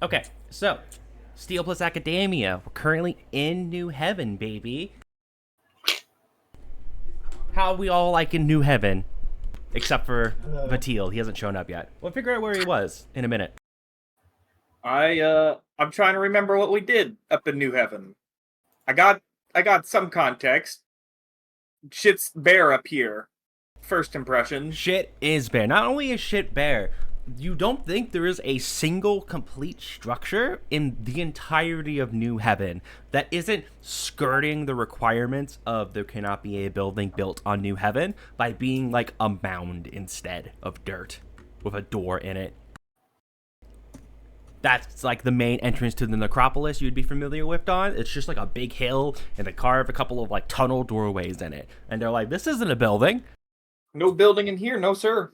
Okay, so Steal+Academia. We're currently in New Heaven, baby. How are we all like in New Heaven? Except for Vatil. He hasn't shown up yet. We'll figure out where he was in a minute. I'm trying to remember what we did up in New Heaven. I got some context. Shit's bare up here. First impression. Shit is bare. Not only is shit bare, you don't think there is a single complete structure in the entirety of New Heaven that isn't skirting the requirements of there cannot be a building built on New Heaven by being like a mound instead of dirt with a door in it. That's like the main entrance to the necropolis you'd be familiar with, Don. It's just like a big hill and they carve a couple of like tunnel doorways in it. And they're like, this isn't a building. No building in here, no sir.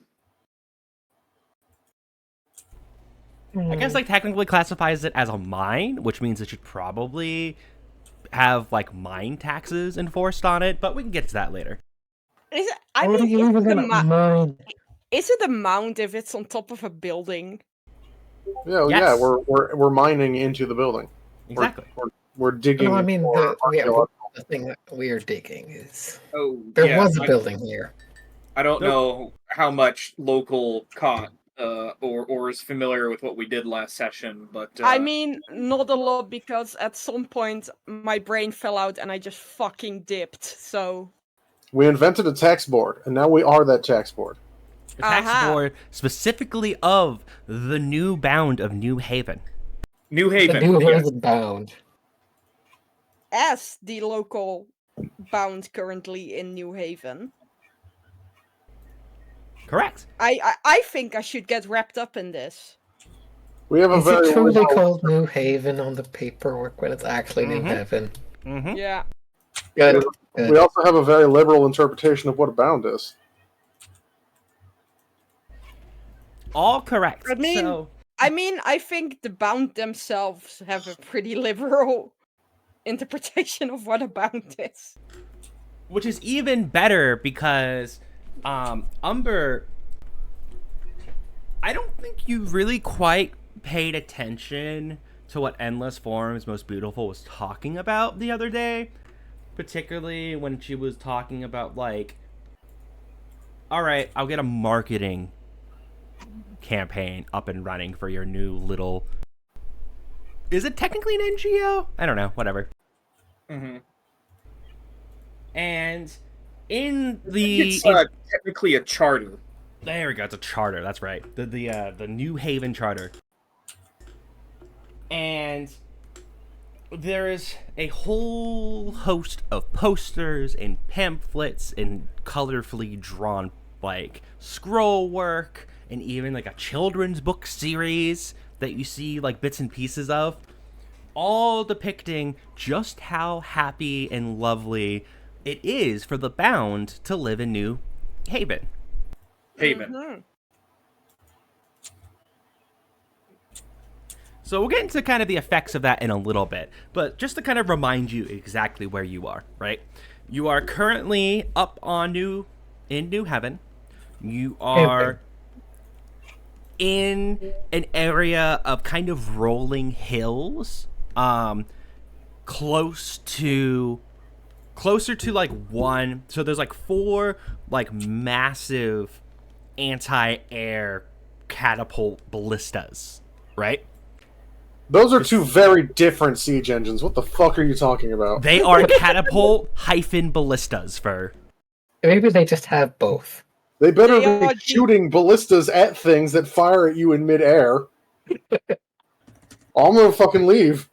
I guess like technically classifies it as a mine, which means it should probably have like mine taxes enforced on it, but we can get to that later. Is it, What are you even gonna mine? is it a mound if it's on top of a building? Yeah, Yes. yeah, we're mining into the building. Exactly. We're digging. No, I mean for the thing that we're digging is Oh, there yeah, was a building here. I don't know how much local caught or is familiar with what we did last session, but I mean, not a lot because at some point my brain fell out and I just fucking dipped. So We invented a tax board, and now we are that tax board. The tax board specifically of the new bound of New Haven. New The Haven. new yeah. Haven bound. as the local bound currently in New Haven, Correct. I think I should get wrapped up in this. We have a Is very it truly liberal- called New Haven on the paperwork when it's actually New Mhm. Heaven? Mm-hmm. Yeah. Good. We also have a very liberal interpretation of what a bound is. All correct. I mean- So, I think the bound themselves have a pretty liberal interpretation of what a bound is. which is even better because Umber, I don't think you really quite paid attention to what Endless Forms Most Beautiful was talking about the other day, particularly when she was talking about like, all right, I'll get a marketing campaign up and running for your new little, is it technically an NGO? I don't know, whatever. Mm-hmm. And in the It's technically a charter. there we go, it's a charter, that's right. The New Haven charter. And there is a whole host of posters and pamphlets and colorfully drawn like scroll work and even like a children's book series that you see like bits and pieces of, all depicting just how happy and lovely it is for the bound to live in New Haven. Haven. Mhm. So we'll get into kind of the effects of that in a little bit, but just to kind of remind you exactly where you are, right? You are currently up on in New Heaven. You are in an area of kind of rolling hills, closer to like one. So there's like 4 like massive anti-air catapult ballistas, right? Those are 2 very different siege engines. What the fuck are you talking about? They are catapult hyphen ballistas for. Maybe they just have both. They better They be are shooting ballistas at things that fire at you in midair. I'm gonna fucking leave.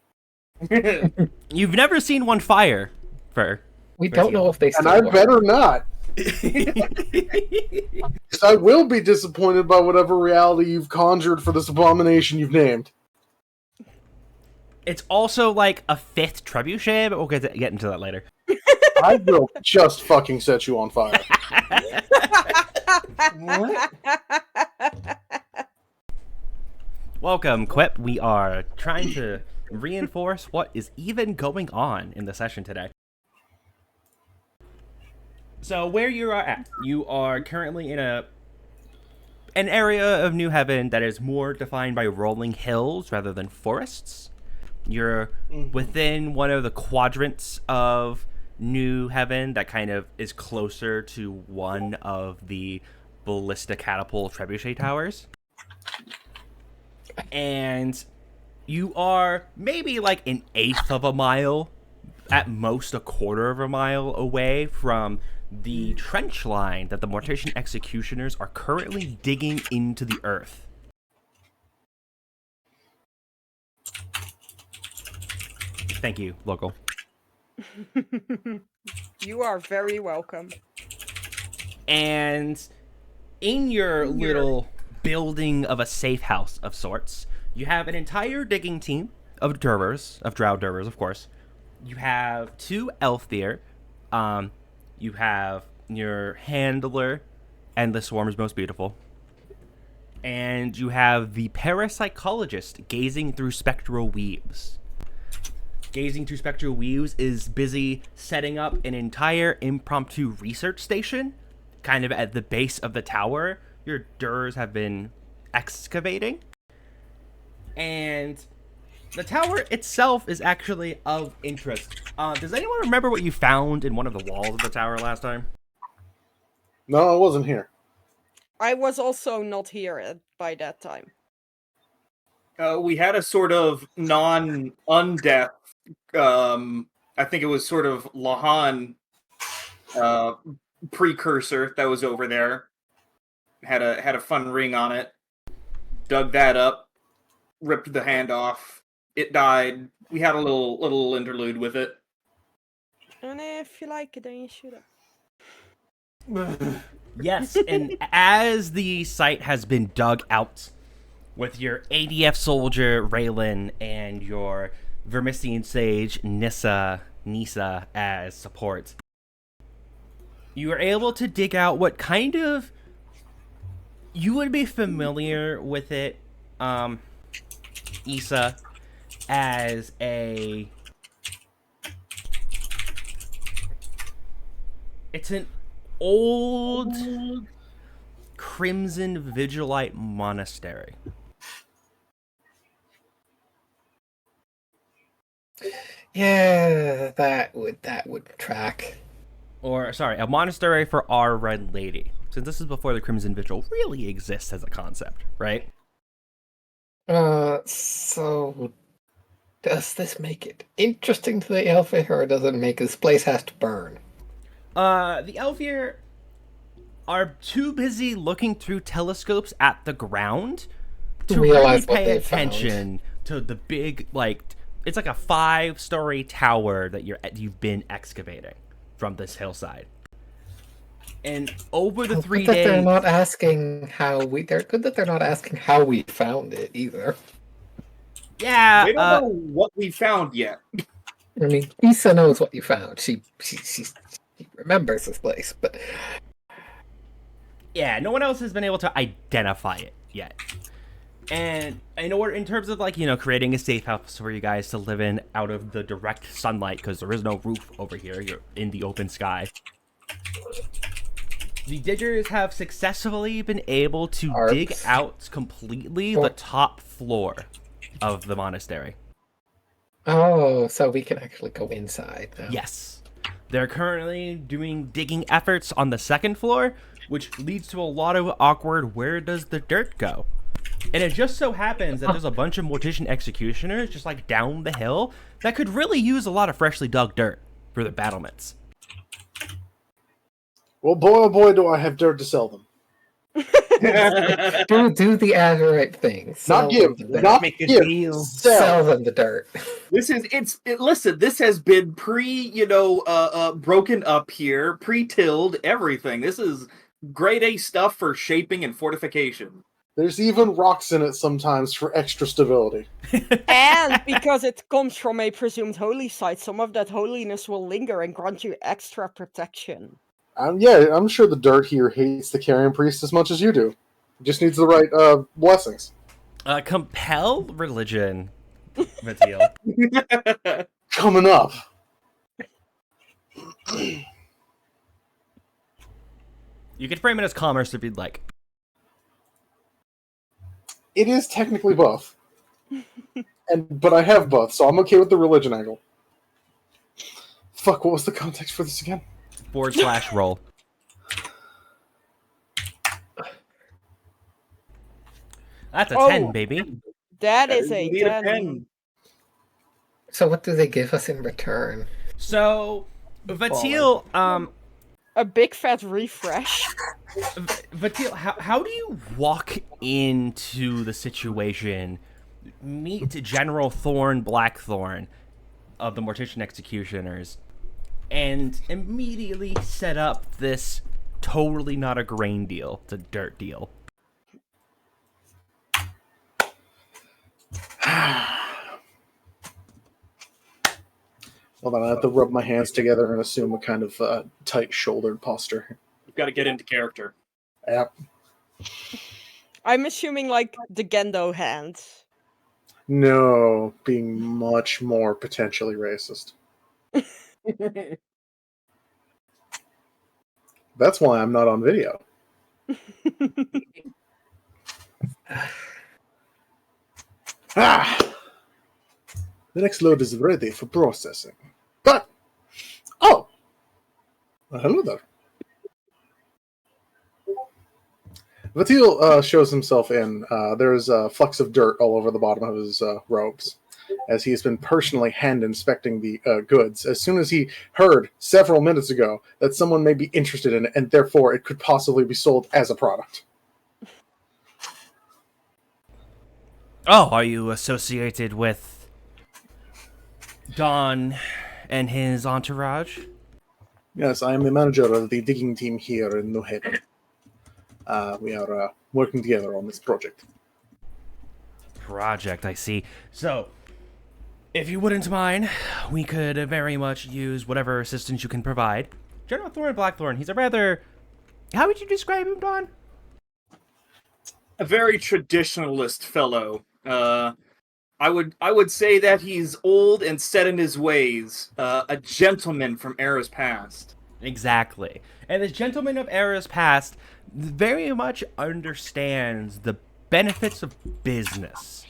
You've never seen one fire for. We don't know if they And still I work. better not. 'Cause I will be disappointed by whatever reality you've conjured for this abomination you've named. It's also like a 5th trebuchet, but we'll get into that later. I will just fucking set you on fire. Welcome, Quip. We are trying to reinforce what is even going on in the session today. So where you are at, you are currently in a an area of New Heaven that is more defined by rolling hills rather than forests. You're within one of the quadrants of New Heaven that kind of is closer to one of the ballista catapult trebuchet towers. And you are maybe like an eighth of a mile, at most a quarter of a mile away from the trench line that the Mortician Executioners are currently digging into the earth. Thank you, local. You are very welcome. And in your little building of a safe house of sorts, you have an entire digging team of Durvers, of Drow Durvers, of course. You have 2 Elfthir. You have your handler, Endless Swarm's Most Beautiful. And you have the parapsychologist gazing through spectral weaves. Gazing through spectral weaves is busy setting up an entire impromptu research station, kind of at the base of the tower your Durs have been excavating. And the tower itself is actually of interest. Does anyone remember what you found in one of the walls of the tower last time? No, I wasn't here. I was also not here by that time. We had a sort of non-undeath. I think it was sort of Lahan precursor that was over there. Had a fun ring on it. Dug that up. Ripped the hand off. It died. We had a little interlude with it. And if you like it, then you shoot it. Yes, and as the site has been dug out with your ADF soldier Raylan and your Vermisian sage Nissa as support, you are able to dig out what kind of, you would be familiar with it, Issa, as it's an old Crimson Vigilite monastery. Yeah, that would track. Or, sorry, a monastery for our Red Lady. Since this is before the Crimson Vigil really exists as a concept, right? So does this make it interesting to the Elfir, or does it make this place has to burn? The Elfir are too busy looking through telescopes at the ground to really realize what pay they attention to the big, like, it's like a 5-story tower that you've been excavating from this hillside. And over the 3 Good that days, they're not asking how we. They're good that they're not asking how we found it either. yeah, They don't know what we found yet. I mean, Issa knows what you found. She remembers this place, but yeah, no one else has been able to identify it yet. And in terms of, like, creating a safe house for you guys to live in out of the direct sunlight, because there is no roof over here, you're in the open sky. The diggers have successfully been able to dig out completely the top floor of the monastery. oh, so we can actually go inside now. Yes. They're currently doing digging efforts on the second floor, which leads to a lot of awkward, where does the dirt go? And it just so happens that there's a bunch of Mortician Executioners just, like, down the hill that could really use a lot of freshly dug dirt for their battlements. Well, boy, oh boy, do I have dirt to sell them. Do the Azurite thing. Not give, them the not Make a give. deal. sell them the dirt. Listen, this has been broken up here, pre-tilled, everything. This is grade A stuff for shaping and fortification. There's even rocks in it sometimes for extra stability. And because it comes from a presumed holy site, some of that holiness will linger and grant you extra protection. Yeah, I'm sure the dirt here hates the Carrion Priest as much as you do. It just needs the right blessings. Compel religion, Matil. Coming up. You can frame it as commerce if you'd like. It is technically both. But I have both, so I'm okay with the religion angle. Fuck, what was the context for this again? /roll. That's a 10, baby. That is a Indeed 10. So what do they give us in return? So, Vatil, A big fat refresh. Vatil, how do you walk into the situation, meet General Thorn Blackthorn of the Mortician Executioners, and immediately set up this totally not a grain deal, it's a dirt deal? Hold on, I have to rub my hands together and assume a kind of tight-shouldered posture. We've got to get into character. Yep. I'm assuming like the Gendo hands. No, being much more potentially racist. That's why I'm not on video. The next load is ready for processing. But, oh! Hello there. Vatil shows himself in. There's flecks of dirt all over the bottom of his robes, as he has been personally hand-inspecting the goods, as soon as he heard several minutes ago that someone may be interested in it, and therefore it could possibly be sold as a product. Oh, are you associated with Don and his entourage? Yes, I am the manager of the digging team here in New Haven. We are working together on this project. I see. So, if you wouldn't mind, we could very much use whatever assistance you can provide. General Thorn Blackthorn, he's a rather... How would you describe him, Don? A very traditionalist fellow. I would say that he's old and set in his ways. A gentleman from eras past. Exactly. And this gentleman of eras past very much understands the benefits of business.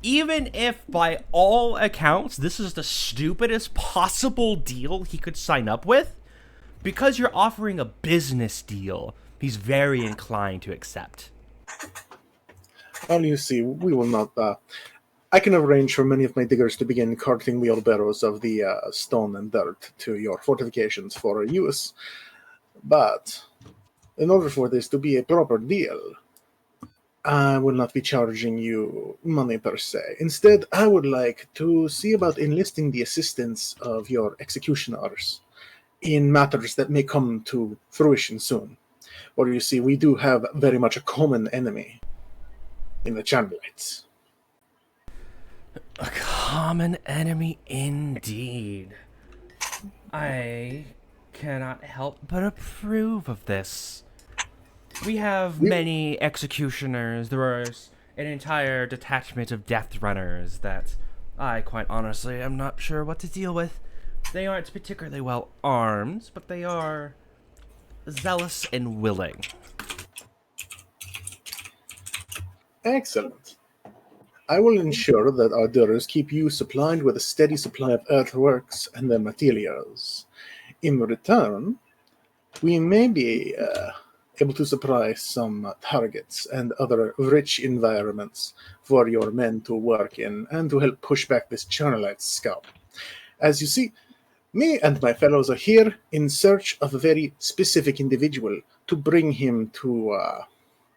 Even if, by all accounts, this is the stupidest possible deal he could sign up with, because you're offering a business deal, he's very inclined to accept. Well, you see, we will not... I can arrange for many of my diggers to begin carting wheelbarrows of the stone and dirt to your fortifications for use. But, in order for this to be a proper deal, I will not be charging you money per se. Instead, I would like to see about enlisting the assistance of your executioners in matters that may come to fruition soon. For you see, we do have very much a common enemy in the Chandelites. A common enemy indeed. I cannot help but approve of this. We have many executioners. There is an entire detachment of death runners that I quite honestly am not sure what to deal with. They aren't particularly well armed, but they are zealous and willing. Excellent. I will ensure that our dealers keep you supplied with a steady supply of earthworks and their materials. In return, we may be able to supply some targets and other rich environments for your men to work in and to help push back this Charnelite scum. As you see, me and my fellows are here in search of a very specific individual to bring him to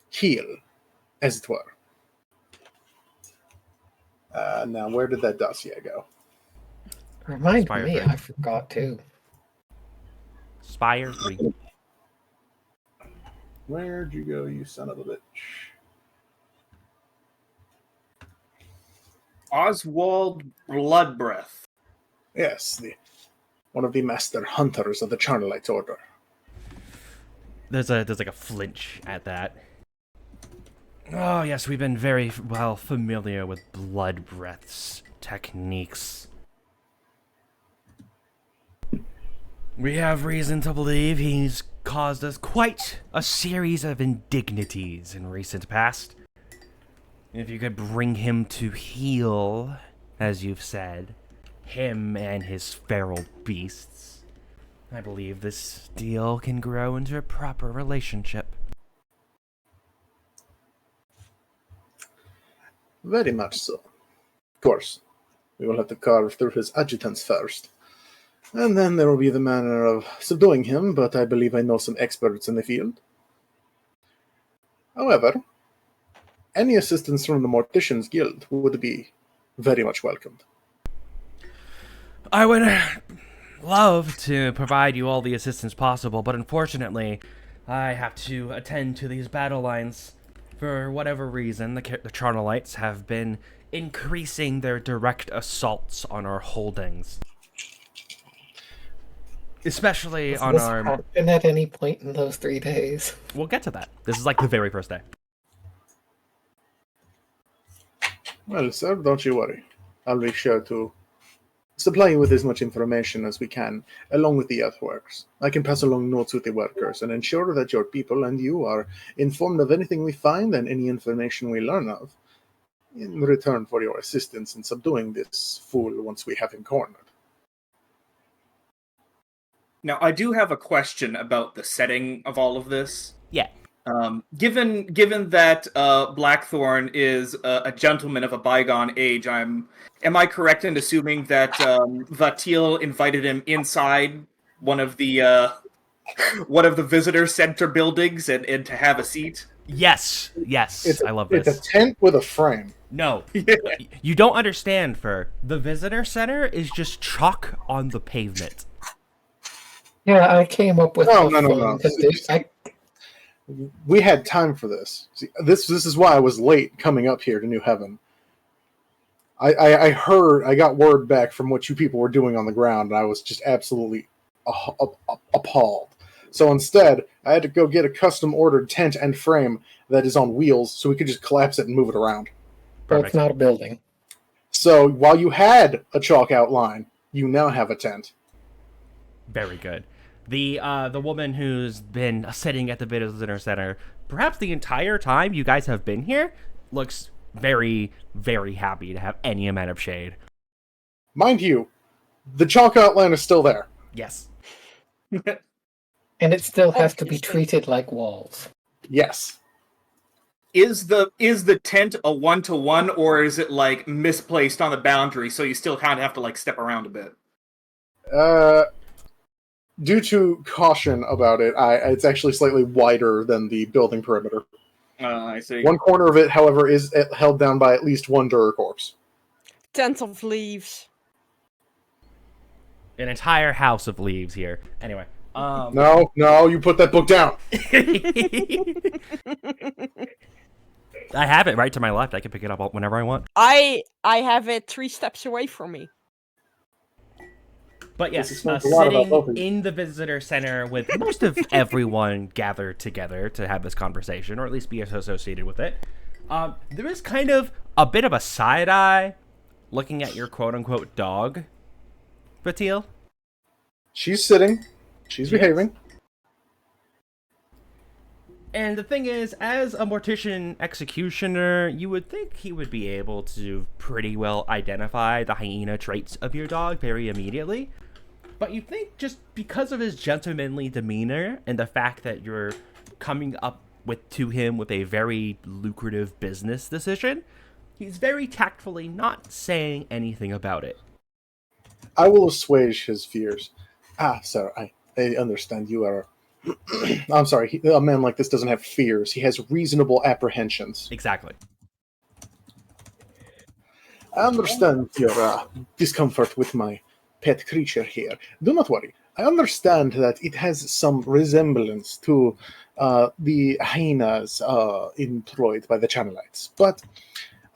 heel, as it were. Now, where did that dossier go? Remind Spire me, 3. I forgot too. Spire 3. Where'd you go, you son of a bitch? Oswald Bloodbreath. Yes, one of the master hunters of the Charnelite Order. There's like a flinch at that. Oh yes, we've been very well familiar with Bloodbreath's techniques. We have reason to believe he's caused us quite a series of indignities in recent past. If you could bring him to heel, as you've said, him and his feral beasts, I believe this deal can grow into a proper relationship. Very much so. Of course, we will have to carve through his adjutants first. And then there will be the manner of subduing him, but I believe I know some experts in the field. However, any assistance from the Morticians Guild would be very much welcomed. I would love to provide you all the assistance possible, but unfortunately, I have to attend to these battle lines. For whatever reason, the Charnelites have been increasing their direct assaults on our holdings. Especially on This our... happen at any point in those 3 days? We'll get to that. This is like the very first day. Well, sir, don't you worry. I'll be sure to supply you with as much information as we can, along with the earthworks. I can pass along notes with the workers and ensure that your people and you are informed of anything we find and any information we learn of, in return for your assistance in subduing this fool once we have him cornered. Now, I do have a question about the setting of all of this. Yeah. Given that Blackthorn is a gentleman of a bygone age, am I correct in assuming that Vatil invited him inside one of the visitor center buildings and to have a seat? Yes. I love this. It's a tent with a frame. No. You don't understand, Fur. The visitor center is just chalk on the pavement. Yeah, I came up with No. We had time for this. See, this is why I was late coming up here to New Heaven. I got word back from what you people were doing on the ground, and I was just absolutely appalled. So instead, I had to go get a custom-ordered tent and frame that is on wheels, so we could just collapse it and move it around. But it's not a building. So while you had a chalk outline, you now have a tent. Very good. The woman who's been sitting at the visitor center, perhaps the entire time you guys have been here, looks very, very happy to have any amount of shade. Mind you, the chalk outline is still there. Yes. And it still has to be treated like walls. Yes. Is the tent a 1-to-1, or is it like misplaced on the boundary, so you still kind of have to like step around a bit? Due to caution about it, it's actually slightly wider than the building perimeter. I see. One corner of it, however, is held down by at least one Duracorpse. Tent of leaves. An entire house of leaves here. Anyway. No, you put that book down. I have it right to my left. I can pick it up whenever I want. I have it 3 steps away from me. But yes, This explains a lot about both sitting of you. in the visitor center with most of everyone gathered together to have this conversation, or at least be associated with it, there is kind of a bit of a side eye looking at your quote-unquote dog, Batil. She's sitting. She's behaving. And the thing is, as a mortician executioner, you would think he would be able to pretty well identify the hyena traits of your dog very immediately. But you think just because of his gentlemanly demeanor and the fact that you're coming up to him with a very lucrative business decision, he's very tactfully not saying anything about it. I will assuage his fears. Sir, I understand you are... I'm sorry, a man like this doesn't have fears. He has reasonable apprehensions. Exactly. I understand your discomfort with my pet creature here. Do not worry. I understand that it has some resemblance to the hyenas employed by the Channelites, but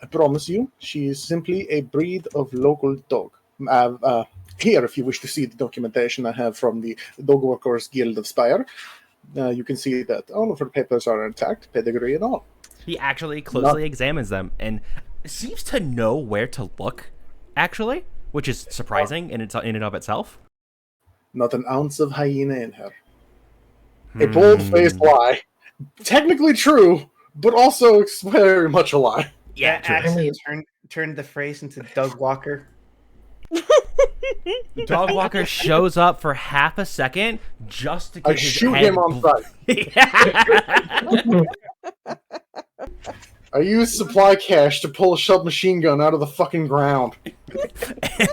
I promise you, she is simply a breed of local dog. Here, if you wish to see the documentation I have from the Dog Workers Guild of Spire, you can see that all of her papers are intact, pedigree and all. He actually closely examines them and seems to know where to look, actually, which is surprising in and of itself. Not an ounce of hyena in her. A bold-faced lie. Technically true, but also very much a lie. Yeah, That true. accent turned the phrase into Doug Walker. Dog Walker shows up for half a second just to I get his shoot head him on sight. I use supply cache to pull a submachine gun out of the fucking ground.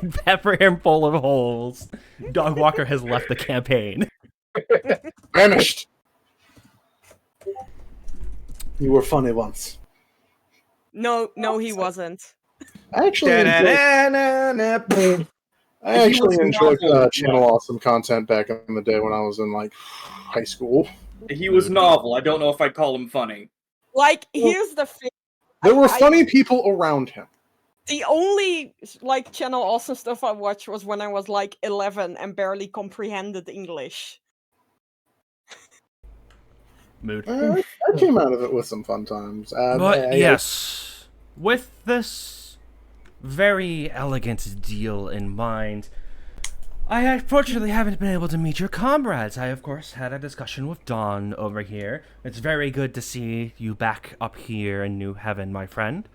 and pepper him full of holes. Dog Walker has left the campaign. Vanished. You were funny once. No, he wasn't. I actually enjoyed Channel Awesome content back in the day when I was in like high school. He was novel. I don't know if I'd call him funny. Like, here's the thing. There were funny people around him. The only like Channel Awesome stuff I watched was when I was like 11 and barely comprehended English. Mood. I came out of it with some fun times. But yes, with this very elegant deal in mind, I unfortunately haven't been able to meet your comrades. I, of course, had a discussion with Dawn over here. It's very good to see you back up here in New Heaven, my friend.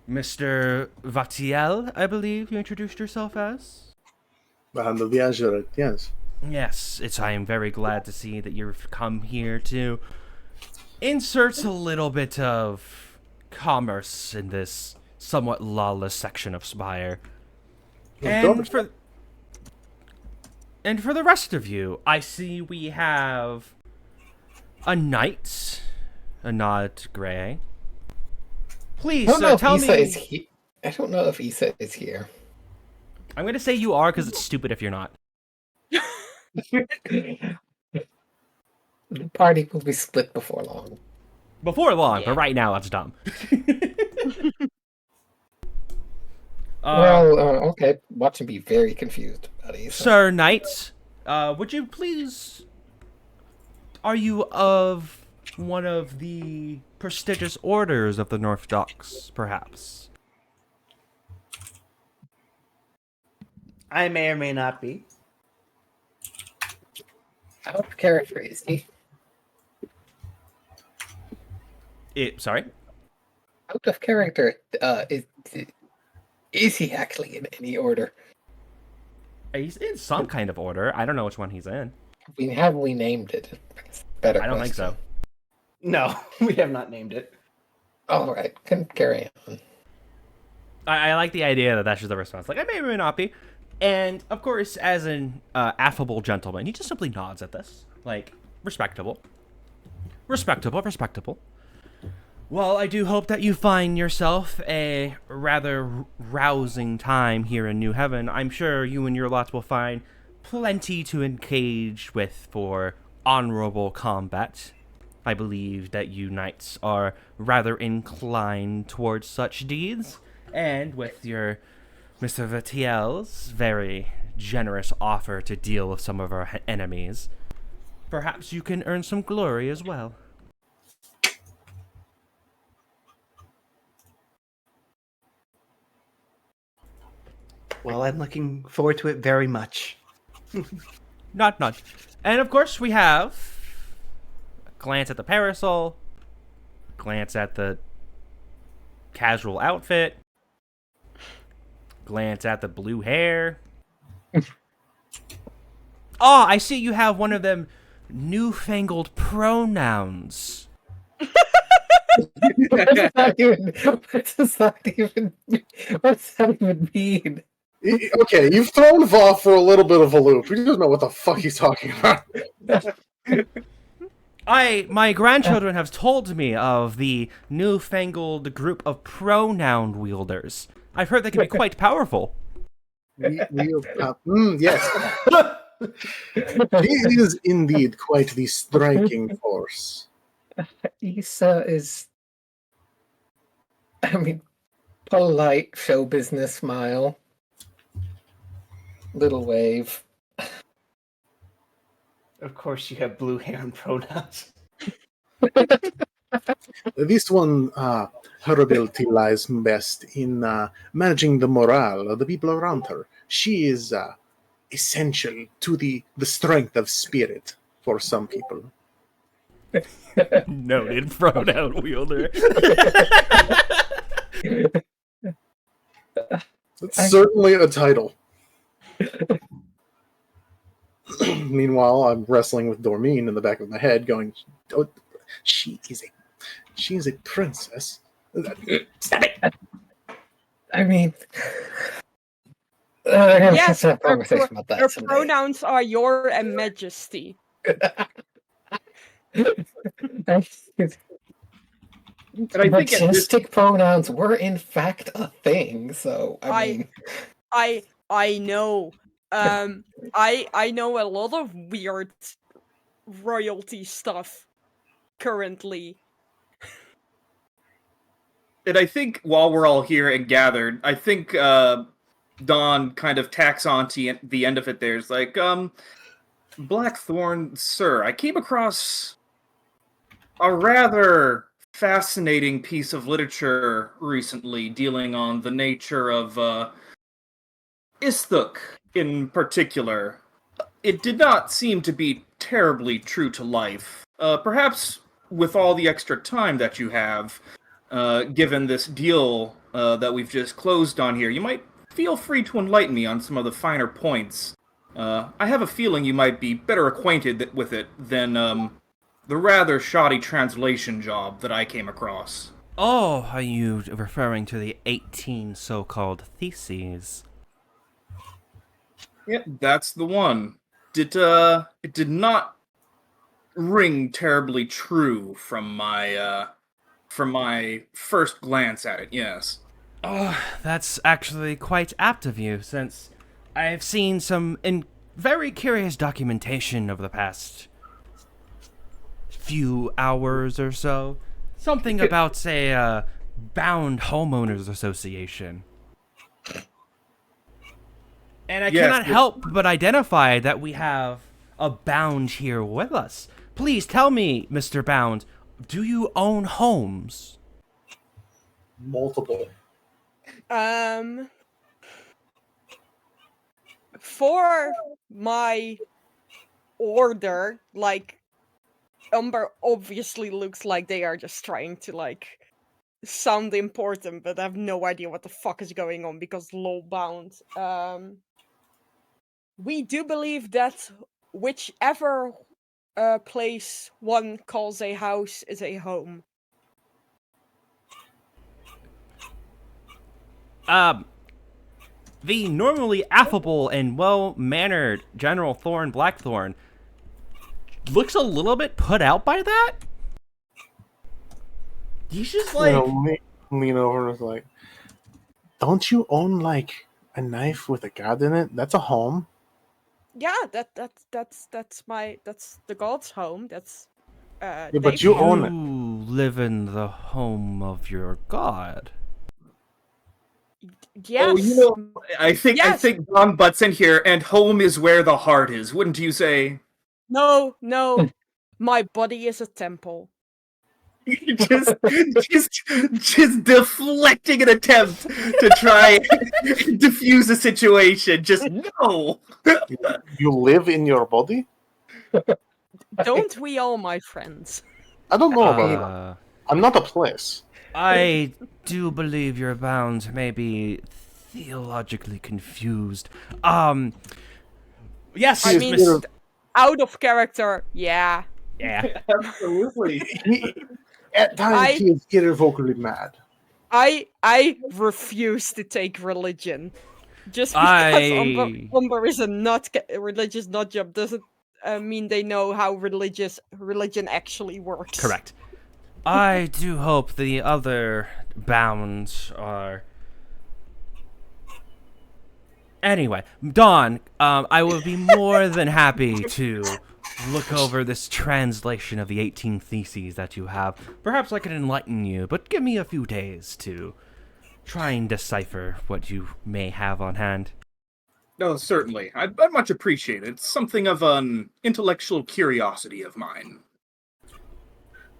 Mr. Vatiel, I believe you introduced yourself as? Behind the Azure, yes. Yes, I am very glad to see that you've come here to insert a little bit of commerce in this somewhat lawless section of Spire. And for the rest of you, I see we have a knight, a nod Gray. Please tell me. I don't know if Issa is here. I'm going to say you are because it's stupid if you're not. The party will be split before long. Before long, but right now that's dumb. Okay. Watch him be very confused about Issa. Sir Knight, would you please... Are you of one of the prestigious orders of the North Docks, perhaps? I may or may not be. Out of character, is he? Sorry? Out of character, is he actually in any order? He's in some kind of order. I don't know which one he's in. Have we named it? Better I don't think so. question. No, we have not named it. All right, can carry on. I like the idea that that's just the response. Like, I may or may not be. And, of course, as an affable gentleman, he just simply nods at this. Like, respectable. Respectable. Well, I do hope that you find yourself a rather rousing time here in New Heaven. I'm sure you and your lot will find plenty to engage with for honorable combat. I believe that you knights are rather inclined towards such deeds. And with your Mr. Vatiel's very generous offer to deal with some of our enemies, perhaps you can earn some glory as well. Well, I'm looking forward to it very much. Not. And of course we have a glance at the parasol, glance at the casual outfit, glance at the blue hair. Oh, I see you have one of them newfangled pronouns. What does that even mean? Okay, you've thrown Voth for a little bit of a loop. He doesn't know what the fuck he's talking about. My grandchildren have told me of the newfangled group of pronoun wielders. I've heard they can be quite powerful. Yes. He is indeed quite the striking force. Issa is, polite show business smile. Little wave. Of course, you have blue hair and pronouns. This one, her ability lies best in managing the morale of the people around her. She is essential to the strength of spirit for some people. Noted pronoun wielder. It's certainly a title. Meanwhile, I'm wrestling with Dormeen in the back of my head, going, oh, she is a princess. Stop it! I mean, Yes, let's have a her conversation about that Her someday. pronouns are your and majesty. And I think at this, Majestic pronouns were in fact a thing, so I mean, I know. I know a lot of weird royalty stuff currently. and I think while we're all here and gathered, I think Dawn kind of tacks on to the end of it. There's like, Blackthorn, sir, I came across a rather fascinating piece of literature recently dealing on the nature of Isthuk in particular. It did not seem to be terribly true to life. Perhaps with all the extra time that you have, given this deal that we've just closed on here, you might feel free to enlighten me on some of the finer points. I have a feeling you might be better acquainted with it than the rather shoddy translation job that I came across. Oh, are you referring to the 18 so-called theses? Yep, that's the one. It did not ring terribly true from my first glance at it, yes. Oh, that's actually quite apt of you, since I've seen some very curious documentation over the past few hours or so. Something about, say, a bound homeowners association. And I cannot help but identify that we have a Bound here with us. Please tell me, Mr. Bound, do you own homes? Multiple. For my order, like, Umber obviously looks like they are just trying to, like, sound important, but I have no idea what the fuck is going on because lol bound. We do believe that whichever place one calls a house is a home. The normally affable and well-mannered General Thorn Blackthorn looks a little bit put out by that. He's just like, lean over and is like, don't you own like a knife with a god in it? That's a home. Yeah, that's the god's home. That's Yeah, but you own it. you live in the home of your god. Yes. Oh, you know, I think Don butts in here, and home is where the heart is, wouldn't you say? No, my body is a temple. just deflecting an attempt to try and diffuse the situation. Just no. You live in your body? Don't we all, my friends? I don't know about that. I'm not a place. I do believe your Bound may be theologically confused. Yes, I mean, out of character, yeah. Yeah. Absolutely. At times he is irrevocably mad. I refuse to take religion. Just because Umber is a religious nut job doesn't mean they know how religion actually works. Correct. I do hope the other Bounds are... Anyway, Dawn, I will be more than happy to look over this translation of the 18 Theses that you have. Perhaps I can enlighten you, but give me a few days to try and decipher what you may have on hand. No, certainly. I'd much appreciate it. It's something of an intellectual curiosity of mine.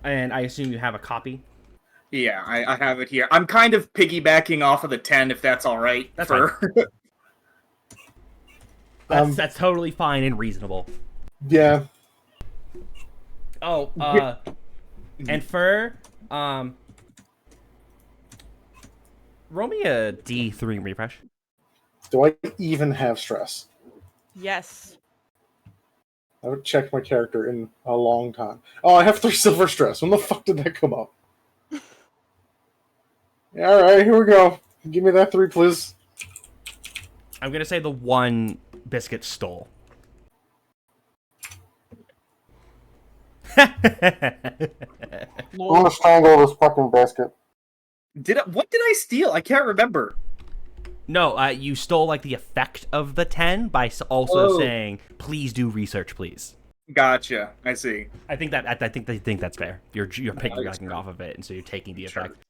And I assume you have a copy? Yeah, I have it here. I'm kind of piggybacking off of the 10, if that's all right. That's fine. That's totally fine and reasonable. Yeah. Oh, and Fur, roll me a D3 refresh. Do I even have stress? Yes. I haven't checked my character in a long time. Oh, I have 3 silver stress. When the fuck did that come up? Yeah, alright, here we go. Give me that 3, please. I'm gonna say the one Biscuit stole. I'm gonna strangle this fucking biscuit. What did I steal? I can't remember. No, you stole like the effect of the 10 by also Oh. saying, "Please do research, please." Gotcha. I see. I think they think that's fair. You're picking That's off of it, and so you're taking the Sure. effect.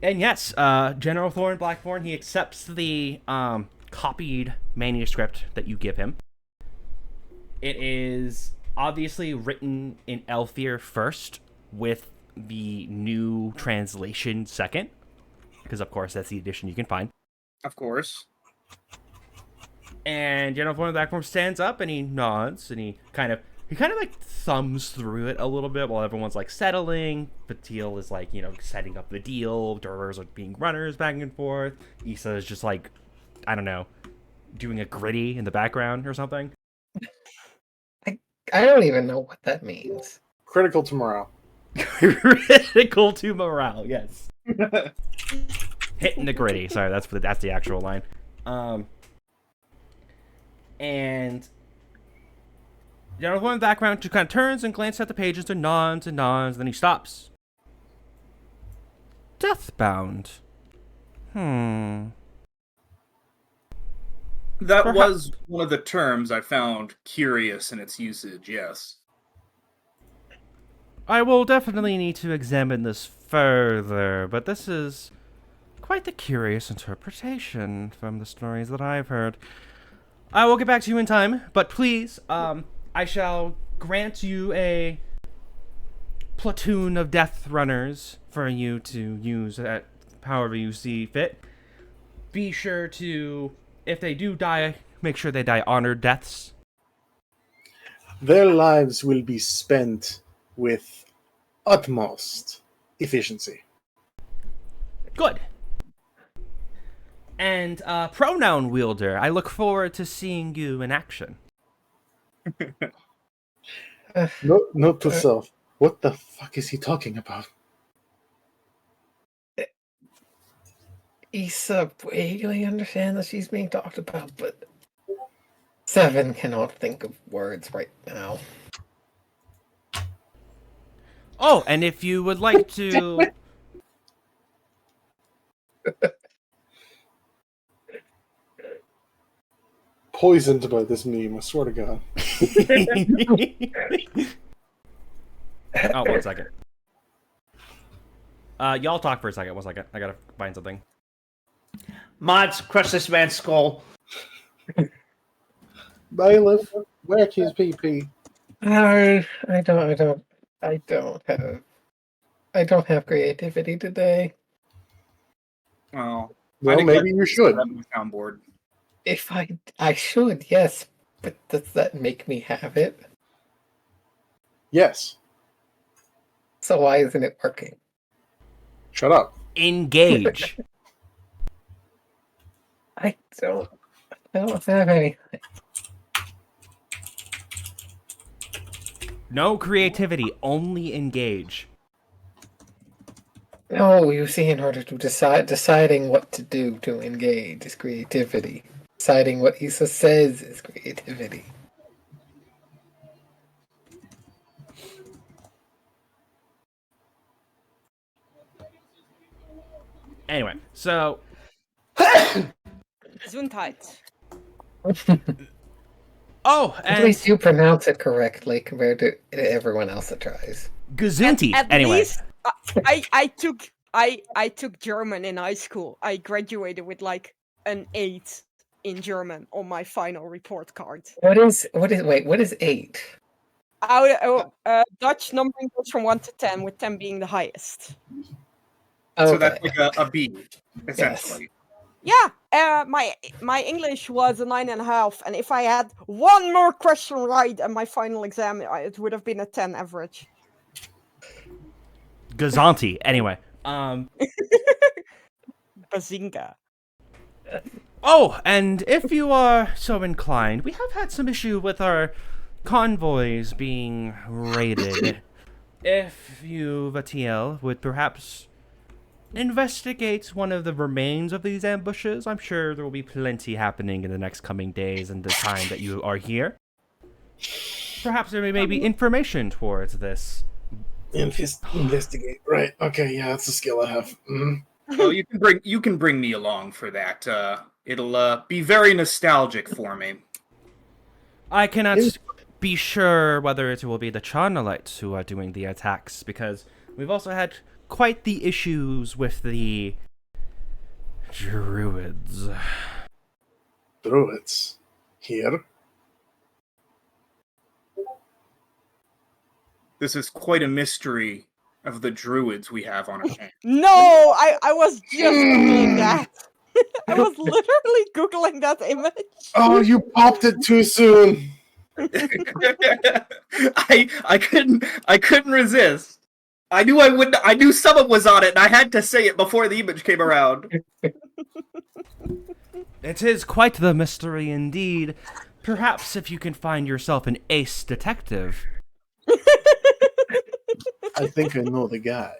And yes, General Thorn Blackthorn, he accepts the copied manuscript that you give him. It is obviously written in Elfir first, with the new translation second, because of course that's the edition you can find. Of course. And General Thorn Blackthorn stands up and he nods and he kind of like thumbs through it a little bit while everyone's like settling. Patil is like, setting up the deal. Durers are being runners back and forth. Issa is just like, I don't know, doing a gritty in the background or something. I don't even know what that means. Critical to morale. Critical to morale, yes. Hitting the gritty. Sorry, that's the actual line. And General Thorn in the background just kind of turns and glances at the pages and nods, then he stops. Deathbound. That Perhaps- was one of the terms I found curious in its usage, yes. I will definitely need to examine this further, but this is quite the curious interpretation from the stories that I've heard. I will get back to you in time, but please, I shall grant you a platoon of death runners for you to use at however you see fit. Be sure to, if they do die, make sure they die honored deaths. Their lives will be spent with utmost efficiency. Good. And pronoun wielder, I look forward to seeing you in action. Note to self, what the fuck is he talking about? Issa vaguely understands that she's being talked about, but Seven cannot think of words right now. Oh, and if you would like to... Poisoned by this meme, I swear to God. Oh, 1 second. Y'all talk for a second. 1 second. I gotta find something. Mods, crush this man's skull. Bailiff, whack his PP. I don't have creativity today. Well, Well, maybe you should. On the soundboard. If I should, yes, but does that make me have it? Yes. So why isn't it working? Shut up. Engage. I don't have anything. No creativity, only engage. No, you see, in order to deciding what to do to engage is creativity. Deciding what Issa says is creativity. Anyway, so... Gesundheit. Oh, At and least you pronounce it correctly compared to everyone else that tries. Gesundheit. At Anyway, least I took German in high school. I graduated with like an 8 in German on my final report card. What is 8? Dutch numbering goes from 1 to 10, with 10 being the highest. Okay. So that's like a B, essentially. Yeah, my English was a 9.5, and if I had one more question right in my final exam, it would have been a 10 average. Gazanti. Anyway, Bazinga. Oh, and if you are so inclined, we have had some issue with our convoys being raided. If you, Vatiel, would perhaps investigate one of the remains of these ambushes, I'm sure there will be plenty happening in the next coming days and the time that you are here. Perhaps there may be information towards this. Investigate. Right. Okay. Yeah, that's a skill I have. Oh, you can bring me along for that. It'll be very nostalgic for me. I cannot be sure whether it will be the Charnelites who are doing the attacks, because we've also had quite the issues with the Druids. Druids here. This is quite a mystery of the Druids we have on our hands. No, I was just googling that. I was literally googling that image. Oh, you popped it too soon. I couldn't resist. I knew I wouldn't. I knew someone was on it, and I had to say it before the image came around. It is quite the mystery indeed. Perhaps if you can find yourself an ace detective. I think I know the guy.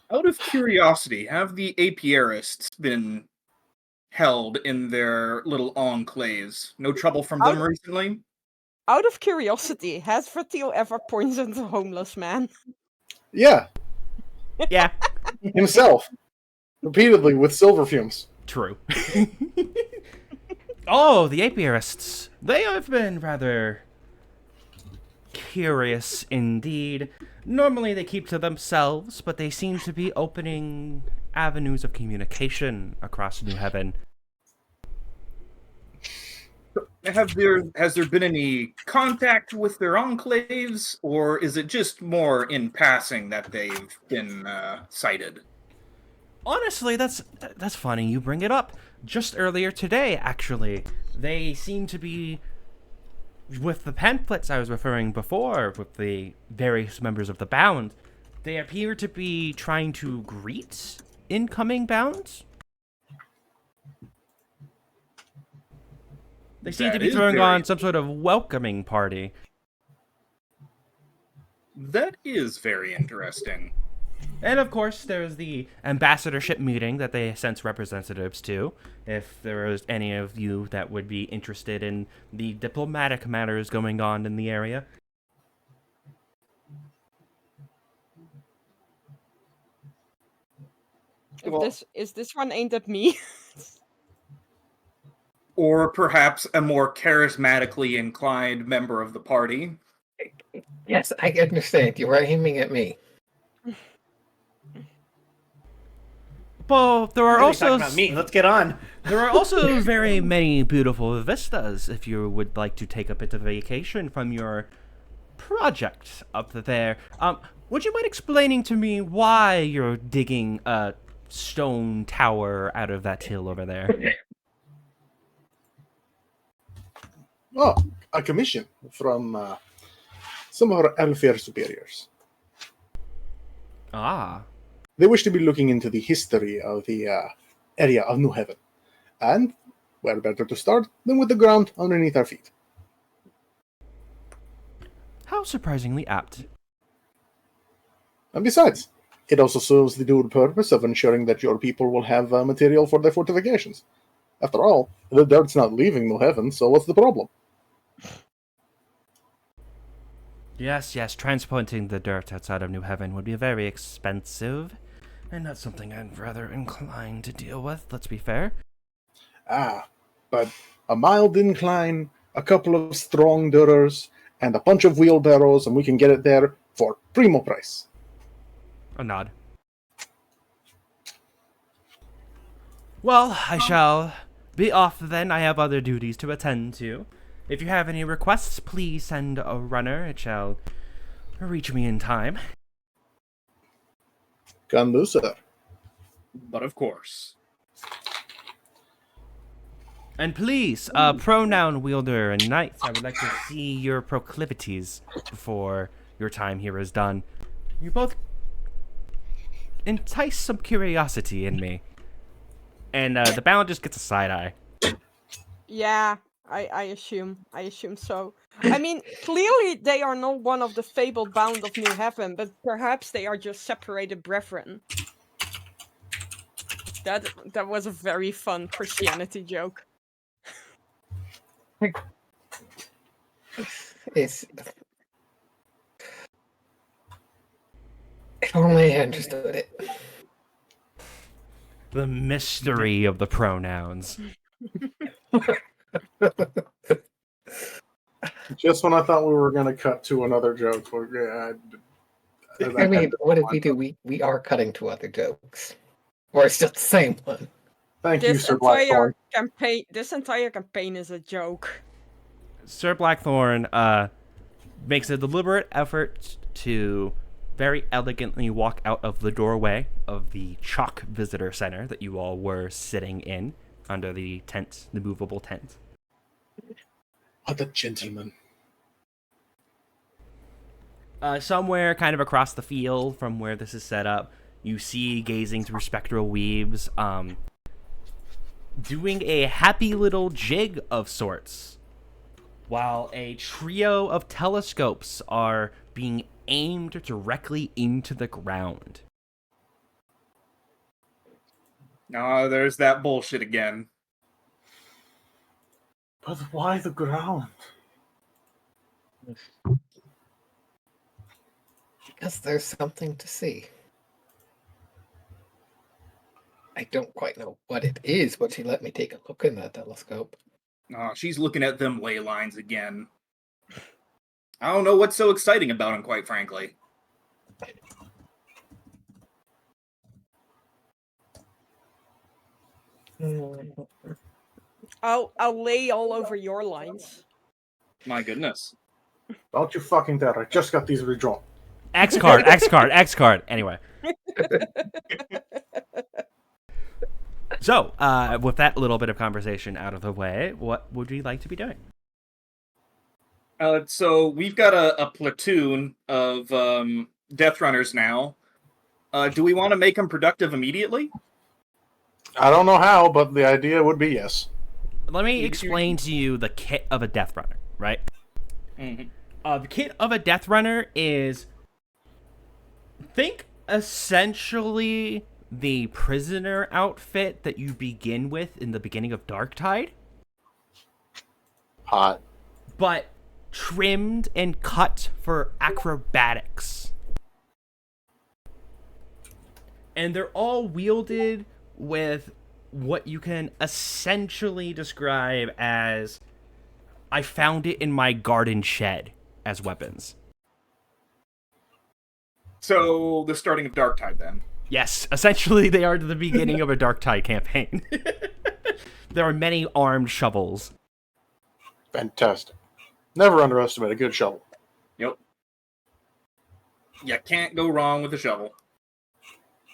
Out of curiosity, have the apiarists been held in their little enclaves? No trouble from them recently? Out of curiosity, has Vertil ever poisoned a homeless man? Yeah, Yeah, himself. Repeatedly with silver fumes. true. Oh, the apiarists. They have been rather curious indeed. Normally they keep to themselves, but they seem to be opening avenues of communication across New Heaven. Has there been any contact with their enclaves, or is it just more in passing that they've been sighted? Honestly, that's funny you bring it up. Just earlier today, actually, they seem to be, with the pamphlets I was referring before, with the various members of the Bound, they appear to be trying to greet incoming Bounds. They seem to be throwing on some sort of welcoming party. That is very interesting. And of course, there's the ambassadorship meeting that they sent representatives to. If there is any of you that would be interested in the diplomatic matters going on in the area. Is this one aimed at me? Or perhaps a more charismatically inclined member of the party. Yes, I understand. You are aiming at me. Well, there are Really also talking about me. Let's get on. there are also very many beautiful vistas if you would like to take a bit of vacation from your project up there. Would you mind explaining to me why you're digging a stone tower out of that hill over there? Oh, a commission from some of our Elfir superiors. Ah. They wish to be looking into the history of the area of New Heaven. And where better to start than with the ground underneath our feet. How surprisingly apt. And besides, it also serves the dual purpose of ensuring that your people will have material for their fortifications. After all, the dirt's not leaving New Heaven, so what's the problem? Yes, transplanting the dirt outside of New Heaven would be very expensive, and not something I'm rather inclined to deal with, let's be fair. But a mild incline, a couple of strong dirters, and a bunch of wheelbarrows, and we can get it there for primo price. A nod. Well, I shall be off then. I have other duties to attend to. If you have any requests, please send a runner. It shall reach me in time. Can do, sir. But of course. And please, pronoun wielder and knights, I would like to see your proclivities before your time here is done. You both entice some curiosity in me. And the Baron just gets a side eye. Yeah, I assume so. I mean, clearly they are not one of the fabled bound of New Heaven, but perhaps they are just separated brethren. That was a very fun Christianity joke. It's if only I understood it. The mystery of the pronouns. Just when I thought we were going to cut to another joke. I mean, what did we do? We are cutting to other jokes. Or it's just the same one. Thank you, This Sir entire Blackthorn. campaign is a joke. Sir Blackthorn makes a deliberate effort to very elegantly walk out of the doorway of the Chalk Visitor Center that you all were sitting in under the tent, the movable tent. What a gentleman. Somewhere kind of across the field from where this is set up, you see, gazing through spectral weaves, doing a happy little jig of sorts, while a trio of telescopes are being aimed directly into the ground. There's that bullshit again. But why the ground? Because there's something to see. I don't quite know what it is, but she let me take a look in that telescope. She's looking at them ley lines again. I don't know what's so exciting about them, quite frankly. I'll lay all over your lines. My goodness. Don't you fucking dare. I just got these redrawn. X card, X card, X card. Anyway. So, with that little bit of conversation out of the way, what would we like to be doing? So we've got a platoon of Death Runners now. Do we want to make them productive immediately? I don't know how, but the idea would be yes. Let me explain to you the kit of a Death Runner, right? Mm-hmm. The kit of a Death Runner is, think essentially the prisoner outfit that you begin with in the beginning of Darktide, Hot. but trimmed and cut for acrobatics. And they're all wielded with what you can essentially describe as, I found it in my garden shed, as weapons. So the starting of Darktide, then. Yes, essentially they are the beginning of a Darktide campaign. There are many armed shovels. Fantastic. Never underestimate a good shovel. Yep. You can't go wrong with a shovel.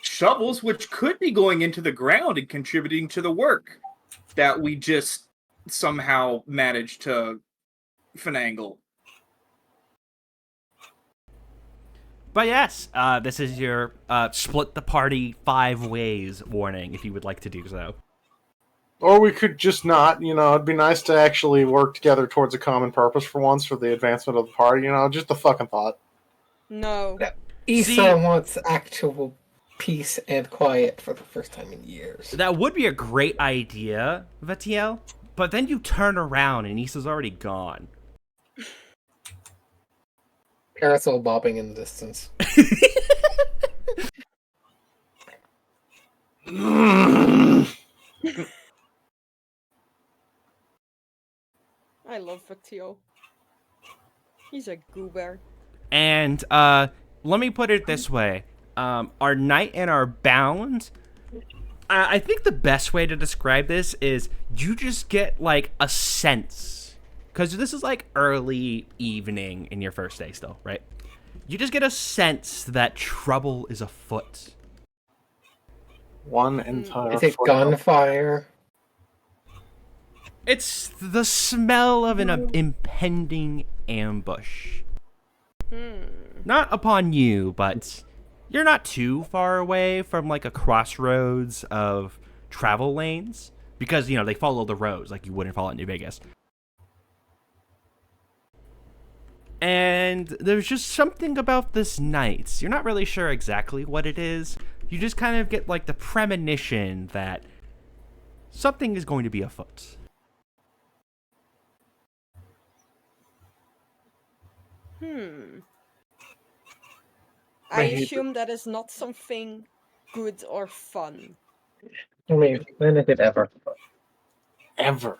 Shovels which could be going into the ground and contributing to the work that we just somehow managed to finagle. But yes, this is your split the party 5 ways warning, if you would like to do so. Or we could just not, it'd be nice to actually work together towards a common purpose for once for the advancement of the party, just a fucking thought. No. Esau wants actual peace and quiet for the first time in years. That would be a great idea, Vatiel, but then you turn around and Issa's already gone. Parasol bobbing in the distance. I love Vatio. He's a goober. And let me put it this way. Our knight and our bound, I think the best way to describe this is you just get like a sense, because this is like early evening in your first day still, right? You just get a sense that trouble is afoot. One entire. Is it foot- gunfire? It's the smell of an impending ambush. Not upon you, but you're not too far away from like a crossroads of travel lanes because they follow the roads like you wouldn't follow in New Vegas. And there's just something about this night. You're not really sure exactly what it is. You just kind of get like the premonition that something is going to be afoot. I Maybe. assume that is not something good or fun. I mean, when is it ever? Ever.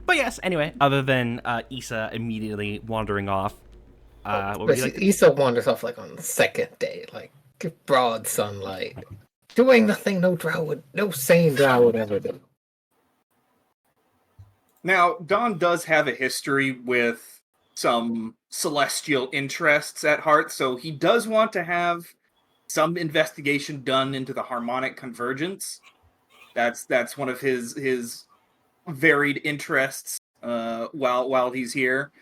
But yes, anyway, other than Issa immediately wandering off, what would But you like to Issa wanders off like on the second day, like broad sunlight, doing nothing no sane drow would ever do. Now, Don does have a history with some celestial interests at heart, so he does want to have some investigation done into the harmonic convergence. That's one of his varied interests while he's here.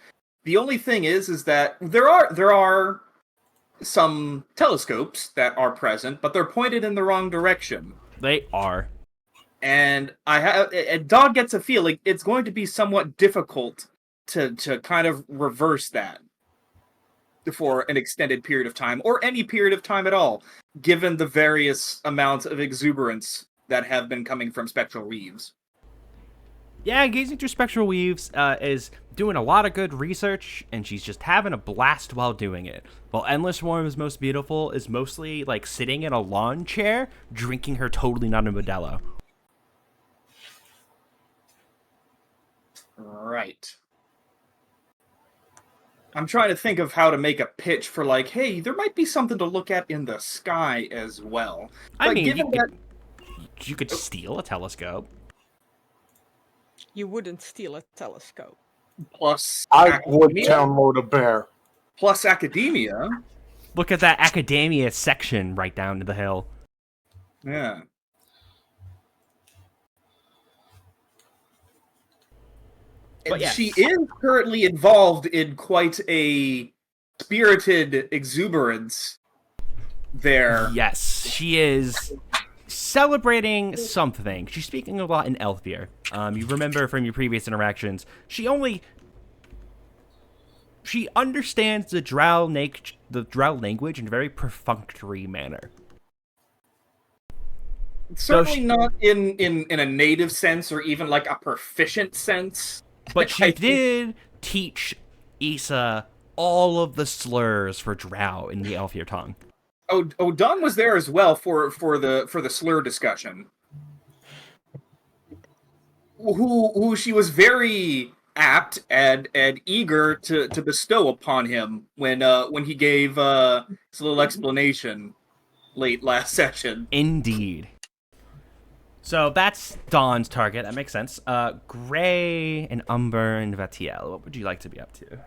The only thing is that there are some telescopes that are present, but they're pointed in the wrong direction. They are. And Dog gets a feeling it's going to be somewhat difficult to kind of reverse that for an extended period of time, or any period of time at all, given the various amounts of exuberance that have been coming from Spectral Weaves. Yeah, gazing through spectral weaves is doing a lot of good research, and she's just having a blast while doing it. While Endless Swarm's most beautiful is mostly like sitting in a lawn chair, drinking her totally not a Modelo. Right. I'm trying to think of how to make a pitch for like, hey, there might be something to look at in the sky as well. I But mean, given you could steal a telescope. You wouldn't steal a telescope. plus I would academia, download a bear. plus academia, Look at that academia section right down to the hill. yeah. But And yes. she is currently involved in quite a spirited exuberance there. Yes, she is celebrating something. She's speaking a lot in Elfier. You remember from your previous interactions, she understands the drow language in a very perfunctory manner. Certainly she- not in a native sense or even like a proficient sense. But she I think- did teach Issa all of the slurs for drow in the Elfier tongue. Oh, Don was there as well for the slur discussion. Who she was very apt and eager to bestow upon him when he gave his little explanation late last session. Indeed. So that's Dawn's target. That makes sense. Gray and Umber and Vatiel. What would you like to be up to?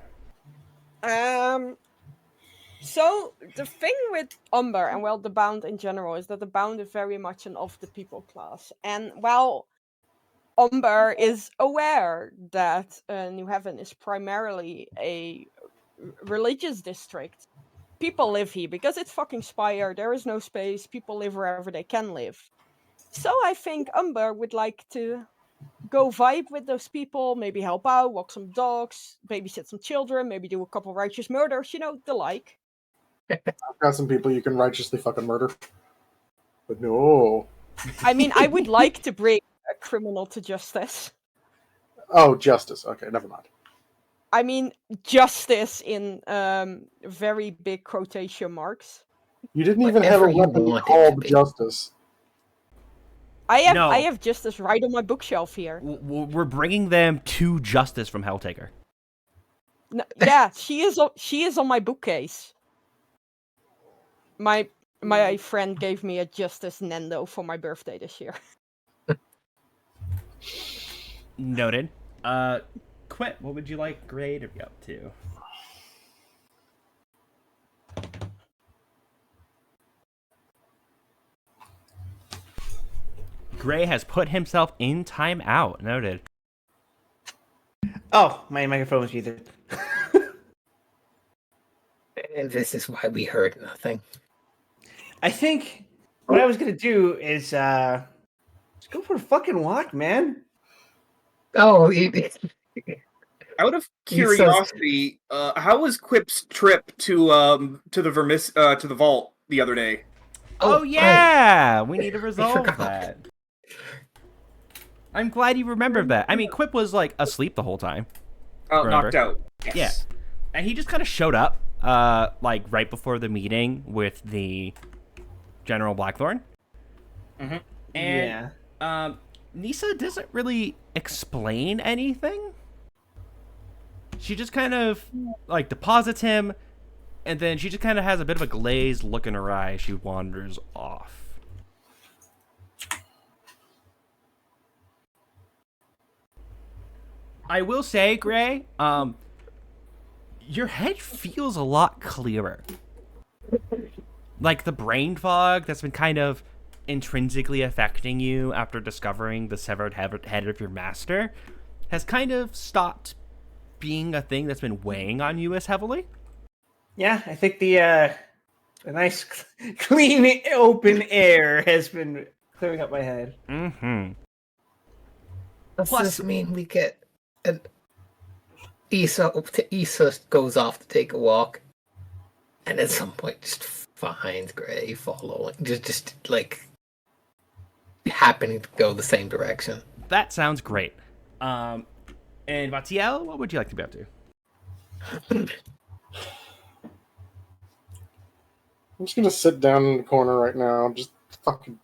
So the thing with Umber and the Bound in general is that the Bound is very much an of the people class, and while Umber is aware that New Haven is primarily a religious district, people live here because it's fucking Spire. There is no space. People live wherever they can live. So I think Umber would like to go vibe with those people, maybe help out, walk some dogs, babysit some children, maybe do a couple righteous murders, the like. I've got some people you can righteously fucking murder. But no. I mean, I would like to bring a criminal to justice. Oh, justice. Okay, never mind. I mean, justice in very big quotation marks. You didn't even have a Whatever you weapon want it to called be. justice. No. I have justice right on my bookshelf here. We're bringing them to justice from Helltaker. No, yeah, she is on my bookcase. My friend gave me a Justice Nendo for my birthday this year. Noted. Quit. What would you like Gray to be up to? Gray has put himself in timeout. Noted. Oh, my microphone was muted. And this is why we heard nothing. I think what I was gonna do is just go for a fucking walk, man. Oh, Out of He's so- curiosity, how was Quip's trip to the vault the other day? Oh, right. yeah! We need to resolve forgot. that. I'm glad you remembered that. I mean, Quip was, like, asleep the whole time. Oh, Remember? knocked out. Yes. Yeah. And he just kind of showed up, like, right before the meeting with the General Blackthorn. Mm-hmm. And, Yeah. Nisa doesn't really explain anything. She just kind of, like, deposits him, and then she just kind of has a bit of a glazed look in her eye as she wanders off. I will say, Gray, your head feels a lot clearer. Like the brain fog that's been kind of intrinsically affecting you after discovering the severed head of your master has kind of stopped being a thing that's been weighing on you as heavily. Yeah, I think the nice, clean, open air has been clearing up my head. Mm-hmm. Does Plus- this mean we get an Issa goes off to take a walk, and at some point just finds Gray following, just like happening to go the same direction. That sounds great. And Vatiel, what would you like to be up to? I'm just gonna sit down in the corner right now. Just fucking.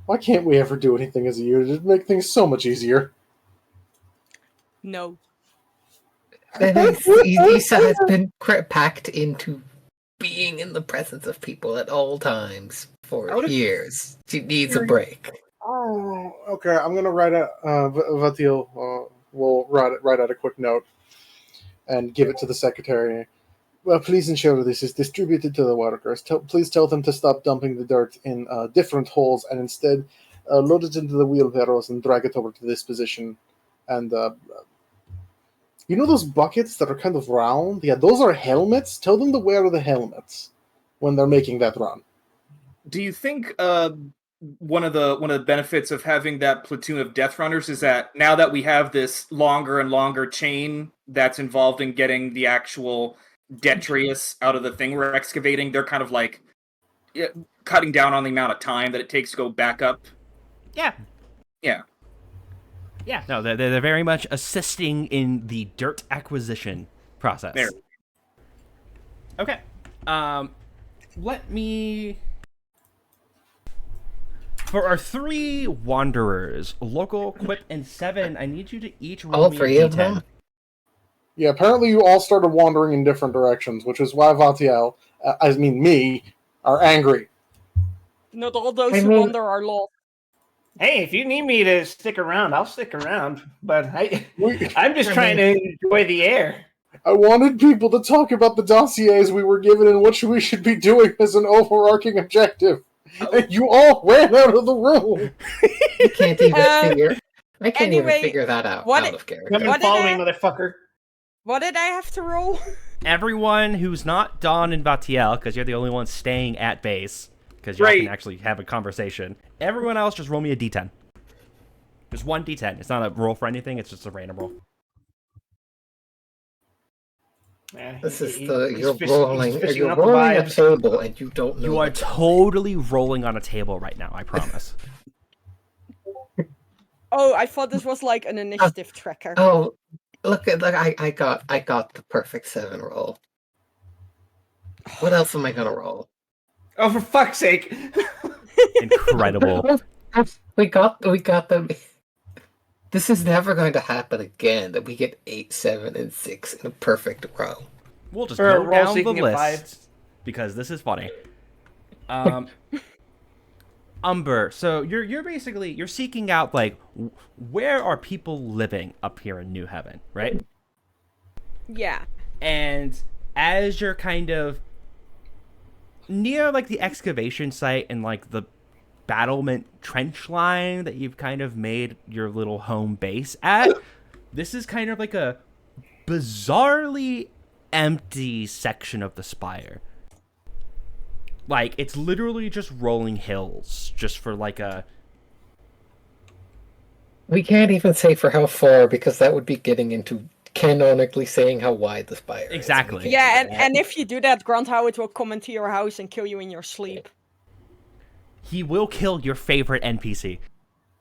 Why can't we ever do anything as a unit? It'd make things so much easier. No. Issa has been packed into being in the presence of people at all times for years. She needs a break. Oh, okay. I'm gonna write a Vatil. Will write out a quick note and give it to the secretary. Well, please ensure this is distributed to the workers. Please tell them to stop dumping the dirt in different holes and instead load it into the wheelbarrows and drag it over to this position. And you know those buckets that are kind of round? Yeah, those are helmets. Tell them to wear the helmets when they're making that run. Do you think one of the benefits of having that platoon of Death Runners is that now that we have this longer and longer chain that's involved in getting the actual detritus out of the thing we're excavating, they're kind of like cutting down on the amount of time that it takes to go back up? Yeah. Yeah. Yeah, no, they're very much assisting in the dirt acquisition process. There. Okay. Let me... For our 3 wanderers, local, Quip, and 7, I need you to each roll All me a 3 of D10. them? Yeah, apparently you all started wandering in different directions, which is why Vatiel, me, are angry. Not all those I who mean- wander are lost. Hey, if you need me to stick around, I'll stick around. But We- I'm just trying to enjoy the air. I wanted people to talk about the dossiers we were given and what we should be doing as an overarching objective. And you all ran out of the room. I can't even figure. I can't anyway, even figure that out what out it- of character. Come and What did follow me, I- motherfucker. What did I have to roll? Everyone who's not Dawn and Vatiel, because you're the only one staying at base, because y'all Right. can actually have a conversation. Everyone else, just roll me a D10. Just one D10. It's not a roll for anything, it's just a random roll. This is He's you're fishing- rolling. he's fishing You're up the rolling a vibes. table and you don't know. You are what's totally rolling on a table right now, I promise. Oh, I thought this was like an initiative tracker. Oh, look! I got the perfect 7 roll. What else am I gonna roll? Oh, for fuck's sake! Incredible. We got them. This is never going to happen again. That we get 8, 7, and 6 in a perfect row. We'll just Or go roll down so you the can get 5. list, because this is funny. Umber, so you're basically you're seeking out like where are people living up here in New Heaven, right? Yeah. And as you're kind of near like the excavation site and like the battlement trench line that you've kind of made your little home base at, this is kind of like a bizarrely empty section of the spire. Like, it's literally just rolling hills, just for like a... We can't even say for how far, because that would be getting into canonically saying how wide the spire is. Exactly. We can't Yeah, do that. and if you do that, Grant Howard will come into your house and kill you in your sleep. He will kill your favorite NPC.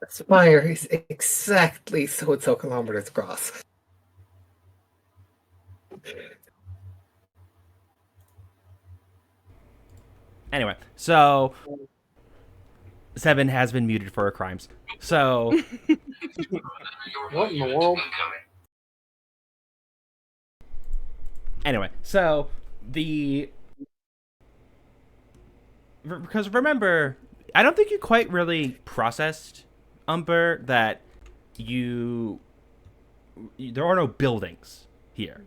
The spire is exactly so kilometers across. Anyway, so... Seven has been muted for her crimes. So... What in the world? Anyway, so the... Because remember, I don't think you quite really processed, Umber, that there are no buildings here.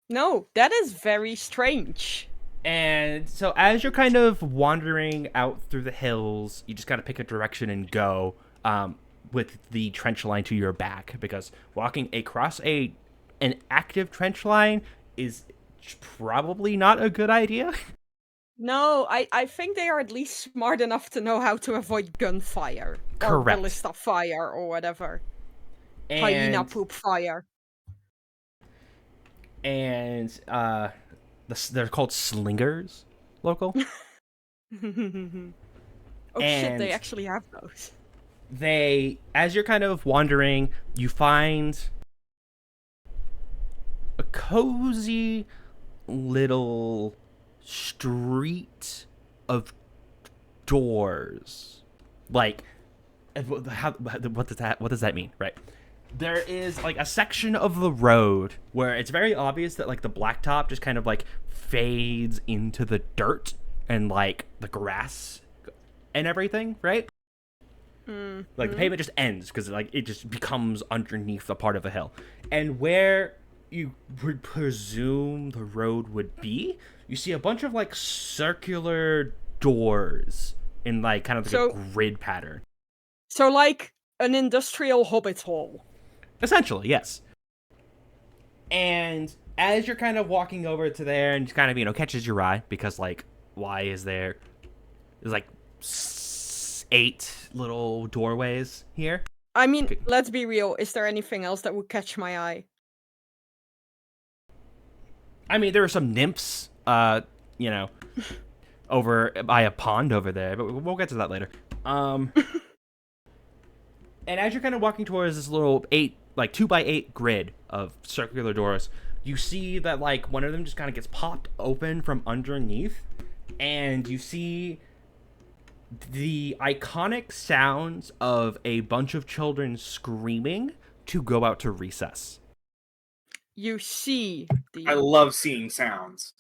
No, that is very strange. And so as you're kind of wandering out through the hills, you just gotta pick a direction and go with the trench line to your back, because walking across an active trench line is probably not a good idea. No, I think they are at least smart enough to know how to avoid gunfire. Or Correct. ballista fire or whatever. Hyena And poop fire. they're called slingers, local. Oh shit, they And- actually have those. As you're kind of wandering, you find a cozy little street of doors. Like, what does that mean? Right. There is like a section of the road where it's very obvious that like the blacktop just kind of like fades into the dirt and like the grass and everything, right? Like the pavement just ends because like it just becomes underneath the part of a hill. And where you would presume the road would be, you see a bunch of like circular doors in like kind of like So- a grid pattern. So like an industrial hobbit hole. Essentially, yes. And as you're kind of walking over to there and just kind of, catches your eye, because, like, why is there's like 8 little doorways here. I mean, Okay. let's be real. Is there anything else that would catch my eye? I mean, there are some nymphs, over by a pond over there, but we'll get to that later. And as you're kind of walking towards this little 2x8 grid of circular doors, you see that like one of them just kind of gets popped open from underneath, and you see the iconic sounds of a bunch of children screaming to go out to recess. You see the. I love seeing sounds.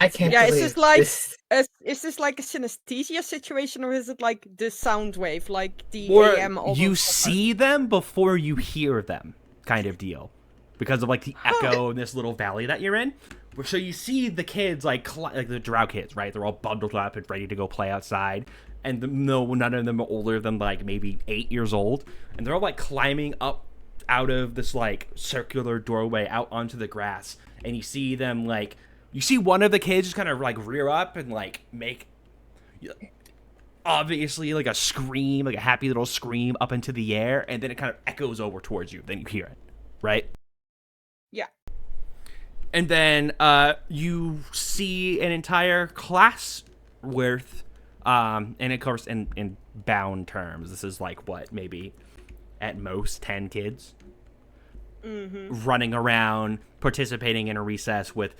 I can't Yeah, believe it's just like this. Is this like a synesthesia situation, or is it like the sound wave, like the Or AM? you see them before you hear them, kind of deal, because of like the echo in this little valley that you're in. So you see the kids like the drow kids, right? They're all bundled up and ready to go play outside, and none of them are older than like maybe 8 years old, and they're all like climbing up out of this like circular doorway out onto the grass, and you see them like. You see one of the kids just kind of like rear up and like make obviously like a scream, like a happy little scream up into the air, and then it kind of echoes over towards you. Then you hear it, right? Yeah. And then you see an entire class worth, and of course in bound terms, this is like what, maybe at most 10 kids running around, participating in a recess with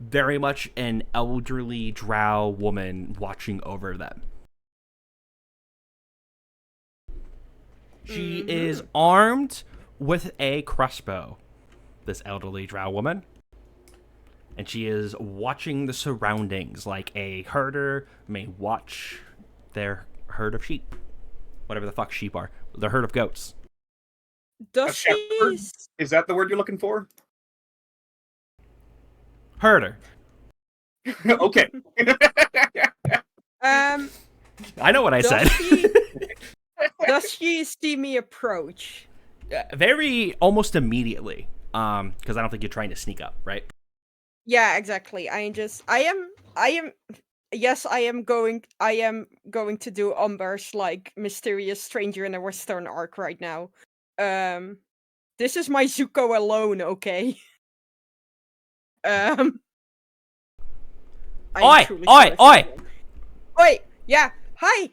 very much an elderly drow woman watching over them. She is armed with a crossbow, this elderly drow woman. And she is watching the surroundings like a herder may watch their herd of sheep. Whatever the fuck sheep are. The herd of goats. Does A she? shepherd? Is that the word you're looking for? Herder. Okay. Um, I know what I said. Does she see me approach? Very almost immediately. Because I don't think you're trying to sneak up, right? Yeah, exactly. Yes, I am going to do Umber's like mysterious stranger in a Western arc right now. This is my Zuko alone, okay? I'm Oi! truly Oi! sorry for Oi! that. Oi! Yeah. Hi.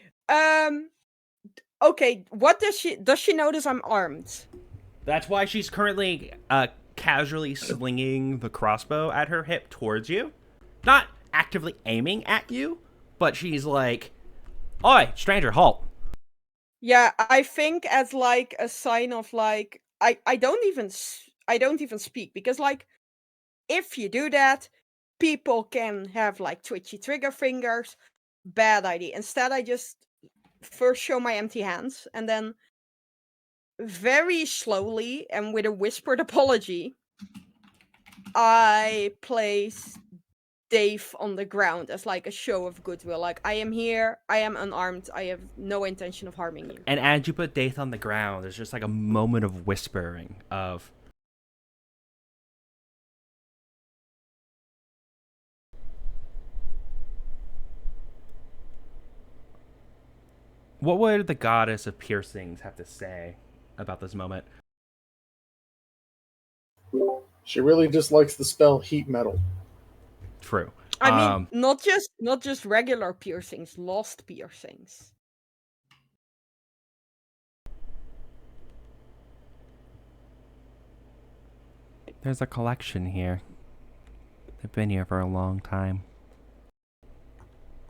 Okay, does she notice I'm armed? That's why she's currently casually slinging the crossbow at her hip towards you. Not actively aiming at you, but she's like, "Oi, stranger, halt." Yeah, I think as like a sign of like I don't even speak because like if you do that, people can have like twitchy trigger fingers. Bad idea. Instead, I just first show my empty hands and then very slowly and with a whispered apology, I place Dave on the ground as like a show of goodwill. Like, I am here, I am unarmed, I have no intention of harming you. And as you put Daith on the ground, there's just like a moment of whispering of, what would the goddess of piercings have to say about this moment? She really dislikes the spell heat metal. True. I mean, not just regular piercings, lost piercings. There's a collection here. They've been here for a long time.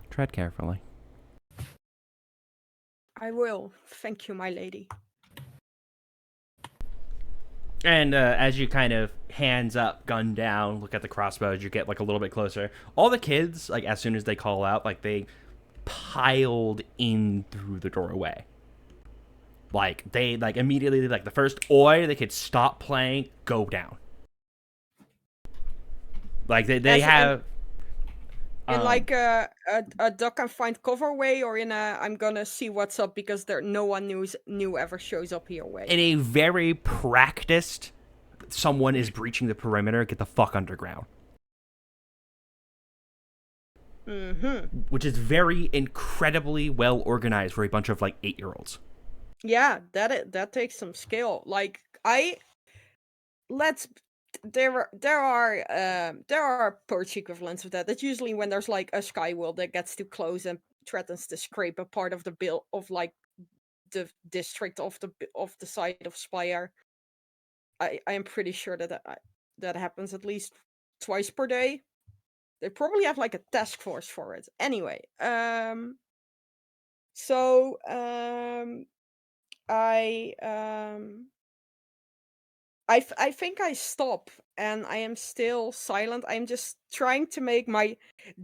Tread carefully. I will. Thank you, my lady. And as you kind of hands up, gun down, look at the crossbows, you get like a little bit closer. All the kids, like as soon as they call out, like they piled in through the doorway. Like they like immediately like the first oi, they could stop playing, go down. Like they have in like a duck and find cover way, or in a I'm gonna see what's up because no one new ever shows up here way. in a very practiced, someone is breaching the perimeter, get the fuck underground. Mm-hmm. Which is very incredibly well organized for a bunch of like 8-year-olds. Yeah, that takes some skill. Like there are perch equivalents of that. That's usually when there's like a sky whale that gets too close and threatens to scrape a part of the bill of like the district of the side of Spire. I am pretty sure that happens at least twice per day. They probably have like a task force for it. Anyway, so I think I stop and I am still silent. I'm just trying to make my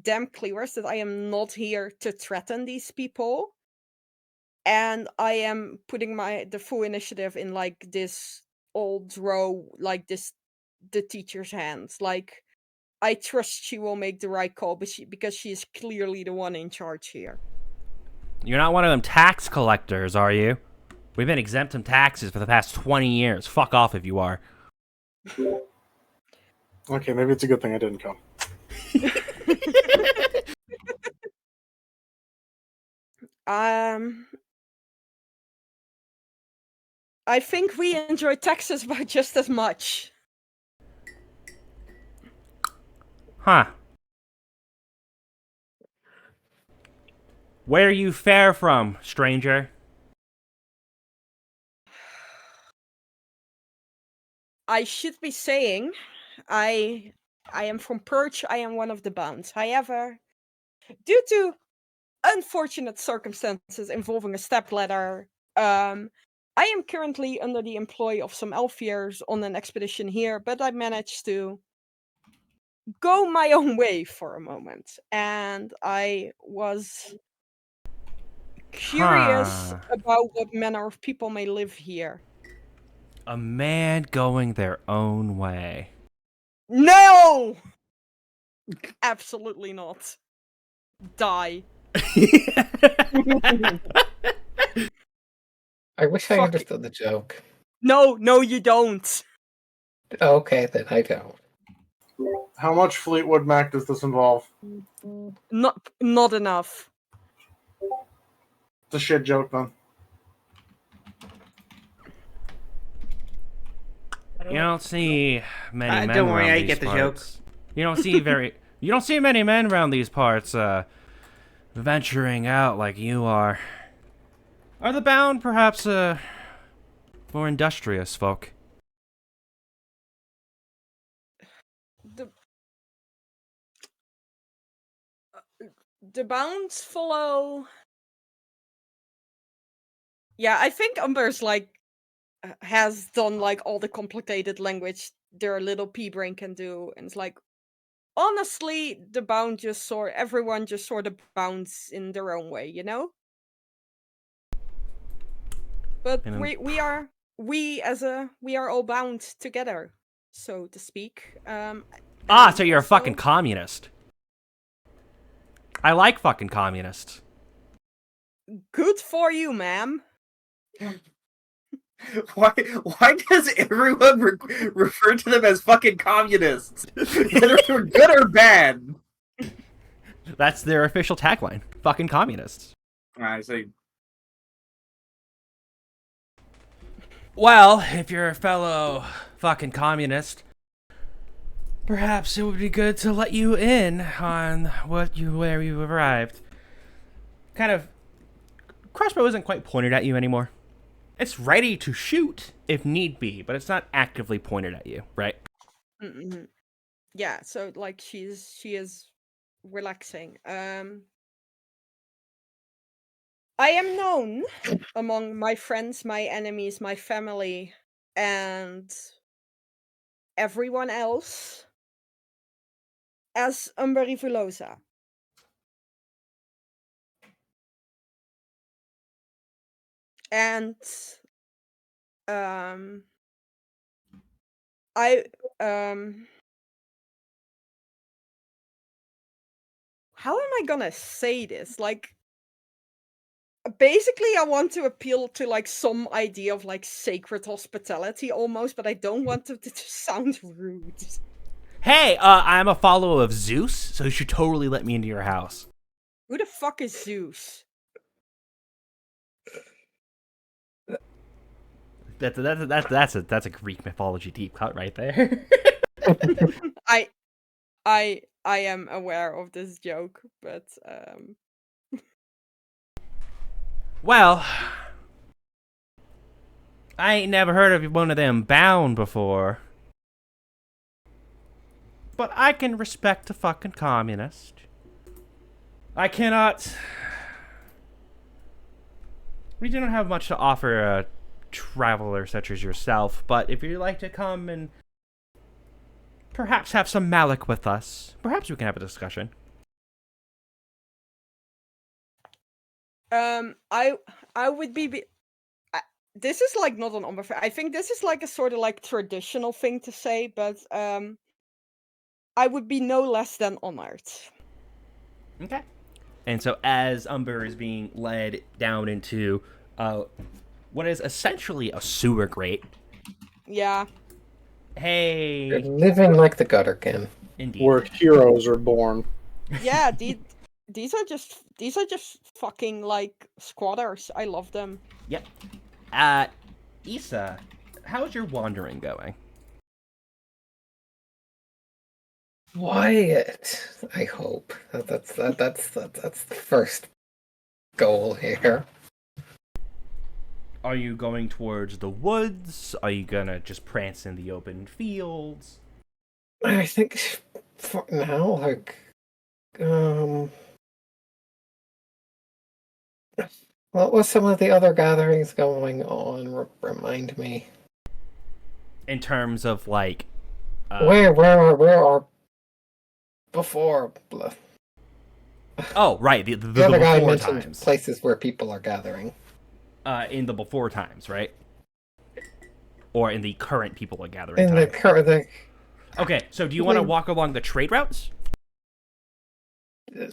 damn clear that I am not here to threaten these people. And I am putting the full initiative in like this old row, like the teacher's hands. Like, I trust she will make the right call, because she is clearly the one in charge here. You're not one of them tax collectors, are you? We've been exempt from taxes for the past 20 years. Fuck off if you are. Okay, maybe it's a good thing I didn't come. I think we enjoy taxes about just as much. Huh. Where you fare from, stranger? I should be saying, I am from Perch. I am one of the bounds. However, due to unfortunate circumstances involving a stepladder, I am currently under the employ of some Elfiers on an expedition here, but I managed to go my own way for a moment, and I was curious about what manner of people may live here. A man going their own way. No! Absolutely not. Die. I wish I Fuck. understood the joke. No, you don't. Okay, then I don't. How much Fleetwood Mac does this involve? Not enough. It's a shit joke, then. You don't see many men don't worry, around I these get the joke. parts. You don't see many men around these parts venturing out like you are. Are the bound perhaps more industrious folk? The bounds follow. Yeah, I think Umber's like has done like all the complicated language their little pea brain can do, and it's like honestly, the bound everyone just sort of bounds in their own way, you know. But And then- we are all bound together, so to speak. So you're a fucking communist. I like fucking communists. Good for you, ma'am. Why does everyone refer to them as fucking communists? Whether they're good or bad. That's their official tagline. Fucking communists. I see. Well, if you're a fellow fucking communist, perhaps it would be good to let you in on where you arrived. Kind of, crossbow isn't quite pointed at you anymore. It's ready to shoot if need be, but it's not actively pointed at you, right? Mm-hmm. Yeah, so like she is relaxing. I am known among my friends, my enemies, my family, and everyone else as Umber Rivulosa. And I how am I gonna say this? Like basically I want to appeal to like some idea of like sacred hospitality almost, but I don't want to sound rude. Hey, I'm a follower of Zeus, so you should totally let me into your house. Who the fuck is Zeus? That's a Greek mythology deep cut right there. I am aware of this joke, but Well, I ain't never heard of one of them bound before. But I can respect a fucking communist. I cannot. We do not have much to offer a traveler such as yourself, but if you'd like to come and perhaps have some Malik with us, perhaps we can have a discussion. I would be. This is like not an Umber. I think this is like a sort of like traditional thing to say, but I would be no less than honored. Okay. And so as Umber is being led down into what is essentially a sewer grate. Yeah. You're Hey. living like the gutter can. Indeed. Where heroes are born. Yeah, these are just fucking like squatters. I love them. Yep. Issa, how's your wandering going? Quiet. I hope that's the first goal here. Are you going towards the woods? Are you gonna just prance in the open fields? I think for now, like, what was some of the other gatherings going on? Remind me. In terms of like, Where are before? oh right, the The other guy before mentioned times. places where people are gathering. In the before times, right? Or in the current people are gathering In the time. current, Okay, so do you want to walk along the trade routes?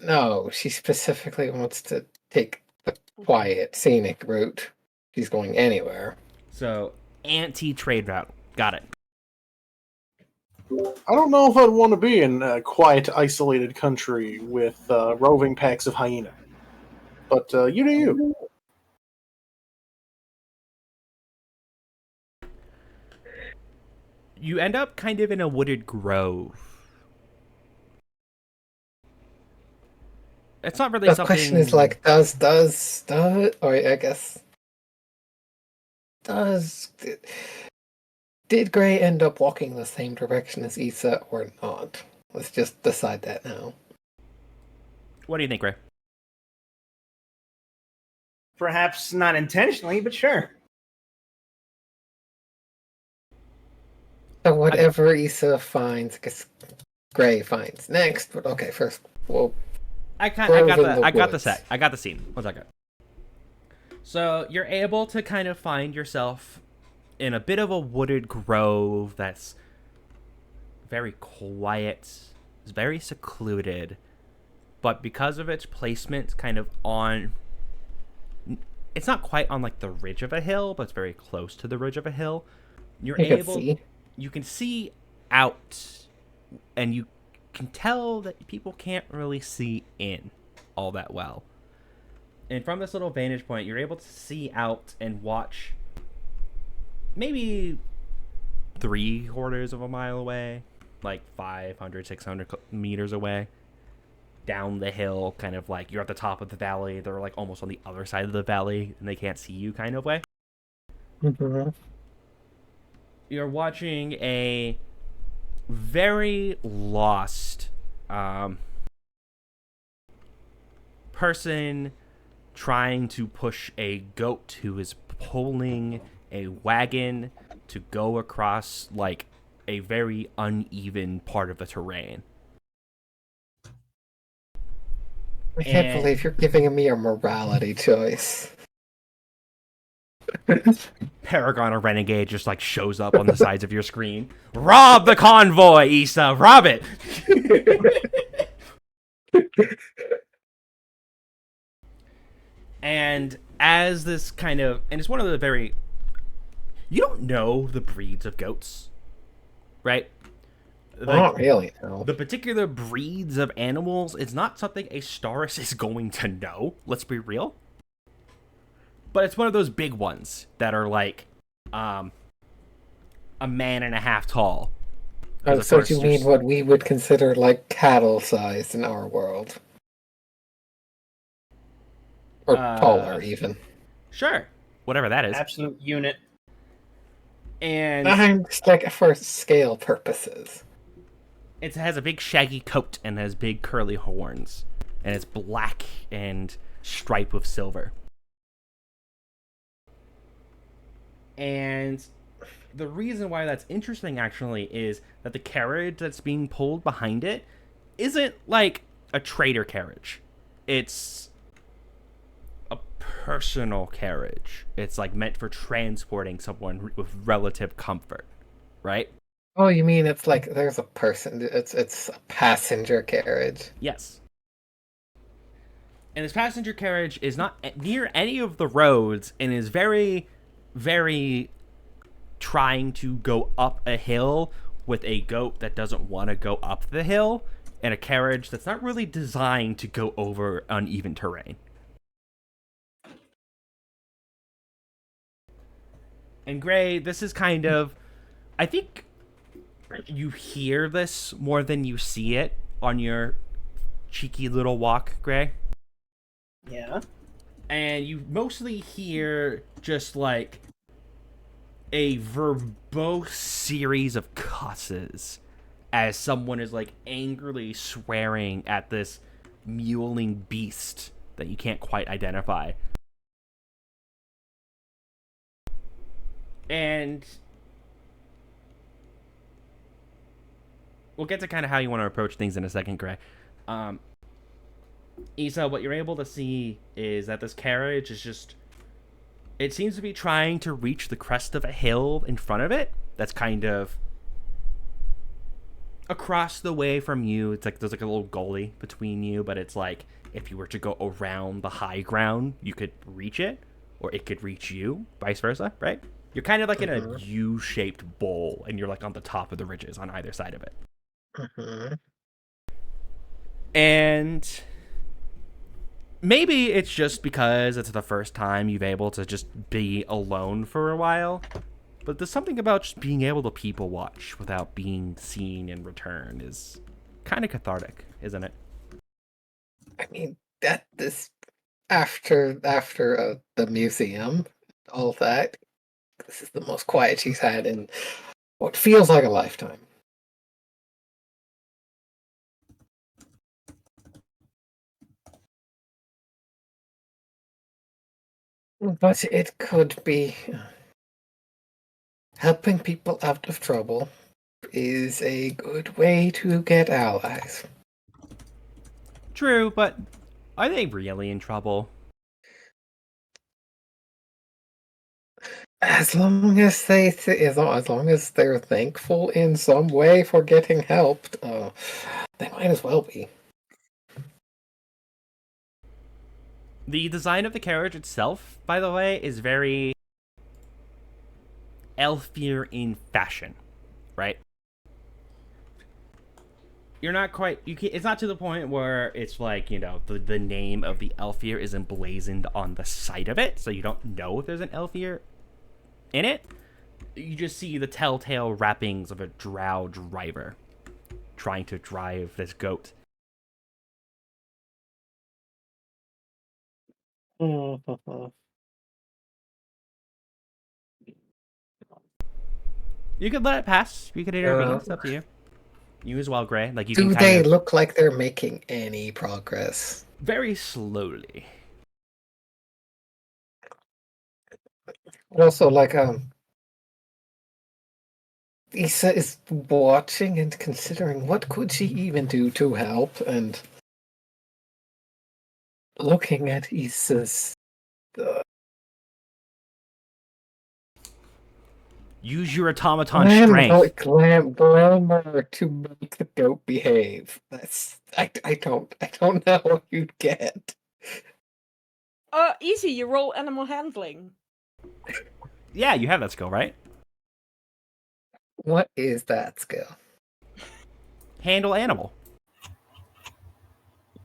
No, she specifically wants to take the quiet, scenic route. She's going anywhere. So, anti-trade route. Got it. I don't know if I'd want to be in a quiet, isolated country with roving packs of hyena. But you do you. You end up kind of in a wooded grove. It's not really The something... question is like, or I guess, did Gray end up walking the same direction as Issa or not? Let's just decide that now. What do you think, Ray? Perhaps not intentionally, but sure. So whatever Issa finds, I guess Gray finds next. But okay, first, well, I got the scene. 1 second. So you're able to kind of find yourself in a bit of a wooded grove that's very quiet, it's very secluded, but because of its placement kind of on, it's not quite on like the ridge of a hill, but it's very close to the ridge of a hill. You can see out, and you can tell that people can't really see in all that well. And from this little vantage point, you're able to see out and watch maybe 3/4 of a mile away, like 500, 600 meters away, down the hill, kind of like you're at the top of the valley. They're like almost on the other side of the valley, and they can't see you kind of way. mm-hmm. You're watching a very lost person trying to push a goat who is pulling a wagon to go across like a very uneven part of the terrain. I can't believe you're giving me a morality choice. Paragon or Renegade just like shows up on the sides of your screen. Rob the convoy, Issa! Rob it! And as this kind of... And it's one of the very... You don't know the breeds of goats, right? Not really, no. The particular breeds of animals, it's not something a Staris is going to know. Let's be real. But it's one of those big ones that are like a man and a half tall. Oh, so you mean what we would consider like cattle size in our world? Or taller, even. Sure. Whatever that is. Absolute unit. And just like for scale purposes. It has a big shaggy coat and has big curly horns. And it's black and striped with silver. And the reason why that's interesting, actually, is that the carriage that's being pulled behind it isn't like a trader carriage. It's a personal carriage. It's like meant for transporting someone with relative comfort, right? Oh, you mean it's like there's a person? It's a passenger carriage. Yes. And this passenger carriage is not near any of the roads and is very, very trying to go up a hill with a goat that doesn't want to go up the hill, and a carriage that's not really designed to go over uneven terrain. And Gray, this is kind of... I think you hear this more than you see it on your cheeky little walk, Gray. Yeah. And you mostly hear just like a verbose series of cusses as someone is like angrily swearing at this mewling beast that you can't quite identify. And we'll get to kind of how you want to approach things in a second, Gray. Issa, what you're able to see is that this carriage is just... It seems to be trying to reach the crest of a hill in front of it. That's kind of across the way from you, it's like there's like a little gully between you, but it's like if you were to go around the high ground, you could reach it, or it could reach you, vice versa, right? You're kind of like in a U-shaped bowl, and you're like on the top of the ridges on either side of it. Mhm. And maybe it's just because it's the first time you've able to just be alone for a while. But there's something about just being able to people watch without being seen in return is kind of cathartic, isn't it? I mean, that this after the museum, all that. This is the most quiet she's had in what feels like a lifetime. But it could be helping people out of trouble is a good way to get allies. True, but are they really in trouble? As long as as long as they're thankful in some way for getting helped, they might as well be. The design of the carriage itself, by the way, is very elfier in fashion, right? You're not quite it's not to the point where it's like, you know, the name of the elfier is emblazoned on the side of it, so you don't know if there's an elfier in it. You just see the telltale wrappings of a drow driver trying to drive this goat. You could let it pass. You could intervene. It's up to you. You as well, Gray. Like you Do can kind they of look like they're making any progress? very slowly. Also, like, Issa is watching and considering what could she even do to help, and looking at Issa's. Use your automaton strength. Glamour to make the goat behave. That's I don't know what you'd get. Easy, you roll animal handling. Yeah, you have that skill, right? What is that skill? Handle animal.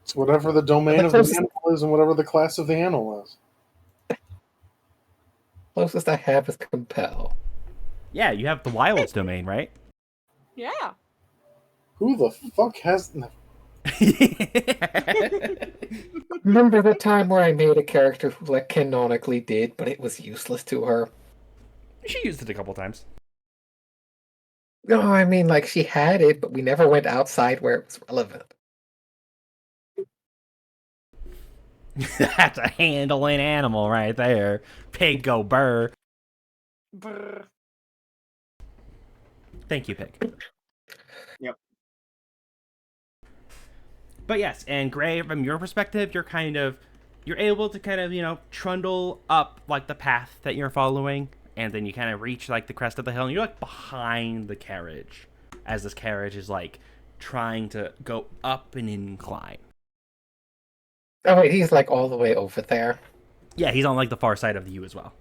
It's whatever the domain of the animal is and whatever the class of the animal is. Closest I have is compel. Yeah, you have the wild's domain, right? Yeah. Who the fuck has... Remember the time where I made a character who like canonically did, but it was useless to her? She used it a couple times. No, I mean like she had it, but we never went outside where it was relevant. That's a handling animal right there. Pig go burr. Brr. Thank you, Pig. Yep. But yes, and Gray, from your perspective, you're able to kind of, you know, trundle up like the path that you're following, and then you kind of reach like the crest of the hill, and you're like behind the carriage as this carriage is like trying to go up an incline. Oh wait, he's like all the way over there. Yeah, he's on like the far side of the U as well.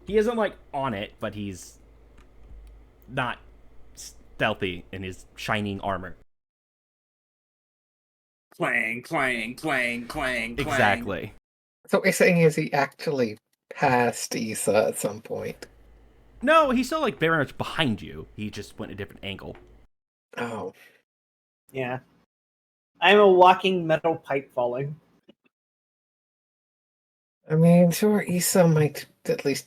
He isn't like on it, but he's not stealthy in his shining armor. Clang, clang, clang, clang, clang. Exactly. So what you're saying is he actually passed Issa at some point? No, he's still like very much behind you. He just went a different angle. Oh. Yeah. I'm a walking metal pipe falling. I mean, sure, Issa might at least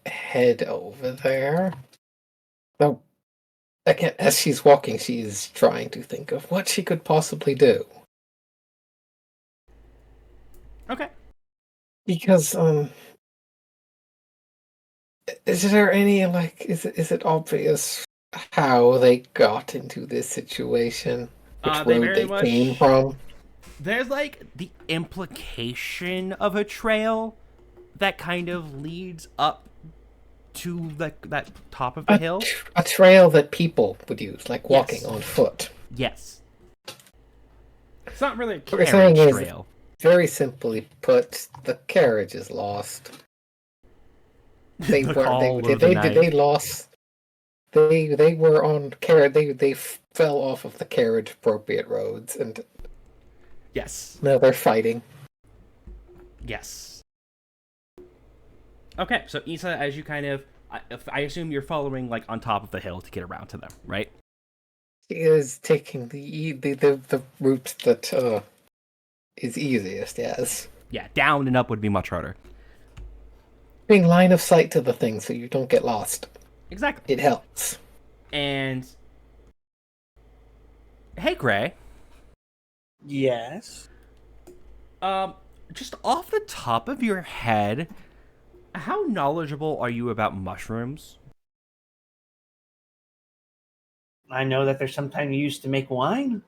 head over there. Though, again, as she's walking, she is trying to think of what she could possibly do. Okay. Because, is there any, like, is it obvious how they got into this situation? Which They road very they much came from? There's like the implication of a trail that kind of leads up to like that top of the hill? A trail that people would use, like walking Yes. on foot. Yes. It's not really a What you're saying carriage is- trail. Very simply put, the carriage is lost. They The were call of they the they, night. they lost. They were on carriage. They fell off of the carriage appropriate roads, and Yes. now they're fighting. Yes. Okay, so Issa, as you kind of, I assume you're following like on top of the hill to get around to them, right? She is taking the route that is easiest. Yes, Yeah, down and up would be much harder. being line of sight to the thing so you don't get lost. Exactly. It helps. And hey, Gray. Yes. Just off the top of your head, how knowledgeable are you about mushrooms? I know that they're sometimes used to make wine.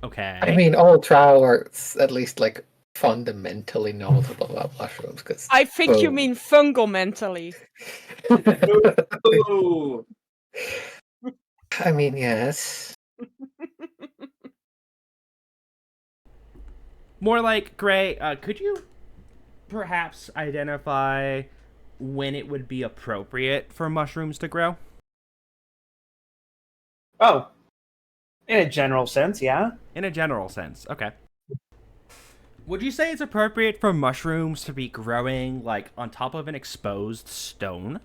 Okay. I mean, all Trow are at least like fundamentally knowledgeable about mushrooms. Because I think you Boom. mean fungal mentally. Ooh. I mean, yes. More like, Gray, could you perhaps identify when it would be appropriate for mushrooms to grow? Oh, in a general sense, yeah. In a general sense, okay. Would you say it's appropriate for mushrooms to be growing, like, on top of an exposed stone?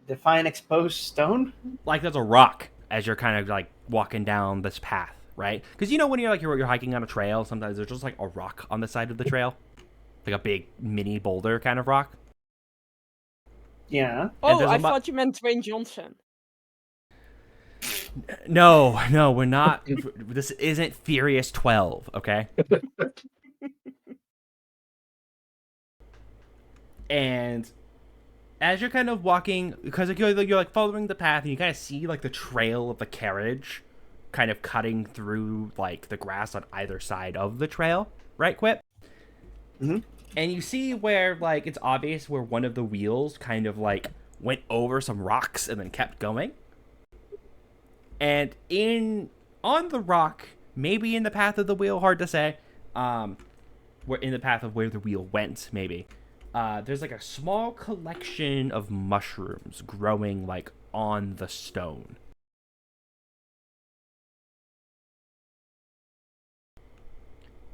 Define exposed stone. Like, there's a rock as you're kind of, like, walking down this path, right? Because you know when you're hiking on a trail, sometimes there's just, like, a rock on the side of the trail? Like a big mini boulder kind of rock? Yeah. And Oh, there's a I mu- thought you meant Dwayne Johnson. No, we're not. This isn't Furious 12, okay? And as you're kind of walking, because you're like following the path, and you kind of see like the trail of the carriage, kind of cutting through like the grass on either side of the trail, right, Quip? Mhm. And you see where like it's obvious where one of the wheels kind of like went over some rocks and then kept going. And on the rock, maybe in the path of the wheel, hard to say. Where in the path of where the wheel went, maybe. There's like a small collection of mushrooms growing like on the stone.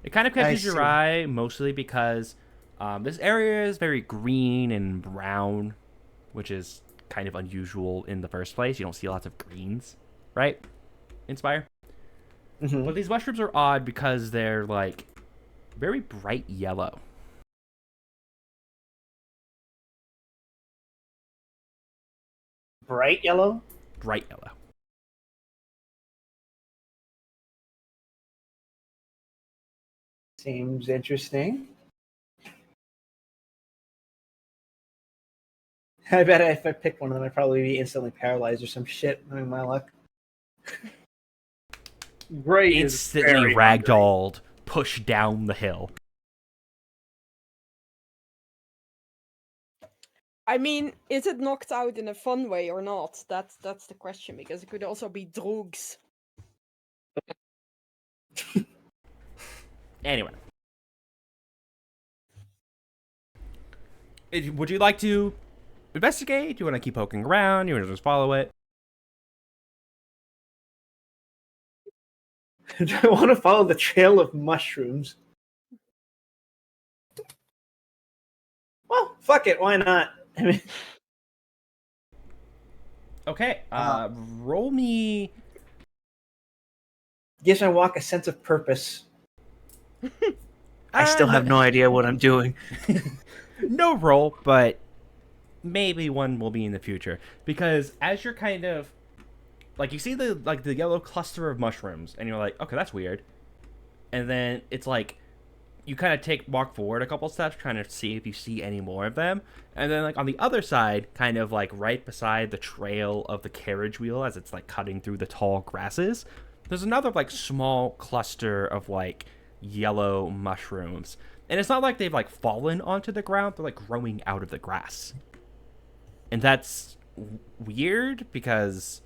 It kind of catches your see. eye mostly because this area is very green and brown, which is kind of unusual in the first place. You don't see lots of greens, right? Inspire. Mhm. But these mushrooms are odd because they're like very bright yellow. Bright yellow. Bright yellow. Seems interesting. I bet if I picked one of them, I'd probably be instantly paralyzed or some shit. Knowing my luck. Gray is Instantly very hungry. ragdolled, pushed down the hill. I mean, is it knocked out in a fun way or not? That's the question, because it could also be drugs. Anyway. Would you like to investigate? Do you want to keep poking around? You want to just follow it? Do I want to follow the trail of mushrooms? Well, fuck it. Why not? I mean, Okay, roll me. gives my walk a sense of purpose. I still have no idea what I'm doing. No roll, but maybe one will be in the future. Because as you're kind of like you see the yellow cluster of mushrooms, and you're like, okay, that's weird. And then it's like you kind of walk forward a couple steps, trying to see if you see any more of them. And then like on the other side, kind of like right beside the trail of the carriage wheel as it's like cutting through the tall grasses, there's another like small cluster of like yellow mushrooms. And it's not like they've like fallen onto the ground, they're like growing out of the grass. And that's weird because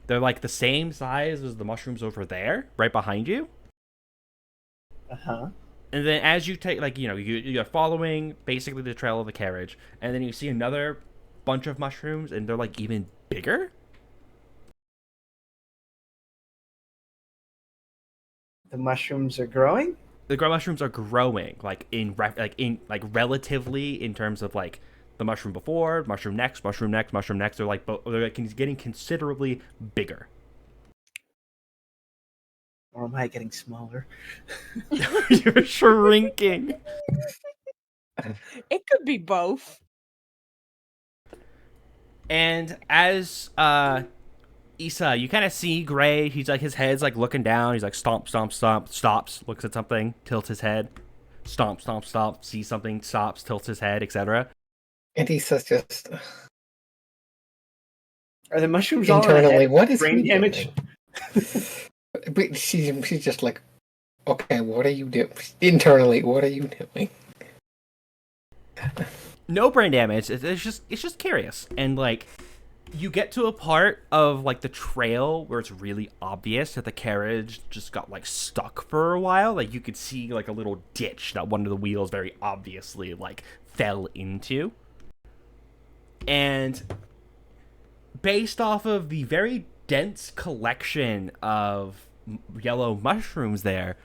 they're like the same size as the mushrooms over there, right behind you. Uh-huh. And then as you take, like, you're following basically the trail of the carriage, and then you see another bunch of mushrooms, and they're like even bigger. The mushrooms are growing? The mushrooms are growing, like relatively in terms of like the mushroom before, mushroom next, mushroom next, mushroom next. They're like getting considerably bigger. Or am I getting smaller? You're shrinking. It could be both. And as Issa, you kind of see Gray. He's like, his head's like looking down. He's like stomp, stomp, stomp, stops, looks at something, tilts his head, stomp, stomp, stomp, sees something, stops, tilts his head, etc. And Issa's just Are the mushrooms all in the internally, head? what is Brain he damage? doing? But she's just like, okay, what are you doing? Internally, what are you doing? No brain damage. It's just curious. And like, you get to a part of like the trail where it's really obvious that the carriage just got like stuck for a while. Like you could see like a little ditch that one of the wheels very obviously like fell into. And based off of the very dense collection of yellow mushrooms there,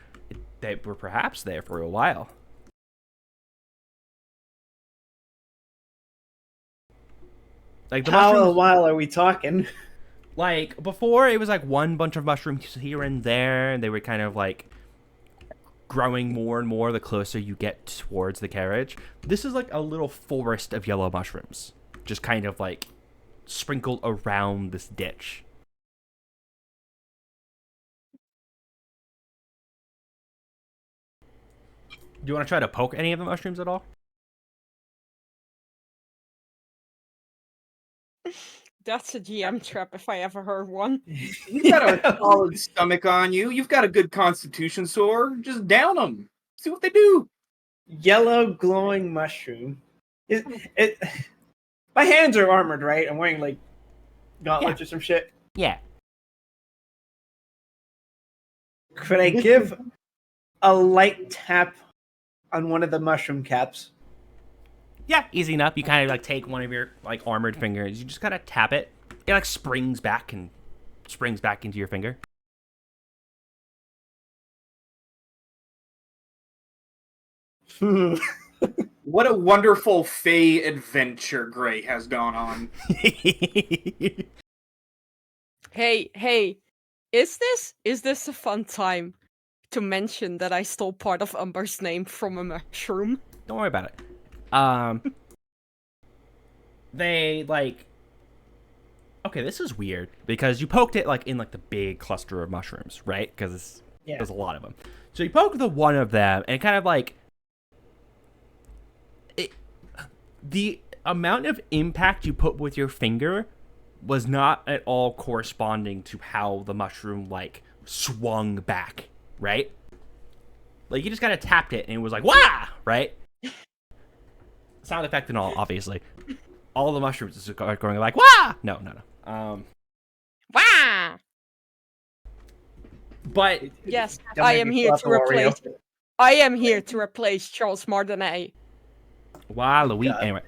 they were perhaps there for a while. Like the How mushrooms, a while are we talking? like before it was like one bunch of mushrooms here and there, and they were kind of like growing more and more the closer you get towards the carriage. This is like a little forest of yellow mushrooms, just kind of like sprinkled around this ditch. Do you want to try to poke any of the mushrooms at all? That's a GM trap if I ever heard one. You've got a solid stomach on you. You've got a good constitution score. Just down them. See what they do. Yellow glowing mushroom. My hands are armored, right? I'm wearing like gauntlets or some shit. Yeah. Could I give a light tap on one of the mushroom caps? Yeah, easy enough. You kind of like take one of your like armored fingers. You just kind of tap it. It like springs back into your finger. What a wonderful Fey adventure Gray has gone on. Hey, is this a fun time to mention that I stole part of Umber's name from a mushroom? Don't worry about it. They like. Okay, this is weird because you poked it like in like the big cluster of mushrooms, right? Because there's a lot of them. So you poke the one of them, and kind of like the amount of impact you put with your finger was not at all corresponding to how the mushroom like swung back, right? Like you just kind of tapped it, and it was like wah, right? Sound effect and all, obviously. All the mushrooms is going like wah. No. Wah! But Yes, Don't I make am me here pull to out the Oreo. replace. I am here to replace Charles Martinet. wow, Louis. God. Anyway,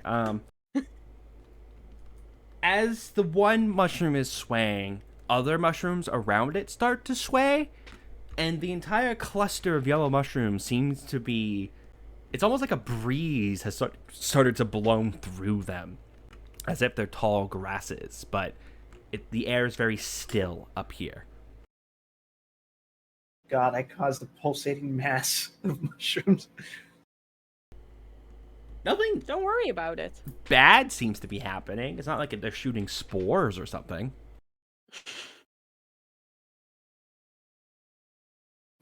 as the one mushroom is swaying, other mushrooms around it start to sway, and the entire cluster of yellow mushrooms seems to be. It's almost like a breeze has started to blow through them, as if they're tall grasses, but the air is very still up here. God, I caused a pulsating mass of mushrooms. Nothing Don't worry about it. bad seems to be happening. It's not like they're shooting spores or something.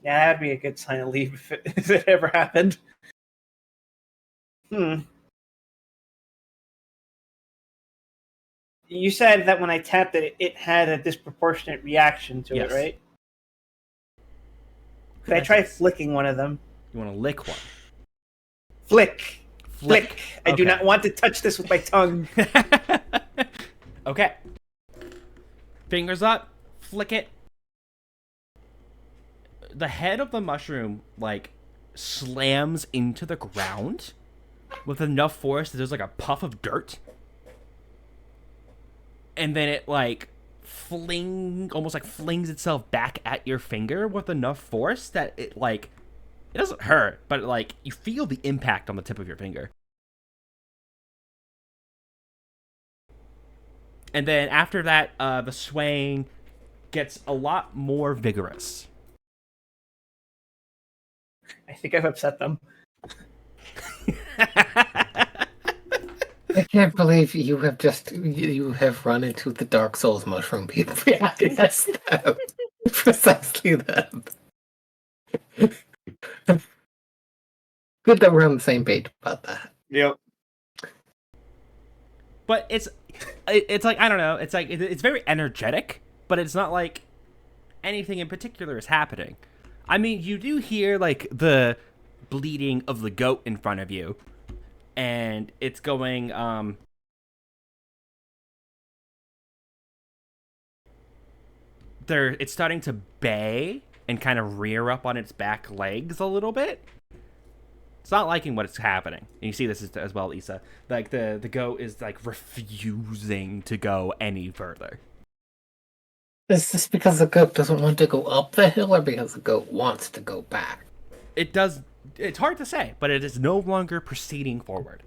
Yeah, that'd be a good sign of leave if it ever happened. You said that when I tapped it, it had a disproportionate reaction to Yes. it, right? Could I try flicking one of them? You want to lick one. Flick. Flick. I do Okay. not want to touch this with my tongue. Okay. Fingers up. Flick it. The head of the mushroom, like, slams into the ground with enough force that there's, like, a puff of dirt. And then it, like, almost like flings itself back at your finger with enough force that it, like, it doesn't hurt, but, like, you feel the impact on the tip of your finger. And then after that, the swaying gets a lot more vigorous. I think I've upset them. I can't believe you have run into the Dark Souls mushroom people. Yeah, yes, them. Precisely them. Good that we're on the same page about that. Yep. But it's like, I don't know, it's like it's very energetic, but it's not like anything in particular is happening. I mean, you do hear like the bleeding of the goat in front of you, and it's going it's starting to bay and kind of rear up on its back legs a little bit. It's not liking what's happening. And you see this as well, Issa. Like, the goat is, like, refusing to go any further. Is this because the goat doesn't want to go up the hill, or because the goat wants to go back? It's hard to say, but it is no longer proceeding forward.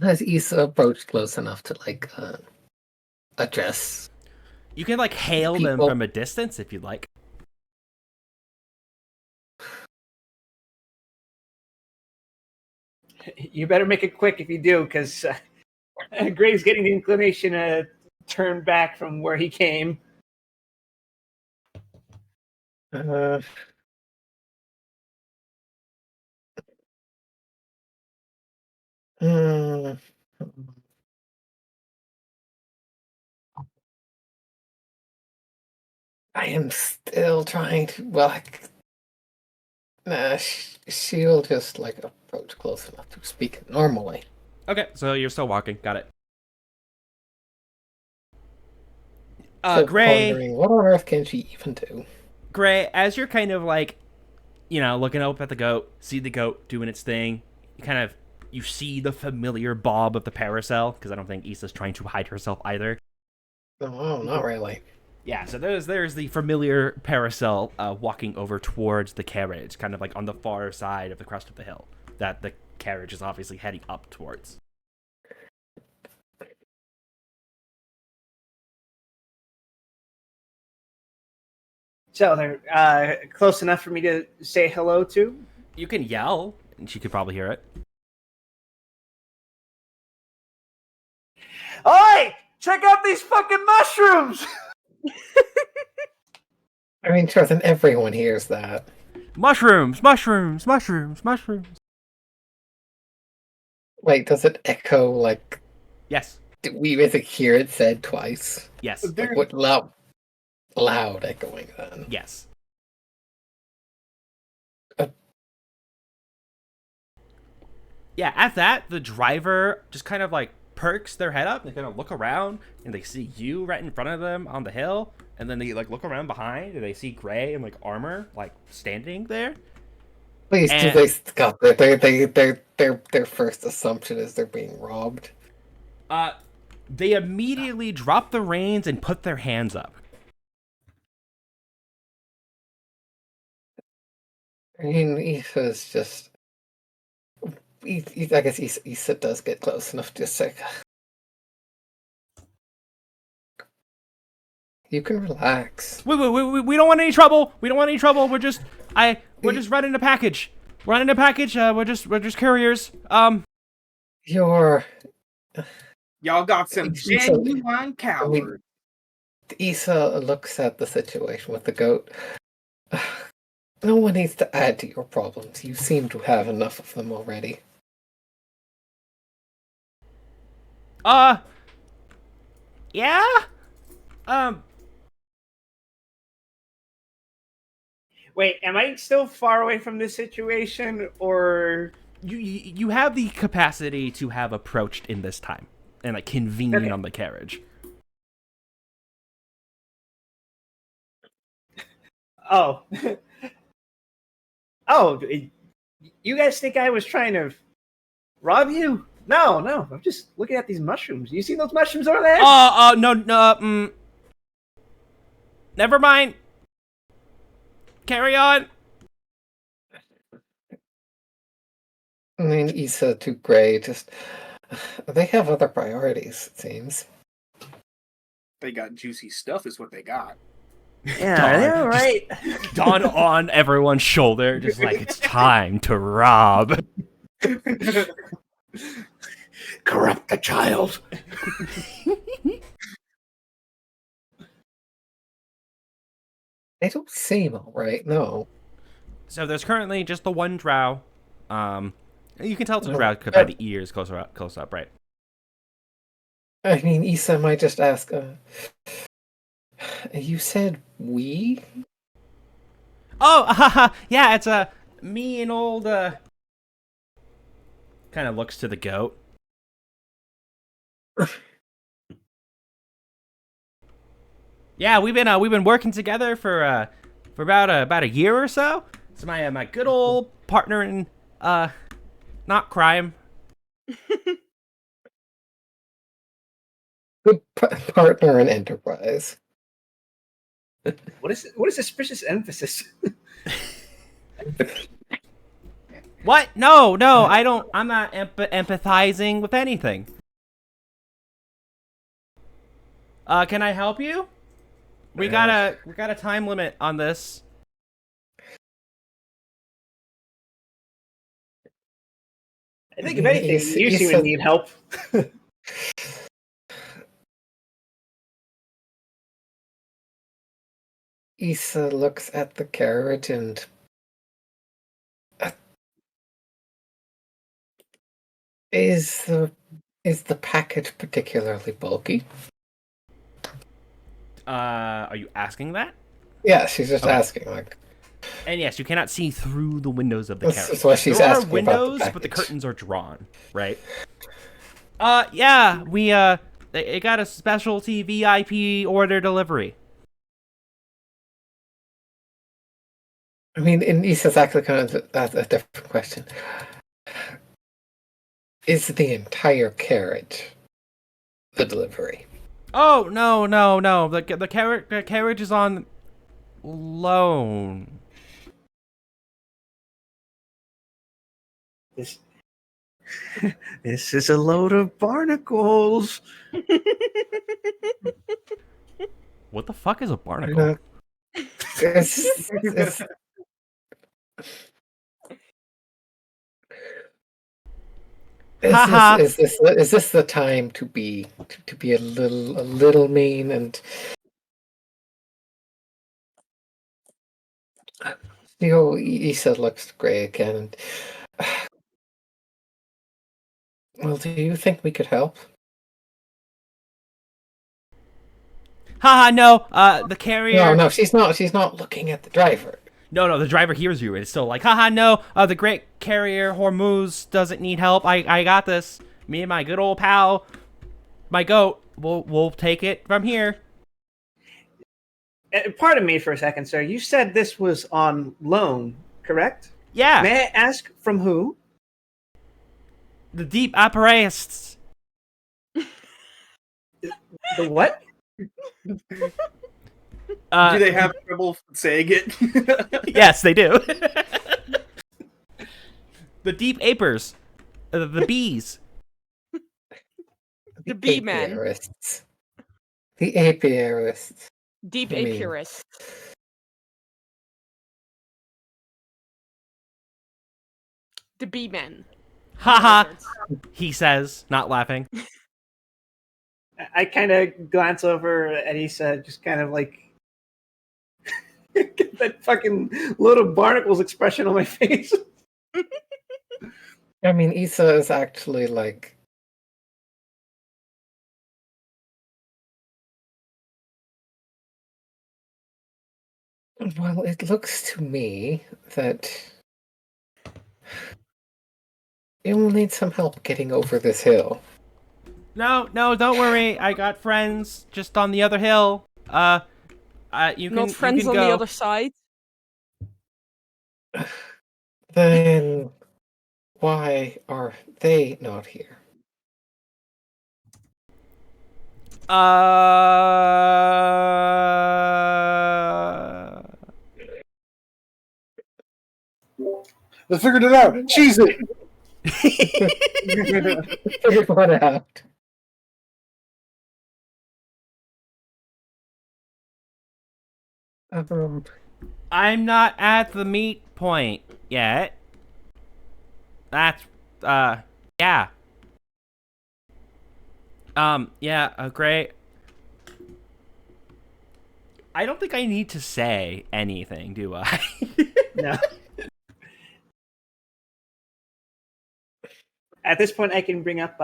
Has Issa approached close enough to, like, address? You can, like, hail them from a distance if you'd like. You better make it quick if you do, because Gray's getting the inclination to turn back from where he came. I am still trying to. Well, she'll just like approach close enough to speak normally. Okay, so you're still walking. Got it. So Gray. Pondering, what on earth can she even do? Gray, as you're kind of like, looking up at the goat, see the goat doing its thing, you see the familiar bob of the parasol, because I don't think Issa's trying to hide herself either. No, not really. Yeah, so there's the familiar parasol walking over towards the carriage, kind of like on the far side of the crest of the hill that the carriage is obviously heading up towards. So they're close enough for me to say hello to? You can yell, and she could probably hear it. Oi! Check out these fucking mushrooms! I mean, sure, then everyone hears that. Mushrooms, mushrooms, mushrooms, mushrooms. Wait, does it echo like? Yes. Did we basically hear it said twice? Yes. Like, what loud echoing then? Yes. Yeah, at that, the driver just kind of like perks their head up. They kind of look around and they see you right in front of them on the hill. And then they like look around behind and they see Gray in like armor, like standing there. Please do they Scott, their first assumption is they're being robbed. They immediately drop the reins and put their hands up. I mean, Issa's just. I guess Issa does get close enough to say, you can relax. We don't want any trouble. We don't want any trouble. We're just running a package. Running a package. We're just couriers. You're. Y'all got some genuine cowards. Issa looks at the situation with the goat. No one needs to add to your problems. You seem to have enough of them already. Yeah? Wait, am I still far away from this situation, or You have the capacity to have approached in this time and like convened Okay. on the carriage. oh, oh, you guys think I was trying to rob you? No, I'm just looking at these mushrooms. You see those mushrooms over there? No, never mind. Carry on. I mean, Issa to Gray just. They have other priorities, it seems. They got juicy stuff, is what they got. Yeah, they're right. Dawn on everyone's shoulder, just like it's time to rob. Corrupt the child. They don't seem all right. No. So there's currently just the one drow. You can tell it's a drow by the ears close up, right? I mean, Issa might just ask. You said we? Oh, yeah, it's me and old kind of looks to the goat. Yeah, we've been working together for about a year or so. It's my good old partner in not crime. Good partner in enterprise. What is suspicious emphasis? What? No, I don't. I'm not empathizing with anything. Can I help you? We got a time limit on this. I think if anything, you seem to need help. Issa looks at the carriage and is the package particularly bulky? Are you asking that? Yeah, she's just Okay. asking. Like, And yes, you cannot see through the windows of the That's carriage. why she's there are asking about the windows, but the package. curtains are drawn, right? Yeah, we it got a specialty VIP order delivery. I mean, in Issa's actually kind of a different question. Is the entire carriage the delivery? Oh no. The carriage is on loan. This is a load of barnacles. What the fuck is a barnacle? It's- Haha. Is this the time to be a little mean and Issa looks grey again and well, do you think we could help? Haha, no. The carrier. No, she's not looking at the driver. No, the driver hears you. It's still like, haha, no. The great carrier Hormuz doesn't need help. I got this. Me and my good old pal, my goat. We'll take it from here. Pardon me for a second, sir. You said this was on loan, correct? Yeah. May I ask from who? The deep apparatus. The what? Do they have trouble saying it? Yes, they do. The deep apers. The bees. The bee man. Apiarists. The apiarists. Deep I mean- apiarist. The bee man. Haha, he says, not laughing. I kind of glance over at Issa, just kind of like get that fucking load of barnacles expression on my face. I mean, Issa is actually like. Well, it looks to me that you will need some help getting over this hill. No, don't worry. I got friends just on the other hill. You Not can friends on go. the other side. Then why are they not here? I figured it out. Cheese it. Figure what out. I'm not at the meat point yet. That's yeah. Yeah, great. I don't think I need to say anything, do I? No. At this point, I can bring up.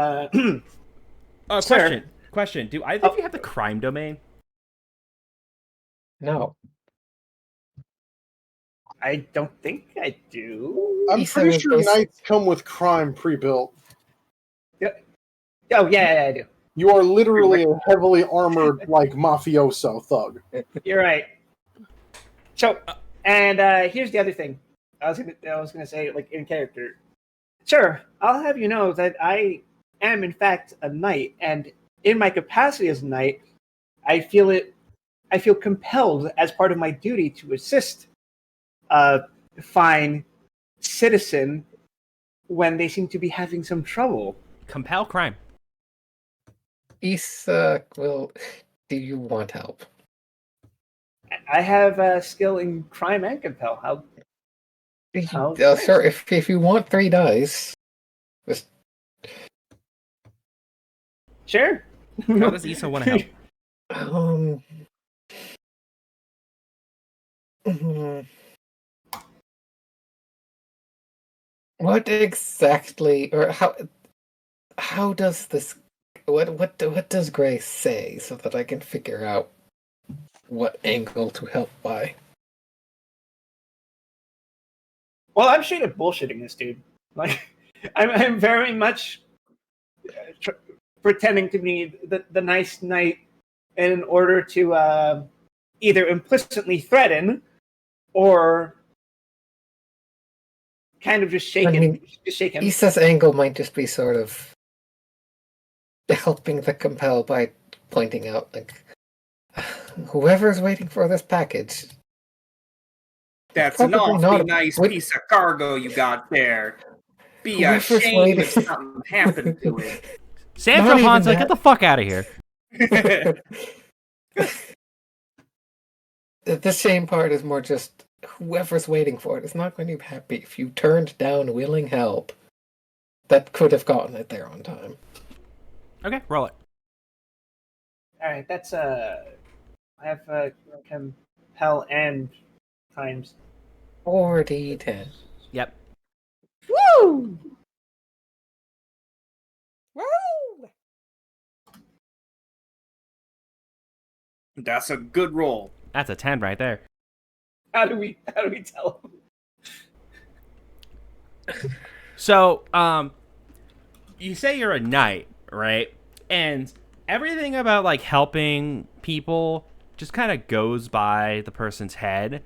Sir. Question. Do either of you have the crime domain? No. I don't think I do. I'm Isa pretty sure goes- knights come with crime pre-built. Oh yeah, I do. You are literally a heavily armored, like, mafioso thug. You're right. So, and here's the other thing. I was gonna say, like, in character. Sure, I'll have you know that I am in fact a knight, and in my capacity as a knight, I feel compelled as part of my duty to assist a fine citizen when they seem to be having some trouble. Compel crime. Isa, do you want help? I have a skill in crime and compel. How? Sure, if you want 3 dice, just Sure. How does Isa want to help? Mhm. What exactly, or how does this? What does Grace say so that I can figure out what angle to help by? Well, I'm straight up bullshitting this dude. Like, I'm very much pretending to be the nice knight in order to either implicitly threaten or kind of just shake him. Isa's angle might just be sort of helping the compel by pointing out, like, whoever's waiting for this package. That's an Probably awfully not. nice Would- piece of cargo you got there. Be Whoever's ashamed waiting- if something happened to it. Sandra Not even Han's like, that. get the fuck out of here. The shame part is more just whoever's waiting for it is not going to be happy if you turned down willing help that could have gotten it there on time. Okay, roll it. All right, that's I have compel and times. 4d10. Yep. Woo! Woo! That's a good roll. That's a 10 right there. How do we tell him? So, you say you're a knight, right? And everything about, like, helping people just kind of goes by the person's head.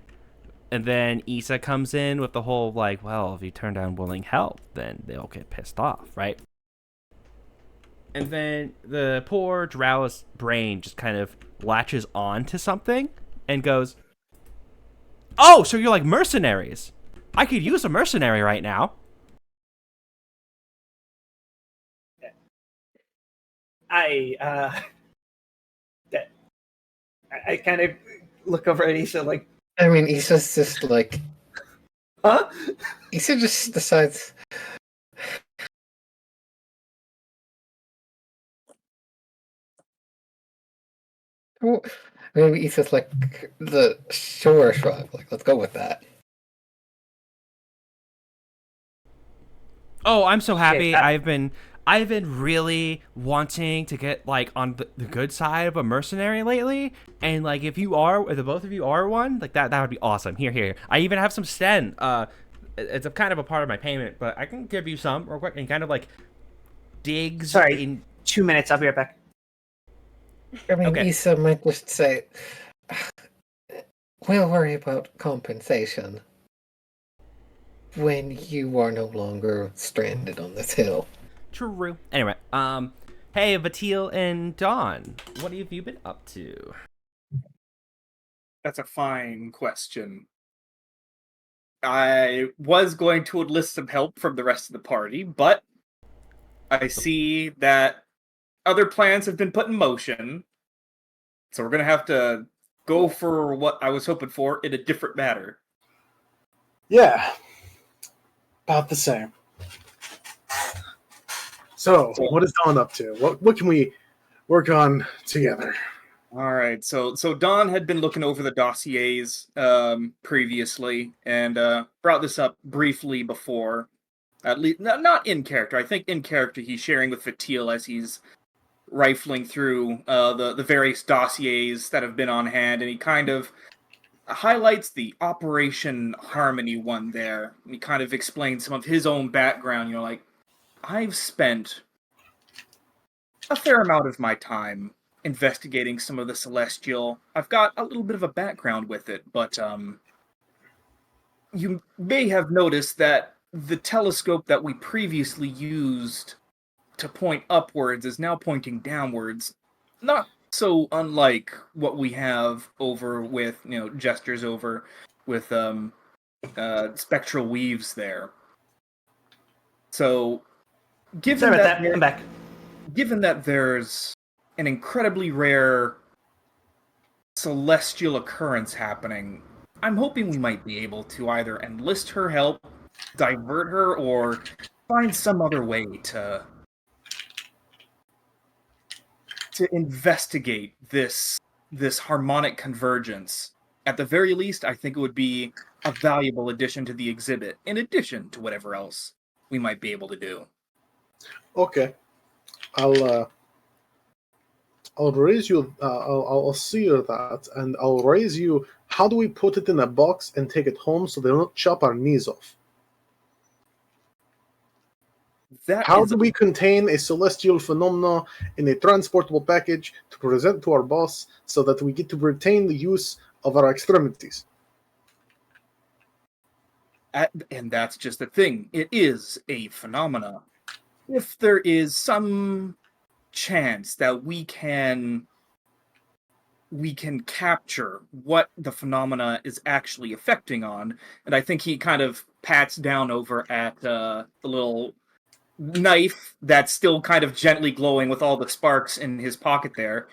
And then Isa comes in with the whole, like, well, if you turn down willing help, then they'll get pissed off, right? And then the poor Drow's brain just kind of latches on to something and goes, oh, so you're like mercenaries. I could use a mercenary right now. I kind of look over at Issa like, I mean, Isa's just like, huh? Isa just decides. Well, maybe Isa's like the sure shrug. Like, let's go with that. Oh, I'm so happy. Shit, I've been I've been really wanting to get like on the good side of a mercenary lately, and like if the both of you are one, like that would be awesome. Here. I even have some sten. It's a kind of a part of my payment, but I can give you some real quick and kind of like digs Sorry. in. 2 minutes. I'll be right back. I mean, Okay. Issa might just say, we'll worry about compensation when you are no longer stranded on this hill. True. Anyway, hey, Vatil and Dawn, what have you been up to? That's a fine question. I was going to enlist some help from the rest of the party, but I see that other plans have been put in motion, so we're going to have to go for what I was hoping for in a different manner. Yeah, about the same. So, what is Dawn up to? What can we work on together? All right, so Don had been looking over the dossiers previously and brought this up briefly before. At least not in character. I think in character he's sharing with Fatil as he's rifling through the various dossiers that have been on hand, and he kind of highlights the Operation Harmony one there. He kind of explains some of his own background. You know, like, I've spent a fair amount of my time investigating some of the Celestial. I've got a little bit of a background with it, but you may have noticed that the telescope that we previously used to point upwards is now pointing downwards. Not so unlike what we have over with, gestures over with spectral weaves there. So, given Sorry about that. I'm back. Given that there's an incredibly rare celestial occurrence happening, I'm hoping we might be able to either enlist her help, divert her, or find some other way to investigate this harmonic convergence. At the very least, I think it would be a valuable addition to the exhibit, in addition to whatever else we might be able to do. Okay, I'll raise you. I'll see you that, and I'll raise you. How do we put it in a box and take it home so they don't chop our knees off? How do we contain a celestial phenomena in a transportable package to present to our boss so that we get to retain the use of our extremities? And that's just the thing. It is a phenomena. If there is some chance that we can capture what the phenomena is actually affecting on, and I think he kind of pats down over at the little knife that's still kind of gently glowing with all the sparks in his pocket there.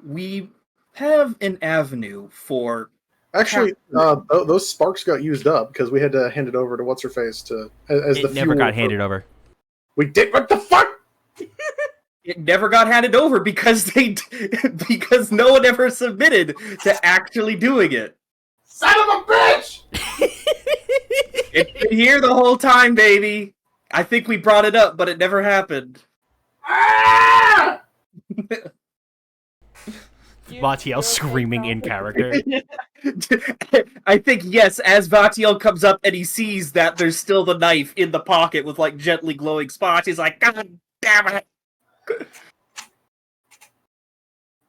We have an avenue for... Actually, those sparks got used up because we had to hand it over to what's-her-face as the fuel. It never got handed over. We did? What the fuck? It never got handed over because no one ever submitted to actually doing it. Son of a bitch! It's been here the whole time, baby. I think we brought it up, but it never happened. Ah! Vatiel screaming in character. I think, yes, as Vatiel comes up and he sees that there's still the knife in the pocket with, like, gently glowing spots, he's like, God damn it!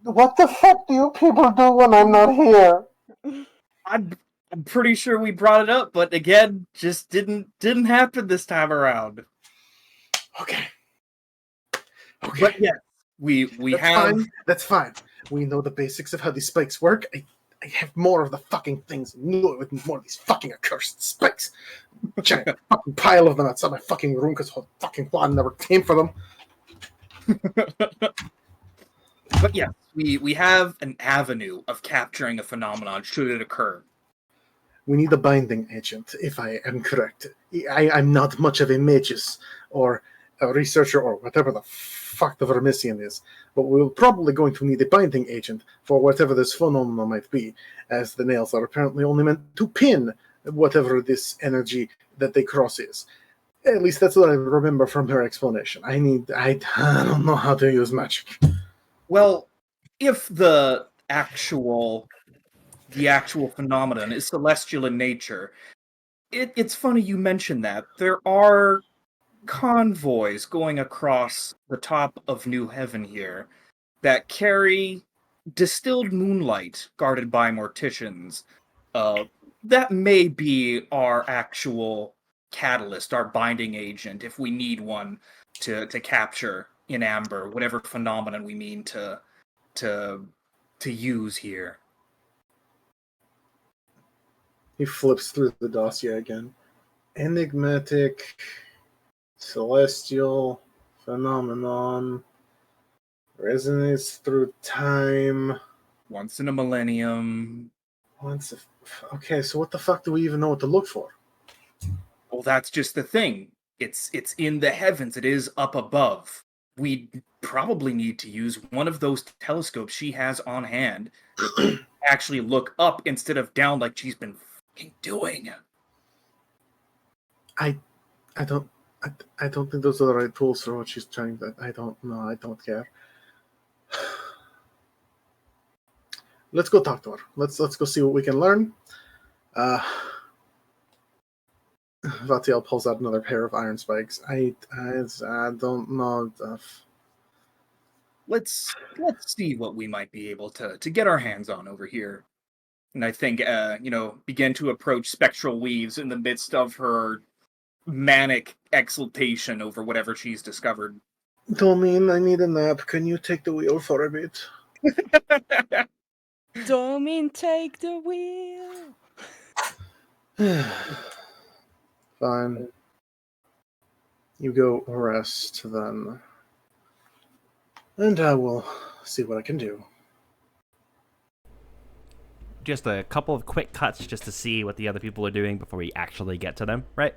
What the fuck do you people do when I'm not here? I'm pretty sure we brought it up, but again, just didn't happen this time around. Okay. But yeah, we That's have... fine. That's fine. We know the basics of how these spikes work. I have more of the fucking things. I knew it with more of these fucking accursed spikes. Giant fucking pile of them outside my fucking room because fucking Juan never came for them. But yeah, we have an avenue of capturing a phenomenon should it occur. We need a binding agent, if I am correct. I'm not much of a magus or a researcher or whatever the fuck the Vermissian is, but we're probably going to need a binding agent for whatever this phenomenon might be, as the nails are apparently only meant to pin whatever this energy that they cross is. At least that's what I remember from her explanation. I don't know how to use magic. Well, if the actual phenomenon is celestial in nature, it's funny you mention that. There are convoys going across the top of New Heaven here that carry distilled moonlight guarded by morticians. That may be our actual catalyst, our binding agent, if we need one to capture in amber whatever phenomenon we mean to use here. He flips through the dossier again. Enigmatic, celestial phenomenon, resonates through time. Once in a millennium. Okay, so what the fuck do we even know what to look for? Well, that's just the thing. It's in the heavens. It is up above. We probably need to use one of those telescopes she has on hand to actually look up instead of down like she's been fucking doing. I don't think those are the right tools for what she's trying to. I don't know. I don't care. Let's go talk to her. Let's go see what we can learn. Vatiel pulls out another pair of iron spikes. I don't know. Let's see what we might be able to get our hands on over here. And I think begin to approach Spectral Weaves in the midst of her manic exultation over whatever she's discovered. Domine, I need a nap. Can you take the wheel for a bit? Domine, take the wheel. Fine. You go rest then. And I will see what I can do. Just a couple of quick cuts just to see what the other people are doing before we actually get to them, right?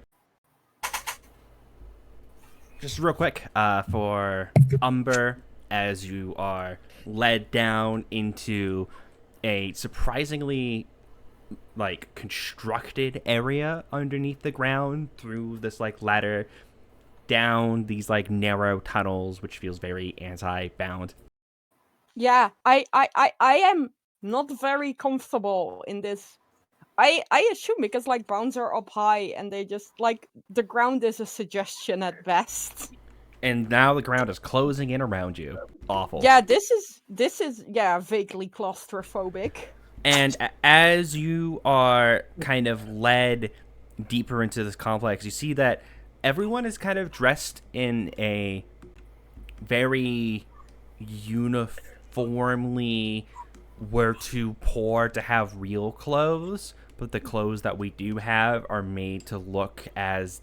Just real quick, for Umber, as you are led down into a surprisingly constructed area underneath the ground through this ladder down these narrow tunnels, which feels very anti-bound. Yeah, I am not very comfortable in this. I assume because bounds are up high and they just the ground is a suggestion at best. And now the ground is closing in around you. Awful. Yeah, this is vaguely claustrophobic. And as you are kind of led deeper into this complex, you see that everyone is kind of dressed in a very uniformly were too poor to have real clothes, but the clothes that we do have are made to look as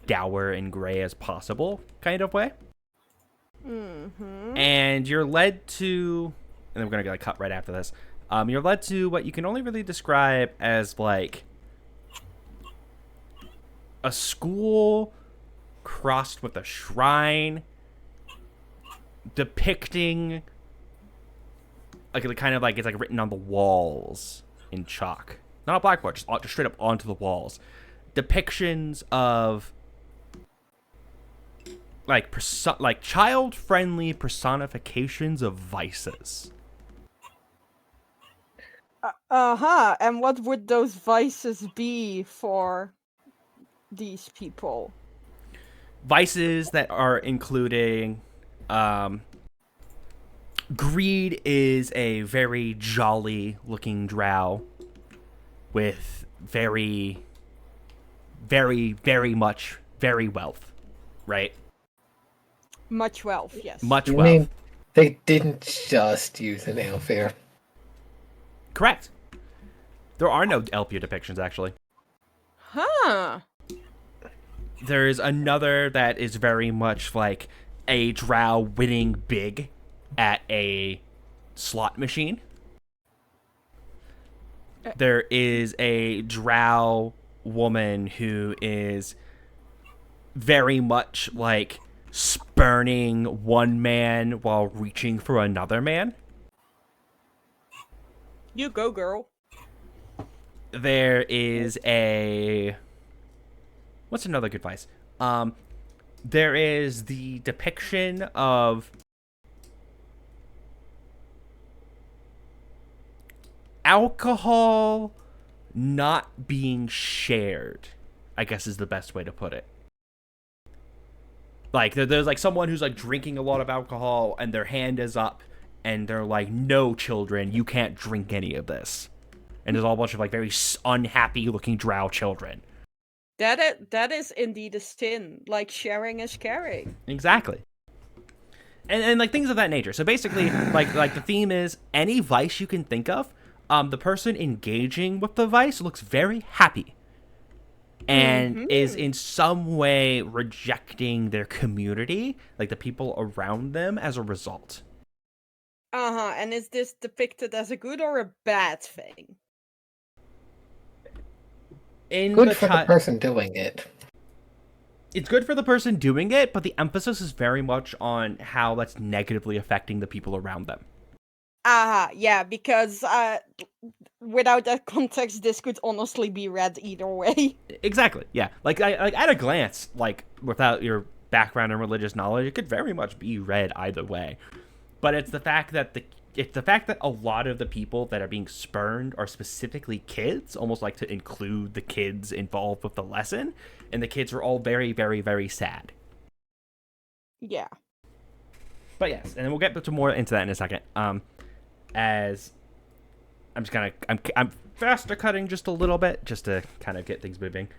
dour and gray as possible kind of way. Mm-hmm. And you're led to, and we're going to get cut right after this, you're led to what you can only really describe as a school crossed with a shrine depicting it's written on the walls in chalk, not a blackboard, just straight up onto the walls, depictions of child-friendly personifications of vices. And what would those vices be for these people? Vices that are including greed is a very jolly looking drow with very, very, very much wealth, right? Much wealth, yes. Much You wealth. mean they didn't just use an elf here? Correct. There are no Elpia depictions, actually. Huh. There's another that is very much like a drow winning big at a slot machine. There is a drow woman who is very much spurning one man while reaching for another man. You go, girl. There is a... What's another good vice? There is the depiction of alcohol not being shared, I guess is the best way to put it. Like, there's like someone who's like drinking a lot of alcohol and their hand is up and they're like, no, children, you can't drink any of this. And there's a whole bunch of like very unhappy looking drow children. That is indeed a sin. Like, sharing is caring. Exactly. And like things of that nature. So basically, like the theme is any vice you can think of, the person engaging with the vice looks very happy. And is in some way rejecting their community, like the people around them, as a result. And is this depicted as a good or a bad thing? Good for the person doing it. It's good for the person doing it, but the emphasis is very much on how that's negatively affecting the people around them. Yeah, because without that context, this could honestly be read either way. Exactly, yeah. Like at a glance, like without your background in religious knowledge, it could very much be read either way. But it's the fact that a lot of the people that are being spurned are specifically kids, almost like to include the kids involved with the lesson, and the kids are all very, very, very sad. Yeah. But yes, and we'll get to more into that in a second. As I'm just I'm faster cutting just a little bit just to kind of get things moving.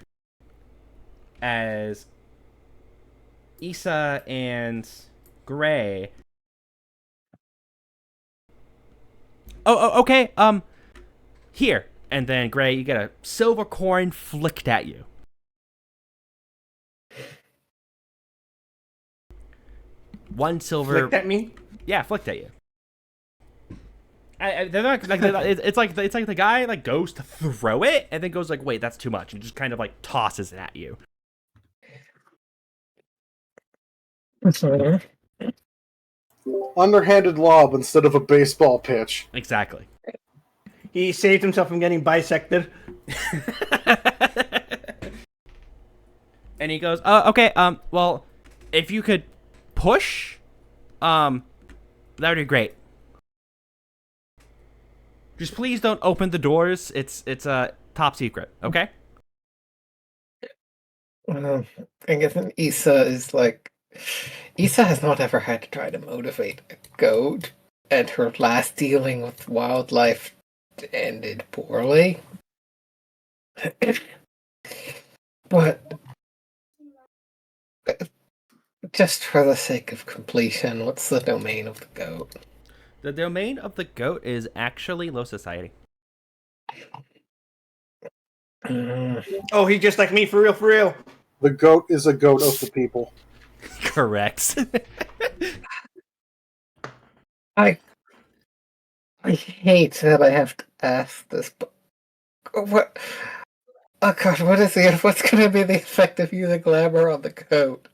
As Issa and Gray. Oh, okay. Here. And then Gray, you get a silver coin flicked at you. One silver. Flicked at me? Yeah, flicked at you. They're not like it's like the guy like goes to throw it and then goes like, wait, that's too much, and just kind of like tosses it at you. Underhanded lob instead of a baseball pitch. Exactly. He saved himself from getting bisected. And he goes, okay, well, if you could push, that would be great. Just please don't open the doors. It's top secret, okay? I guess Issa is like, Issa has not ever had to try to motivate a goat, and her last dealing with wildlife ended poorly. But just for the sake of completion, what's the domain of the goat? The domain of the goat is actually low society. Oh, he just like me, for real, for real. The goat is a goat of the people. Correct. I hate that I have to ask this, but what? Oh god, what's going to be the effect of using glamour on the goat?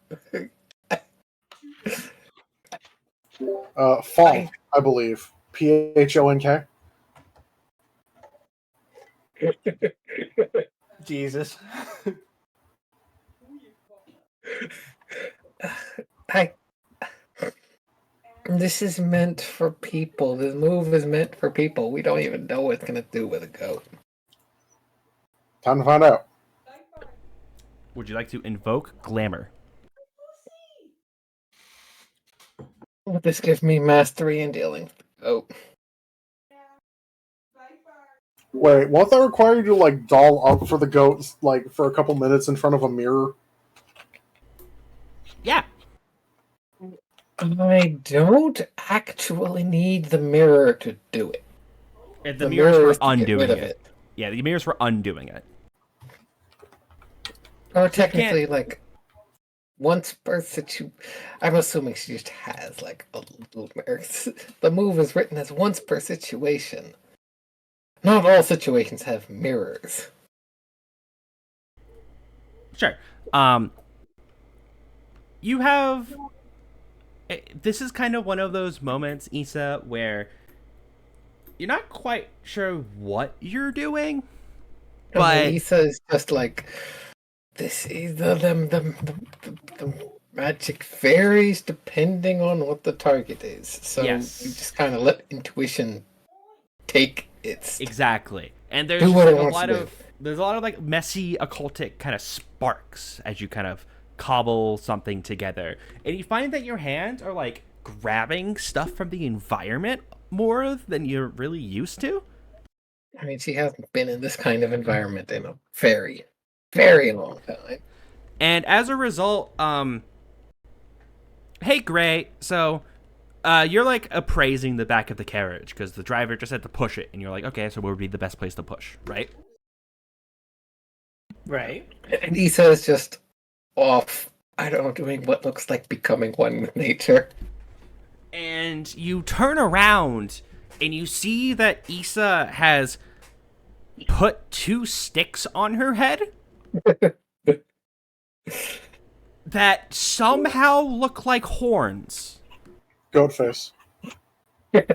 Phonk, I believe. Phonk. Jesus. This is meant for people. This move is meant for people. We don't even know what it's going to do with a goat. Time to find out. Would you like to invoke glamour? Will this give me mastery in dealing with the goat? Wait, won't that require you to like doll up for the goat like for a couple minutes in front of a mirror? Yeah. I don't actually need the mirror to do it. The mirrors mirror for is to get undoing rid of it. Yeah, the mirrors for undoing it. Or technically, like, once per situation. I'm assuming she just has, like, a little mirror. The move is written as once per situation. Not all situations have mirrors. Sure. You have... This is kind of one of those moments, Issa, where you're not quite sure what you're doing, but... Issa is just like... this is the magic varies depending on what the target is. So Yes. you just kind of let intuition take its Exactly. And there's do just what like it a wants lot to do. of there's a lot of like messy occultic kind of sparks as you kind of cobble something together. And you find that your hands are like grabbing stuff from the environment more than you're really used to. I mean, she hasn't been in this kind of environment in a very, very long time. And as a result, hey Gray, so you're like appraising the back of the carriage because the driver just had to push it, and you're like, okay, so where would be the best place to push, right? Right. And Issa is just off, I don't know, doing what looks like becoming one with nature. And you turn around and you see that Issa has put 2 sticks on her head that somehow look like horns. Goat face. And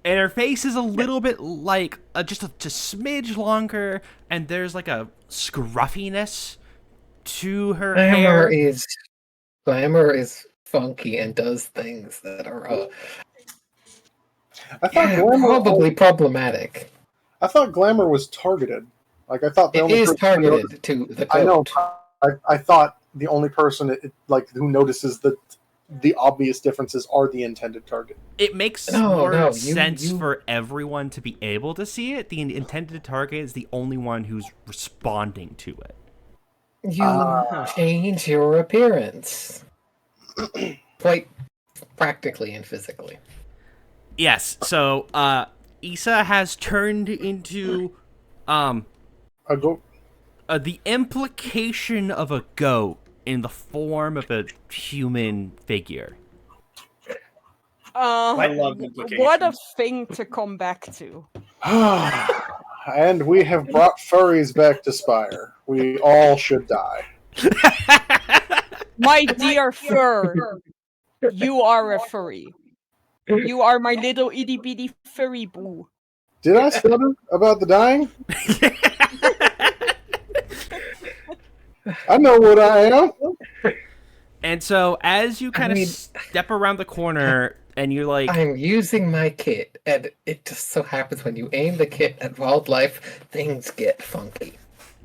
her face is a little bit like just a smidge longer, and there's like a scruffiness to her hair. Glamour is funky and does things that are I thought glamour probably problematic. I thought glamour was targeted. Like I thought the It only is person targeted to the I know. goat. I thought the only person like who notices the obvious differences are the intended target. It makes more sense for everyone to be able to see it. The intended target is the only one who's responding to it. You change your appearance. Quite practically and physically. Yes, so Issa has turned into A goat. the implication of a goat in the form of a human figure. I love implications. What a thing to come back to. And we have brought furries back to Spire. We all should die. My dear fur, you are a furry. You are my little itty bitty furry boo. Did I stutter about the dying? I know what I am. And so as you kind of step around the corner and you're like, I'm using my kit, and it just so happens when you aim the kit at wildlife, things get funky.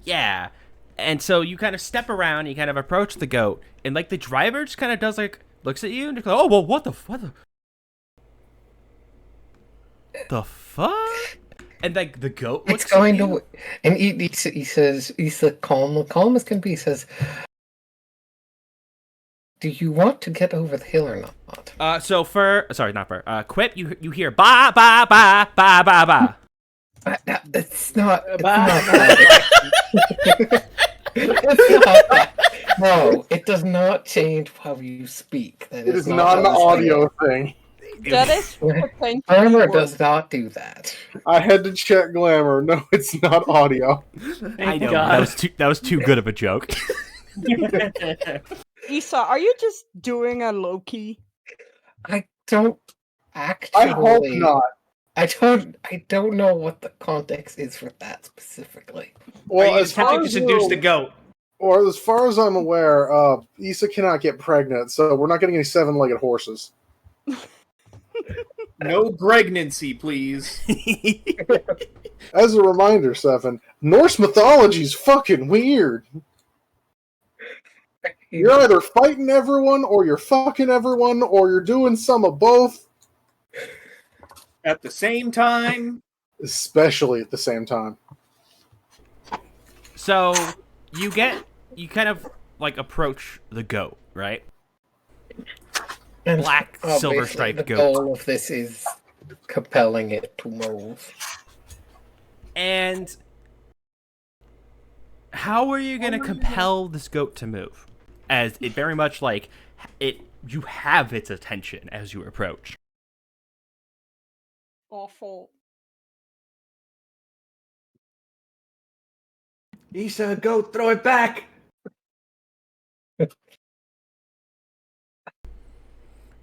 yeah. And so you kind of step around, you kind of approach the goat, and like the driver just kind of does like, looks at you and just goes, oh, well, what the fuck? And like the goat looks It's going at you. to, and he says, he's calm as can be, says, do you want to get over the hill or not? So for, sorry, not for, Quip, you hear ba ba ba ba ba ba. It's not. It's Bye. not that. It's not that. No, it does not change how you speak. That It is not an how this audio thing. That is works. potentially Armor worse. does not do that. I had to check glamour. No, it's not audio. I know, God. that was too good of a joke. Issa, are you just doing a Loki? I don't actually. I hope not. I don't know what the context is for that specifically. Well, Are you as far attempting to as seduce the goat? or as far as I'm aware, Issa cannot get pregnant, so we're not getting any 7-legged horses. No pregnancy, please. As a reminder, Seven, Norse mythology's fucking weird. You're either fighting everyone, or you're fucking everyone, or you're doing some of both. At the same time, Especially at the same time. So you kind of like approach the goat, right? And Black silver obviously striped the goat. goal of this is compelling it to move. And how are you going to compel this goat to move? As it very much like you have its attention as you approach. Awful. Issa, goat, throw it back! The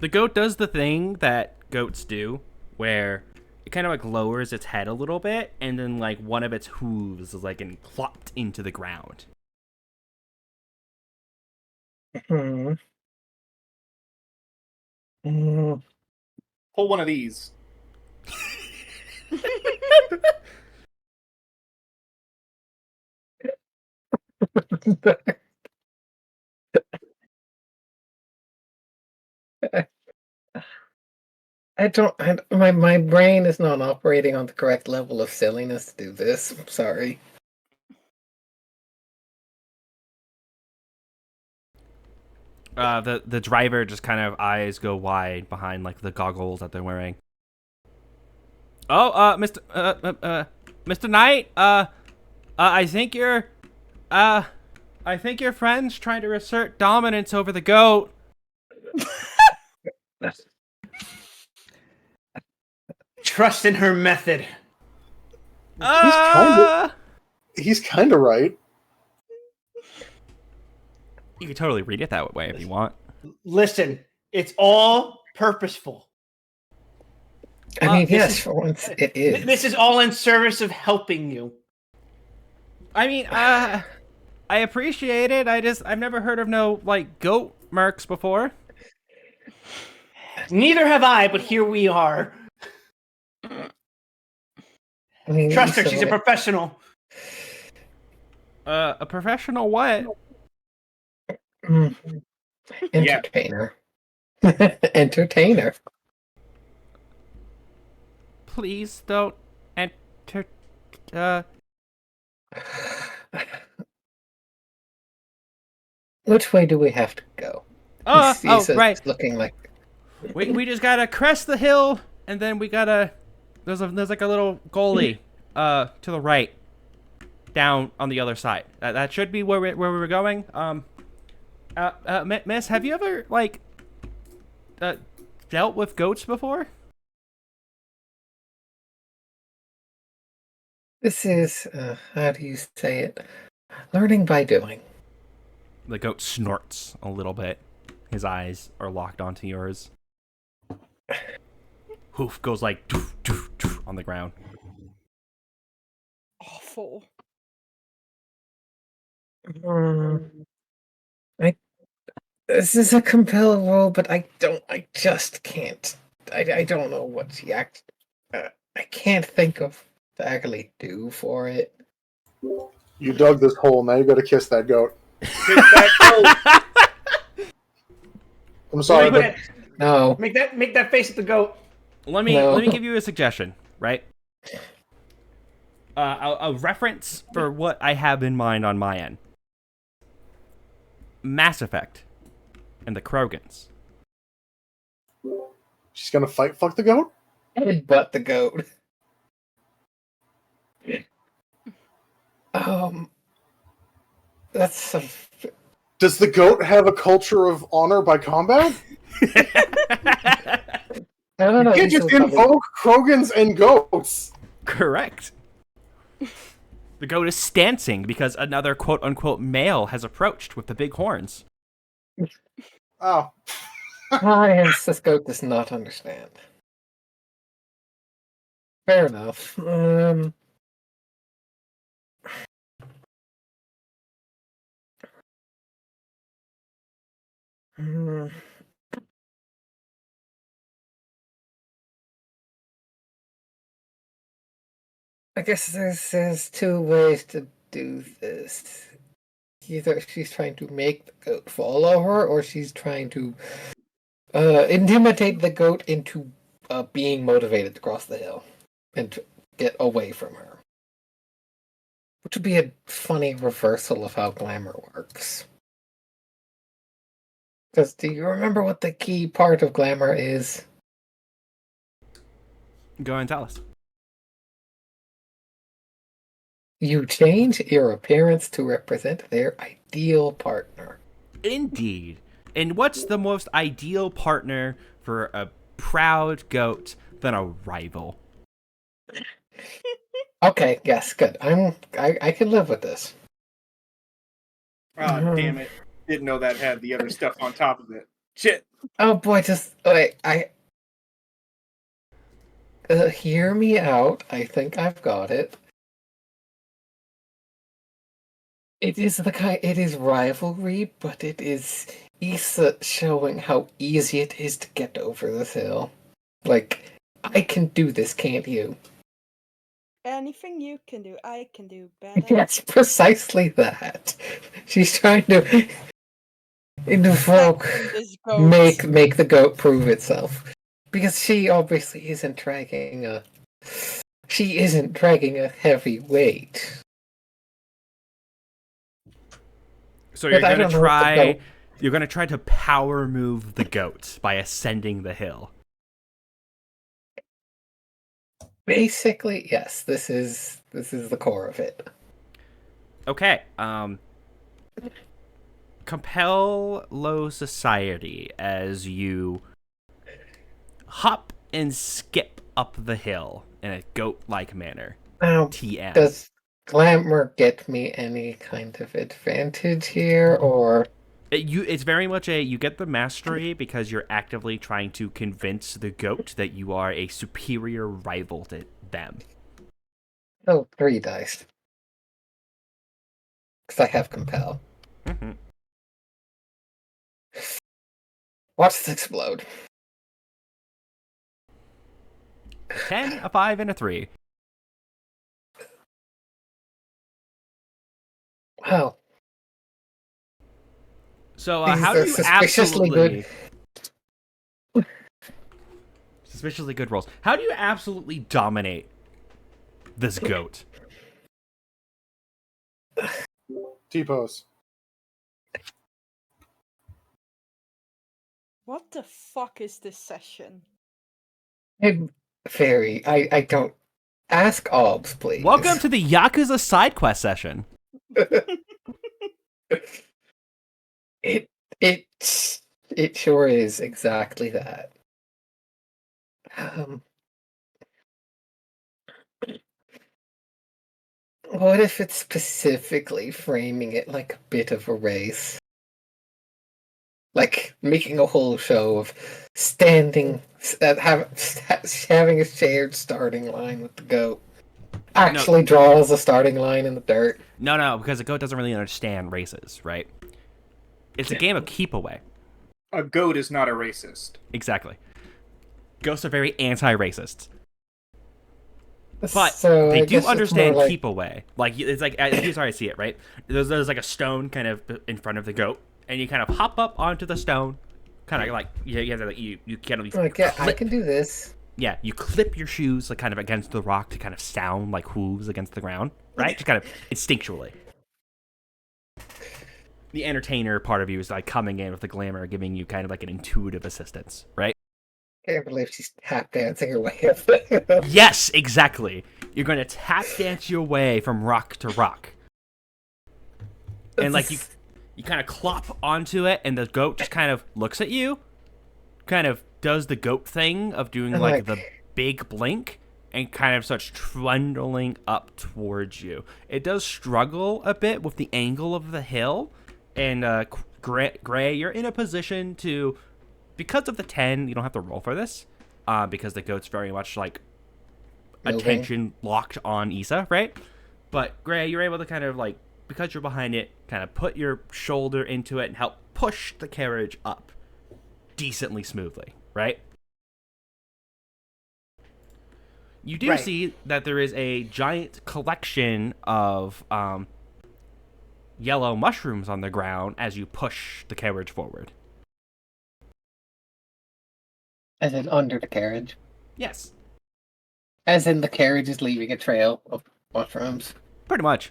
goat does the thing that goats do, where it kind of like lowers its head a little bit, and then like one of its hooves is like clopped into the ground. Hmm. Mm. Pull one of these. My brain is not operating on the correct level of silliness to do this. I'm sorry. The driver just kind of eyes go wide behind like the goggles that they're wearing. Oh, Mr. Knight, I think your friend's trying to assert dominance over the goat. Trust in her method. He's kind of right. You can totally read it that way if you want. Listen, it's all purposeful. I mean, yes, is- for once it is. This is all in service of helping you. I mean, I appreciate it. I've never heard of no like goat mercs before. Neither have I, but here we are. I mean, Trust her, so she's a professional. A professional what? Mm. Entertainer. Entertainer. Please don't enter. Which way do we have to go? He says, Right. looking like We just gotta crest the hill, and then we gotta. There's like a little gully, to the right, down on the other side. That should be where we were going. Miss, have you ever like, dealt with goats before? this is how do you say it? Learning by doing. The goat snorts a little bit. His eyes are locked onto yours. Hoof goes like doof, doof, doof on the ground. Awful. This is a compel roll, but I just can't. I don't know what she I can't think of to actually do for it. You dug this hole, now you gotta kiss that goat. I'm sorry, but No. Make that face at the goat. Let me give you a suggestion, right? A reference for what I have in mind on my end. Mass Effect and the Krogans. she's gonna fuck the goat? Headbutt the goat. That's a... Does the goat have a culture of honor by combat? I don't know. You can't just invoke Krogans and goats. Correct. The goat is stancing because another quote-unquote male has approached with the big horns. Oh. Yes, this goat does not understand. Fair enough. I guess there's two ways to do this. Either she's trying to make the goat follow her, or she's trying to intimidate the goat into being motivated to cross the hill and to get away from her. Which would be a funny reversal of how glamour works. Because do you remember what the key part of glamour is? Go and tell us. You change your appearance to represent their ideal partner. Indeed. And what's the most ideal partner for a proud goat than a rival? Okay, yes, good. I can live with this. Oh, damn it. Didn't know that had the other stuff on top of it. Shit. Oh boy, just wait. Hear me out. I think I've got it. It is the kind. It is rivalry, but it is Issa showing how easy it is to get over this hill. Like, I can do this, can't you? Anything you can do, I can do better. Yes, precisely that. She's trying to invoke, This goat. make the goat prove itself, because she obviously isn't dragging a. She isn't dragging a heavy weight. So you're But I gonna don't know what the try. goat- You're gonna try to power move the goat by ascending the hill. Basically, yes. This is the core of it. Okay. Compel low society as you hop and skip up the hill in a goat-like manner. Now, TM. does glamour get me any kind of advantage here, or It's very much you get the mastery because you're actively trying to convince the goat that you are a superior rival to them. 3 dice? Because I have compel. Mhm. Watch this explode. 10, a 5, and a 3. Wow. So These how are do you suspiciously absolutely good. suspiciously good rolls? How do you absolutely dominate this goat? T-pose. What the fuck is this session? I don't. Ask Obs, please. Welcome to the Yakuza side quest session. It sure is exactly that. What if it's specifically framing it like a bit of a race? Like making a whole show of having a shared starting line with the goat. Actually draws a starting line in the dirt. No, because the goat doesn't really understand races, right? It's a game of keep away. A goat is not a racist. Exactly. Ghosts are very anti-racist. But So they I do guess it's understand more like- keep away. Like, it's like, here's how I see it, right? There's like a stone kind of in front of the goat, and you kind of hop up onto the stone, kind of like, you have to, like, you kind of... Like, yeah, I can do this. Yeah, you clip your shoes like kind of against the rock to kind of sound like hooves against the ground, right? Just kind of instinctually. The entertainer part of you is like coming in with the glamour, giving you kind of like an intuitive assistance, right? Can't believe she's tap dancing her way up there. Yes, exactly. You're going to tap dance your way from rock to rock. And like you kind of clop onto it, and the goat just kind of looks at you, kind of does the goat thing of doing like the big blink, and kind of starts trundling up towards you. It does struggle a bit with the angle of the hill, and Gray, you're in a position to, because of the 10, you don't have to roll for this, because the goat's very much like attention locked on Issa, right? But Gray, you're able to kind of like, because you're behind it, kind of put your shoulder into it and help push the carriage up decently smoothly, right? You do see that there is a giant collection of yellow mushrooms on the ground as you push the carriage forward. As in under the carriage. Yes. As in the carriage is leaving a trail of mushrooms. Pretty much.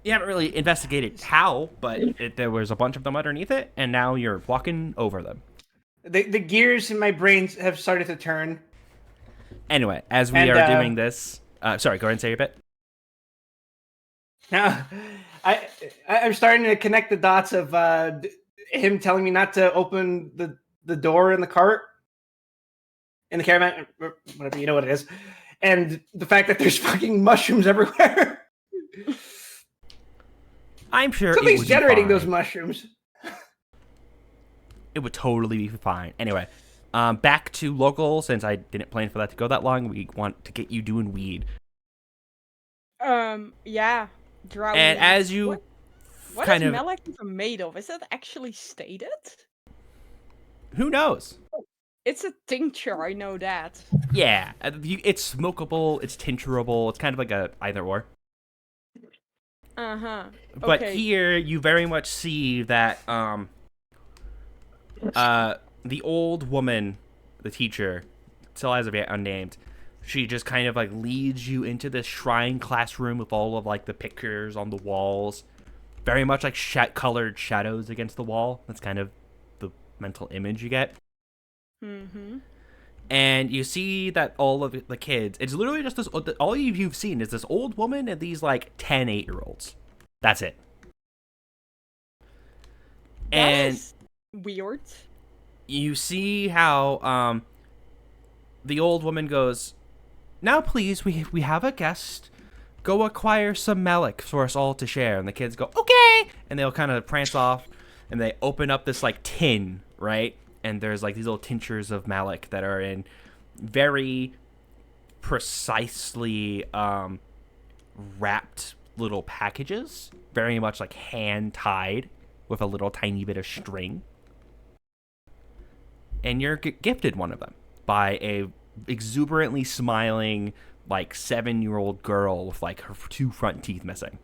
You haven't really investigated how, but there was a bunch of them underneath it, and now you're walking over them. The gears in my brain have started to turn. Anyway, as we are doing this... sorry, go ahead and say your bit. Now, I'm starting to connect the dots of him telling me not to open the door in the cart, in the caravan, whatever, you know what it is, and the fact that there's fucking mushrooms everywhere. I'm sure Something's it would generating be those fine. mushrooms. It would totally be fine. Anyway, back to local, since I didn't plan for that to go that long. We want to get you doing weed. Yeah. Drow And weed. as you What kind is of, Malak even made of? Is that actually stated? who knows? It's a tincture, I know that. Yeah, it's smokable, it's tinturable, it's kind of like a either or. Uh-huh. But Okay. here you very much see that the old woman, the teacher, still as of yet unnamed, she just kind of like leads you into this shrine classroom with all of like the pictures on the walls, very much like colored shadows against the wall. That's kind of the mental image you get. Mm-hmm. And you see that all of the kids, it's literally just this, all you've seen is this old woman and these like 10 8-year-olds. That's it. That And is weird. you see how the old woman goes, "Now please, we have a guest. Go acquire some Malik for us all to share." And the kids go, "Okay." And they'll kind of prance off and they open up this like tin, right? And there's like these little tinctures of Malik that are in very precisely wrapped little packages, very much like hand tied with a little tiny bit of string. And you're gifted one of them by a exuberantly smiling like 7-year-old girl with like her 2 front teeth missing.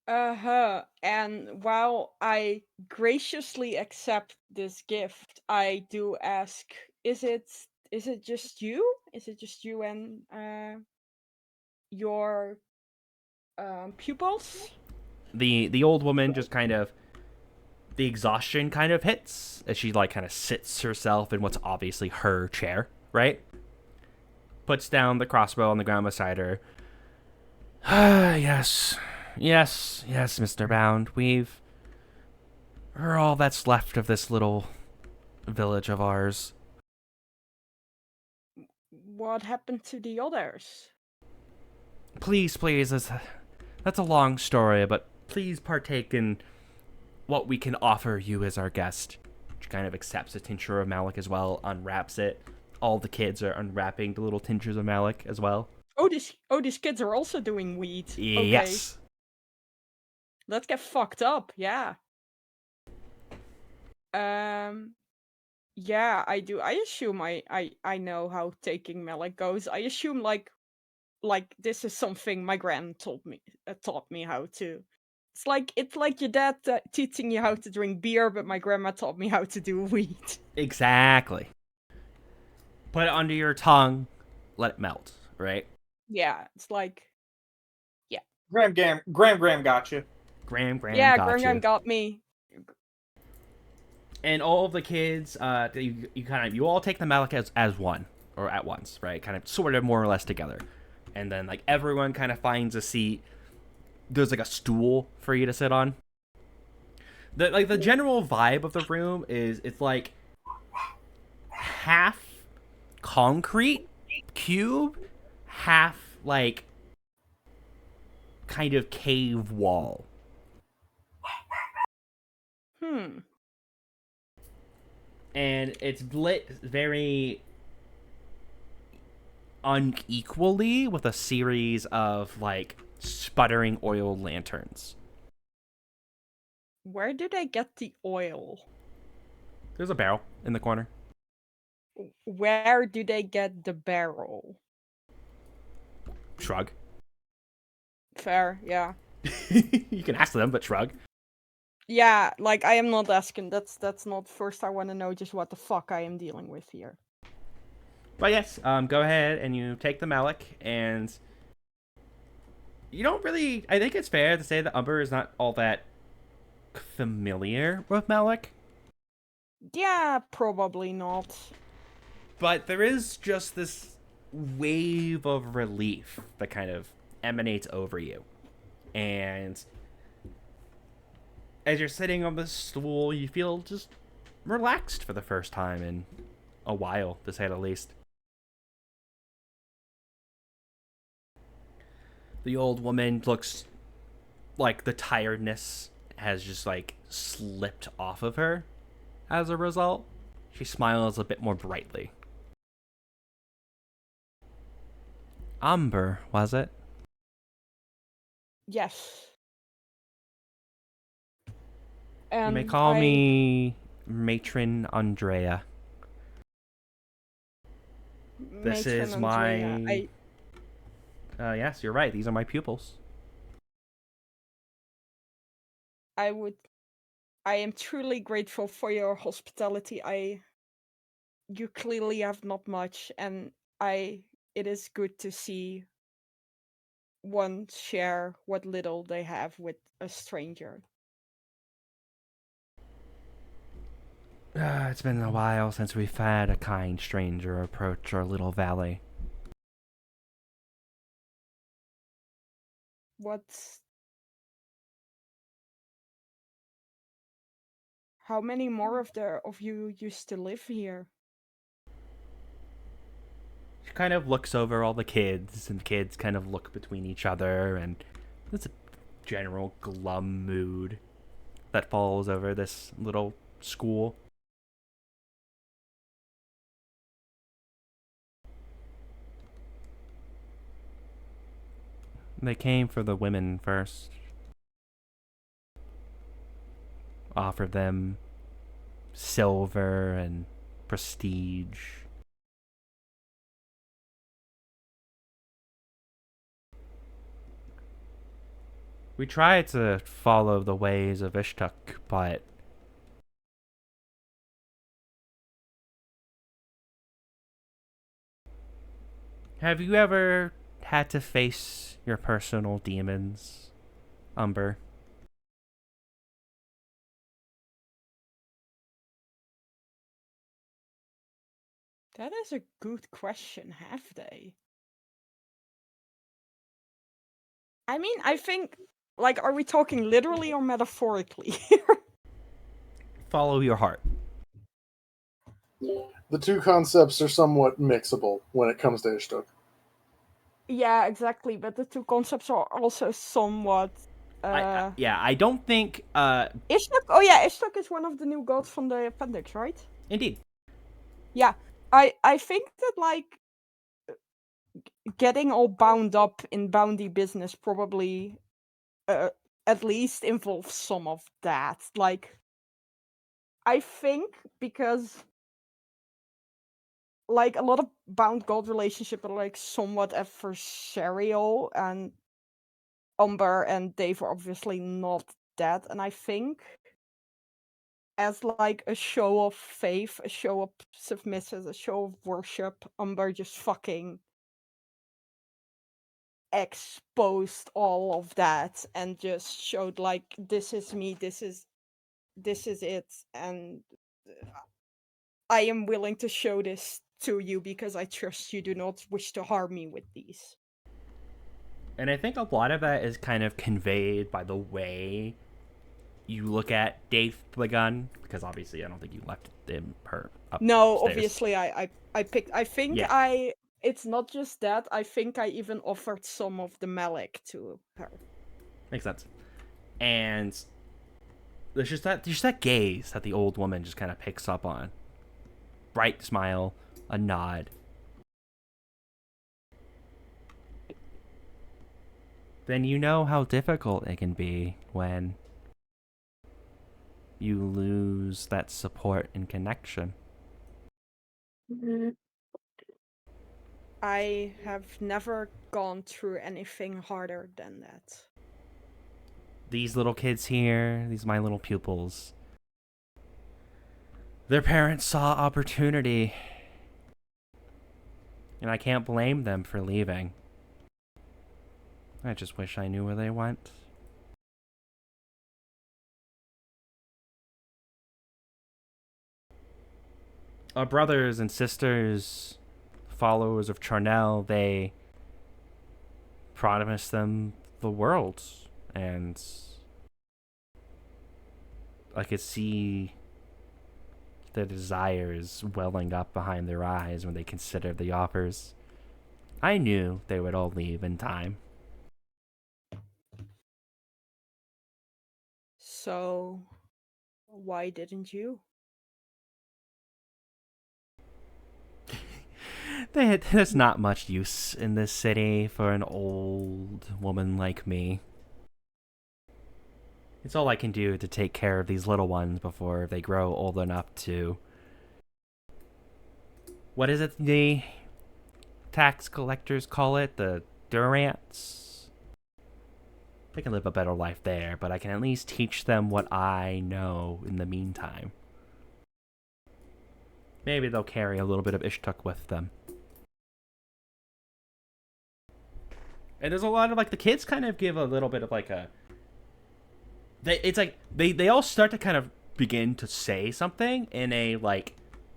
Uh-huh. And while I graciously accept this gift, I do ask, is it just you? Is it just you and your pupils? The old woman just kind of, the exhaustion kind of hits as she like kind of sits herself in what's obviously her chair, right? Puts down the crossbow on the ground beside her. Yes, Mr. Bound. We're all that's left of this little village of ours. What happened to the others? Please, that's a long story, but please partake in what we can offer you as our guest. She kind of accepts a tincture of Malik as well, unwraps it. All the kids are unwrapping the little tinctures of Malik as well. These kids are also doing weed. Okay. Yes. Let's get fucked up, yeah. Yeah, I do. I assume I know how taking Malik goes. I assume like this is something my grand taught me how to. It's like your dad teaching you how to drink beer, but my grandma taught me how to do weed. Exactly. Put it under your tongue, let it melt, right? Yeah, it's like Graham got you. Graham yeah, got Graham you. got me. And all of the kids, you all take the Malik as one, or at once, right? Kind of sort of more or less together. And then like everyone kind of finds a seat. There's like a stool for you to sit on. The general vibe of the room is it's like half concrete cube, half like kind of cave wall. And it's lit very unequally with a series of like sputtering oil lanterns. Where do they get the oil? There's a barrel in the corner. Where do they get the barrel? Shrug. Fair, yeah. You can ask them, but shrug. Yeah, like I am not asking. That's not first. I want to know just what the fuck I am dealing with here. But yes, go ahead and you take the Malik, and you don't really. I think it's fair to say that Umber is not all that familiar with Malik, Yeah, probably not. but there is just this wave of relief that kind of emanates over you, and as you're sitting on the stool, you feel just relaxed for the first time in a while, to say the least. The old woman looks like the tiredness has just like slipped off of her as a result. She smiles a bit more brightly. Umber, was it? Yes. You may And call me Matron Andrea. This Matron is Andrea, my. Yes, you're right. These are my pupils. I am truly grateful for your hospitality. You clearly have not much, and it is good to see one share what little they have with a stranger. It's been a while since we've had a kind stranger approach our little valley. How many more of you used to live here? She kind of looks over all the kids, and the kids kind of look between each other, and there's a general glum mood that falls over this little school. They came for the women first. Offered them silver and prestige. We tried to follow the ways of Ishtuk, but have you ever had to face your personal demons, Umber? That is a good question, have they? I mean, I think, like, are we talking literally or metaphorically here? Follow your heart. The two concepts are somewhat mixable when it comes to Ishtuk. Yeah, exactly, but the two concepts are also somewhat... I don't think. Ishtuk? Oh yeah, Ishtuk is one of the new gods from the appendix, right? Indeed. Yeah, I think that, like, getting all bound up in bounty business probably at least involves some of that. Like, I think because, like, a lot of bound god relationships are, like, somewhat adversarial, and Umber and Dave are obviously not that, and I think as, like, a show of faith, a show of submissive, a show of worship, Umber just fucking exposed all of that and just showed, like, this is me, this is it, and I am willing to show this to you because I trust you do not wish to harm me with these. And I think a lot of that is kind of conveyed by the way you look at Dave the gun, because obviously I don't think you left him her upstairs. No, obviously I picked. I think Yeah. It's not just that. I think I even offered some of the Malik to her. Makes sense. And there's just that gaze that the old woman just kind of picks up on. Bright smile, a nod. Then you know how difficult it can be when you lose that support and connection. I have never gone through anything harder than that. These little kids here, these my little pupils, their parents saw opportunity, and I can't blame them for leaving. I just wish I knew where they went. Our brothers and sisters, followers of Charnel, they promised them the world, and I could see their desires welling up behind their eyes when they considered the offers. I knew they would all leave in time. So, why didn't you? There's not much use in this city for an old woman like me. It's all I can do to take care of these little ones before they grow old enough to... What is it the tax collectors call it? The durants? They can live a better life there, but I can at least teach them what I know in the meantime. Maybe they'll carry a little bit of Ishtuk with them. And there's a lot of, like, the kids kind of give a little bit of, like, a... It's like, they all start to kind of begin to say something in a, like,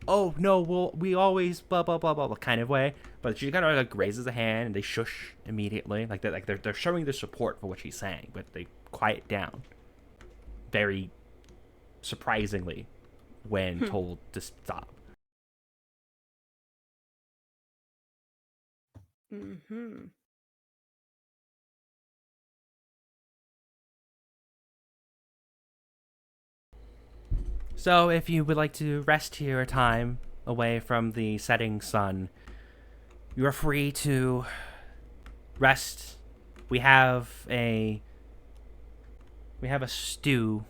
oh, no, we always blah, blah, blah, blah, blah kind of way. But she kind of, like, raises a hand and they shush immediately. Like, they're showing their support for what she's saying, but they quiet down very surprisingly when told to stop. Mm-hmm. So if you would like to rest your time away from the setting sun, you are free to rest. We have a stew.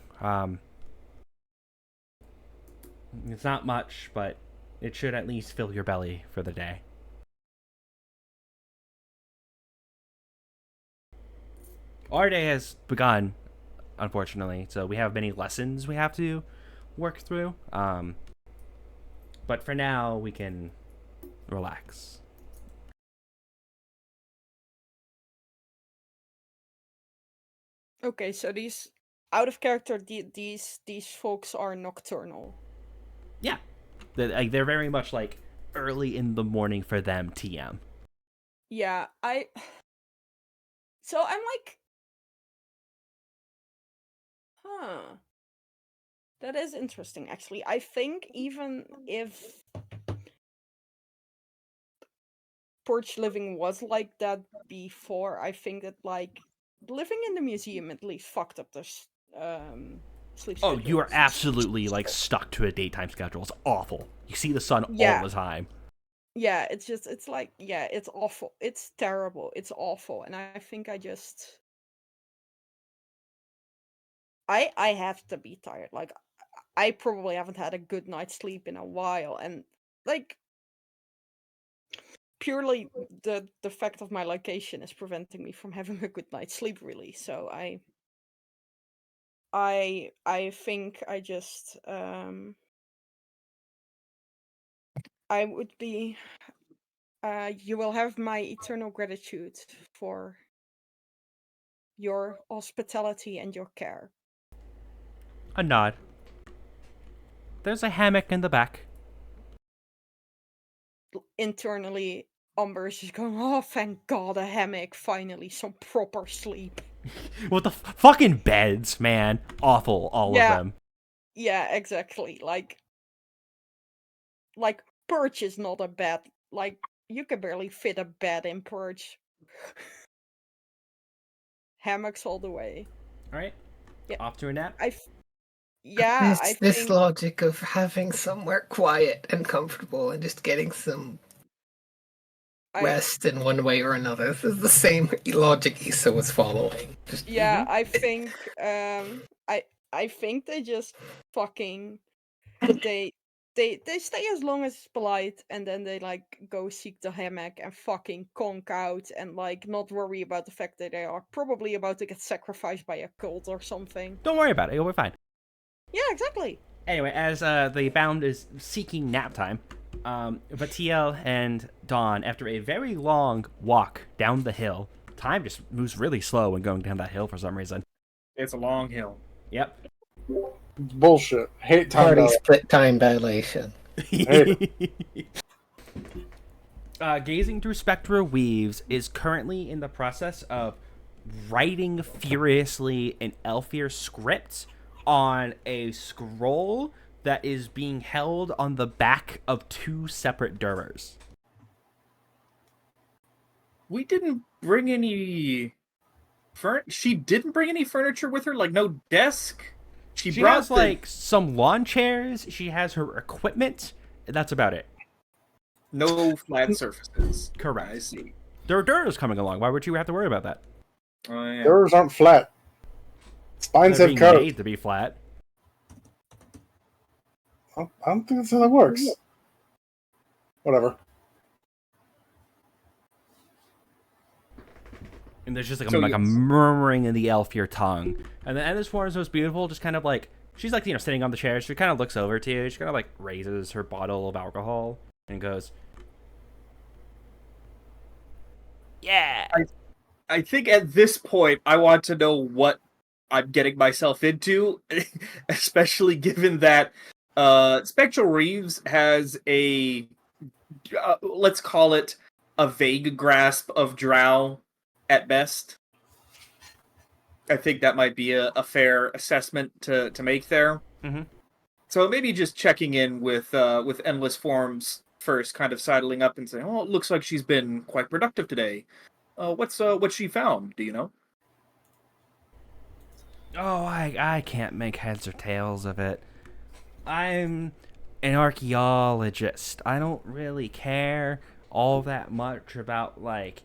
It's not much, but it should at least fill your belly for the day. Our day has begun, unfortunately, so we have many lessons we have to work through. But for now, we can relax. Okay, so these out of character, these folks are nocturnal. Yeah, they're very much like early in the morning for them. TM. Yeah, So I'm like, huh. That is interesting, actually. I think even if porch living was like that before, I think that, like, living in the museum at least fucked up this sleep schedule. Oh, you are absolutely like stuck to a daytime schedule. It's awful. You see the sun all the time. Yeah, it's like, yeah, it's awful. It's terrible. It's awful. And I think I have to be tired. Like, I probably haven't had a good night's sleep in a while. And, like, purely the fact of my location is preventing me from having a good night's sleep, really. So I think I just I would be you will have my eternal gratitude for your hospitality and your care. A nod. There's a hammock in the back. Internally, Umber is just going, oh, thank God, a hammock, finally, some proper sleep. With the fucking beds, man. Awful, all of them. Yeah, exactly. Like, Perch is not a bed. Like, you can barely fit a bed in Perch. Hammocks all the way. Alright. Yeah. Off to a nap. It's this logic of having somewhere quiet and comfortable and just getting some rest in one way or another. This is the same logic Issa was following. I think I think they just fucking they stay as long as it's polite, and then they like go seek the hammock and fucking conk out and like not worry about the fact that they are probably about to get sacrificed by a cult or something. Don't worry about it, you'll be fine. Yeah, exactly. Anyway, as the Bound is seeking nap time, Vatiel and Dawn, after a very long walk down the hill, time just moves really slow when going down that hill for some reason. It's a long hill. Yep. Bullshit. Hate time. Party split time dilation. Gazing through Spectra Weaves is currently in the process of writing furiously an Elfir script on a scroll that is being held on the back of two separate Durers. We didn't bring any she didn't bring any furniture with her, like no desk. She brought has like some lawn chairs, she has her equipment, and that's about it. No flat surfaces. Correct. I see. There are Durers coming along. Why would you have to worry about that? Oh, yeah. Yours aren't flat. Spines They're have being curved. made to be flat. I don't think that's how that works. Whatever. And there's just like, So like a yes. murmuring in the Elfir tongue. And then this form is most beautiful, just kind of like, she's like, sitting on the chair. She kind of looks over to you. She kind of like raises her bottle of alcohol and goes, yeah. I think at this point, I want to know what I'm getting myself into, especially given that Spectral Reeves has a, let's call it, a vague grasp of Drow at best. I think that might be a fair assessment to make there. Mm-hmm. So maybe just checking in with Endless Forms first, kind of sidling up and saying, "Oh, it looks like she's been quite productive today. What's she found? Do you know?" Oh, I can't make heads or tails of it. I'm an archaeologist. I don't really care all that much about, like,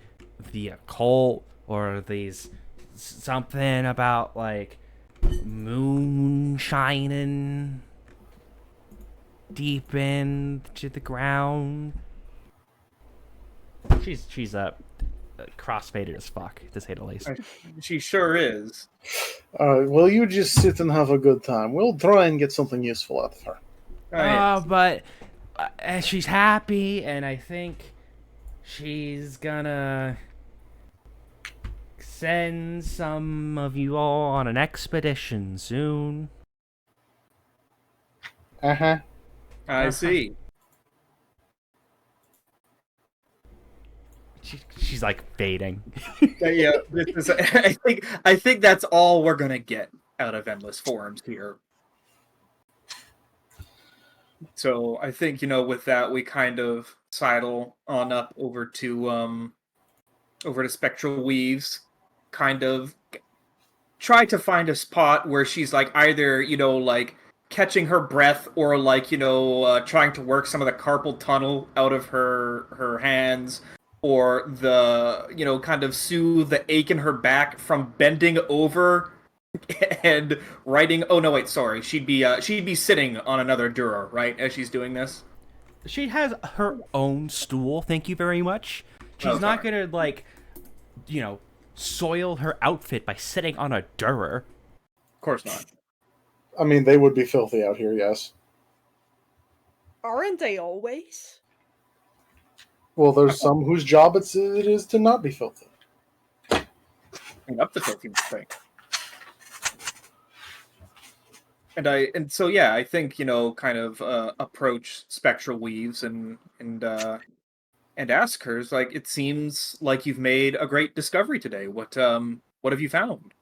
the occult or these something about, like, moon shining deep into the ground. She's crossfaded as fuck, to say the least. She sure is. Alright, well, you just sit and have a good time. We'll try and get something useful out of her. But she's happy, and I think she's gonna send some of you all on an expedition soon. Uh-huh. I see. She's like fading. Yeah, this is, I think that's all we're gonna get out of Endless Forms here. So I think with that we kind of sidle on up over to Spectral Weaves, kind of try to find a spot where she's like either like catching her breath or like trying to work some of the carpal tunnel out of her hands, or the kind of soothe the ache in her back from bending over and writing. Oh no, wait, sorry. She'd be sitting on another Dura, right, as she's doing this. She has her own stool, thank you very much. She's not gonna, like, soil her outfit by sitting on a Durer. Of course not. I mean, they would be filthy out here, yes. Aren't they always? Well, there's some whose job it is to not be filthy. Up the filthy thing. And so yeah, I think kind of approach Spectral Weaves and ask her, like, it seems like you've made a great discovery today. What have you found?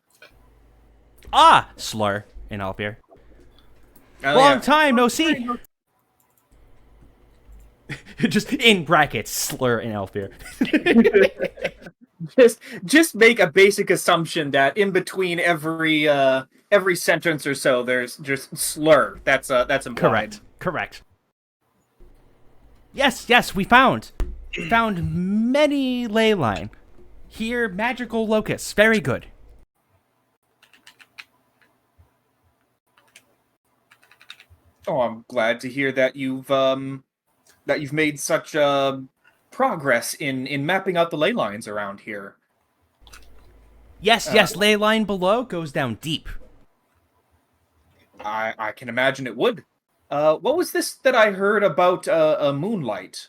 Ah, slur in Alpier. Oh, Long time no see. Just in brackets, slur in Alpier. just make a basic assumption that in between every sentence or so there's just slur. That's implied. Correct. Yes, we found many ley line. Here, magical locusts. Very good. Oh, I'm glad to hear that you've made such progress in mapping out the ley lines around here. Yes, ley line below goes down deep. I can imagine it would. What was this that I heard about a moonlight?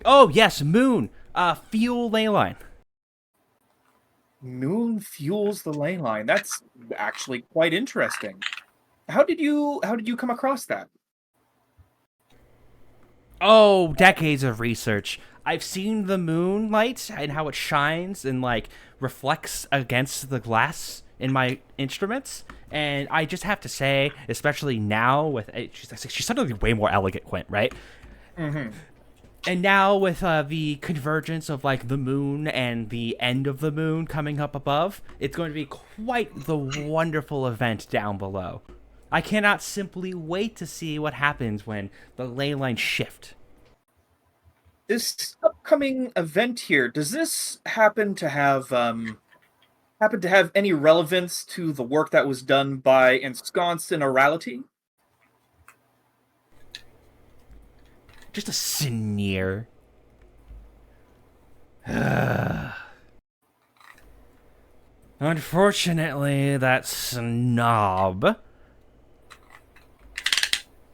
Oh, yes, moon. Fuel ley line. Moon fuels the ley line. That's actually quite interesting. How did you come across that? Oh, decades of research. I've seen the moonlight and how it shines and, like, reflects against the glass in my instruments. And I just have to say, especially now with she's suddenly way more eloquent, right? Mm-hmm. And now with the convergence of, like, the moon and the end of the moon coming up above, it's going to be quite the wonderful event down below. I cannot simply wait to see what happens when the ley lines shift. This upcoming event here, does this happen to have happen to have any relevance to the work that was done by Ensconced in Orality? Just a sneer. Unfortunately, that snob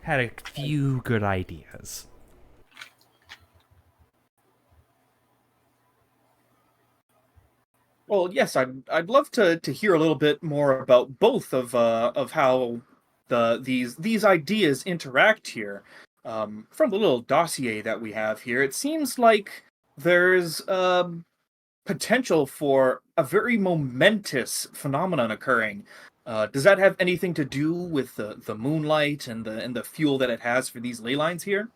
had a few good ideas. Well, yes, I'd love to hear a little bit more about both of how these ideas interact here. From the little dossier that we have here, it seems like there's potential for a very momentous phenomenon occurring. Does that have anything to do with the moonlight and the fuel that it has for these ley lines here?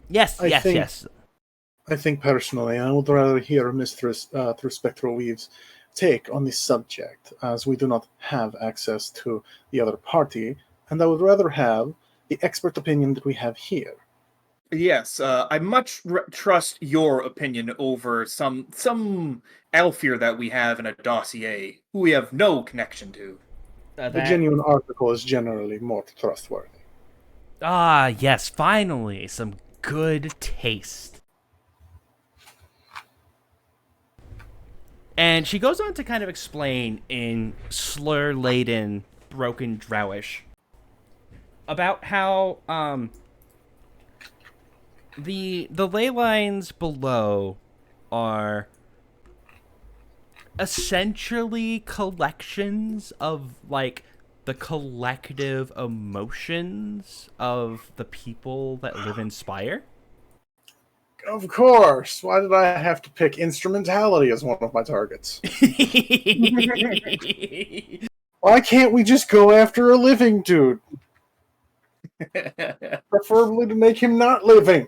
Yes, I think- yes. I think personally, I would rather hear Mistress through Spectral Weave's take on this subject, as we do not have access to the other party, and I would rather have the expert opinion that we have here. Yes, I much trust your opinion over some Elfir that we have in a dossier who we have no connection to. A genuine article is generally more trustworthy. Ah, yes, finally, some good taste. And she goes on to kind of explain in slur-laden, broken Drowish about how the ley lines below are essentially collections of like the collective emotions of the people that live in Spire. Of course! Why did I have to pick instrumentality as one of my targets? Why can't we just go after a living dude? Preferably to make him not living.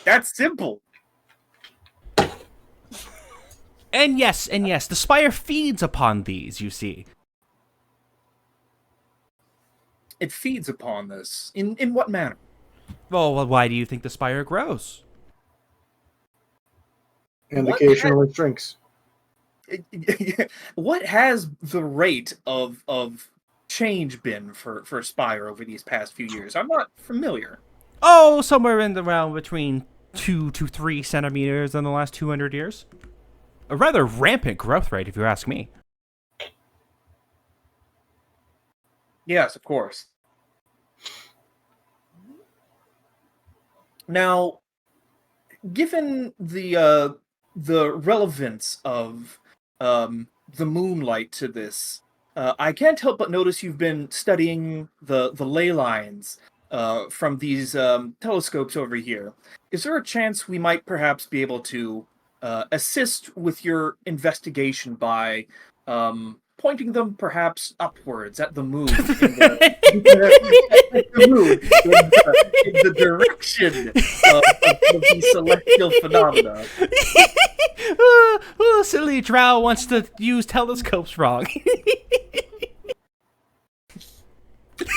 That's simple. And yes, the Spire feeds upon these, you see. It feeds upon this. In what manner? Well, why do you think the Spire grows? And What occasionally drinks. What has the rate of change been for Spire over these past few years? I'm not familiar. Oh, somewhere in the realm between 2 to 3 centimeters in the last 200 years. A rather rampant growth rate, if you ask me. Yes, of course. Now, given the relevance of the moonlight to this, I can't help but notice you've been studying the ley lines from these telescopes over here. Is there a chance we might perhaps be able to assist with your investigation by pointing them perhaps upwards at the moon, in the direction of the celestial phenomena? Silly Drow wants to use telescopes wrong.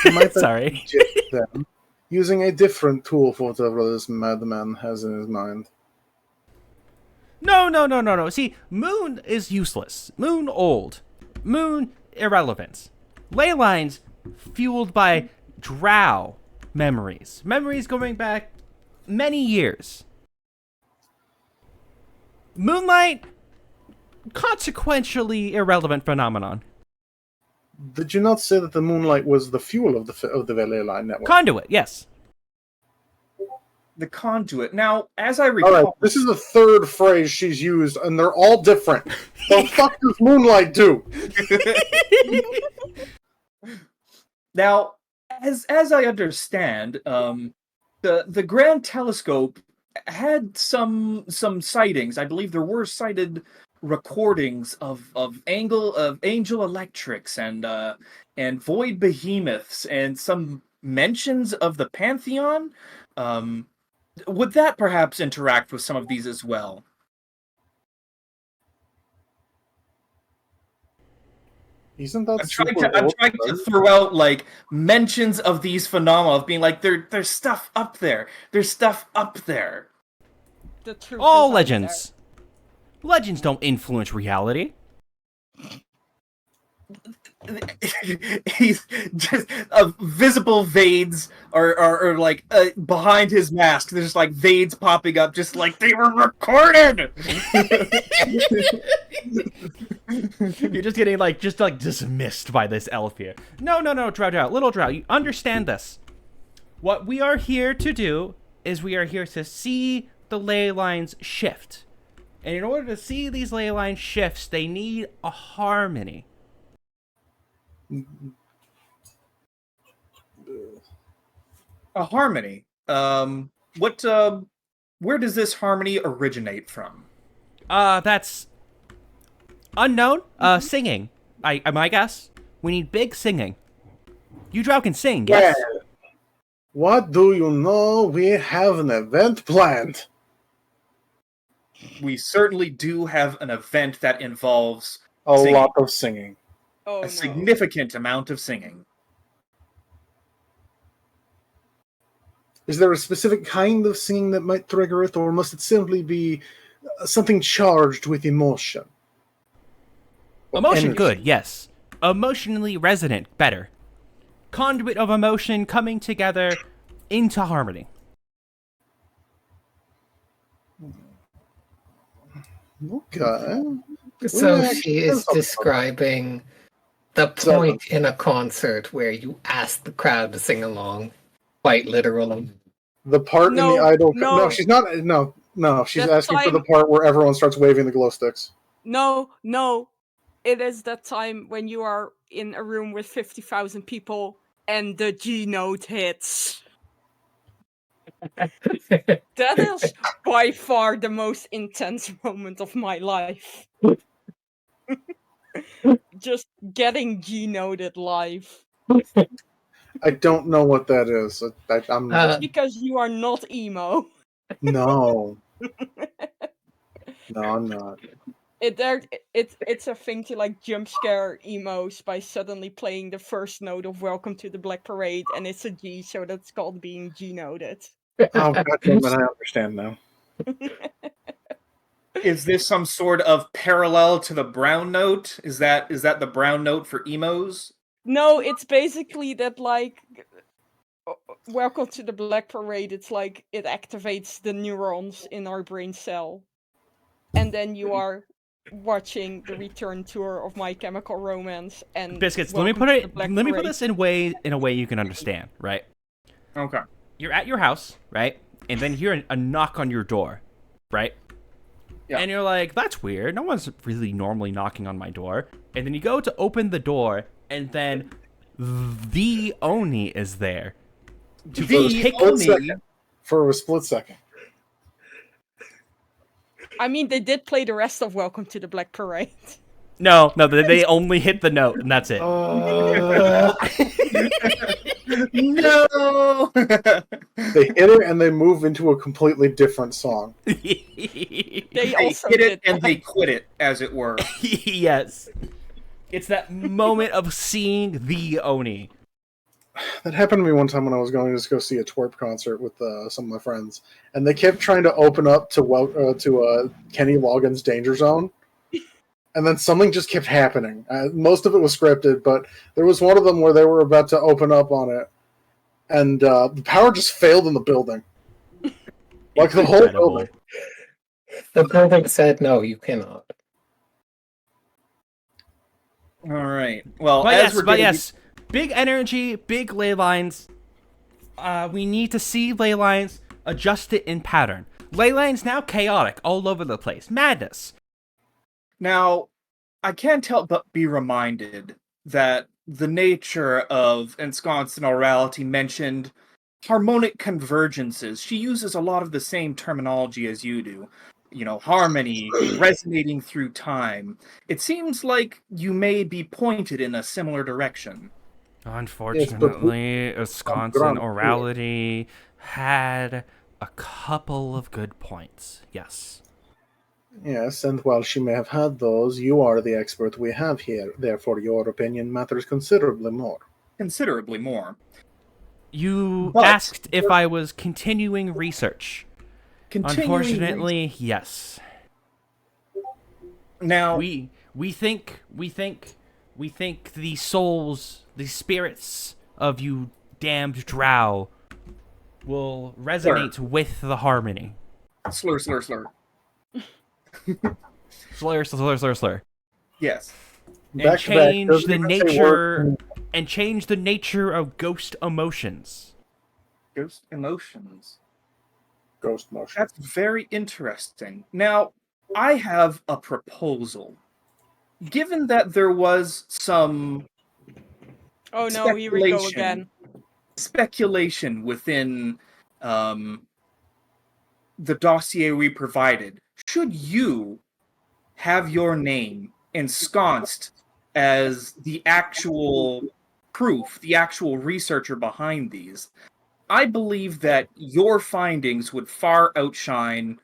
You might Sorry. suggest them using a different tool for whatever this madman has in his mind. No. See, moon is useless. Moon old. Moon irrelevant. Ley lines fueled by Drow memories. Memories going back many years. Moonlight, consequentially irrelevant phenomenon. Did you not say that the moonlight was the fuel of the ley line network? Conduit, yes. The conduit. Now, as I All recall, right, this is the third phrase she's used, and they're all different. The fuck does moonlight do? now, as I understand, the Grand Telescope had some sightings. I believe there were cited recordings of angel electrics and void behemoths and some mentions of the Pantheon. Would that perhaps interact with some of these as well? Isn't that I'm trying super to throw out like mentions of these phenomena of being like there's stuff up there. There's stuff up there. The truth All is legends. Legends don't influence reality. He's just visible vades are like behind his mask. There's like vades popping up, just like they were recorded. You're just getting dismissed by this elf here. No, Drow, little Drow, you understand this. What we are here to do is we are here to see the ley lines shift. And in order to see these ley line shifts, they need a harmony. A harmony. What? Where does this harmony originate from? That's unknown. Singing. My guess. We need big singing. You Drow can sing, yes? Yeah. What do you know? We have an event planned. We certainly do have an event that involves A singing. lot of singing. Oh, A no. significant amount of singing. Is there a specific kind of singing that might trigger it, or must it simply be something charged with emotion? Or Emotion, energy? good, yes. Emotionally resonant, better. Conduit of emotion coming together into harmony. Okay. So Yeah, she is that's something. describing the point in a concert where you ask the crowd to sing along, quite literally. The part in No, the idol. no. She's not. No, she's That asking for the time- part where everyone starts waving the glow sticks. No, it is that time when you are in a room with 50,000 people and the G note hits. That is by far the most intense moment of my life. Just getting G noted live. I don't know what that is. I'm Because you are not emo. no. No, I'm not. It's a thing to like jump scare emos by suddenly playing the first note of Welcome to the Black Parade, and it's a G, so that's called being G noted. Oh, goddamn it, I understand now. Is this some sort of parallel to the brown note? Is that the brown note for emos? No, it's basically that like Welcome to the Black Parade, it's like it activates the neurons in our brain cell. And then you are watching the return tour of My Chemical Romance and Biscuits, Welcome let to the Black me put Parade. this in a way you can understand, right? Okay. You're at your house, right? And then you hear a knock on your door, right? Yeah. And you're like, that's weird. No one's really normally knocking on my door. And then you go to open the door, and then the Oni is there. To pick For a split second. I mean, they did play the rest of Welcome to the Black Parade. No, they only hit the note, and that's it. No. They hit it and they move into a completely different song. They They also hit did it and that. they quit it, as it were. Yes. It's that moment of seeing the Oni. That happened to me one time when I was going to go see a twerp concert with some of my friends, and they kept trying to open up to Kenny Loggins' Danger Zone, and then something just kept happening. Most of it was scripted, but there was one of them where they were about to open up on it, and the power just failed in the building. Like the whole Incredible. building. The building said, no, you cannot. All right. Well, But yes, big energy, big ley lines. We need to see ley lines, adjust it in pattern. Ley lines now chaotic, all over the place. Madness. Now, I can't help but be reminded that the nature of Ensconced in Orality mentioned harmonic convergences. She uses a lot of the same terminology as you do. You know, harmony, resonating through time. It seems like you may be pointed in a similar direction. Unfortunately, Wisconsin Orality had a couple of good points. Yes. Yes, and while she may have had those, you are the expert we have here. Therefore, your opinion matters considerably more. Considerably more. You But- asked if I was continuing research. Continuing Unfortunately, yes. Now, We We think the souls, the spirits of you damned drow will resonate with the harmony. Slur, slur, slur. Slur, slur, slur, slur. Yes. And Back to back, change doesn't the even say nature word. and change the nature of ghost emotions. Ghost emotions. Ghost motion. That's very interesting. Now, I have a proposal. Given that there was some Oh no, here we go Speculation. again. speculation within the dossier we provided, should you have your name ensconced as the actual proof, the actual researcher behind these, I believe that your findings would far outshine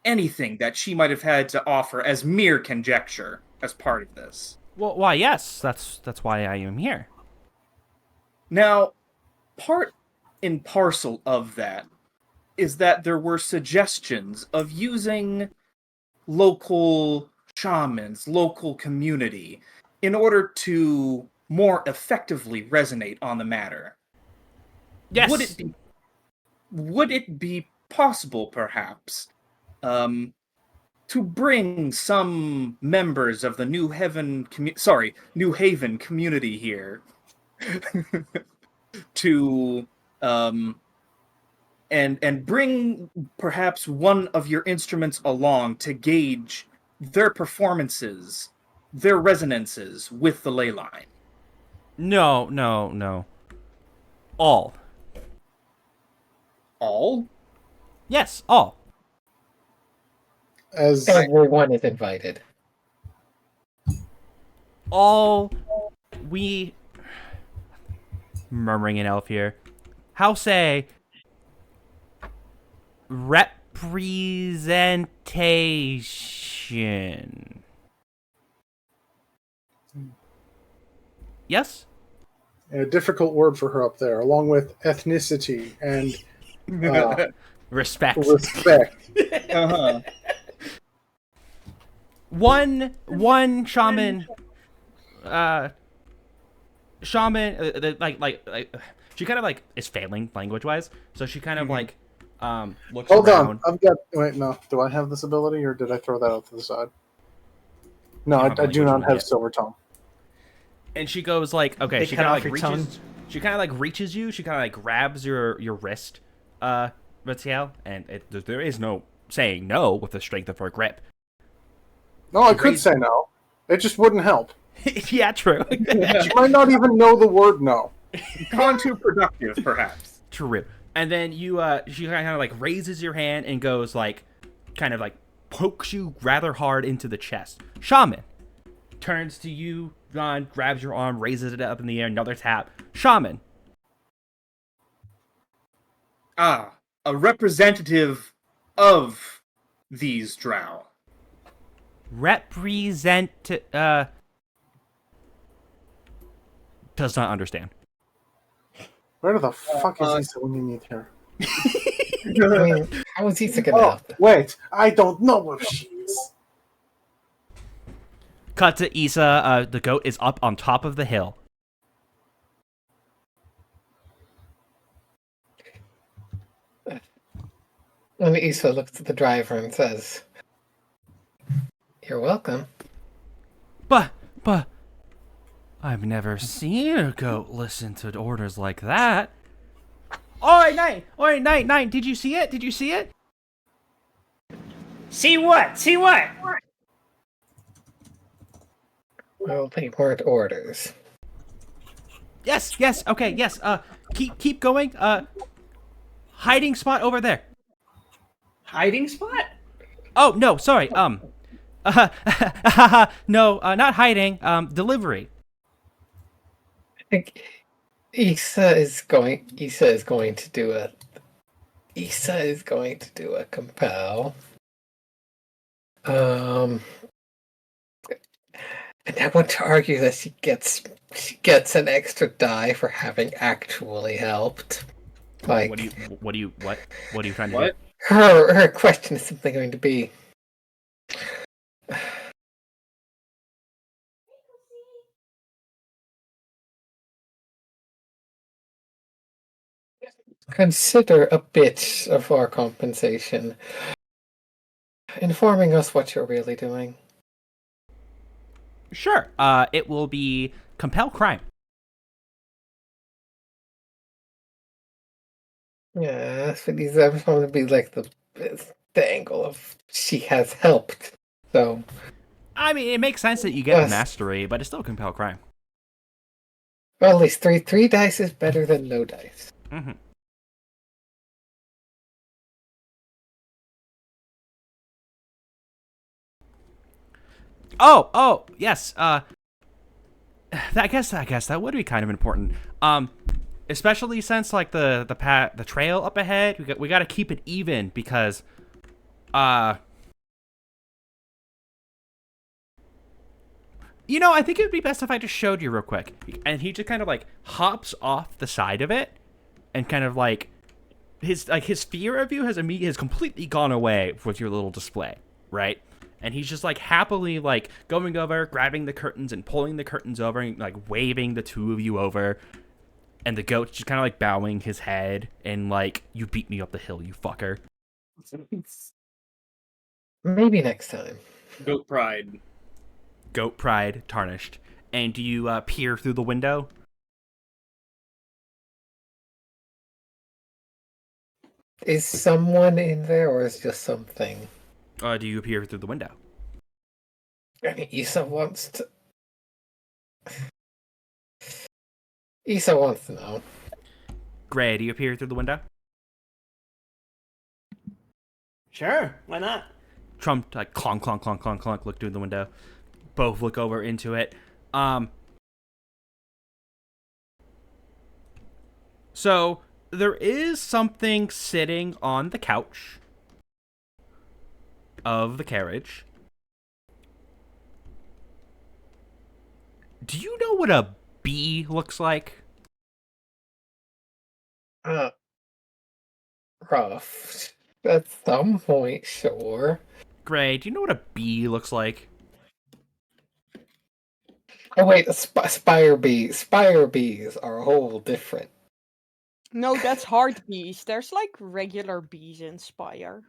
anything that she might have had to offer as mere conjecture as part of this. Well, why? Yes, that's why I am here. Now, part and parcel of that is that there were suggestions of using local shamans, local community, in order to more effectively resonate on the matter. Yes. Would it be possible, perhaps, to bring some members of the New Haven community here to and bring perhaps one of your instruments along to gauge their performances, their resonances with the ley line? No. All. All? Yes, all. As Everyone is invited. All we murmuring an elf here. How say representation? Yes? a difficult word for her up there, along with ethnicity and Respect. respect. Uh-huh. One shaman like she kind of like is failing language wise, so she kind of like looks Hold around. on, I've got. Wait, no. Do I have this ability, or did I throw that out to the side? No, You have I do language not one have yet. Silver Tongue. And she goes like, okay, They she cut kind of off like your reaches. tongue. She kind of like reaches you. She kind of like grabs your wrist, Ratiel, and there is no saying no with the strength of her grip. No, I She could raised- say no. It just wouldn't help. Yeah, true. She might not even know the word no. Counterproductive, perhaps. True. And then she kind of like raises your hand and goes like, kind of like pokes you rather hard into the chest. Shaman turns to you, Ron, grabs your arm, raises it up in the air, another tap. Shaman. Ah, a representative of these drow. Does not understand. Where the fuck is Issa when you need her? I mean, how is Issa gonna Oh, help? wait. I don't know where she is. Cut to Issa. The goat is up on top of the hill. And Issa looks at the driver and says, "You're welcome." But, I've never seen a goat listen to orders like that. Oi, Nine, did you see it? Did you see it? See what? See what? Well, they weren't orders. Yes, okay, yes. Keep going. Hiding spot over there. Hiding spot? Oh, no, sorry, no, not hiding, delivery. I think Issa is going to do a compel. And I want to argue that she gets an extra die for having actually helped. Like, What are you trying to What? her question is simply going to be, consider a bit of our compensation. Informing us what you're really doing. Sure. It will be compel crime. Yeah, but these are going to be like the angle of she has helped. So, I mean, it makes sense that you get Yes. mastery, but it's still compel crime. well, at least three dice is better than no dice. Mm-hmm. Oh, yes. I guess that would be kind of important. Especially since like the trail up ahead, we got to keep it even because, I think it would be best if I just showed you real quick. And he just kind of like hops off the side of it, and kind of like his fear of you has completely gone away with your little display, right? And he's just like happily like going over, grabbing the curtains and pulling the curtains over, and like waving the two of you over. And the goat's just kind of like bowing his head and like, you beat me up the hill, you fucker. Maybe next time. Goat pride. Goat pride tarnished. And do you peer through the window? Is someone in there, or is just something? Do you peer through the window? I mean, Issa wants to know. Gray, do you peer through the window? Sure, why not? Trump like clonk, clonk, clonk, clonk, clonk, look through the window. Both look over into it. So there is something sitting on the couch of the carriage. Do you know what a bee looks like? Rough. At some point, sure. Gray, do you know what a bee looks like? Oh wait, spire bees. Spire bees are a whole different. No, that's hard bees. There's like regular bees in Spire.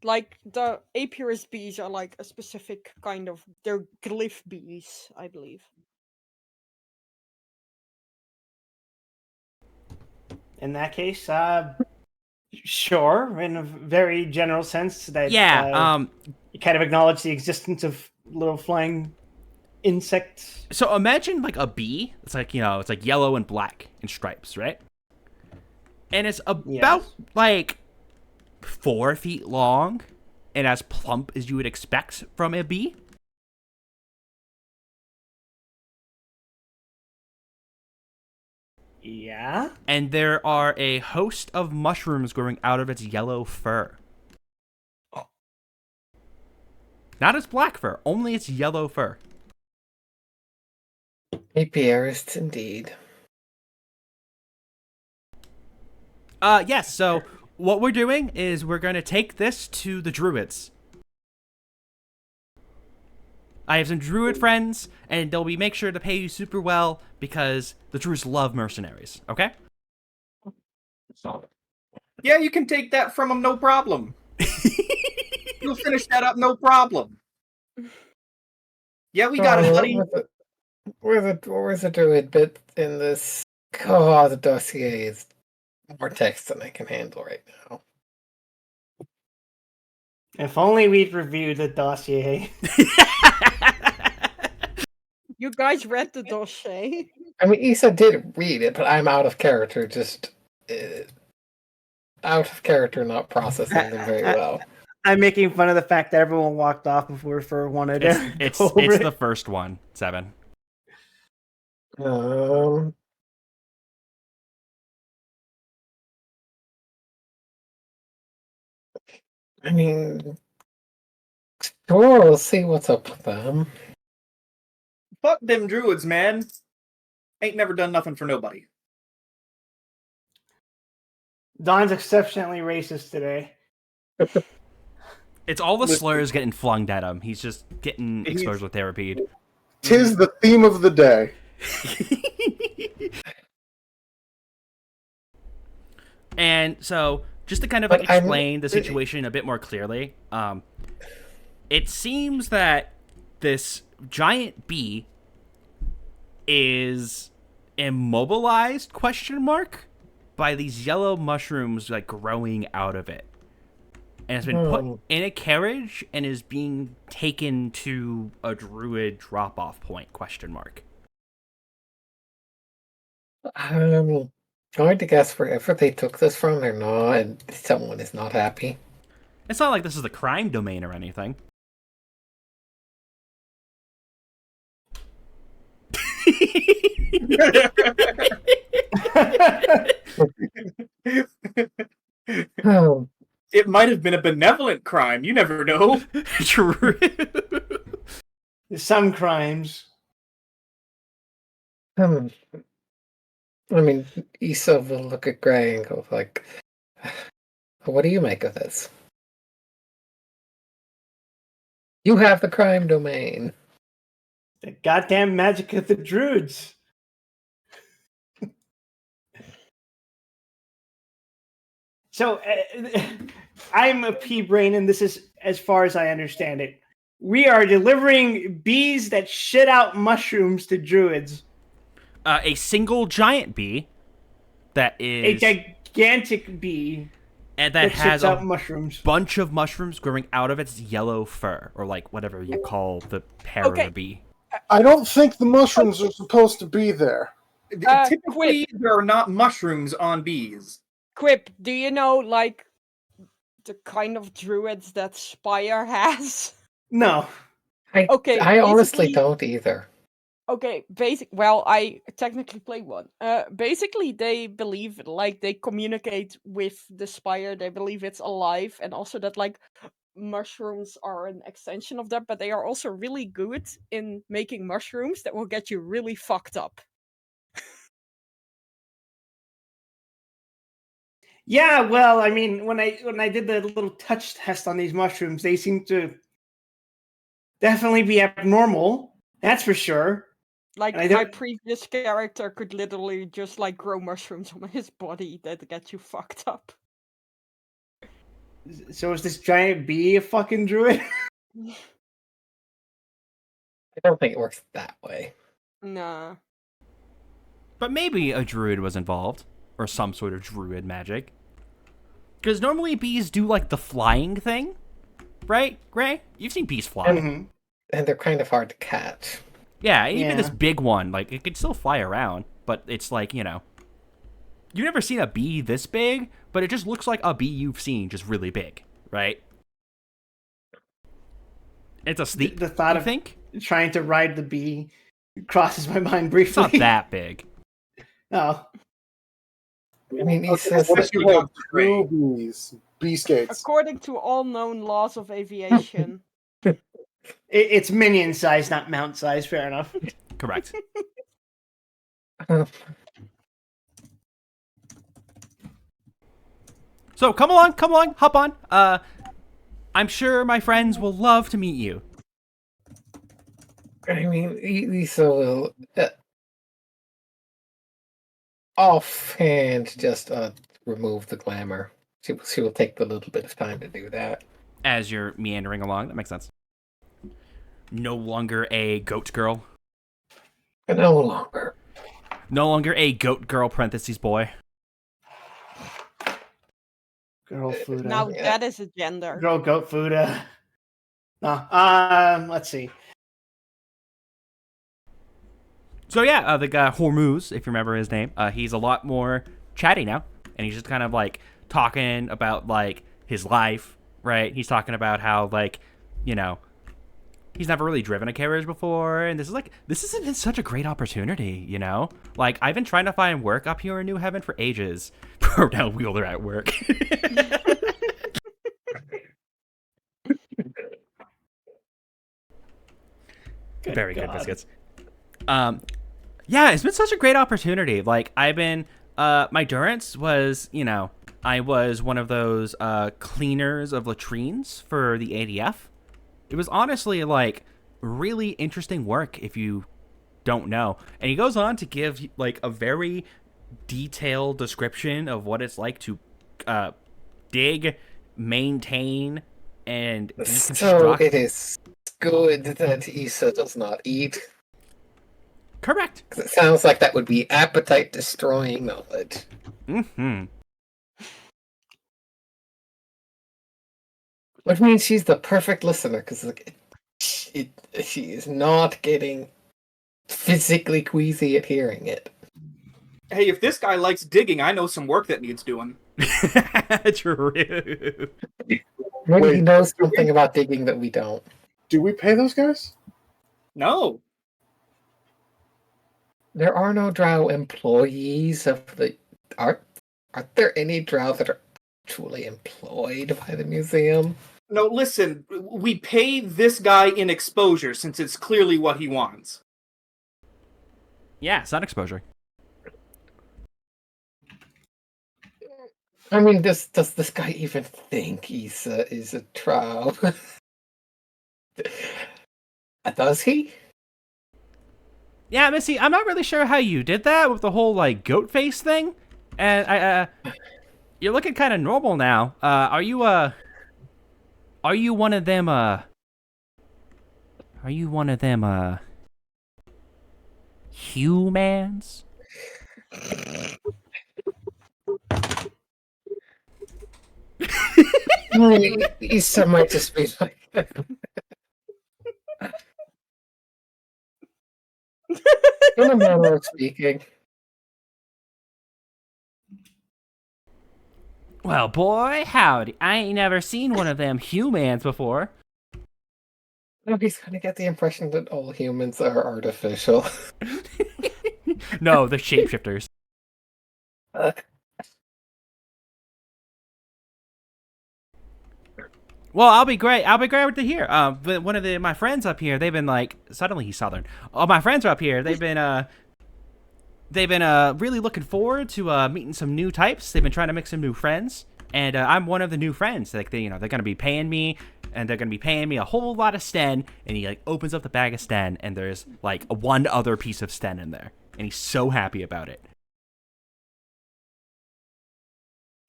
Like the Apiarist bees are like a specific kind of, they're glyph bees, I believe. In that case, sure, in a very general sense that you kind of acknowledge the existence of little flying insects. So imagine like a bee. It's like, it's like yellow and black in stripes, right? And it's about like 4 feet long and as plump as you would expect from a bee. Yeah. And there are a host of mushrooms growing out of its yellow fur. Oh. Not its black fur, only its yellow fur. Apiarists indeed. Yes, so what we're doing is we're going to take this to the druids. I have some druid friends, and they'll make sure to pay you super well because the druids love mercenaries, okay? Yeah, you can take that from them, no problem. You'll finish that up, no problem. Yeah, we got it, buddy. Where's the druid bit in this? Oh, the dossier is more text than I can handle right now. If only we'd reviewed the dossier. You guys read the dossier? I mean, Issa did read it, but I'm out of character, not processing them very well. I'm making fun of the fact that everyone walked off before for one of them. It's the first one, 7. I mean, sure, we'll see what's up with them. Fuck them druids, man. Ain't never done nothing for nobody. Don's exceptionally racist today. It's all the slurs getting flung at him. He's just getting exposed with therapy. 'Tis the theme of the day. And so, just to kind of But like I'm- explain the situation a bit more clearly, it seems that this giant bee is immobilized by these yellow mushrooms like growing out of it, and it's been put in a carriage and is being taken to a druid drop-off point ? I'm going to guess wherever they took this from, they're not. Someone is not happy. It's not like this is the crime domain or anything. Oh, It might have been a benevolent crime. You never know. True. Some crimes. I mean, Issa will look at Gray and go like, "What do you make of this? You have the crime domain." The goddamn magic of the druids. So, I'm a pea brain, and this is as far as I understand it. We are delivering bees that shit out mushrooms to druids. A single giant bee that A is gigantic bee and that that has shits out a mushrooms. bunch of mushrooms growing out of its yellow fur, or like whatever you call the pair of Okay. a bee. I don't think the mushrooms are supposed to be there. Typically, there are not mushrooms on bees. Quip, do you know, like, the kind of druids that Spire has? No. Okay, I honestly basically- don't either. Okay, well, I technically play one. Basically, they believe, like, they communicate with the Spire, they believe it's alive, and also that, like, mushrooms are an extension of that, but they are also really good in making mushrooms that will get you really fucked up. Yeah, well, I mean, when I did the little touch test on these mushrooms, they seem to definitely be abnormal. That's for sure. Like, And I my don't- previous character could literally just, like, grow mushrooms on his body that get you fucked up. So is this giant bee a fucking druid? I don't think it works that way. Nah. But maybe a druid was involved, or some sort of druid magic. Because normally bees do like the flying thing, right, Gray? You've seen bees fly. Mhm. And they're kind of hard to catch. Yeah, even this Yeah. big one, like it could still fly around, but it's like, you've never seen a bee this big, but it just looks like a bee you've seen, just really big, right? It's a sneak. The thought you of think trying to ride the bee crosses my mind it's briefly. not that big. Oh, I mean, he Okay, says what that if you Especially have on terrain. two bees? Bee skates. According to all known laws of aviation. it's minion size, not mount size. Fair enough. Correct. uh, So come along, hop on. I'm sure my friends will love to meet you. I mean, Issa will offhand just remove the glamour. She will take the little bit of time to do that. As you're meandering along, that makes sense. No longer a goat girl. No longer. No longer a goat girl parentheses boy. Girl food. Now Yeah. that is a gender. Girl goat food. No. Let's see. So yeah, the guy Hormuz, if you remember his name, he's a lot more chatty now, and he's just kind of like talking about like his life, right? He's talking about how like, he's never really driven a carriage before, and this isn't such a great opportunity, Like I've been trying to find work up here in New Heaven for ages. Now Wheeler at work. Very good God. biscuits. Yeah, it's been such a great opportunity. Like I've been, my durance was, I was one of those cleaners of latrines for the ADF. It was honestly like really interesting work if you don't know. And he goes on to give like a very detailed description of what it's like to dig, maintain, and deconstruct. So it is good that Issa does not eat. Correct. 'Cause it sounds like that would be appetite-destroying knowledge. Mm-hmm. Which means she's the perfect listener, because she is not getting physically queasy at hearing it. Hey, if this guy likes digging, I know some work that needs doing. True. Maybe Wait, he knows something about digging that we don't. Do we pay those guys? No. There are no drow employees of the... Aren't there any drow that are actually employed by the museum? No, listen, we pay this guy in exposure since it's clearly what he wants. Yeah, sun exposure. I mean, does this guy even think he's is a drow? Does he? Yeah, Missy, I'm not really sure how you did that with the whole like goat face thing, and you're looking kind of normal now. Are you one of them? Are you one of them? Humans? I mean, Issa might just be like... In a manner of speaking. Well, boy, howdy. I ain't never seen one of them humans before. No, he's gonna get the impression that all humans are artificial. No, they're shapeshifters. Well, I'll be great. I'll be great to hear. But one of my friends up here, they've been like, suddenly he's Southern. Oh, my friends are up here. They've been really looking forward to meeting some new types. They've been trying to make some new friends, and I'm one of the new friends. Like they're gonna be paying me, and they're gonna be paying me a whole lot of sten. And he like opens up the bag of sten, and there's like one other piece of sten in there, and he's so happy about it.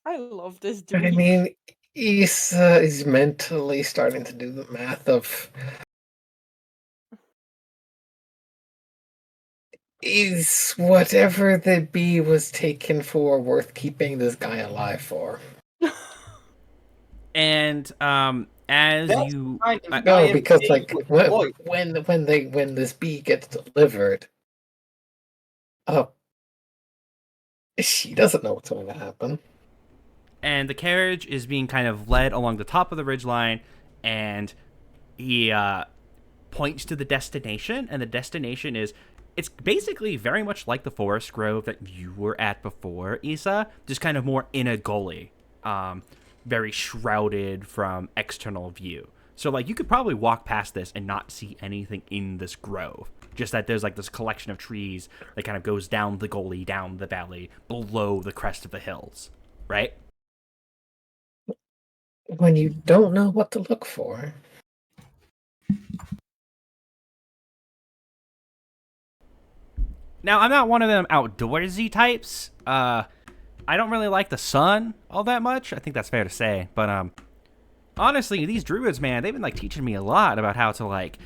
I love this dude. I mean, Issa is mentally starting to do the math of... Is whatever the bee was taken for worth keeping this guy alive for? And as That's you kind of No, I am because being like employed. when this bee gets delivered, she doesn't know what's going to happen. and the carriage is being kind of led along the top of the ridgeline, and he points to the destination, and the destination is, it's basically very much like the forest grove that you were at before, Issa, just kind of more in a gully, very shrouded from external view. So like you could probably walk past this and not see anything in this grove, just that there's like this collection of trees that kind of goes down the gully, down the valley, below the crest of the hills, right? When you don't know what to look for. Now, I'm not one of them outdoorsy types. I don't really like the sun all that much. I think that's fair to say. But honestly, these druids, man, they've been like teaching me a lot about how to like,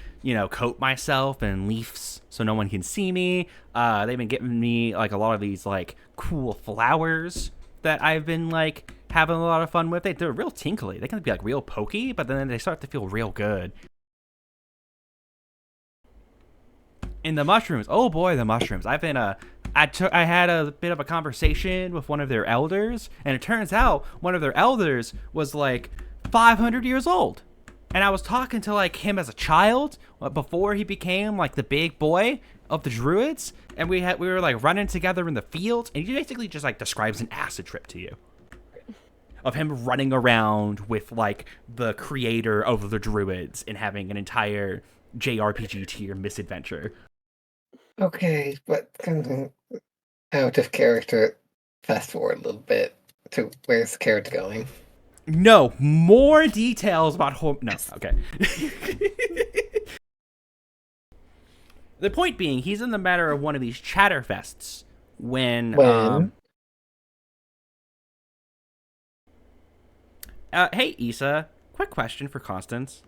coat myself in leaves so no one can see me. They've been giving me like a lot of these like cool flowers that I've been like having a lot of fun with. They're real tinkly. They can be like real pokey, but then they start to feel real good. In the mushrooms, oh boy, the mushrooms. I've been I had a bit of a conversation with one of their elders, and it turns out one of their elders was like 500 years old. And I was talking to like him as a child before he became like the big boy of the druids, and we were like running together in the fields, and he basically just like describes an acid trip to you. Of him running around with like the creator of the druids and having an entire JRPG tier misadventure. Okay, but out of character, fast forward a little bit to where's the character going? No, more details about no, okay. The point being, he's in the matter of one of these chatterfests when When? hey Issa, quick question for Constance.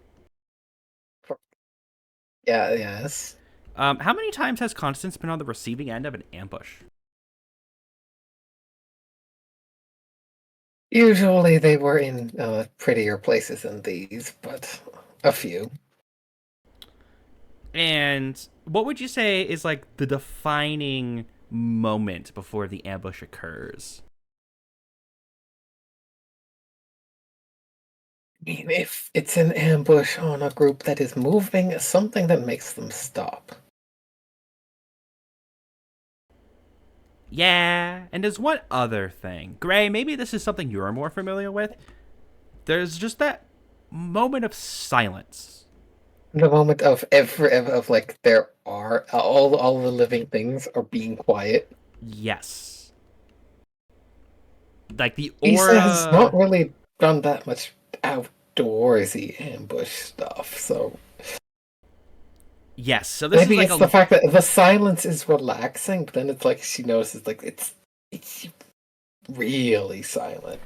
Yeah, yes. How many times has Constance been on the receiving end of an ambush? Usually they were in prettier places than these, but a few. And what would you say is like the defining moment before the ambush occurs? I mean, if it's an ambush on a group that is moving, something that makes them stop. Yeah, and there's one other thing. Gray, maybe this is something you're more familiar with. There's just that moment of silence. The moment of like there are all the living things are being quiet. Yes. Like the Issa has not aura. really done that much outdoorsy ambush stuff, so Yes, so this is maybe like it's the a. fact that the silence is relaxing, but then it's like she notices like it's really silent.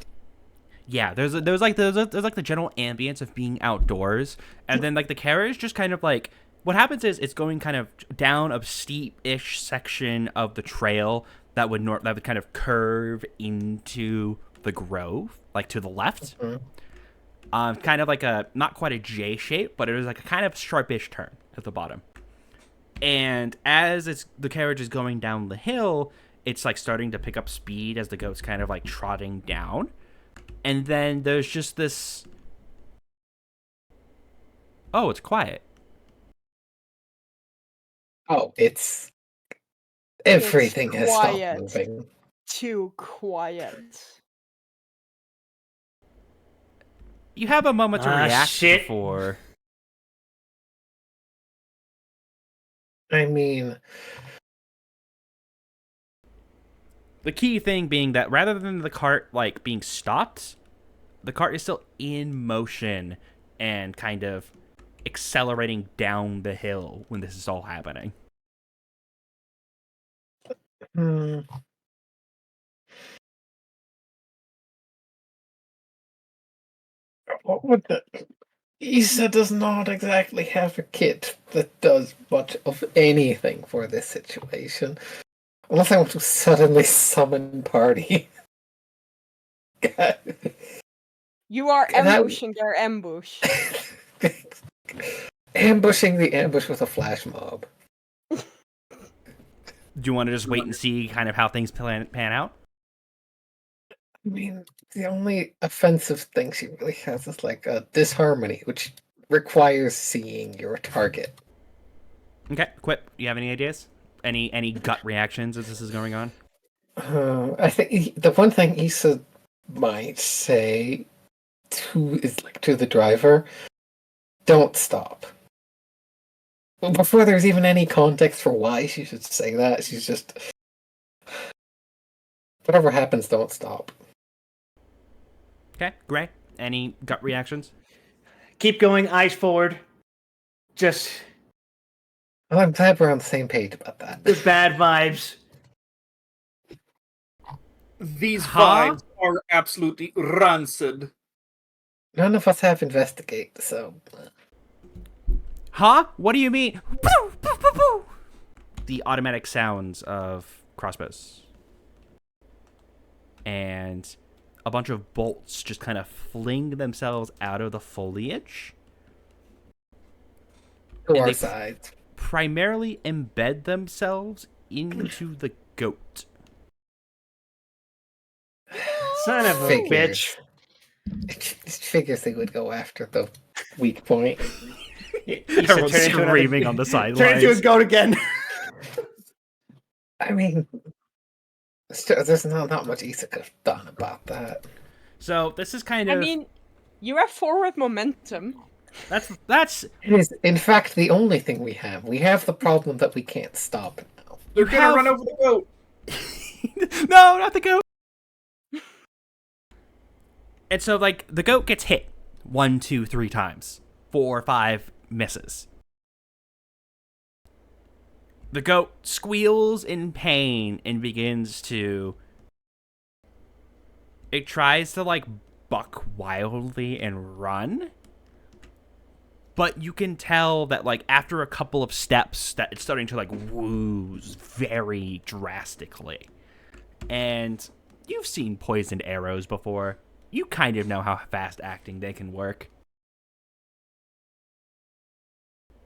Yeah, there's like the general ambience of being outdoors, and then like the carriage just kind of like what happens is it's going kind of down a steep-ish section of the trail that would kind of curve into the grove, like to the left. Mhm. Kind of like a not quite a J shape, but it was like a kind of sharpish turn at the bottom. And as the carriage is going down the hill, it's like starting to pick up speed as the goat's kind of like trotting down. And then there's just this. Oh, it's quiet. Oh, it's everything has stopped quiet. moving. Too quiet. You have a moment to react shit. before. I mean, The key thing being that rather than the cart like being stopped, the cart is still in motion and kind of accelerating down the hill when this is all happening. hmm, what would the Issa does not exactly have a kit that does much of anything for this situation. Unless I want to suddenly summon party. You are And that- ambushing their ambush. Ambushing the ambush with a flash mob. Do you want to just wait and see kind of how things pan out? I mean, the only offensive thing she really has is like a disharmony, which requires seeing your target. Okay, Quip, you have any ideas? Any gut reactions as this is going on? I think the one thing Issa might say to the driver, don't stop. Well, before there's even any context for why she should say that, she's just whatever happens, don't stop. Okay, Gray, any gut reactions? Keep going, eyes forward. Just Well, I'm glad we're on the same page about that. the bad vibes. These Huh? vibes are absolutely rancid. None of us have investigate, so Huh? What do you mean? The automatic sounds of crossbows. And a bunch of bolts just kind of fling themselves out of the foliage. to And our they side. primarily embed themselves into the goat. Son of a bitch. It figures they would go after the weak point. Everyone's turn into screaming on the Turn into a sidelines. goat again. I mean, there's not much Issa could have done about that. So this is kind I of mean, you have forward momentum. that's It is, in fact, the only thing we have. We have the problem that we can't stop now. They're You gonna have- run over the goat. no, not the goat. And so like the goat gets hit 1, 2, 3 times, 4, 5 misses. The goat squeals in pain and begins to... It tries to, like, buck wildly and run. But you can tell that, like, after a couple of steps, that it's starting to, like, wooze very drastically. And you've seen poisoned arrows before. You kind of know how fast acting they can work.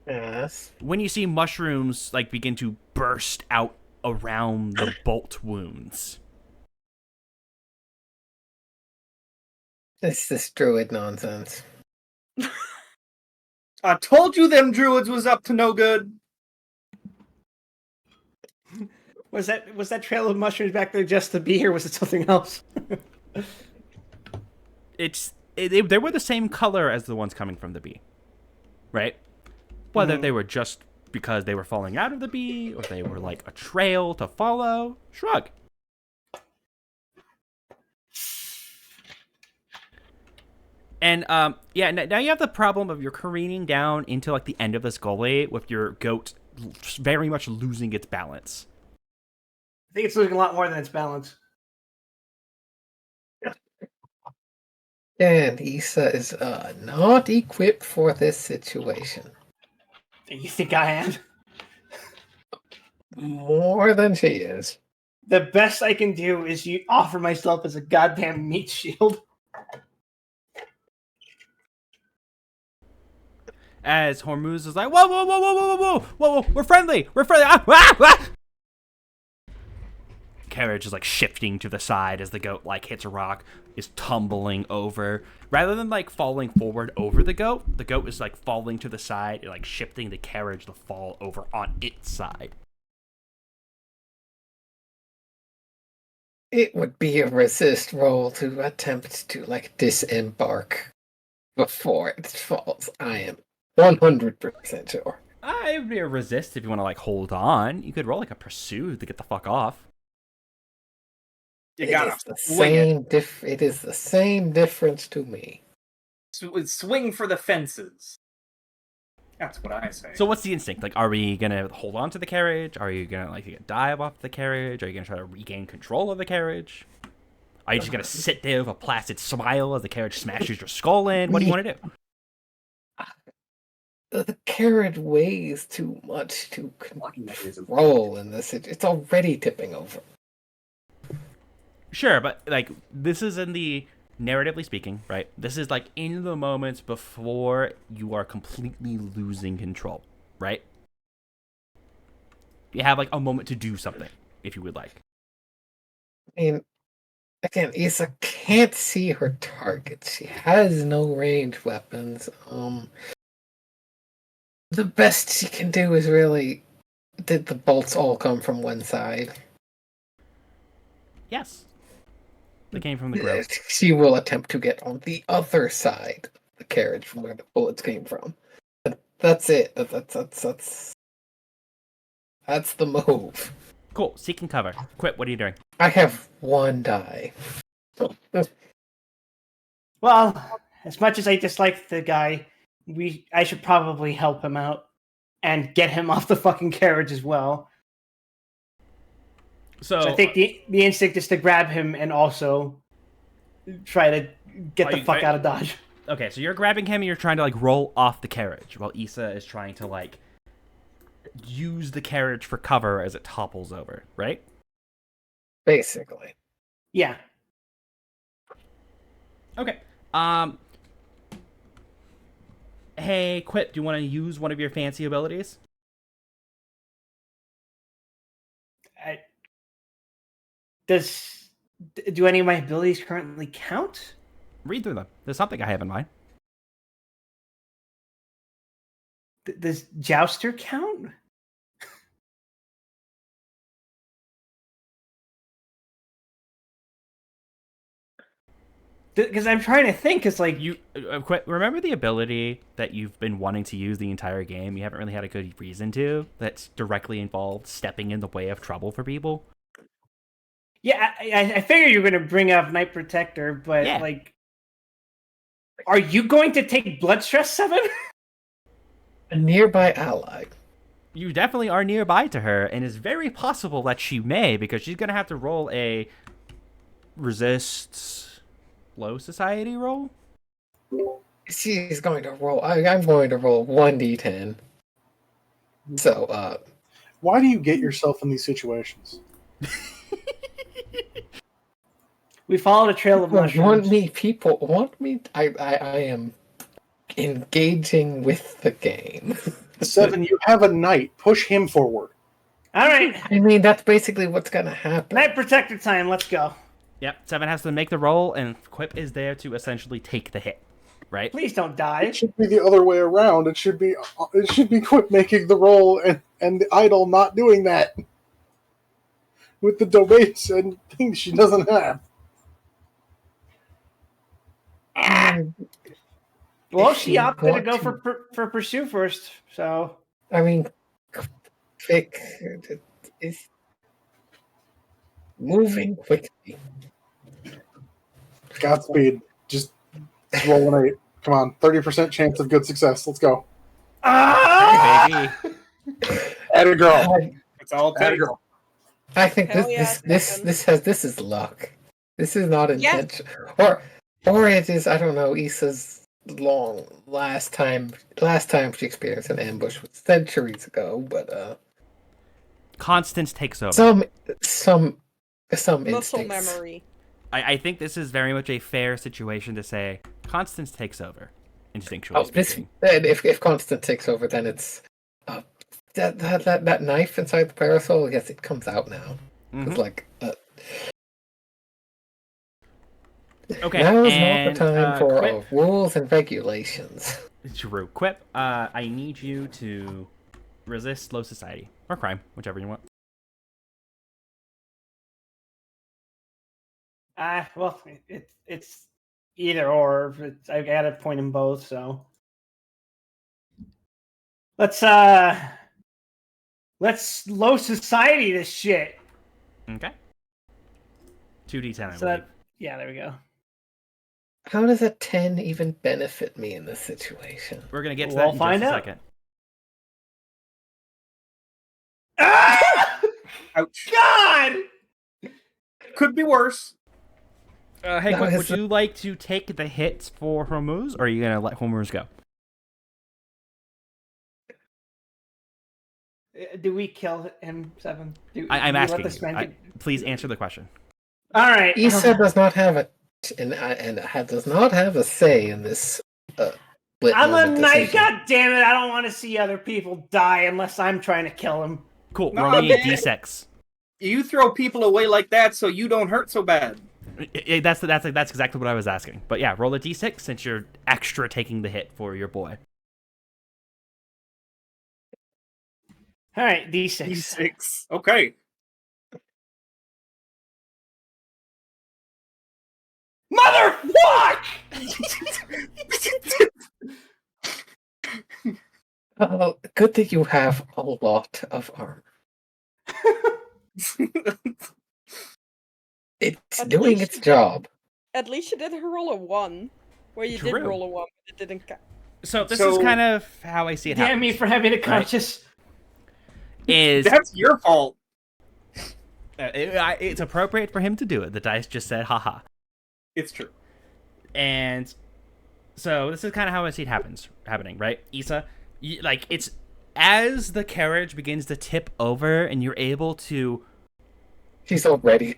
Yes. When you see mushrooms, like, begin to burst out around the bolt wounds. It's this druid nonsense. I told you them druids was up to no good. Was that trail of mushrooms back there just to be here? Was it something else? They were the same color as the ones coming from the bee, right? Whether they were just because they were falling out of the bee or they were like a trail to follow, shrug. And yeah, now you have the problem of you're careening down into like the end of this gully with your goat very much losing its balance. I think it's losing a lot more than its balance. And Issa is not equipped for this situation. You think I am? More than she is. The best I can do is you offer myself as a goddamn meat shield. As Hormuz is like, whoa, whoa, whoa, whoa, whoa, whoa, whoa, whoa, we're friendly, ah, ah, ah! Carriage is like shifting to the side as the goat like hits a rock, is tumbling over. Rather than like falling forward over the goat is like falling to the side and like shifting the carriage to fall over on its side. It would be a resist roll to attempt to like disembark before it falls. I am 100% sure. It would be a resist if you want to like hold on. You could roll like a pursue to get the fuck off. You It gotta is the swing it. same it is the same difference to me. Swing for the fences. That's what I say. So what's the instinct? Like, are we gonna hold on to the carriage? Are you gonna like dive off the carriage? Are you gonna try to regain control of the carriage? Are you just gonna sit there with a placid smile as the carriage smashes your skull in? What do you want to do? The carriage weighs too much to control in this. It's already tipping over. Sure, but like this is in the narratively speaking, right? This is like in the moments before you are completely losing control, right? You have like a moment to do something if you would like. I mean, again, Issa can't see her target. She has no range weapons. The best she can do is really... Did the bolts all come from one side? Yes. They came from the grill. She will attempt to get on the other side of the carriage from where the bullets came from. That's it. That's the move. Cool. Seeking cover. Quit. What are you doing? I have one die. Well, as much as I dislike the guy, I should probably help him out and get him off the fucking carriage as well. So I think the instinct is to grab him and also try to get the fuck out of Dodge. Okay, so you're grabbing him and you're trying to like roll off the carriage while Issa is trying to like use the carriage for cover as it topples over, right? Basically. Yeah. Okay. Hey, Quit, do you want to use one of your fancy abilities? Do any of my abilities currently count? Read through them. There's something I have in mind. Does Jouster count? Because I'm trying to think. It's like you Quit. Remember the ability that you've been wanting to use the entire game. You haven't really had a good reason to. That's directly involved stepping in the way of trouble for people. Yeah, I figured you were going to bring up Night Protector, but like, are you going to take Blood Stress 7? A nearby ally You definitely are nearby to her, and it's very possible that she may, because she's gonna have to roll a resist low society roll. She's going to roll. I'm going to roll 1d10. So, Why do you get yourself in these situations? We followed a trail of mushrooms. people want me. I am engaging with the game. 7, you have a knight. Push him forward. All right, I mean, that's basically what's gonna happen. Night Protector time. Let's go. Yep, 7 has to make the roll, and Quip is there to essentially take the hit, right? Please don't die. It should be the other way around. It should be Quip making the roll and the idol not doing that with the domains and things she doesn't have. Well, If she you opted to want go to- for pursue first, so I mean, Vic is moving quickly. Godspeed. Just roll an 8. Come on, 30% chance of good success. Let's go. Hey, baby. Add a girl. It's all Add a takes. girl. I think Hell yeah, this is luck. This is not Yeah. intention, or it is, I don't know. Issa's last time she experienced an ambush was centuries ago, but Constance takes over. some Muscle instincts. memory. I think this is very much a fair situation to say Constance takes over, instinctually Oh, this speaking. if Constant takes over, then it's that knife inside the parasol. Yes, it comes out now. Mhm. It's like Okay, now is and, not the time for Quip. rules and regulations. True. Quip, I need you to resist low society. Or crime, whichever you want. well, it's either or. I got to point them both, so let's low society this shit. Okay. 2d10, I So believe. that, yeah, there we go. How does a 10 even benefit me in this situation? We're going to get to We'll that in find just a out. second. Ah! Ouch. God! Could be worse. Hey, No, Quip, it's- would you like to take the hits for Hormuz, or are you going to let Hormuz go? Do we kill him, Seven? I'm do we asking let this you. man Please answer the question. All right. Issa does not have does not have a say in this. Split I'm a moment knight. decision. God damn it! I don't want to see other people die unless I'm trying to kill him. Cool. No, Roll me a man. d6. You throw people away like that so you don't hurt so bad. That's exactly what I was asking. But yeah, roll a d6 since you're extra taking the hit for your boy. All right, D6. D6. Okay. Motherfuck! Oh, good that you have a lot of armor. It's At doing least- its job. At least you didn't roll a 1. Where you did True. roll a 1, but it didn't count. So this So- is kind of how I see it Damn happen. me for having a conscience. Is That's your fault. it's appropriate for him to do it. The dice just said, haha. It's true. And so this is kind of how I see it happening, right? Issa, it's as the carriage begins to tip over and you're able to... She's already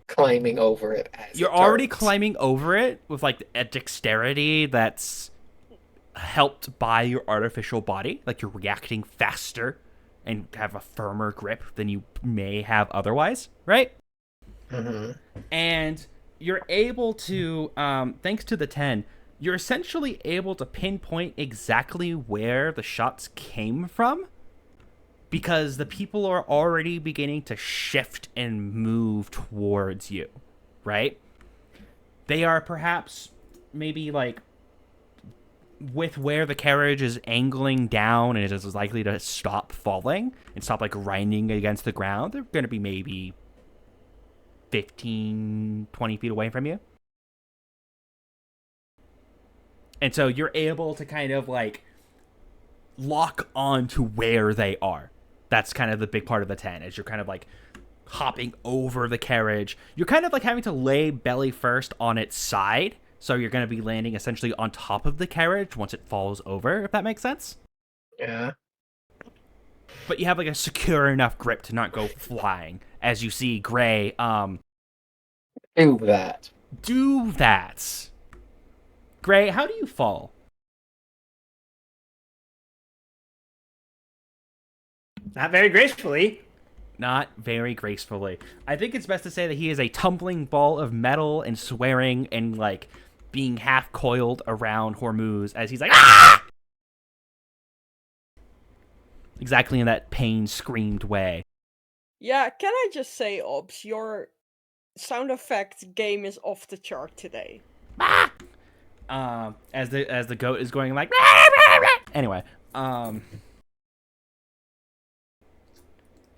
climbing over it. As You're it already turns. climbing over it with like a dexterity that's helped by your artificial body. Like you're reacting faster and have a firmer grip than you may have otherwise, right? Mhm. And you're able to, thanks to the 10, you're essentially able to pinpoint exactly where the shots came from because the people are already beginning to shift and move towards you, right? They are perhaps maybe like with where the carriage is angling down and it is likely to stop falling and stop like grinding against the ground. They're going to be maybe 15, 20 feet away from you. And so you're able to kind of like lock on to where they are. That's kind of the big part of the 10, is you're kind of like hopping over the carriage. You're kind of like having to lay belly first on its side, so you're going to be landing essentially on top of the carriage once it falls over, if that makes sense. Yeah. But you have like a secure enough grip to not go flying. As you see Gray Do that. do that. Gray, how do you fall? Not very gracefully. Not very gracefully. I think it's best to say that he is a tumbling ball of metal and swearing and like being half coiled around Hormuz as he's like, ah! Exactly in that pain screamed way. Yeah, can I just say, Obs, your sound effect game is off the chart today. As the goat is going like, anyway,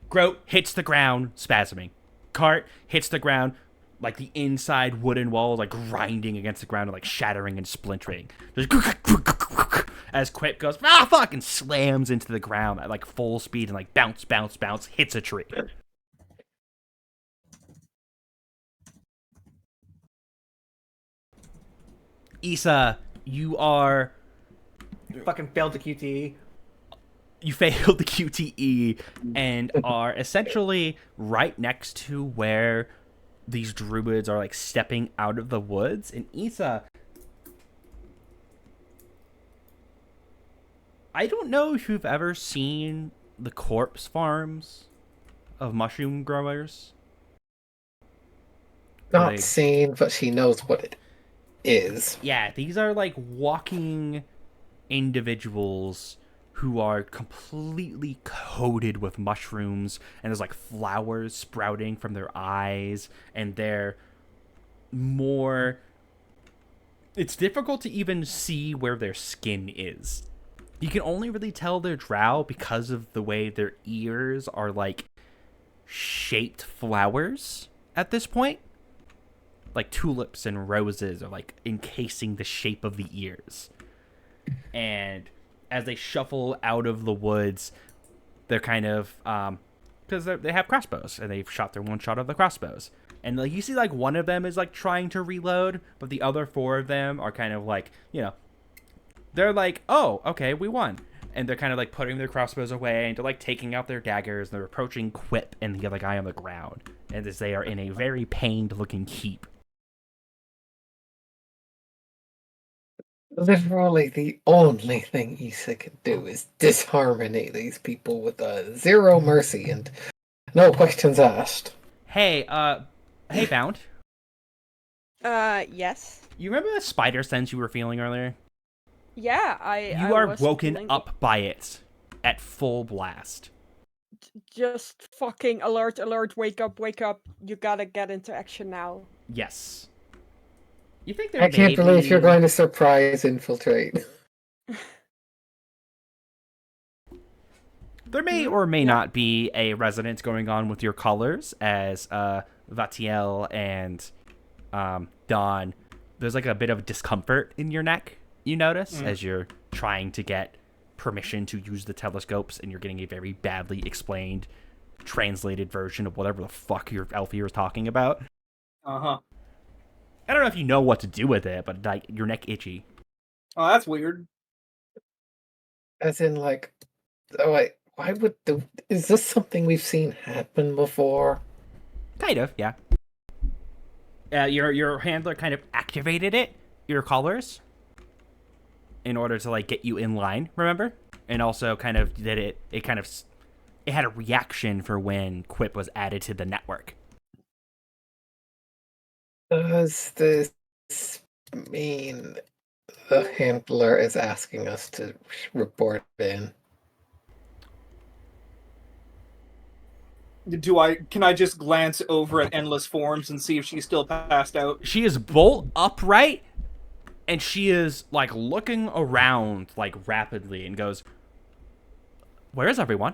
Groat hits the ground, spasming. Cart hits the ground, like the inside wooden wall, like grinding against the ground and like shattering and splintering. Just as Quip goes, ah, fuck, and slams into the ground at like full speed and like bounce, bounce, bounce, hits a tree. Issa, you Fucking failed the QTE. you failed the QTE and are essentially right next to where these druids are like stepping out of the woods. And Issa, I don't know if you've ever seen the corpse farms of mushroom growers. Not Like- seen, but she knows what it is. Yeah, these are like walking individuals who are completely coated with mushrooms, and there's like flowers sprouting from their eyes, and they're more. It's difficult to even see where their skin is. You can only really tell they're drow because of the way their ears are like shaped flowers at this point. Like tulips and roses are like encasing the shape of the ears. And as they shuffle out of the woods, they're kind of because they have crossbows and they've shot their one shot of the crossbows. And like you see, like one of them is like trying to reload, but the other four of them are kind of like, you know, they're like, oh, okay, we won. And they're kind of like putting their crossbows away and they're like taking out their daggers. And they're approaching Quip and the other guy on the ground, and as they are in a very pained looking heap. Literally, the only thing Issa can do is disharmony these people with zero mercy and no questions asked. Hey, hey, Bound. Yes. You remember the spider sense you were feeling earlier? Yeah, I You are was woken feeling up by it at full blast. just fucking alert, alert, wake up, you gotta get into action now. Yes. You think there I can't may believe be... you're going to surprise infiltrate. There may or may not be a resonance going on with your colors as Vatiel and Dawn. There's like a bit of discomfort in your neck, you notice, as you're trying to get permission to use the telescopes and you're getting a very badly explained, translated version of whatever the fuck your elf ear is talking about. Uh-huh. I don't know if you know what to do with it, but like your neck itchy. Oh, that's weird. As in, like, oh, wait, why would is this something we've seen happen before? Kind of, yeah. Your handler kind of activated it, your colors, in order to like get you in line. Remember, and also kind of did it. It had a reaction for when Quip was added to the network. Does this mean the handler is asking us to report in? Can I just glance over at Endless Forms and see if she's still passed out? She is bolt upright, and she is like looking around like rapidly, and goes, "Where is everyone?"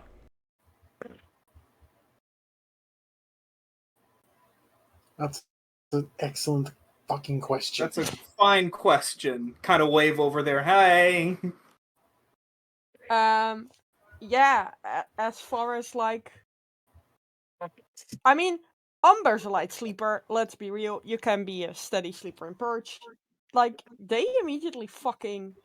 That's an excellent fucking question. That's a fine question. Kind of wave over there. Hi. Yeah, as far as like, I mean, Umber's a light sleeper. Let's be real. You can be a steady sleeper in Purge. Like, they immediately fucking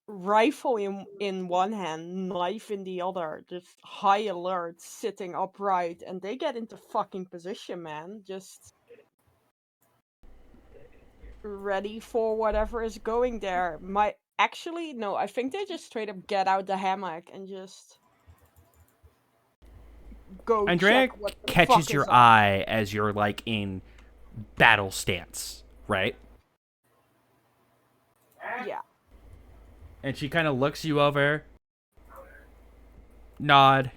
rifle in one hand, knife in the other, just high alert, sitting upright, and they get into fucking position, man. Just ready for whatever is going there. Actually, no, I think they just straight up get out the hammock and just go Andrea check what the catches fuck your is up. eye as you're like in battle stance, right? Yeah. And she kind of looks you over, nod.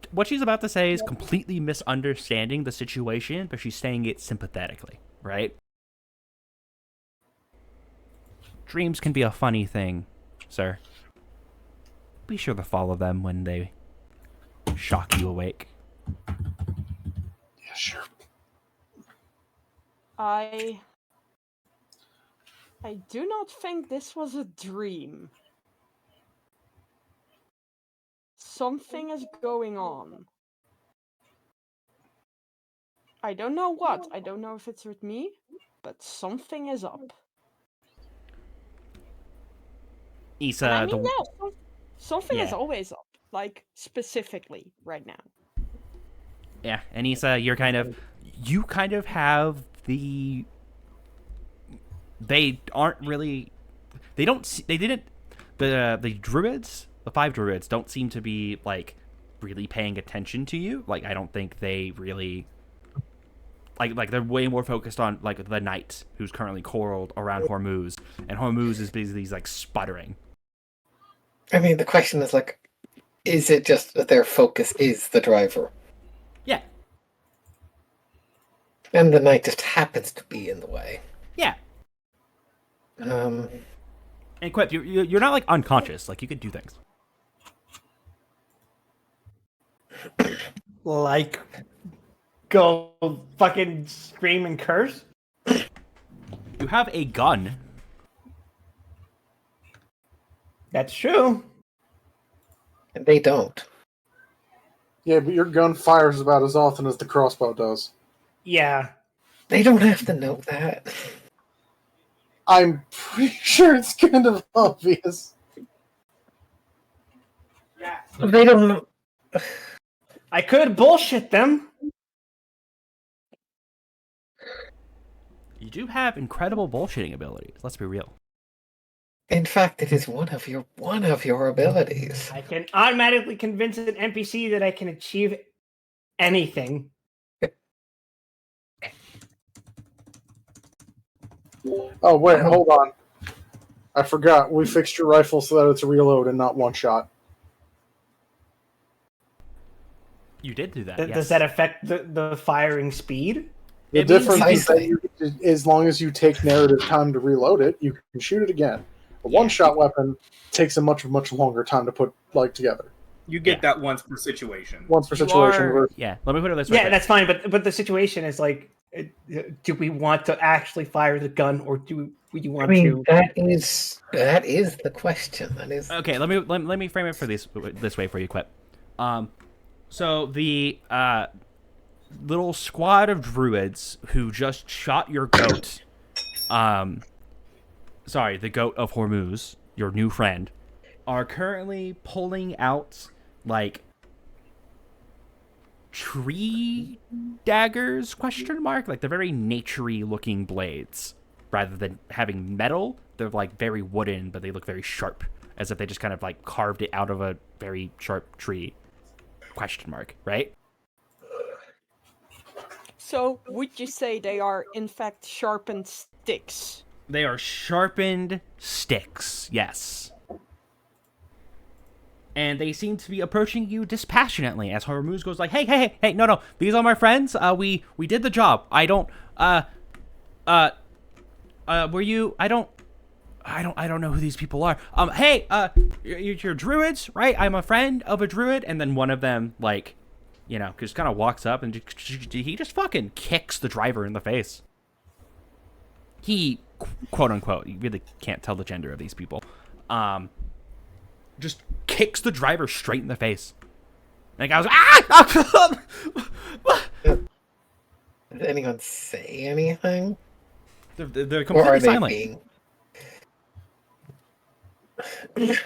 What she's about to say is completely misunderstanding the situation, but she's saying it sympathetically, right? Dreams can be a funny thing, sir. Be sure to follow them when they shock you awake. Yeah, sure. I do not think this was a dream. Something is going on. I don't know what. I don't know if it's with me, but something is up. Isa, And I mean, the yeah, something is Yeah. always up. Like, specifically, right now. yeah, and Isa, you kind of have the. They aren't really. They don't. They didn't. The druids, the 5 druids, don't seem to be like really paying attention to you. Like I don't think they really. Like they're way more focused on like the knight who's currently corralled around Hormuz, and Hormuz is basically like sputtering. I mean, the question is like, is it just that their focus is the driver, Yeah, and the knight just happens to be in the way? yeah. Um, And Quip, you're not like unconscious. Like you could do things. Like, go fucking scream and curse? You have a gun. That's true. and they don't. Yeah, but your gun fires about as often as the crossbow does. Yeah. They don't have to know that. I'm pretty sure it's kind of obvious. They don't know. I could bullshit them. You do have incredible bullshitting abilities. Let's be real. In fact, it is one of your abilities. I can automatically convince an NPC that I can achieve anything. Oh, wait, hold on. I forgot. We fixed your rifle so that it's a reload and not one shot. You did do that. Does Yes. that affect the firing speed? The It means difference is that precisely. as long as you take narrative time to reload it, you can shoot it again. A one-shot weapon takes a much longer time to put together. You get Yeah. that once per situation. Once per You situation. are- versus- Yeah. Let me put it this way. Yeah, that's fine. But the situation is like, do we want to actually fire the gun, or do you I want mean, to? that is the question. That is Okay. Let me frame it for this way for you, Quip. So the little squad of druids who just shot your goat. Sorry, the goat of Hormuz, your new friend, are currently pulling out like tree daggers ? Like they're very naturey looking blades, rather than having metal. They're like very wooden, but they look very sharp, as if they just kind of like carved it out of a very sharp tree ? Right? So, would you say they are, in fact, sharpened sticks? They are sharpened sticks, yes. And they seem to be approaching you dispassionately as Hormuz goes like, hey, no, these are my friends. We did the job. I don't, were you, I don't know who these people are. Hey, you're druids, right? I'm a friend of a druid. And then one of them, like, you know, just kind of walks up and he just fucking kicks the driver in the face. he, quote unquote, you really can't tell the gender of these people, just kicks the driver straight in the face. And the guy was ah! Did anyone say anything? They're Or completely are they silent. being...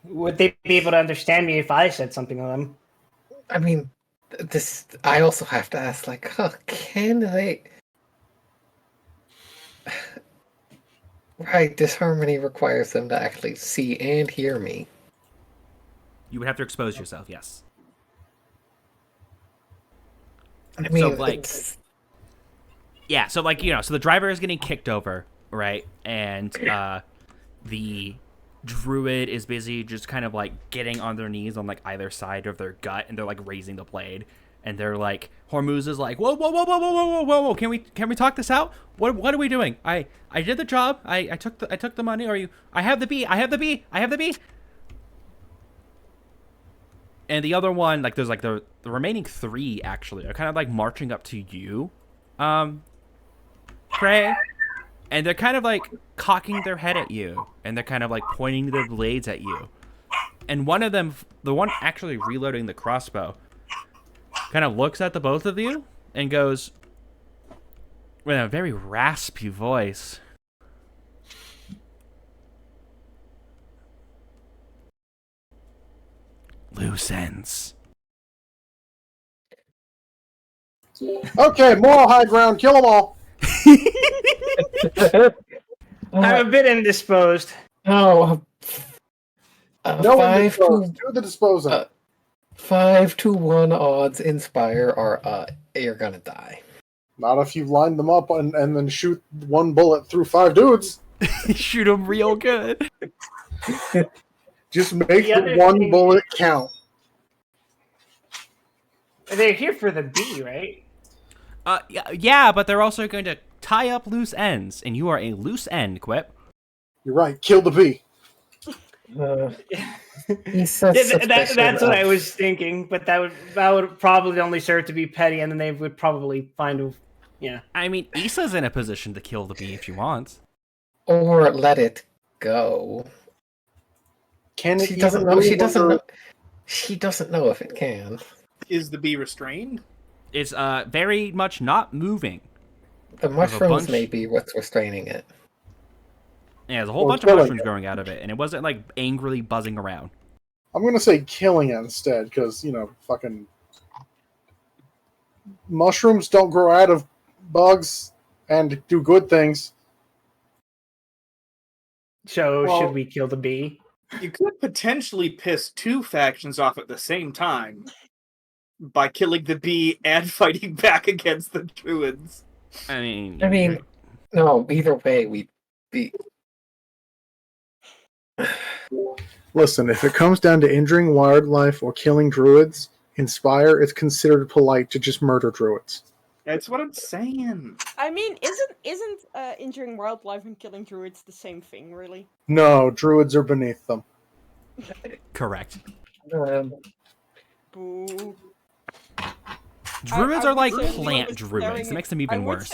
Would they be able to understand me if I said something to them? I mean, this. I also have to ask, like, can they? Right, disharmony requires them to actually see and hear me. You would have to expose yourself, yes. I mean, So, like, yeah, so, like, you know, so the driver is getting kicked over, right? And the druid is busy just kind of, like, getting on their knees on, like, either side of their gut, and they're, like, raising the blade. And they're like, Hormuz is like, whoa, whoa, whoa, whoa, whoa, whoa, whoa, whoa, can we talk this out? What are we doing? I did the job. I took the money. Or I have the bee. And the other one, like, there's like the remaining three actually are kind of like marching up to you, Prey, and they're kind of like cocking their head at you, and they're kind of like pointing their blades at you. And one of them, the one actually reloading the crossbow, kind of looks at the both of you and goes with a very raspy voice, "Loose ends." Okay, moral high ground. Kill them all. I'm a bit indisposed. Oh, No one 5 disposed. to Do the disposing. 5-1 odds. Inspire are you're gonna die. Not if you line them up and then shoot one bullet through 5 dudes. Shoot them real good. Just make The the other one thing- bullet count. They're here for the bee, right? Yeah, but they're also going to tie up loose ends, and you are a loose end, Quip. You're right. Kill the bee. He's That's what I was thinking, but that would probably only serve to be petty, and then they would probably find a, yeah. I mean, Issa's in a position to kill the bee if she wants. Or let it go. Can it She doesn't even know. She move doesn't under- know. She doesn't know if it can. Is the bee restrained? It's very much not moving. The mushrooms bunch- may be what's restraining it. Yeah, there's a whole Or bunch of killing mushrooms it. growing out of it, and it wasn't like angrily buzzing around. I'm gonna say killing it instead, because fucking mushrooms don't grow out of bugs and do good things. So Well- should we kill the bee? You could potentially piss two factions off at the same time by killing the bee and fighting back against the druids. I mean, No. Either way, we'd be. Listen, if it comes down to injuring wildlife or killing druids, Inspire is considered polite to just murder druids. That's what I'm saying. I mean, isn't injuring wildlife and killing druids the same thing, really? No, druids are beneath them. correct. Boo. Druids I are like would say plant Lufus druids. staring It makes them even worse.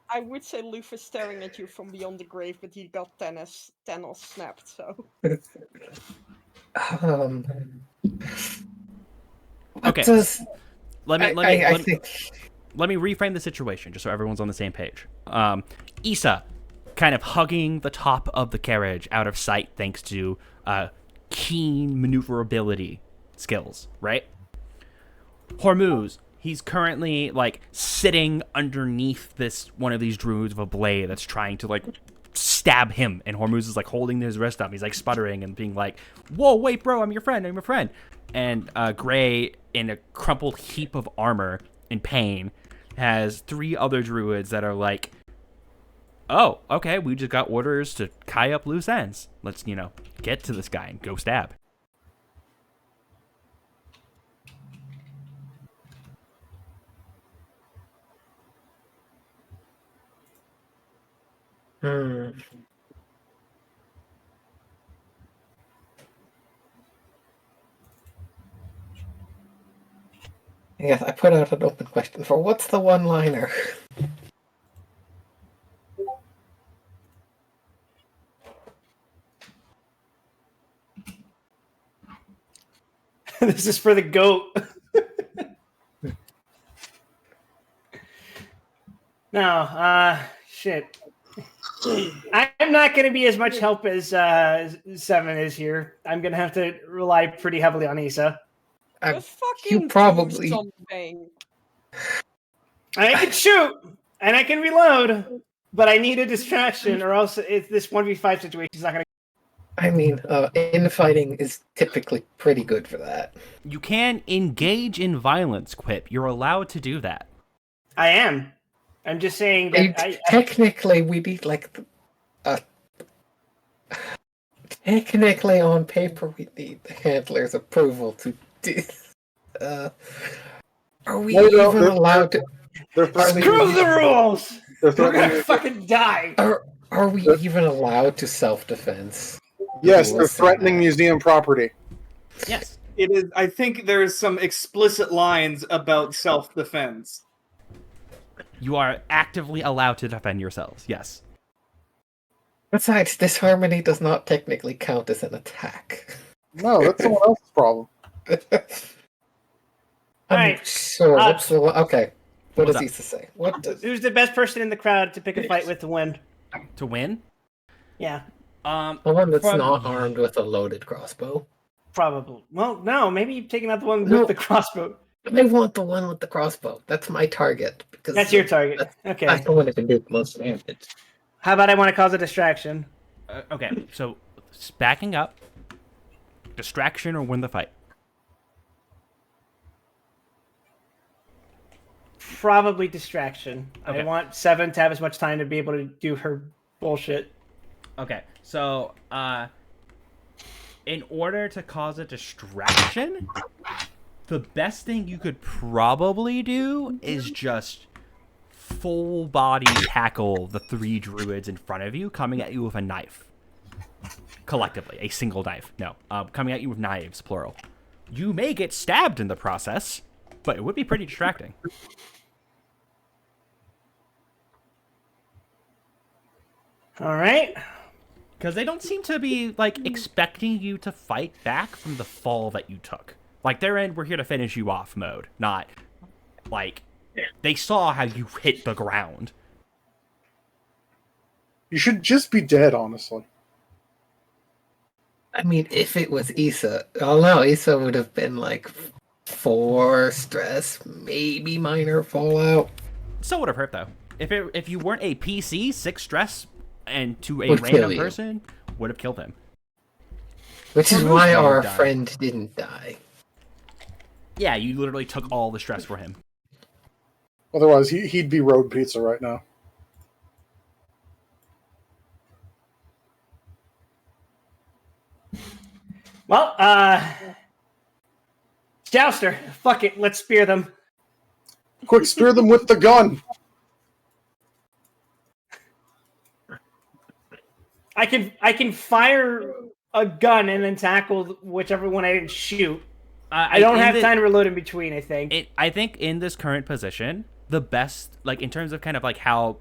I would say Lufus staring at you from beyond the grave, but he got Thanos snapped, so. Okay. Does, Let me I think. let me reframe the situation just so everyone's on the same page. Issa kind of hugging the top of the carriage out of sight thanks to keen maneuverability skills, right? Hormuz, he's currently like sitting underneath this one of these druids of a blade that's trying to like stab him, and Hormuz is like holding his wrist up. He's like sputtering and being like, "Whoa, wait, bro, I'm your friend. And Gray, in a crumpled heap of armor in pain, has 3 other druids that are like, "Oh, okay, we just got orders to tie up loose ends. Let's, get to this guy and go stab." Yes, I put out an open question for what's the one-liner? This is for the goat. No, shit. I'm not going to be as much help as Seven is here. I'm going to have to rely pretty heavily on Issa. Just fucking you probably- do something. I can shoot and I can reload, but I need a distraction, or else this 1v5 situation is not going to. I mean, infighting is typically pretty good for that. You can engage in violence, Quip. You're allowed to do that. I am. I'm just saying that Technically, we need like, technically on paper, we need the handler's approval to do. Are we No, no, even they're- allowed to? They're threatening. Screw the rules. They're We're threatening. gonna fucking die. Are we even allowed to self-defense? Yes, they're threatening museum property. Yes. It is. I think there's some explicit lines about self-defense. You are actively allowed to defend yourselves. Yes. Besides, disharmony does not technically count as an attack. No, that's someone else's problem. Alright, Sure. What's the okay? What What's does Issa say? What does? Who's the best person in the crowd to pick a fight with to win? To win? Yeah, The one that's From- not armed with a loaded crossbow. probably. Well, no, maybe you're taking out the one No. with the crossbow. I want the one with the crossbow. That's my target because That's your target. That's Okay. the one that can do the most damage. How about I want to cause a distraction? Okay, so backing up, distraction or win the fight. Probably distraction. Okay. I want Seven to have as much time to be able to do her bullshit. Okay, so in order to cause a distraction, the best thing you could probably do is just full body tackle the 3 druids in front of you coming at you with a knife. Collectively, a single knife. No, coming at you with knives, plural. You may get stabbed in the process, but it would be pretty distracting. All right. Because they don't seem to be, like, expecting you to fight back from the fall that you took. Like, they're in, we're here to finish you off mode. Not, like, they saw how you hit the ground. You should just be dead, honestly. I mean, if it was Issa, oh no, Issa would have been like 4 stress, maybe minor fallout. So would have hurt, though. If you weren't a PC, 6 stress, and to a Would kill random you. person, would have killed him. Which is Or why Moose our died. friend didn't die. Yeah, you literally took all the stress for him. Otherwise, he'd be road pizza right now. Well, Jouster, fuck it, let's spear them. Quick, spear them with the gun! I can fire a gun and then tackle whichever one I didn't shoot. I don't have time to reload in between, I think. I think in this current position, the best, like, in terms of kind of like how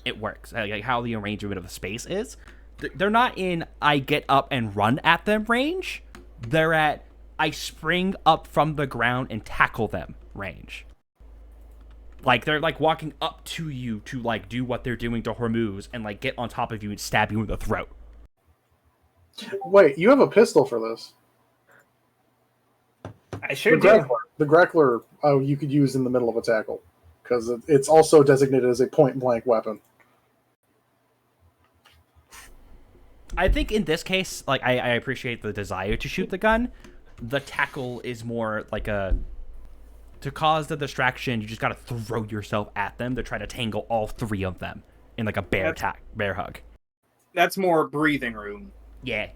it works, like how the arrangement of the space is, they're not in I get up and run at them range. They're at I spring up from the ground and tackle them range. Like, they're, like, walking up to you to, like, do what they're doing to Hormuz and, like, get on top of you and stab you in the throat. Wait, you have a pistol for this. I sure The do. Grackler, you could use in the middle of a tackle. Because it's also designated as a point-blank weapon. I think in this case, like, I appreciate the desire to shoot the gun. The tackle is more like a... To cause the distraction, you just gotta throw yourself at them to try to tangle all 3 of them in, like, a bear hug. That's more breathing room. Yeah.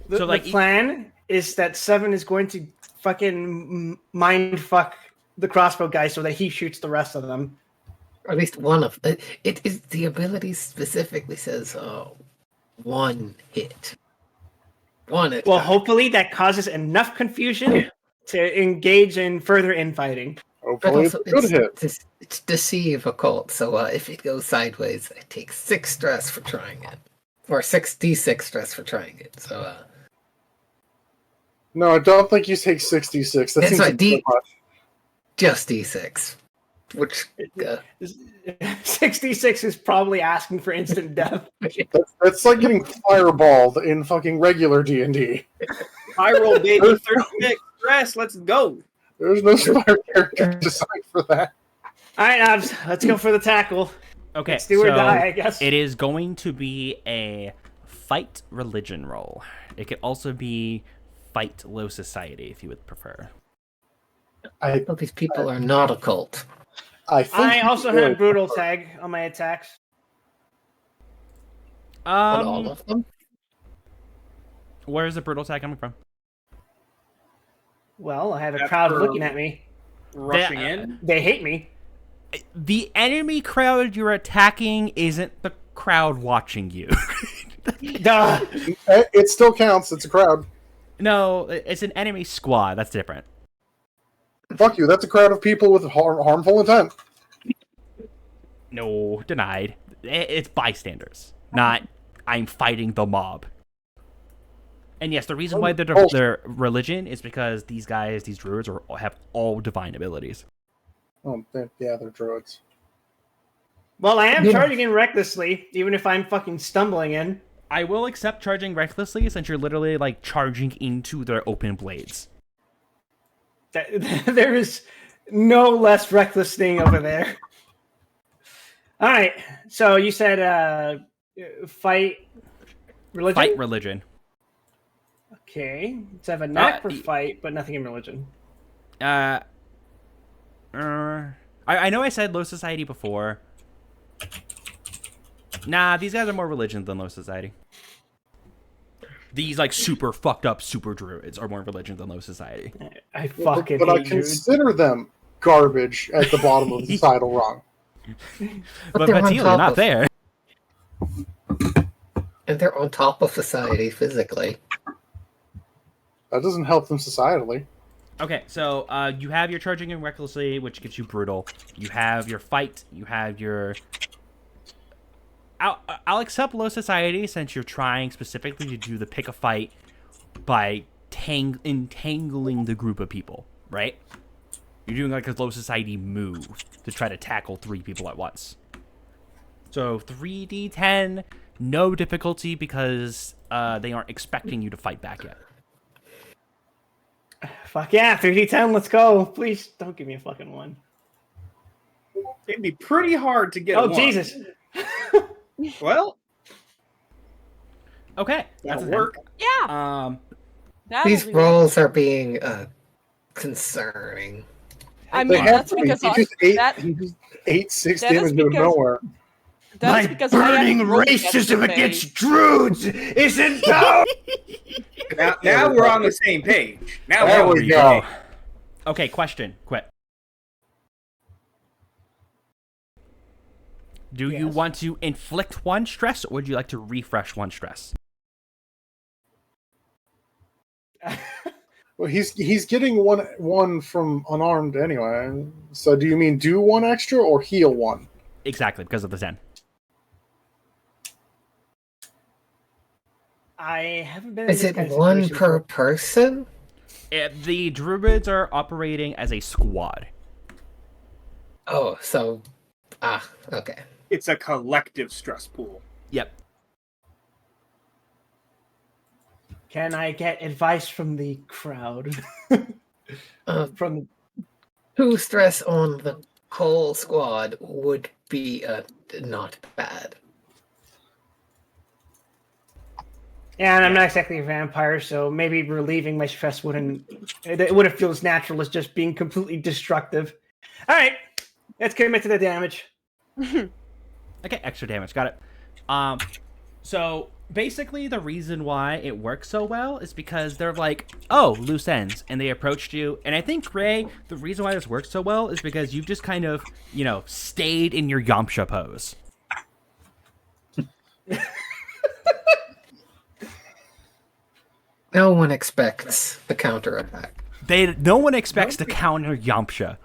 The, So, like, the plan is that Seven is going to fucking mind fuck the crossbow guy so that he shoots the rest of them. Or at least one of it is the ability specifically says 1 hit. 1 attack. Well, hopefully that causes enough confusion to engage in further infighting. But Hopefully it's also, a good hit. it's deceive occult, so if it goes sideways, I take 6 stress for trying it. Or 6d6 stress for trying it, so No, I don't think you take 66. That It's seems like like too much. just D6. Which 66 is probably asking for instant death. That's like getting fireballed in fucking regular D&D. I rolled baby 36 stress. Let's go. There's no smart character designed for that. All right, Abs, let's go for the tackle. Okay, Let's do or die, I guess. It is going to be a fight religion roll. It could also be fight low society if you would prefer. Well, these people are not a cult. I also have brutal tag on my attacks. On all of them? Where is the brutal tag coming from? Well, I have a crowd looking at me. Rushing in. They hate me. The enemy crowd you're attacking isn't the crowd watching you. Duh. It still counts. It's a crowd. No, it's an enemy squad. That's different. Fuck you. That's a crowd of people with harmful intent. No, denied. It's bystanders, not I'm fighting the mob. And yes, the reason why their religion is because these guys, these druids, have all divine abilities. Oh, they're druids. Well, I am charging in recklessly, even if I'm fucking stumbling in. I will accept charging recklessly since you're literally like charging into their open blades. There is no less reckless thing over there. All right, so you said fight religion? Fight religion. Okay, so I have a knack for fight, but nothing in religion. I know I said low society before. Nah, these guys are more religion than low society. These like super fucked up super druids are more religion than low society. I fucking But I hate consider them garbage at the bottom of the societal rung. But Batil, you're not there. And they're on top of society physically. That doesn't help them societally. Okay, so you have your charging in recklessly, which gives you brutal. You have your fight. You have your... I'll accept low society since you're trying specifically to do the pick a fight by entangling the group of people, right? You're doing like a low society move to try to tackle 3 people at once. So 3d10, no difficulty because they aren't expecting you to fight back yet. Fuck yeah, 3d10, let's go. Please don't give me a fucking 1. It'd be pretty hard to get. Oh, one. Jesus. Well, Okay, that'll a work. Yeah. These rolls are being concerning. I mean, that's because he just ate 6 that is damage out of because- nowhere. that's because burning racism against Druids isn't down. Now we're on the same page. Now There we go. Okay, question. Quit. Do you want to inflict 1 stress, or would you like to refresh 1 stress? Well, he's getting one from unarmed anyway. So do you mean do 1 extra or heal 1? Exactly, because of the 10. I haven't been in Is this it kind of 1 situation per before. person? The druids are operating as a squad. Oh, so okay. It's a collective stress pool. Yep. Can I get advice from the crowd? From 2 stress on the whole squad would be not bad. Yeah, and I'm not exactly a vampire, so maybe relieving my stress wouldn't feel as natural as just being completely destructive. All right, let's commit to the damage. Okay, extra damage. Got it. So basically the reason why it works so well is because they're like, oh, loose ends, and they approached you. And I think, Ray, the reason why this works so well is because you've just kind of, stayed in your Yamcha pose. No one expects the counterattack. No one expects to counter Yamcha.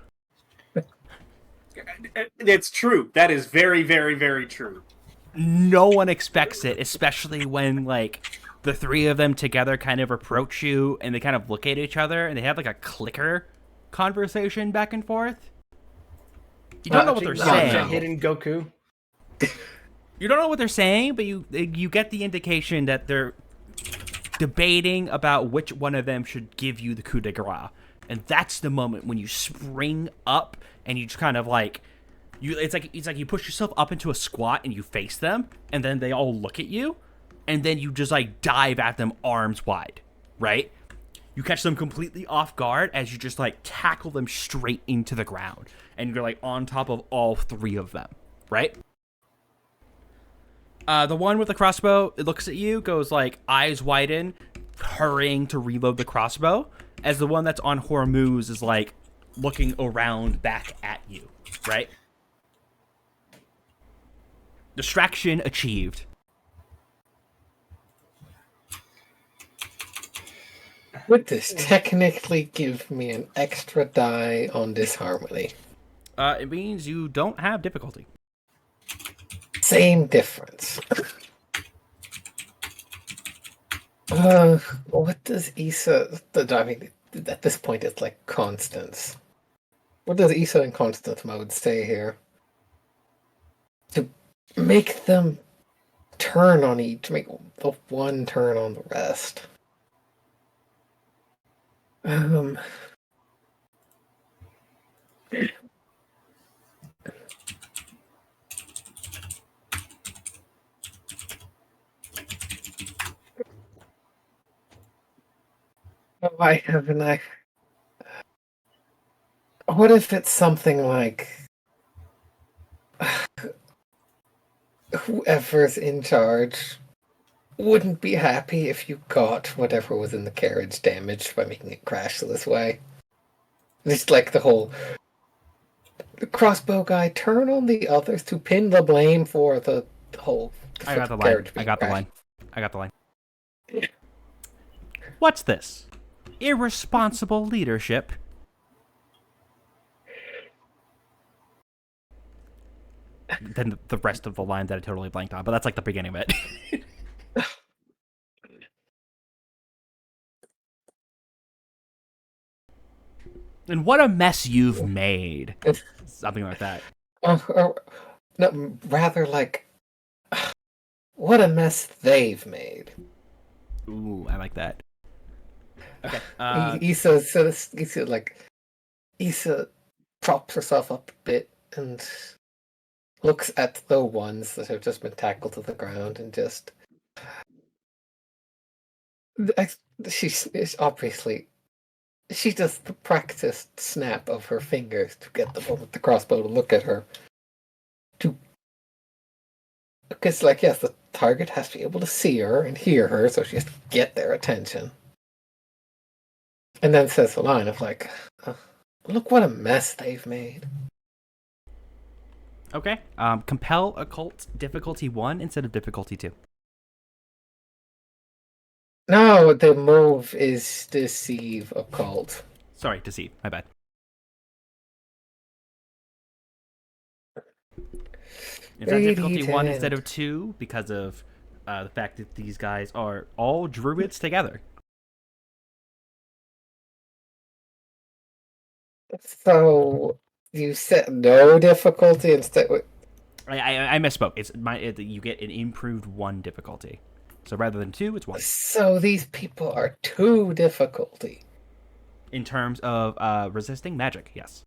It's true. That is very, very, very true. No one expects it, especially when, the three of them together kind of approach you, and they kind of look at each other, and they have like a clicker conversation back and forth. You don't know what they're saying. Hidden Goku. You don't know what they're saying, but you get the indication that they're debating about which one of them should give you the coup de grace. And that's the moment when you spring up and you just kind of like it's like you push yourself up into a squat and you face them, and then they all look at you, and then you just like dive at them arms wide, right? You catch them completely off guard as you just like tackle them straight into the ground, and you're like on top of all three of them, right? The one with the crossbow, it looks at you, goes like eyes widen, hurrying to reload the crossbow, as the one that's on Hormuz is like looking around back at you, right? Distraction achieved. Would this technically give me an extra die on disharmony? It means you don't have difficulty. Same difference. What does Issa... I mean, at this point it's like constants. What does Issa in constant mode say here? To make them turn on each, make the one turn on the rest. Why haven't I? What if it's something like whoever's in charge wouldn't be happy if you got whatever was in the carriage damaged by making it crash this way? Just like the whole crossbow guy, turn on the others to pin the blame for the whole. I got the line. I got the line. What's this? Irresponsible leadership. Then the rest of the line that I totally blanked on, but that's like the beginning of it. And what a mess you've made. Something like that. No, rather like, what a mess they've made. Ooh, I like that. Okay. Issa props herself up a bit and looks at the ones that have just been tackled to the ground and just. She's obviously. She does the practiced snap of her fingers to get the one with the crossbow to look at her. Because, like, yes, the target has to be able to see her and hear her, so she has to get their attention. And then says the line of, like, look what a mess they've made. Okay. Compel occult difficulty 1 instead of difficulty 2. No, the move is deceive occult. Sorry, deceive. My bad. Is that difficulty 1 instead of 2 because of the fact that these guys are all druids together? So you set no difficulty instead. I misspoke. You get an improved 1 difficulty. So rather than 2, it's 1. So these people are 2 difficulty. In terms of resisting magic, yes.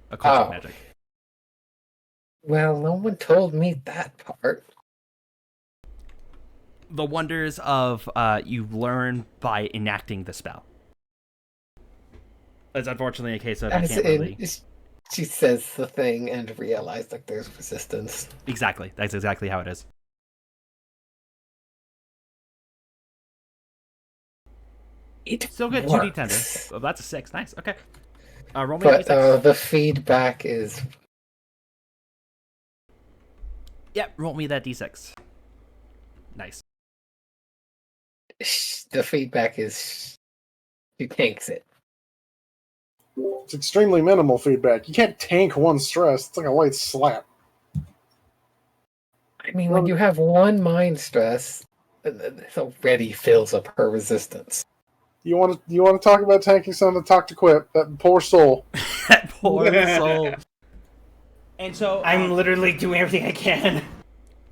Occult magic. Well, no one told me that part. The wonders of you learn by enacting the spell. It's unfortunately a case of I can't really. She says the thing and realizes like there's resistance. Exactly. That's exactly how it is. Still good. 2d10. Oh, that's a 6. Nice. Okay. Roll me a d6. The feedback is. Yep. Roll me that d6. Nice. The feedback is. She tanks it. It's extremely minimal feedback. You can't tank 1 stress. It's like a light slap. I mean, when you have 1 mind stress, This already fills up her resistance. You want to talk about tanking someone to talk to Quip? That poor soul. That poor soul. And so I'm literally doing everything I can.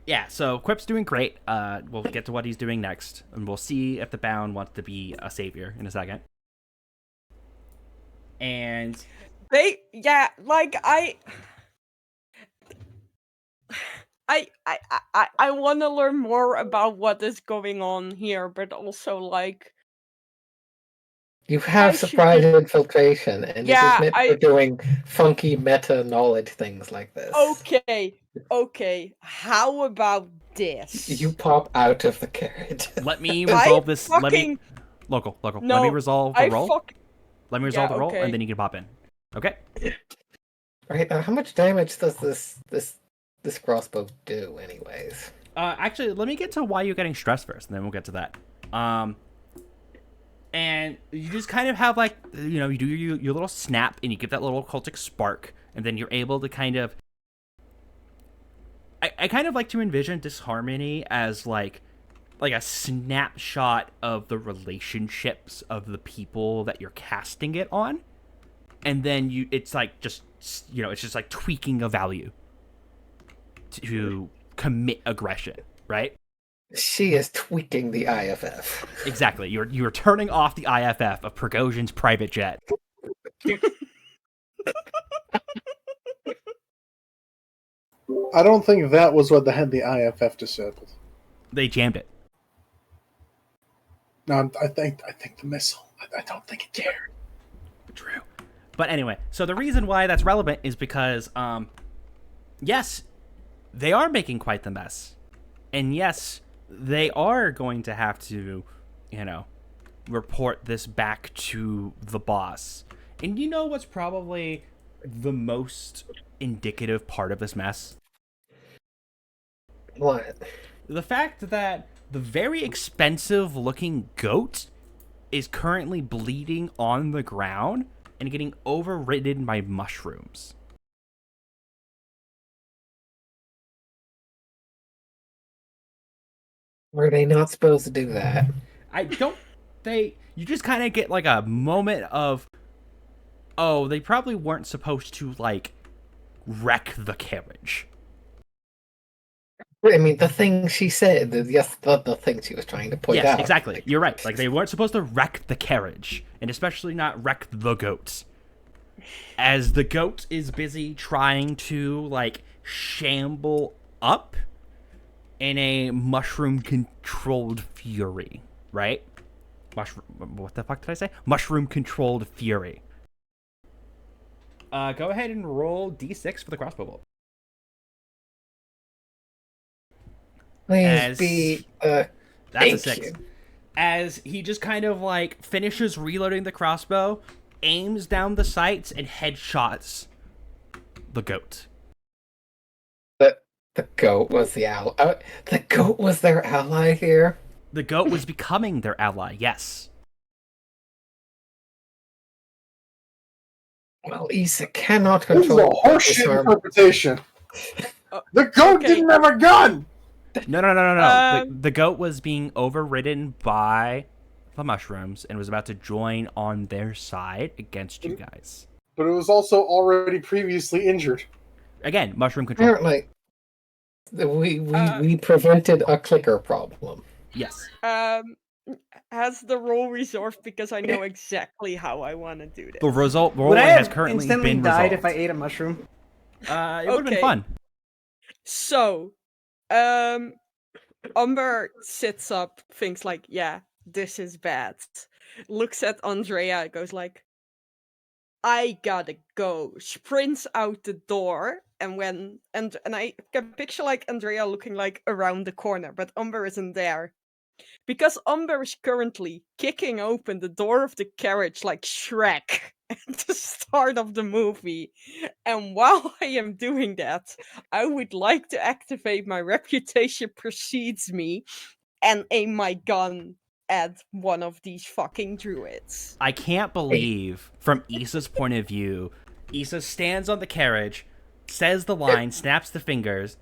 yeah, so Quip's doing great. We'll get to what he's doing next, and we'll see if the Bound wants to be a savior in a second. And I want to learn more about what is going on here, but also like You have I should surprise just- infiltration, and Yeah, it is meant for doing funky meta knowledge things like this. okay. How about this? You pop out of the carriage. let me I resolve this. Let me fucking local. Let me No, resolve the I roll. fuck. Let me resolve Yeah, the roll, okay. and then you can pop in. Okay. Right now, how much damage does this crossbow do, anyways? Actually, let me get to why you're getting stressed first, and then we'll get to that. And you just kind of have like, you do your little snap, and you give that little cultic spark, and then you're able to kind of. I kind of like to envision disharmony as like a snapshot of the relationships of the people that you're casting it on, and then it's like just it's just like tweaking a value to commit aggression, right? She is tweaking the IFF. Exactly. You're turning off the IFF of Prigozhin's private jet. I don't think that was what had the IFF disabled. They jammed it. No, I think the missile. I don't think it cared. True. But anyway, so the reason why that's relevant is because, yes, they are making quite the mess. And yes, they are going to have to, report this back to the boss. And you know what's probably the most indicative part of this mess? What? The fact that the very expensive looking goat is currently bleeding on the ground and getting overridden by mushrooms. Were they not supposed to do that? You just kind of get like a moment of, oh, they probably weren't supposed to like wreck the carriage. I mean, the thing she said, the thing she was trying to point out. Yes, exactly. You're right. Like, they weren't supposed to wreck the carriage, and especially not wreck the goat. As the goat is busy trying to, like, shamble up in a mushroom-controlled fury, right? What the fuck did I say? Mushroom-controlled fury. Go ahead and roll d6 for the crossbow bolt. Please be. That's a Thank 6. you. As he just kind of like finishes reloading the crossbow, aims down the sights, and headshots the goat. The goat was the ally. The goat was their ally here. The goat was becoming their ally, yes. Well, Issa cannot This is a control horseshit disarm. interpretation. The goat okay. didn't have a gun! No. The goat was being overridden by the mushrooms and was about to join on their side against you guys. But it was also already previously injured. Again, mushroom control. Apparently, we prevented a clicker problem. Yes. Has the roll resolved because I know exactly how I want to do this. The result Would rolling I has have currently instantly been died resolved. if I ate a mushroom? It would have been Okay. fun. So, Umber sits up, thinks like, yeah, this is bad. Looks at Andrea, goes like, I gotta go. Sprints out the door, and I can picture like Andrea looking like around the corner, but Umber isn't there. Because Umber is currently kicking open the door of the carriage like Shrek at the start of the movie. And while I am doing that, I would like to activate my reputation precedes me and aim my gun at one of these fucking druids. I can't believe, from Issa's point of view, Issa stands on the carriage, says the line, snaps the fingers,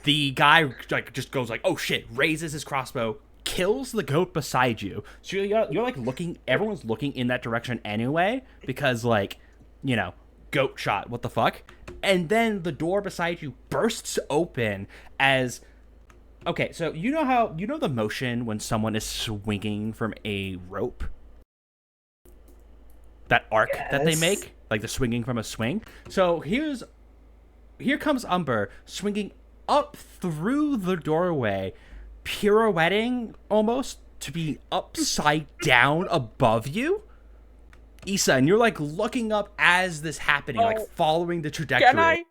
the guy like just goes like, "Oh shit!" Raises his crossbow, kills the goat beside you. So you're like looking. Everyone's looking in that direction anyway because like, you know, goat shot. What the fuck? And then the door beside you bursts open as. Okay, so you know the motion when someone is swinging from a rope? That arc that they Yes. make? Like the swinging from a swing? So here comes Umber swinging up through the doorway, pirouetting almost to be upside down above you. Issa, and you're like looking up as this happening, like Oh. following the trajectory.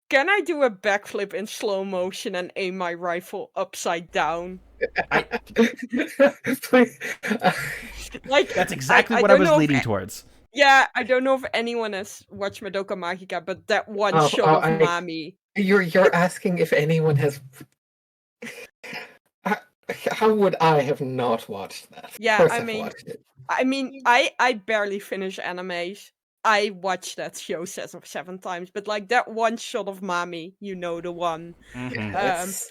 Can I do a backflip in slow motion and aim my rifle upside down? Please. Like That's exactly what I don't was know if leading towards. Yeah, I don't know if anyone has watched Madoka Magica, but that one Oh, shot of I- Mami. You're asking if anyone has. How would I have not watched that? Yeah, of course I I've mean- watched it. I mean, I barely finish animes. I watched that show 7 times, but like that one shot of Mami, you know the one. Mhm. That's-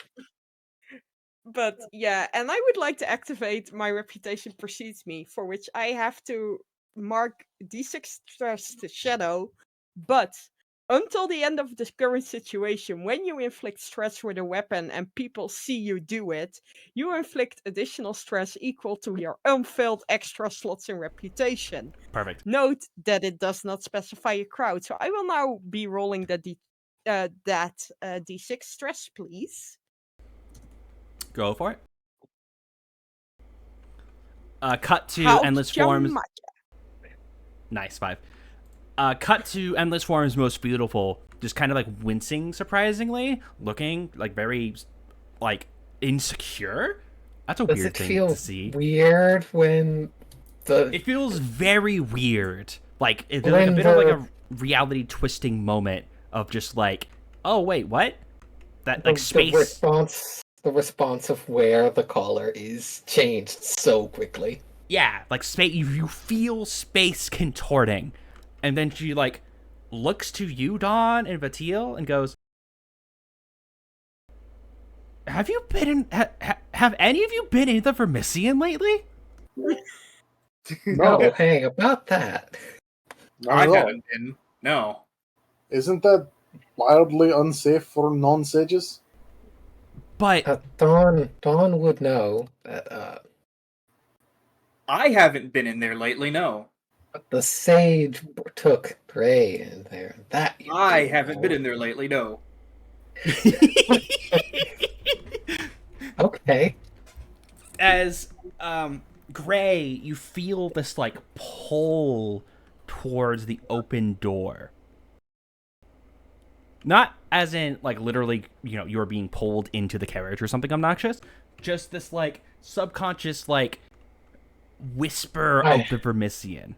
But yeah, and I would like to activate my reputation precedes me, for which I have to mark D6 stress to shadow. But until the end of the current situation, when you inflict stress with a weapon and people see you do it, you inflict additional stress equal to your unfilled extra slots in reputation. Perfect. Note that it does not specify a crowd, so I will now be rolling that D6 stress, please. Go for it. Cut to How Endless Forms. much? Nice, 5. Cut to Endless Forms Most Beautiful, just kind of like wincing surprisingly, looking like very like insecure. That's a Does weird it thing feel to see. weird when the It feels very weird. Like there's like a bit of like a reality twisting moment of just like, oh wait, what? That like space. the response of where the caller is changed so quickly. Yeah, like space. You feel space contorting, and then she like looks to you, Dawn and Vatil, and goes, "Have you been in? Have any of you been in the Vermissian lately?" No, hey, about that. Not I at all. haven't been. No. Isn't that wildly unsafe for non-sages? But Dawn would know that I haven't been in there lately, no. the sage took Prey in there. That you I do haven't been know. in there lately, no. Okay. as Gray, you feel this like pull towards the open door. Not as in like literally, you know, you're being pulled into the carriage or something obnoxious. Just this like subconscious like whisper of the Vermissian.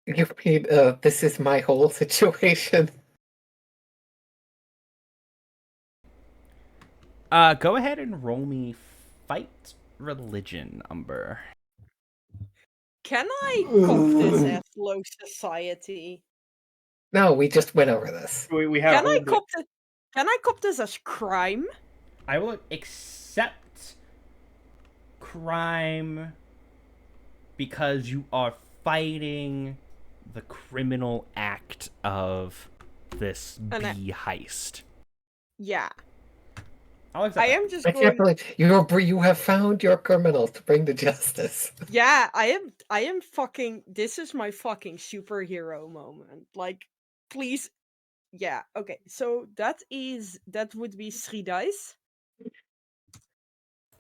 You mean this is my whole situation? Go ahead and roll me fight religion, Umber. Can I cop this as low society? No, we just went over this. We have Can a I little bit- cop this? Can I cop this as crime? I will accept crime because you are fighting the criminal act of this And I- bee heist. Yeah, I'll accept I that. am just I can't going. believe you have found your criminal to bring to justice. Yeah, I am fucking. This is my fucking superhero moment. Like, please. Yeah. Okay. So that would be 3 dice.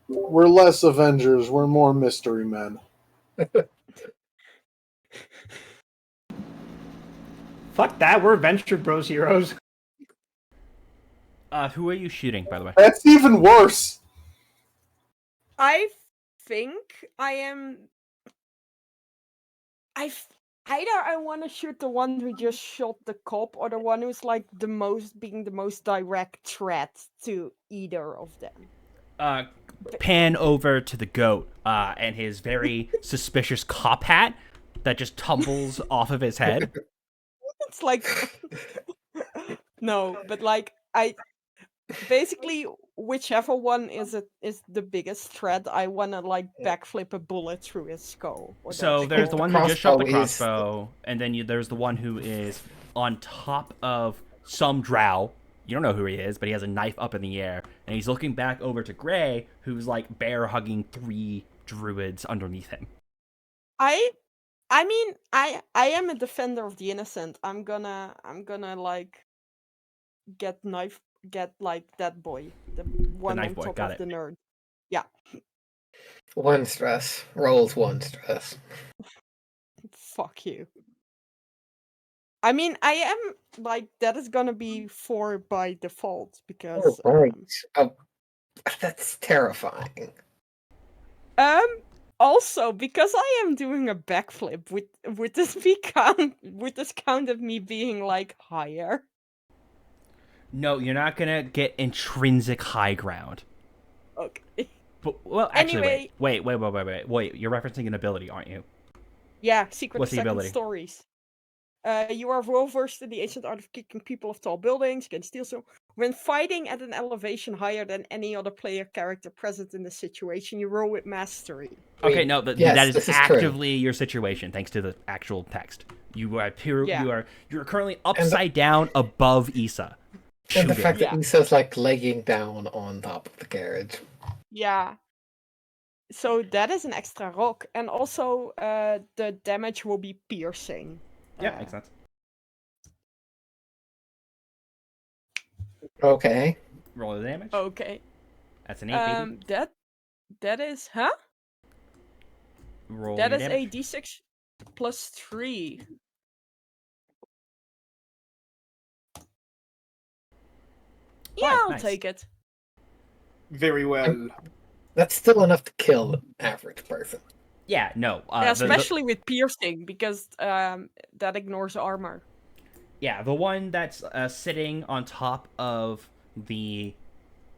We're less Avengers, we're more mystery men. Fuck that, we're Venture Bros heroes. Who are you shooting, by the way? That's even worse! I think I am. Either I want to shoot the one who just shot the cop, or the one who's like the most direct threat to either of them. Pan over to the goat and his very suspicious cop hat that just tumbles off of his head. It's like no, but like I basically, whichever one is the biggest threat, I wanna like backflip a bullet through his skull. Or So that's there's all. the one who just shot the crossbow is- crossbow, and then there's the one who is on top of some drow. You don't know who he is, but he has a knife up in the air, and he's looking back over to Gray, who's like bear hugging 3 druids underneath him. I mean, I am a defender of the innocent. I'm gonna like get like that boy, the one knife on boy, top got of it. the nerd. Yeah, 1 stress. Rolls 1 stress. fuck you. I mean, I am like that is gonna be 4 by default because Oh, right. Oh, that's terrifying. also because I am doing a backflip would this count of me being like higher? No, you're not gonna get intrinsic high ground. Okay. But, well, actually, Anyway. wait. You're referencing an ability, aren't you? Yeah, Secret What's of the Second ability? Stories. You are well versed in the ancient art of kicking people off tall buildings. You can steal some. When fighting at an elevation higher than any other player character present in the situation, you roll with mastery. Okay, Wait, no, yes, that is this is true. actively your situation, thanks to the actual text. You are Yeah. you're currently upside down above Issa. And the Shooting. fact that Yeah. Issa's like laying down on top of the carriage. Yeah. So that is an extra rock, and also the damage will be piercing. Yeah, makes sense. Okay. Roll the damage. Okay. That's an 8, baby. That is Roll that your is damage. a d6 plus 3. Yeah, Fine, I'll nice. take it. Very well. That's still enough to kill an average person. Yeah, no. Yeah, especially with piercing, because that ignores armor. The one that's sitting on top of the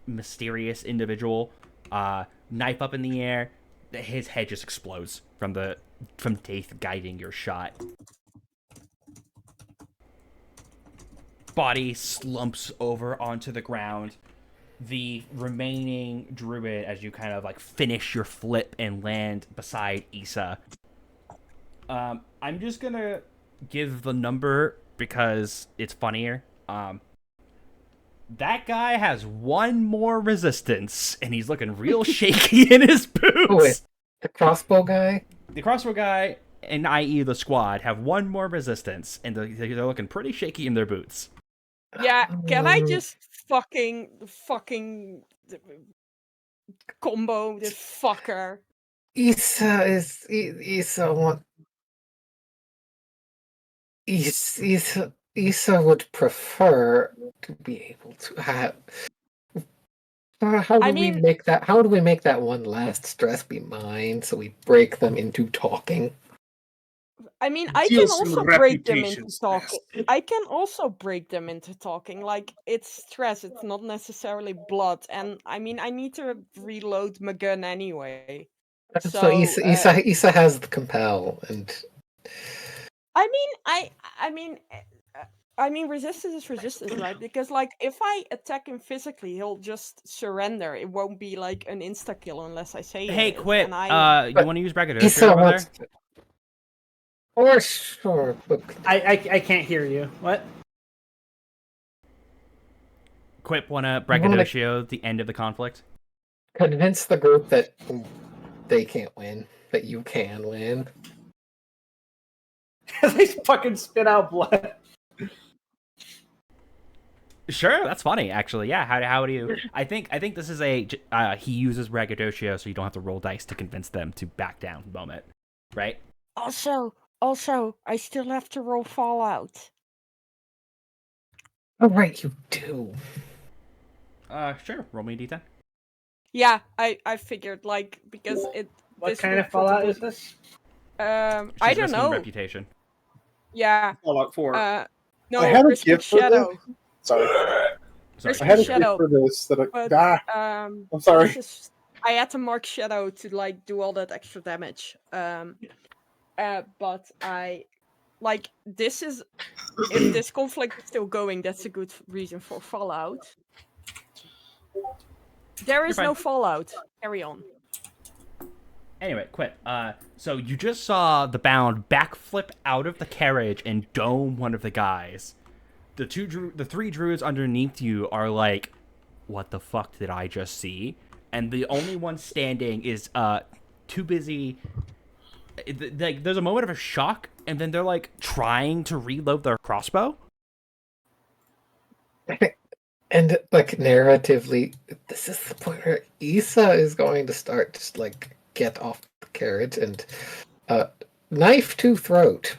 mysterious individual, knife up in the air, his head just explodes from Daith guiding your shot. Body slumps over onto the ground. The remaining druid, as you kind of like finish your flip and land beside Issa. I'm just gonna give the number because it's funnier. That guy has 1 more resistance, and he's looking real shaky in his boots. Oh, wait. The crossbow guy? The crossbow guy and i.e. the squad have 1 more resistance, and they're looking pretty shaky in their boots. Yeah, can I just fucking combo this fucker? Issa would prefer to be able to have. How do we make that? How do we make that one last stress be mine? So we break them into talking. I mean, I Deal can some also break them reputation into stress. talking. I can also break them into talking. Like, it's stress. It's not necessarily blood. And I mean, I need to reload my gun anyway. So Issa has the compel, and I mean, resistance is resistance, right? Because like, if I attack him physically, he'll just surrender. It won't be like an insta kill unless I say. Hey, it is, Quip. and I... You want to use braggadocio Issa over wants. there? Or sure, but I can't hear you. What? Quip, wanna braggadocio the end of the conflict? convince the group that they can't win, that you can win. They fucking spit out blood. Sure, that's funny. Actually, yeah. How do you? I think this is a he uses braggadocio, so you don't have to roll dice to convince them to back down. Moment, right? Also, I still have to roll Fallout. Oh, right, you do. Sure. Roll me a d10. Yeah, I figured, like, because it... What this kind will of Fallout probably- is this? She's I don't risking know. Reputation. Yeah. Fallout 4. No, I had a risking gift for Shadow. Sorry. Sorry. I had a Shadow, gift for this that but, I'm sorry. this is- I had to mark Shadow to, like, do all that extra damage. But I... Like, this is... If this conflict is still going, that's a good reason for Fallout. There is You're no fine. fallout. Carry on. Anyway, quit. So you just saw the Bound backflip out of the carriage and dome one of the guys. The three druids underneath you are like, "What the fuck did I just see?" And the only one standing is too busy. Like, there's a moment of a shock, and then they're like trying to reload their crossbow. And like narratively, this is the point where Issa is going to start just like get off the carriage and knife to throat.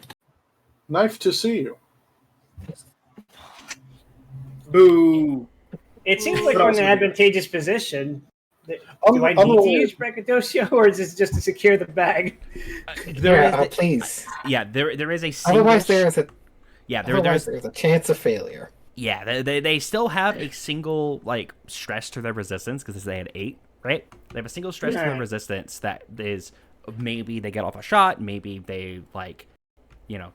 Knife to see you. Boo. It seems like But we're in also- an advantageous position. Do I need to Unrelated. use braggadocio, or is this just to secure the bag? Please. There is a single. Otherwise, there's a there's there's a chance of failure. Yeah, they still have a single like stress to their resistance because they had 8, right? They have a single stress to their Alright. resistance that is maybe they get off a shot, maybe they like, you know.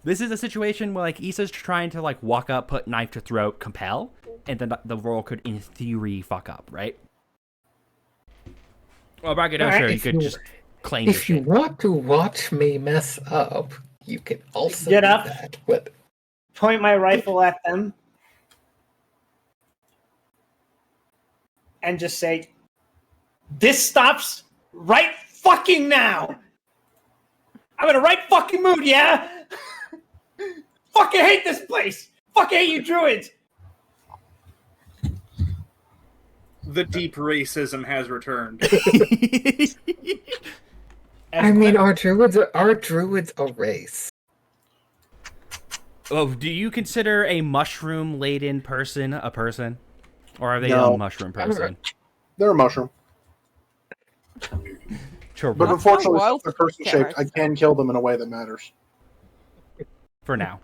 This is a situation where like Issa's trying to like walk up, put knife to throat, compel, and then the roll could in theory fuck up, right? Well, braggadocio, Alright, you if could you- just claim your If you shit. want to watch me mess up, you can also Get do up. that. But Point my rifle at them and just say, "This stops right fucking now. I'm in a right fucking mood, yeah? Fucking hate this place. Fucking hate you druids." The deep racism has returned. I mean, are druids a race? Oh, do you consider a mushroom-laden person a person? Or are they No. a mushroom person? They're a mushroom. Sure, But That's unfortunately, a wild since they're person shaped, I character. can kill them in a way that matters. for now.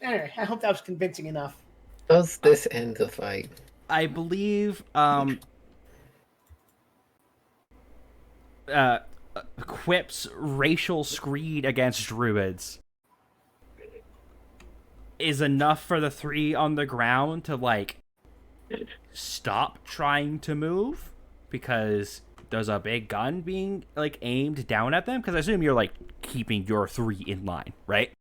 Anyway, I hope that was convincing enough. Does this end the fight? I believe Quip's racial screed against druids is enough for the 3 on the ground to like stop trying to move because there's a big gun being like aimed down at them, because I assume you're like keeping your 3 in line, right?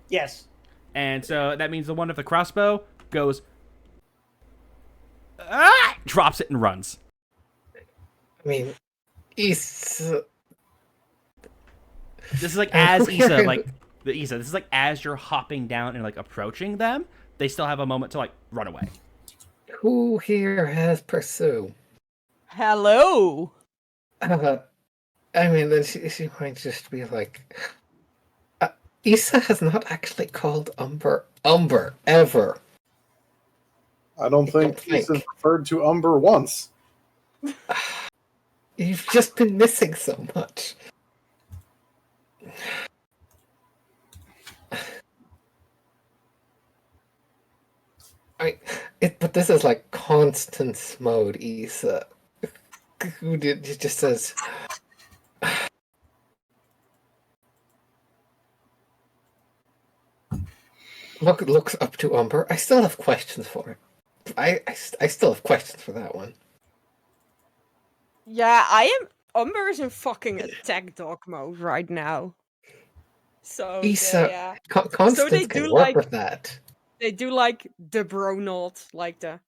Yes. And so that means the one with the crossbow goes drops it and runs. I mean, Issa. This is like as Issa, like the Issa. This is like as you're hopping down and like approaching them, they still have a moment to like run away. Who here has pursue? Hello. I mean, then she might just be like, Issa has not actually called Umber ever. I don't think he's referred to Umber once. You've just been missing so much. But this is like Constance mode, Issa. Who just says, looks up to Umber. I still have questions for it. I still have questions for that one. Yeah, Umber is in fucking attack dog mode right now. So Issa, yeah, Constance they can do, work like- with that. they do like the bro nod, like the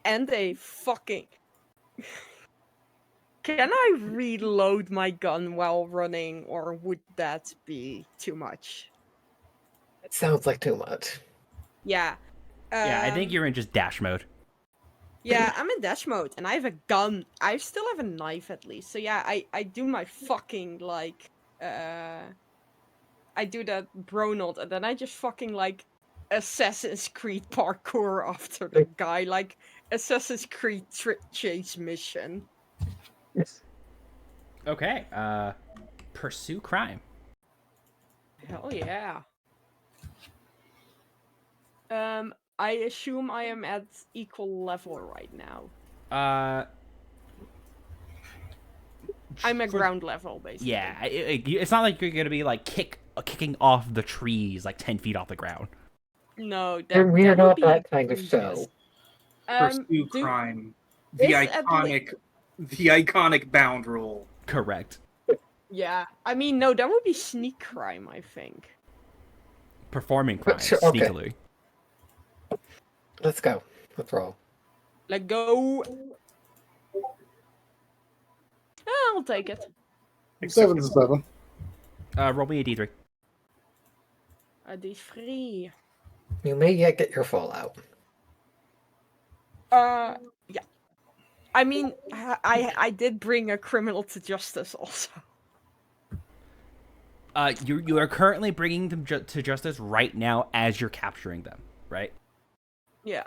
and they fucking. Can I reload my gun while running, or would that be too much? It sounds like too much. Yeah. Yeah, I think you're in just dash mode. Yeah, I'm in dash mode, and I have a gun. I still have a knife at least. So yeah, I do my fucking like, I do that bro nod, and then I just fucking like Assassin's Creed parkour after the guy, like Assassin's Creed chase mission. Okay, pursue crime. Hell yeah. I assume I am at equal level right now. I'm at ground level, basically. Yeah, it's not like you're gonna be like kicking off the trees like 10 feet off the ground. No, And we're that would not be that kind of show. previous. Pursue Do- crime. this at The iconic bound rule. Correct. Yeah, I mean, no, that would be sneak crime, I think. Performing But crimes sure, okay. sneakily. Let's go. Let's roll. Let go. I'll take it. 7 to 7. Roll me a d3. These free. You may yet get your fallout. Yeah. I mean, I did bring a criminal to justice also. You are currently bringing them to justice right now as you're capturing them, right? Yeah.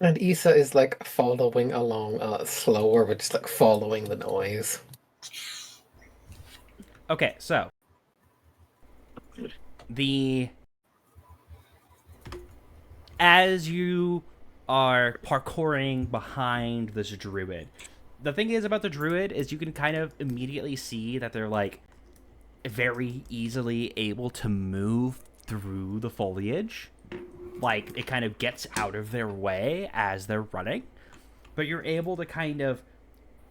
And Issa is like following along slower, but just like following the noise. Okay, so as you are parkouring behind this druid, the thing is about the druid is you can kind of immediately see that they're like very easily able to move through the foliage. Like, it kind of gets out of their way as they're running, but you're able to kind of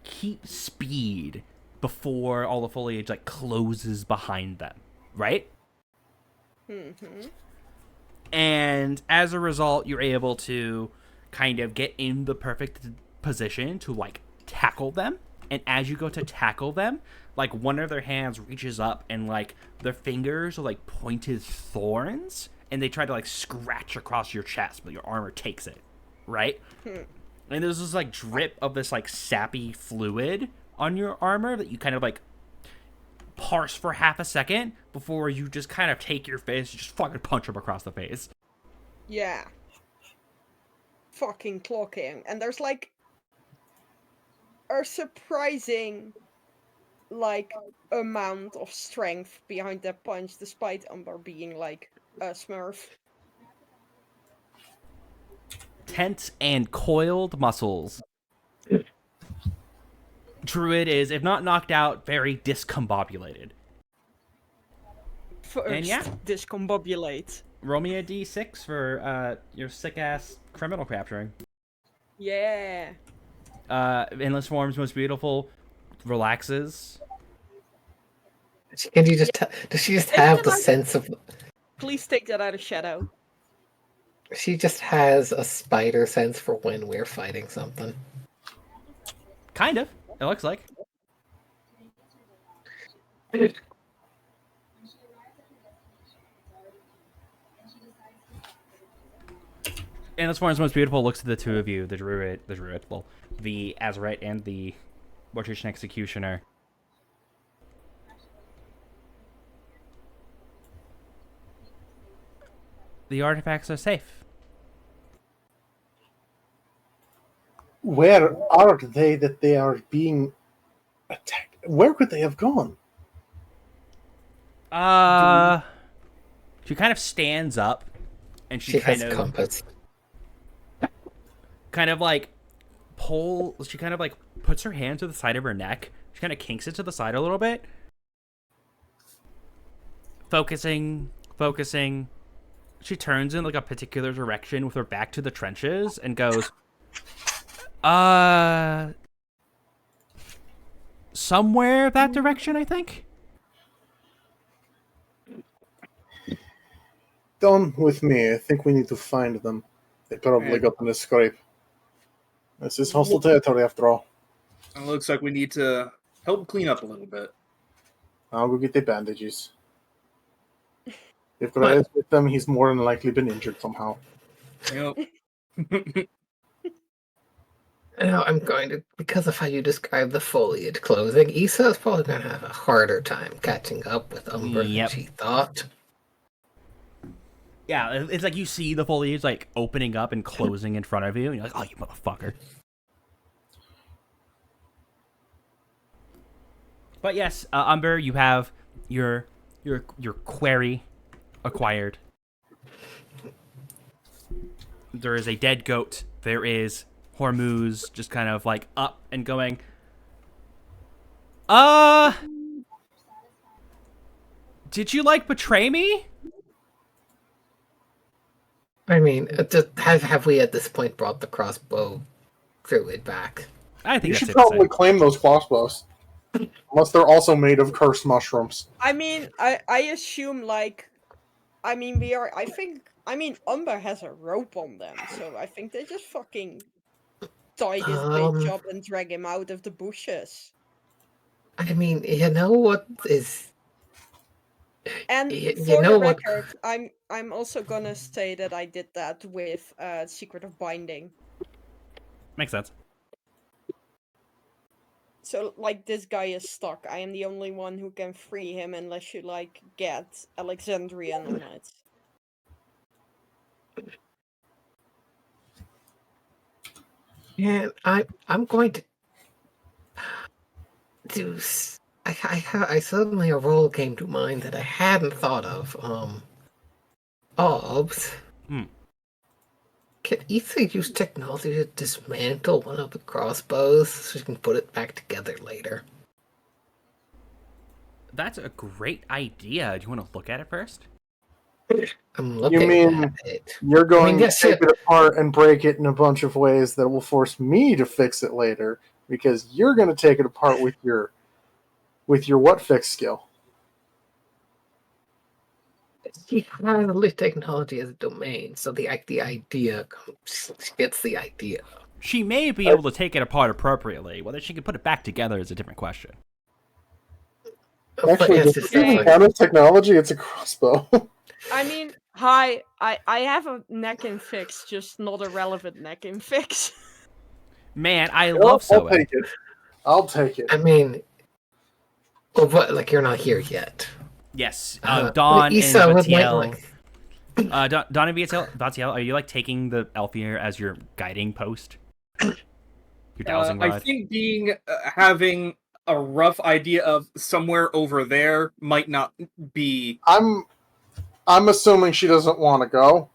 keep speed before all the foliage like closes behind them, right? Mm-hmm. And as a result, you're able to kind of get in the perfect position to like tackle them. And as you go to tackle them, like one of their hands reaches up and like their fingers are like pointed thorns, and they try to like scratch across your chest, but your armor takes it, right? And there's this like drip of this like sappy fluid on your armor that you kind of like parse for half a second before you just kind of take your fist and just fucking punch him across the face. Yeah. Fucking clocking. And there's like a surprising like amount of strength behind that punch, despite Umber being like a smurf. Tense and coiled muscles. Druid is, if not knocked out, very discombobulated. First, And yeah. discombobulate. Roll me a d6 for your sick-ass criminal capturing. Yeah. Endless Form's most beautiful relaxes. Can you just does she just have the sense of... Please take that out of shadow. She just has a spider sense for when we're fighting something. Kind of. It looks like. Endless Form's most beautiful looks at the two of you, the Azurite and the Mortician Executioner. The artifacts are safe. Where are they that they are being attacked? Where could they have gone? She kind of stands up, and She kind has of compass. kind of like she kind of like puts her hand to the side of her neck. She kind of kinks it to the side a little bit. Focusing. She turns in like a particular direction with her back to the trenches and goes, somewhere that direction, I think. Done with me. I think we need to find them. They probably got in a scrape. This is hostile territory after all. It looks like we need to help clean up a little bit. I'll go get the bandages. If Gray is with them, he's more than likely been injured somehow. Yep. Now I'm going to, because of how you describe the foliage closing, Issa is probably going to have a harder time catching up with Umber than she thought. Yeah, it's like you see the foliage like opening up and closing in front of you, and you're like, "Oh, you motherfucker!" But yes, Umber, you have your quarry acquired. There is a dead goat. There is Hormuz just kind of like up and going. Did you like betray me? I mean, have we at this point brought the crossbow druid back? I think You that's should safe to say. probably claim those crossbows. Unless they're also made of cursed mushrooms. I mean, I assume like, I mean Umber has a rope on them, so I think they just fucking tie this bitch up and drag him out of the bushes. I mean, you know what is... And You for know the what- record, I'm also gonna say that I did that with Secret of Binding. Makes sense. So like this guy is stuck. I am the only one who can free him unless you like get Alexandrian on it. Yeah, I'm going to do. I suddenly a role came to mind that I hadn't thought of. Obs. Hmm. Can Ether use technology to dismantle one of the crossbows so she can put it back together later? That's a great idea. Do you want to look at it first? I'm looking mean at it. You're going yes, to take it apart and break it in a bunch of ways that will force me to fix it later, because you're going to take it apart with your what fix skill. She has at least technology as a domain, so the idea comes. She gets the idea. She may be able to take it apart appropriately. Whether she can put it back together is a different question. But Actually, yes, does it's it even like- count as technology? It's a crossbow. I mean, hi, I have a neck and fix, just not a relevant neck and fix. Man, I I'll love sewing. take it. I'll take it. I mean, well, but like you're not here yet. Yes, But Dawn and Issa would Vatiel. like- Dawn and Vatiel, are you like taking the Elfir as your guiding post? Your dowsing I rod? think having a rough idea of somewhere over there might not be. I'm assuming she doesn't want to go,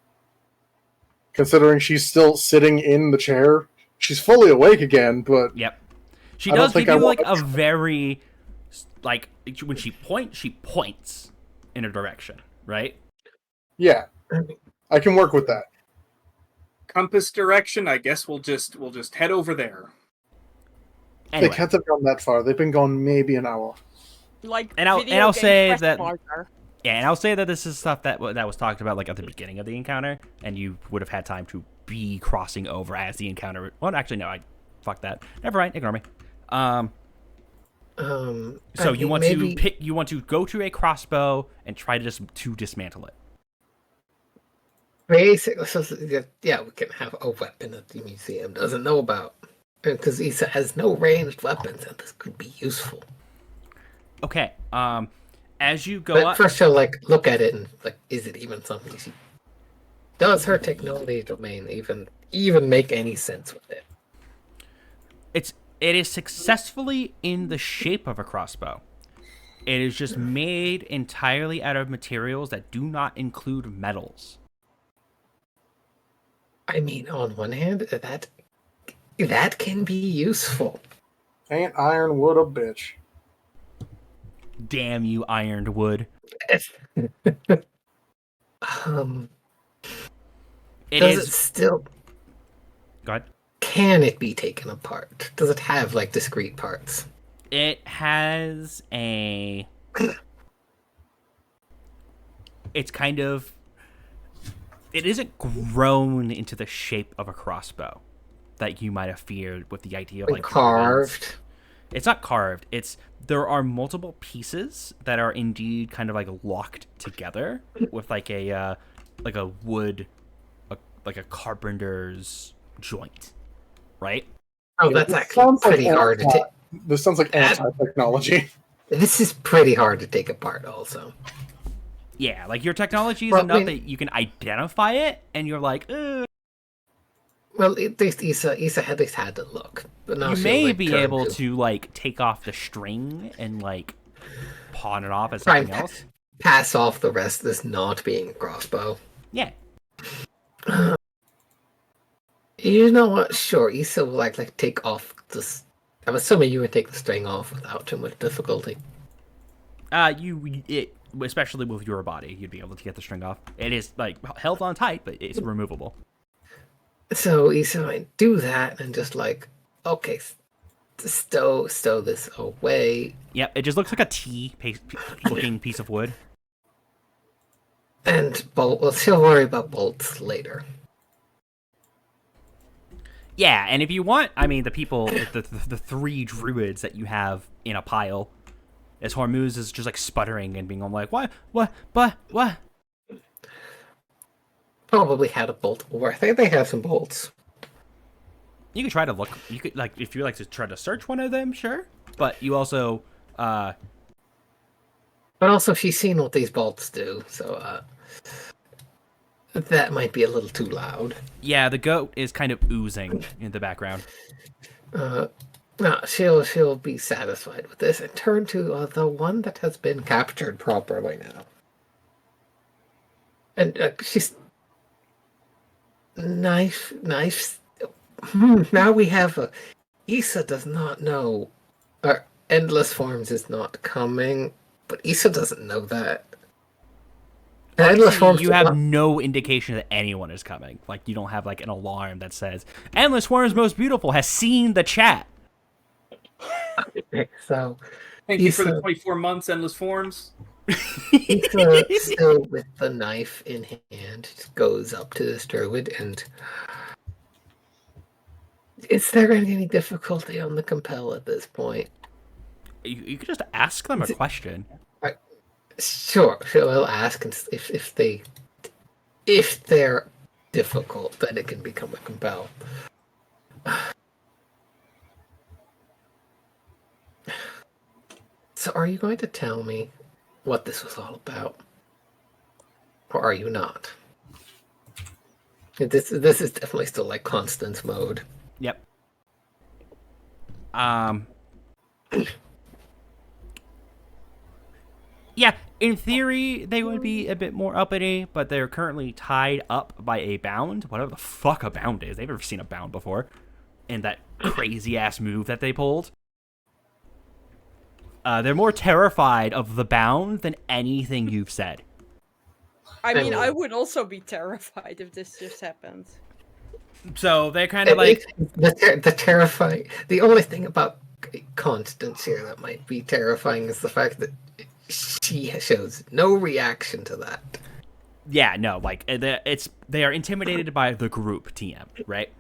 considering she's still sitting in the chair. She's fully awake again, but Yep. She I don't does think give I you like want a very like when she points in a direction, right? yeah, I can work with that. Compass direction. I guess we'll just head over there. Anyway, They can't have gone that far. They've been gone maybe an hour. Like, And I'll- video and I'll game say quest that- marker. yeah, and I'll say that this is stuff that was talked about like at the beginning of the encounter, and you would have had time to be crossing over as the encounter. Well, actually, no, I fuck that. Never mind, ignore me. So I you mean, want maybe- to pick? You want to go to a crossbow and try to dismantle it. Basically, so yeah, we can have a weapon that the museum doesn't know about, because Issa has no ranged weapons, and this could be useful. Okay. As you go But up, first, she'll like look at it and like, is it even something she does? Her technology domain even make any sense with it? it is successfully in the shape of a crossbow. It is just made entirely out of materials that do not include metals. I mean, on one hand, that can be useful. Ain't ironwood a bitch? Damn you, ironed wood. Um, It does is. it still? Go ahead. Can it be taken apart? Does it have like discrete parts? It has a. It's kind of. It isn't grown into the shape of a crossbow that you might have feared with the idea of like Carved. It's not carved. There are multiple pieces that are indeed kind of like locked together with like a wood, like a carpenter's joint, right? Oh, that's This actually sounds like pretty hard to take. This sounds like anti-technology. This is pretty hard to take apart, also. Yeah, like your technology is Well, I enough mean- that you can identify it, and you're like, Well, at least Issa at least had to look. But now you she'll, may like, be turn able to like take off the string and like pawn it off as Try and something else. pass off the rest of this not being a crossbow. Yeah, You know what? Sure, Issa will like take off this. I'm assuming you would take the string off without too much difficulty. especially with your body, you'd be able to get the string off. It is like held on tight, but it's removable. So Issa might do that and just like, okay, stow this away. Yep, it just looks like a looking piece of wood. And well, she'll worry about bolts later. Yeah, and if you want, I mean, the people, the 3 druids that you have in a pile, as Hormuz is just like sputtering and being all like, what? Probably had a bolt, or I think they have some bolts. You could try to look. You could like if you like to try to search one of them, sure. But you also, But also, she's seen what these bolts do, so that might be a little too loud. yeah, the goat is kind of oozing in the background. No, she'll be satisfied with this and turn to the one that has been captured properly now. And she's knife. Now we have Issa does not know. Endless Forms is not coming, but Issa doesn't know that. Endless Forms. You have no indication that anyone is coming. Like you don't have like an alarm that says "Endless Worms Most Beautiful has seen the chat." So, Thank you for the 24 months, Endless Forms. Issa, still with the knife in hand, goes up to this druid and. Is there any difficulty on the compel at this point? You could just ask them a question. Sure, we'll ask if they're difficult, then it can become a compel. So, are you going to tell me what this was all about, or are you not? This is definitely still like Constance mode. Yep. Yeah, in theory, they would be a bit more uppity, but they're currently tied up by a bound. Whatever the fuck a bound is. They've never seen a bound before. And that crazy-ass move that they pulled. They're more terrified of the bound than anything you've said. I mean, I would also be terrified if this just happened. So they're kind of like... The terrifying... The only thing about Constance here that might be terrifying is the fact that she shows no reaction to that. Yeah, no, like they are intimidated by the group TM, right?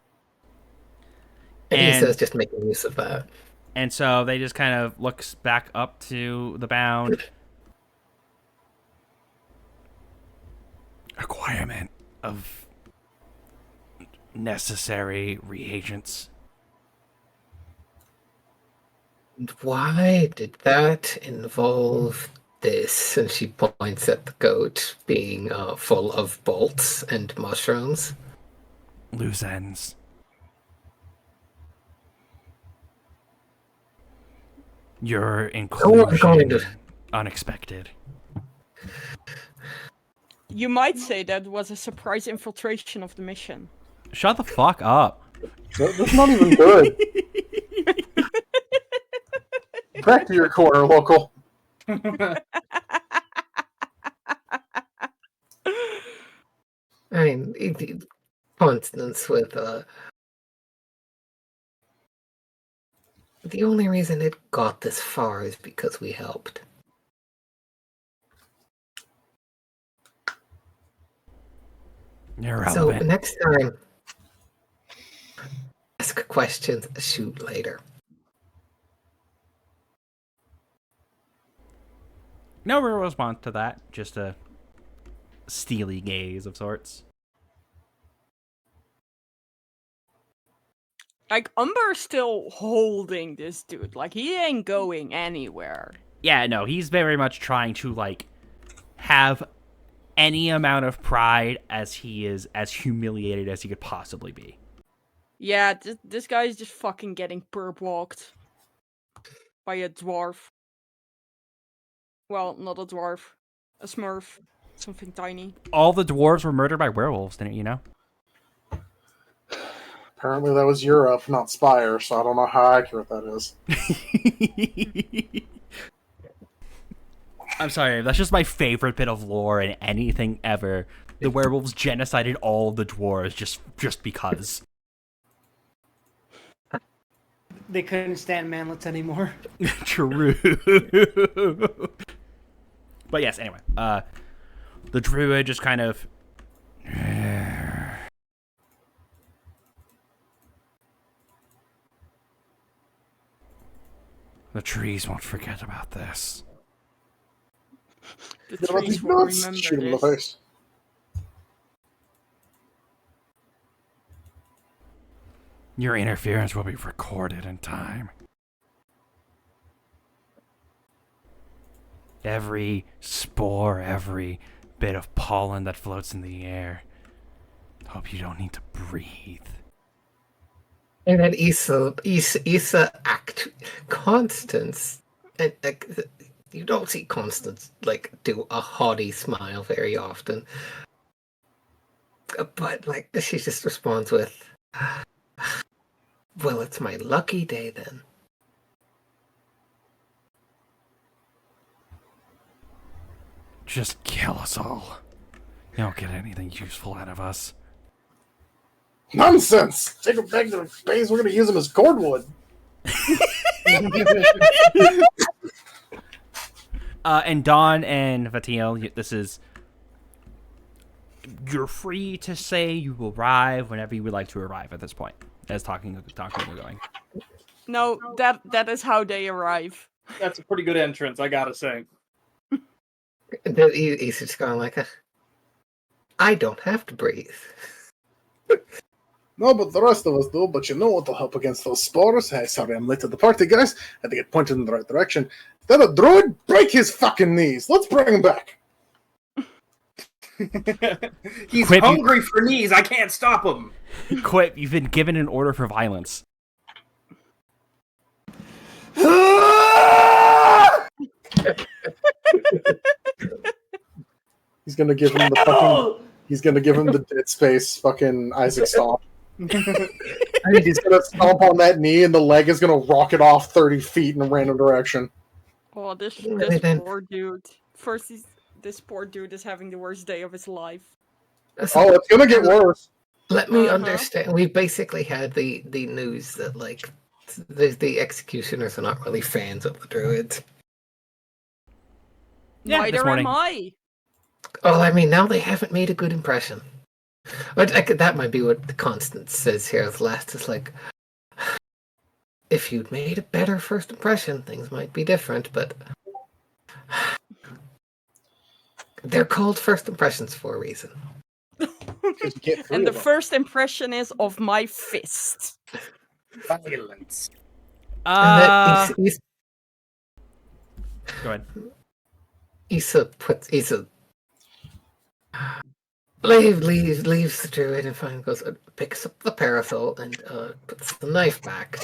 And he says just making use of that. And so they just kind of looks back up to the bound. Acquirement of necessary reagents. Why did that involve this? And she points at the goat being full of bolts and mushrooms. Loose ends. Your inclusion unexpected. You might say that was a surprise infiltration of the mission. Shut the fuck up. That's not even good. Back to your corner, local. I mean, Constance with the only reason it got this far is because we helped. Irrelevant. So next time, ask questions, shoot later. No real response to that. Just a steely gaze of sorts. Like, Umber's still holding this dude. Like, he ain't going anywhere. Yeah, no, he's very much trying to, like, have any amount of pride as he is as humiliated as he could possibly be. Yeah, this guy's just fucking getting perp-walked by a dwarf. Well, not a dwarf. A smurf. Something tiny. All the dwarves were murdered by werewolves, didn't you know? Apparently that was Europe, not Spire, so I don't know how accurate that is. I'm sorry, that's just my favorite bit of lore in anything ever. The werewolves genocided all the dwarves just because. They couldn't stand manlets anymore. True. But yes, anyway, the druid just kind of. The trees won't forget about this. The Yeah, but trees he's will not remember shoot him in the this. face. Your interference will be recorded in time. Every spore, every bit of pollen that floats in the air. Hope you don't need to breathe. And then Issa act Constance. And, like, you don't see Constance like do a haughty smile very often. But like she just responds with, "Well, it's my lucky day then." Just kill us all. You don't get anything useful out of us. Nonsense! Take him back to the base. We're going to use him as cordwood. And Dawn and Vatiel, this is. You're free to say you will arrive whenever you would like to arrive at this point. As talking and going. No, that is how they arrive. That's a pretty good entrance, I gotta say. And then Issa's just going like, "I don't have to breathe." No, but the rest of us do. But you know what'll help against those spores? Hey, sorry, I'm late to the party, guys. Had to get pointed in the right direction. That a druid? Break his fucking knees. Let's bring him back. He's Quip, hungry for knees. I can't stop him. Quip, you've been given an order for violence. He's gonna give him the fucking. He's gonna give him the Dead Space fucking Isaac stomp. He's gonna stomp on that knee, and the leg is gonna rocket off 30 feet in a random direction. Oh, this then- poor dude. First, this poor dude is having the worst day of his life. Oh, it's gonna get worse. Let me Uh-huh. understand. We basically had the news that like the executioners are not really fans of the druids. Yeah, this Neither morning. am I. Well, I mean, now they haven't made a good impression. But that might be what the Constance says here as last. Is like, if you'd made a better first impression, things might be different. But they're called first impressions for a reason. And the first impression is of my fist. Violence. And then Go ahead. Issa leaves the druid and finally goes picks up the parasol and puts the knife back.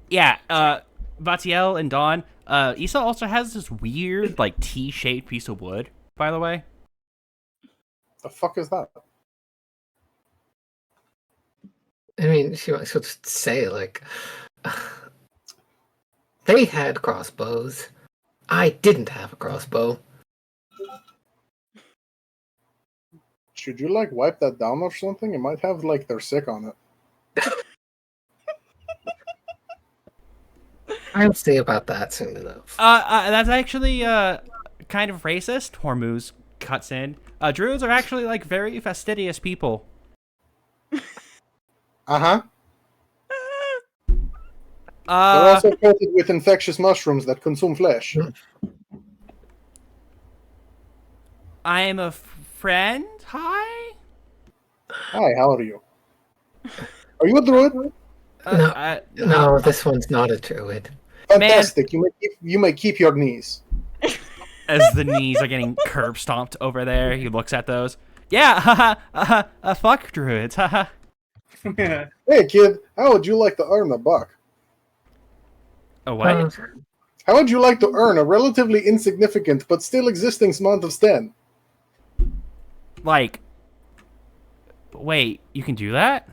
Yeah, Vatiel and Dawn. Issa also has this weird, like, T-shaped piece of wood, by the way. The fuck is that? I mean, she'll just say like, they had crossbows. I didn't have a crossbow. Should you like wipe that down or something? It might have like their sick on it. I'll see about that soon enough. That's actually kind of racist. Hormuz cuts in. Druids are actually like very fastidious people. Uh-huh. They're Uh, also coated with infectious mushrooms that consume flesh. I'm a friend. Hi. Hi, how are you? Are you a druid? No, this one's not a druid. Fantastic. You may keep your knees. As the knees are getting curb stomped over there, he looks at those. Yeah, haha, fuck druids, haha. Hey, kid, how would you like to earn a buck? Oh, what? How would you like to earn a relatively insignificant but still existing amount of sten? Like, wait, you can do that?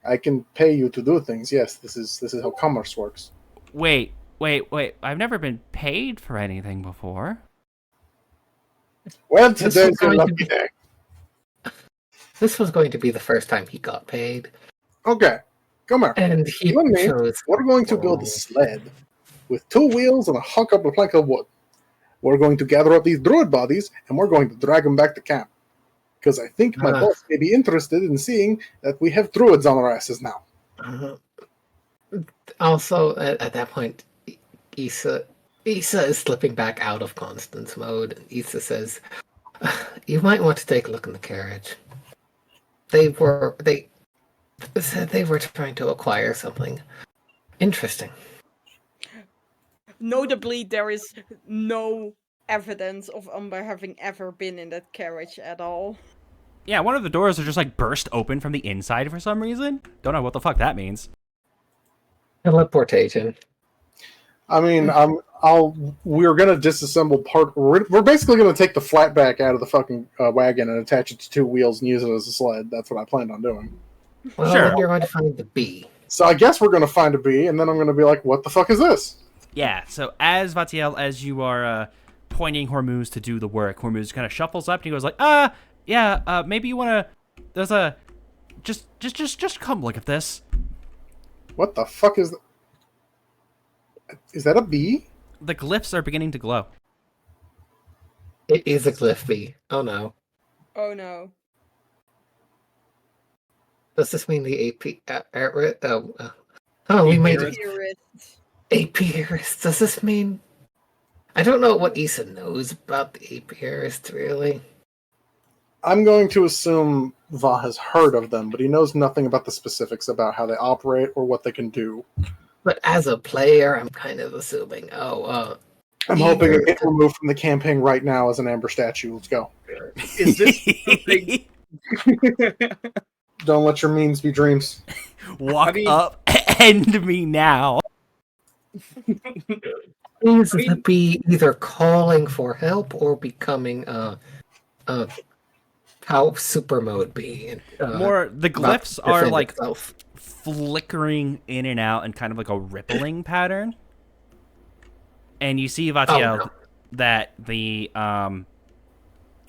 I can pay you to do things. Yes, this is how commerce works. Wait, Wait, I've never been paid for anything before. Well, This today's was your going to lucky be- day. This was going to be the first time he got paid, Okay, come here. and he You and me, chose. we're going to build a sled with 2 wheels and a hunk of a plank of wood. We're going to gather up these druid bodies, and we're going to drag them back to camp. Because I think my boss may be interested in seeing that we have druids on our asses now. Also, at that point, Issa is slipping back out of Constance mode. And Issa says, "You might want to take a look in the carriage. They said they were trying to acquire something interesting." Notably, there is no evidence of Umber having ever been in that carriage at all. Yeah, one of the doors are just like burst open from the inside for some reason. Don't know what the fuck that means. Teleportation. I mean, we're gonna disassemble part. We're basically gonna take the flat back out of the fucking wagon and attach it to 2 wheels and use it as a sled. That's what I planned on doing. Well, Sure. then you're going to find the bee. So I guess we're gonna find a bee, and then I'm gonna be like, "What the fuck is this?" Yeah, so as Vatiel, as you are pointing Hormuz to do the work, Hormuz kind of shuffles up and he goes like, maybe you want to, there's a, just come look at this. What the fuck is that? Is that a bee? The glyphs are beginning to glow. It is a glyph bee. Oh no. Oh no. Does this mean the AP? We made it. Spirit. Apiarist. Does this mean? I don't know what Issa knows about the apiarist, really. I'm going to assume Va has heard of them, but he knows nothing about the specifics about how they operate or what they can do. But as a player, I'm kind of assuming. I'm hoping to get removed from the campaign right now as an amber statue. Let's go. Is this something? Don't let your means be dreams. Walk up, end me now. Is the bee either calling for help or becoming how super mode bee? More, the glyphs are defend like itself. flickering in and out in kind of like a rippling pattern. And you see, Vatiel, that the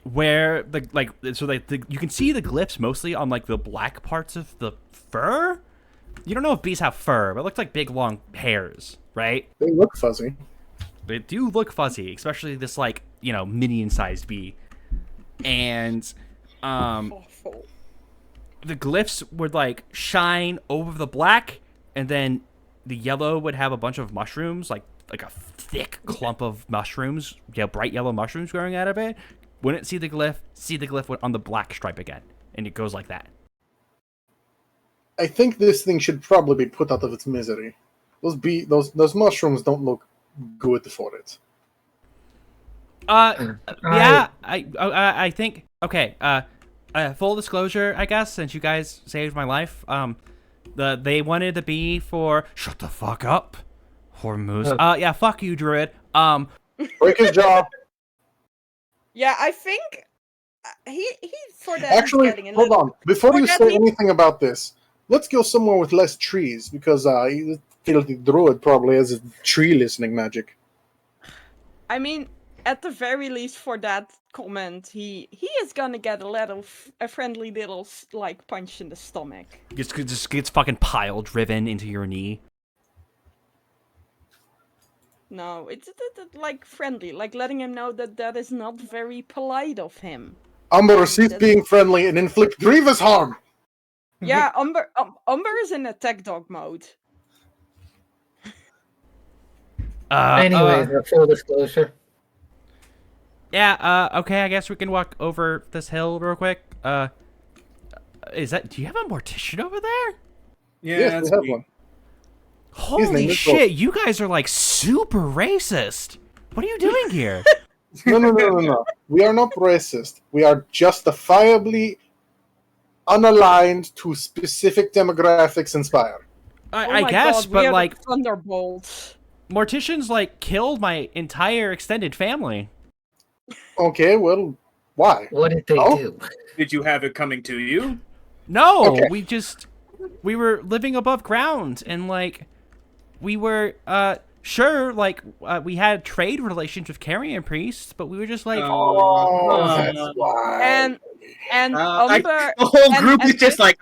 where the like so like you can see the glyphs mostly on like the black parts of the fur. You don't know if bees have fur, but it looks like big long hairs, right? They look fuzzy. They do look fuzzy, especially this like, minion-sized bee. And Awful. the glyphs would like shine over the black, and then the yellow would have a bunch of mushrooms, like a thick clump of mushrooms, bright yellow mushrooms growing out of it. Wouldn't see the glyph on the black stripe again, and it goes like that. I think this thing should probably be put out of its misery. Those mushrooms don't look good for it. Yeah, I think. Okay. Full disclosure, I guess, since you guys saved my life. They wanted the bee for shut the fuck up, Hormuz. Yeah, fuck you, Druid. Break his jaw. Yeah, I think he for that. Actually, getting a hold little, on. Before for you that say he- anything about this, let's go somewhere with less trees, because filthy druid probably has tree listening magic. I mean, at the very least, for that comment, he is gonna get a friendly little like punch in the stomach. Just gets fucking pile driven into your knee. No, it's like friendly, like letting him know that is not very polite of him. Umber cease being friendly and inflict grievous harm. Yeah, Umber is in attack dog mode. Anyways, full disclosure. Yeah, okay, I guess we can walk over this hill real quick. Do you have a mortician over there? Yeah, Yes, that's we have me. one. Holy is shit, you guys are like super racist. What are you doing here? No. We are not racist. We are justifiably unaligned to specific demographics inspired. I my guess, God, we but are the like, thunderbolts. morticians like killed my entire extended family. Okay, well, why? What did they Oh. do? Did you have it coming to you? No, Okay. we were living above ground, and like we were sure, like, we had trade relations with carrion priests, but we were just like, Oh, Uh, that's why. And I- Umber the whole and- group is and just like,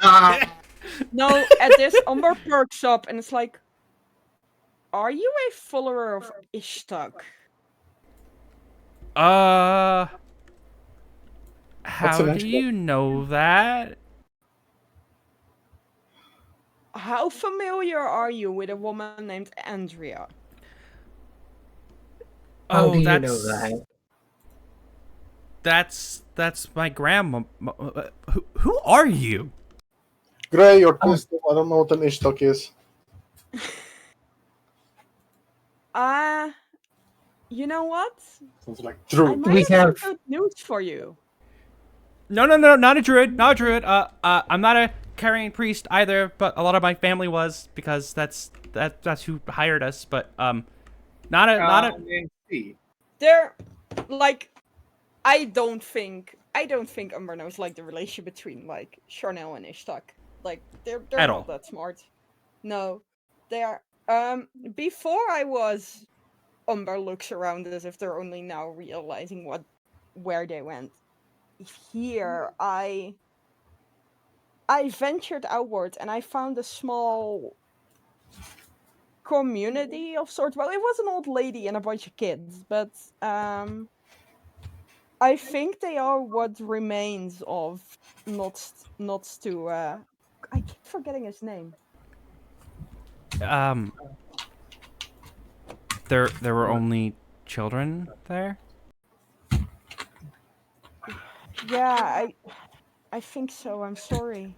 no, at this Umber perks up and it's like, are you a follower of Ishtak? how do eventual? you know that? How familiar are you with a woman named Andrea? How Oh, do you that's know that? that's my grandma. Who are you? Gray, you're pissed. I don't know what an Ishtok is. You know what? Sounds like I true. might We have have- some good news for you. No, not a druid, not a druid. I'm not a carrying priest either, but a lot of my family was because that's who hired us. But not a. see. They're like, I don't think Umber knows like the relation between like Charnel and Ishtak. Like they're At not all. that smart. No, they are. Before I was, Umber looks around as if they're only now realizing where they went. Here, I ventured outwards and I found a small community of sorts. Well, it was an old lady and a bunch of kids, but I think they are what remains of not to I keep forgetting his name. There were only children there. Yeah, I think so. I'm sorry.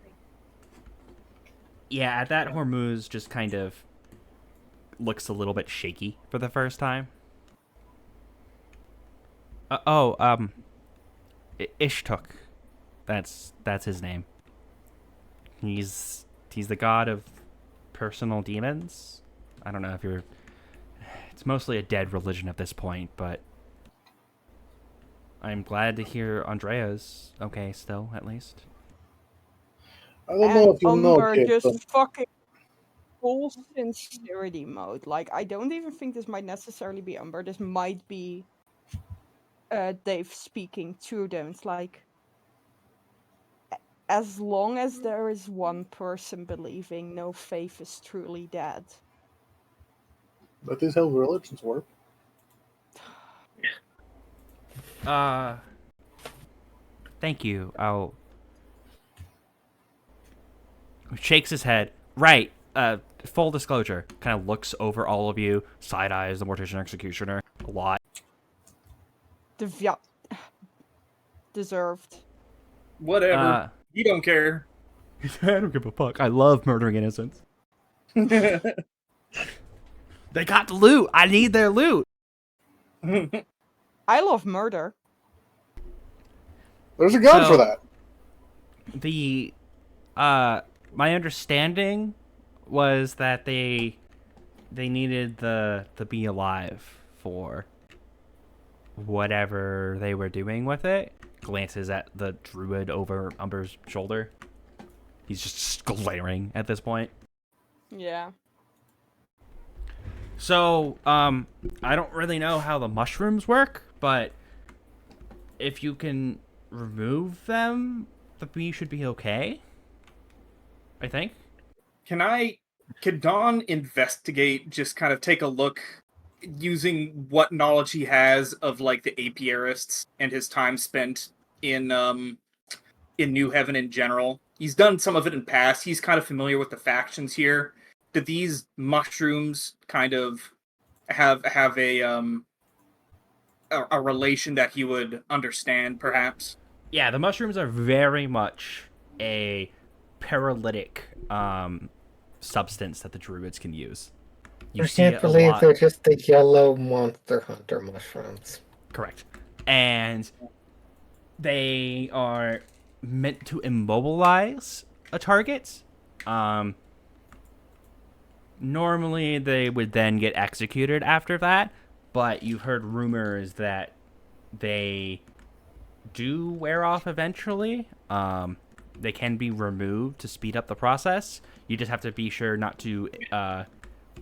Yeah, at that Hormuz just kind of looks a little bit shaky for the first time. Ishtuk. That's his name. He's the god of personal demons. I don't know if you're. It's mostly a dead religion at this point, but I'm glad to hear Andrea's okay still, at least. I don't know And if you know, Umber kid, just but fucking full sincerity mode. Like I don't even think this might necessarily be Umber. This might be Dave speaking to them. It's like, as long as there is one person believing, no faith is truly dead. that is how religions work. Thank you. I'll. Shakes his head. Right. Full disclosure. Kind of looks over all of you. Side eyes the mortician executioner a lot. Yeah, deserved. Whatever. You don't care. I don't give a fuck. I love murdering innocents. They got the loot. I need their loot. I love murder. There's a god for So- that. The my understanding was that they needed the be alive for whatever they were doing with it. Glances at the druid over Umber's shoulder. He's just glaring at this point. Yeah. So, I don't really know how the mushrooms work, but if you can remove them, the bee should be okay. I think. Could Don investigate, just kind of take a look, using what knowledge he has of like the apiarists and his time spent in New Heaven in general? He's done some of it in past. He's kind of familiar with the factions here. Do these mushrooms kind of have a relation that he would understand, perhaps? Yeah, the mushrooms are very much a paralytic substance that the druids can use. You I see can't it a believe lot. they're just the yellow monster hunter mushrooms. Correct. And they are meant to immobilize a target. Normally they would then get executed after that, but you've heard rumors that they do wear off eventually. They can be removed to speed up the process. You just have to be sure not to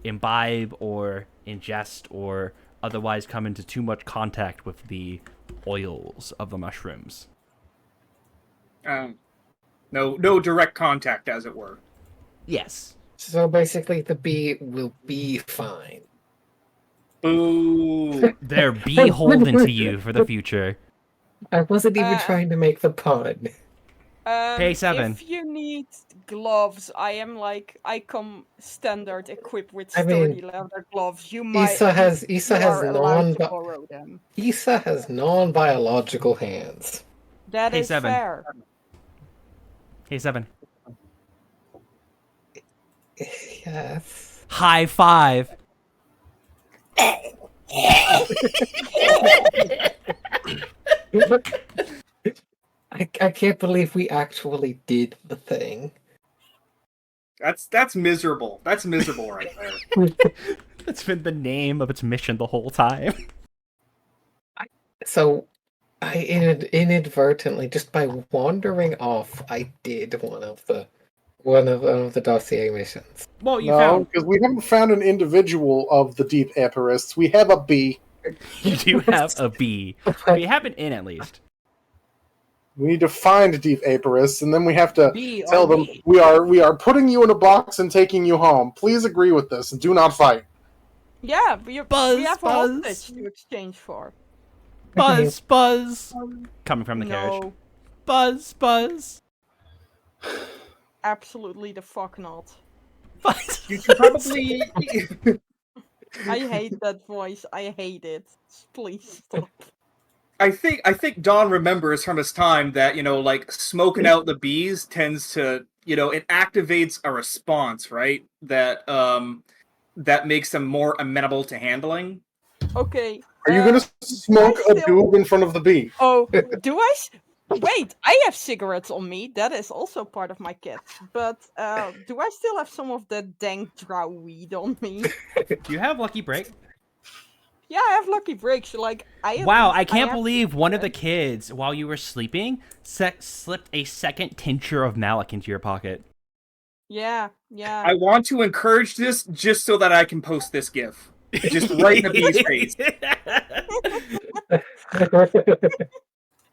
imbibe or ingest or otherwise come into too much contact with the oils of the mushrooms. No direct contact, as it were. Yes. So basically, the bee will be fine. Boo! They're beholden to you for the future. I wasn't even Uh, trying to make the pun. Hey, Seven. If you need gloves, I come standard equipped with I mean, sturdy leather gloves. You might. Issa has you are allowed to non borrow them. Issa has non-biological hands. That Hey, is Seven. fair. Hey, Seven. Yes. High five. I can't believe we actually did the thing. That's miserable. That's miserable right there. That's been the name of its mission the whole time. So, I inadvertently, just by wandering off, I did one of the dossier missions. Well, you No, found because we haven't found an individual of the deep aparists. We have a bee. you do have a bee. You have an in at least. We need to find deep aparists, and then we have to Bee tell or them me. we are putting you in a box and taking you home. Please agree with this and do not fight. Yeah, Buzz, we have buzz. a hostage to exchange for. Buzz, buzz. Coming from the carriage. No, Buzz, buzz. absolutely the fuck not. Buzz. You should probably. I hate that voice. I hate it. Please stop. I think Don remembers from his time that, like smoking out the bees tends to, it activates a response, right? That makes them more amenable to handling. Okay. Are you going to smoke a still- doob in front of the bee? Oh, do I? Wait, I have cigarettes on me. That is also part of my kit. But do I still have some of that dank drow weed on me? Do you have Lucky Break? Yeah, I have lucky breaks. Like Wow, I can't have believe one of the cigarettes. kids, while you were sleeping, slipped a second tincture of Malik into your pocket. Yeah. I want to encourage this just so that I can post this GIF. Just right in the bee's face.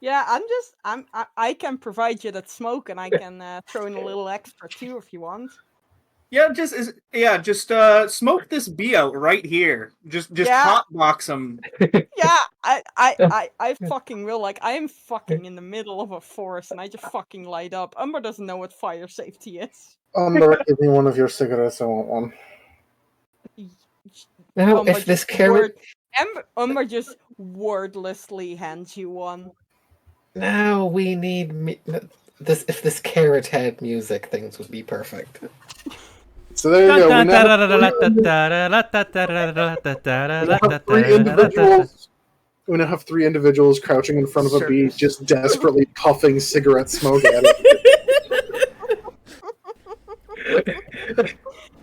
Yeah, I can provide you that smoke, and I can throw in a little extra too if you want. Yeah, just smoke this bee out right here. Just Yeah. hotbox them. Yeah, I fucking will. Like, I am fucking in the middle of a forest, and I just fucking light up. Umber doesn't know what fire safety is. Give me one of your cigarettes. I want one. Now, Umber if this just carrot, Umber just wordlessly hands you one. now we need this. If this carrot had music, things would be perfect. So there you go. We now have three individuals. We now have three individuals crouching in front of a bee, just desperately puffing cigarette smoke at it.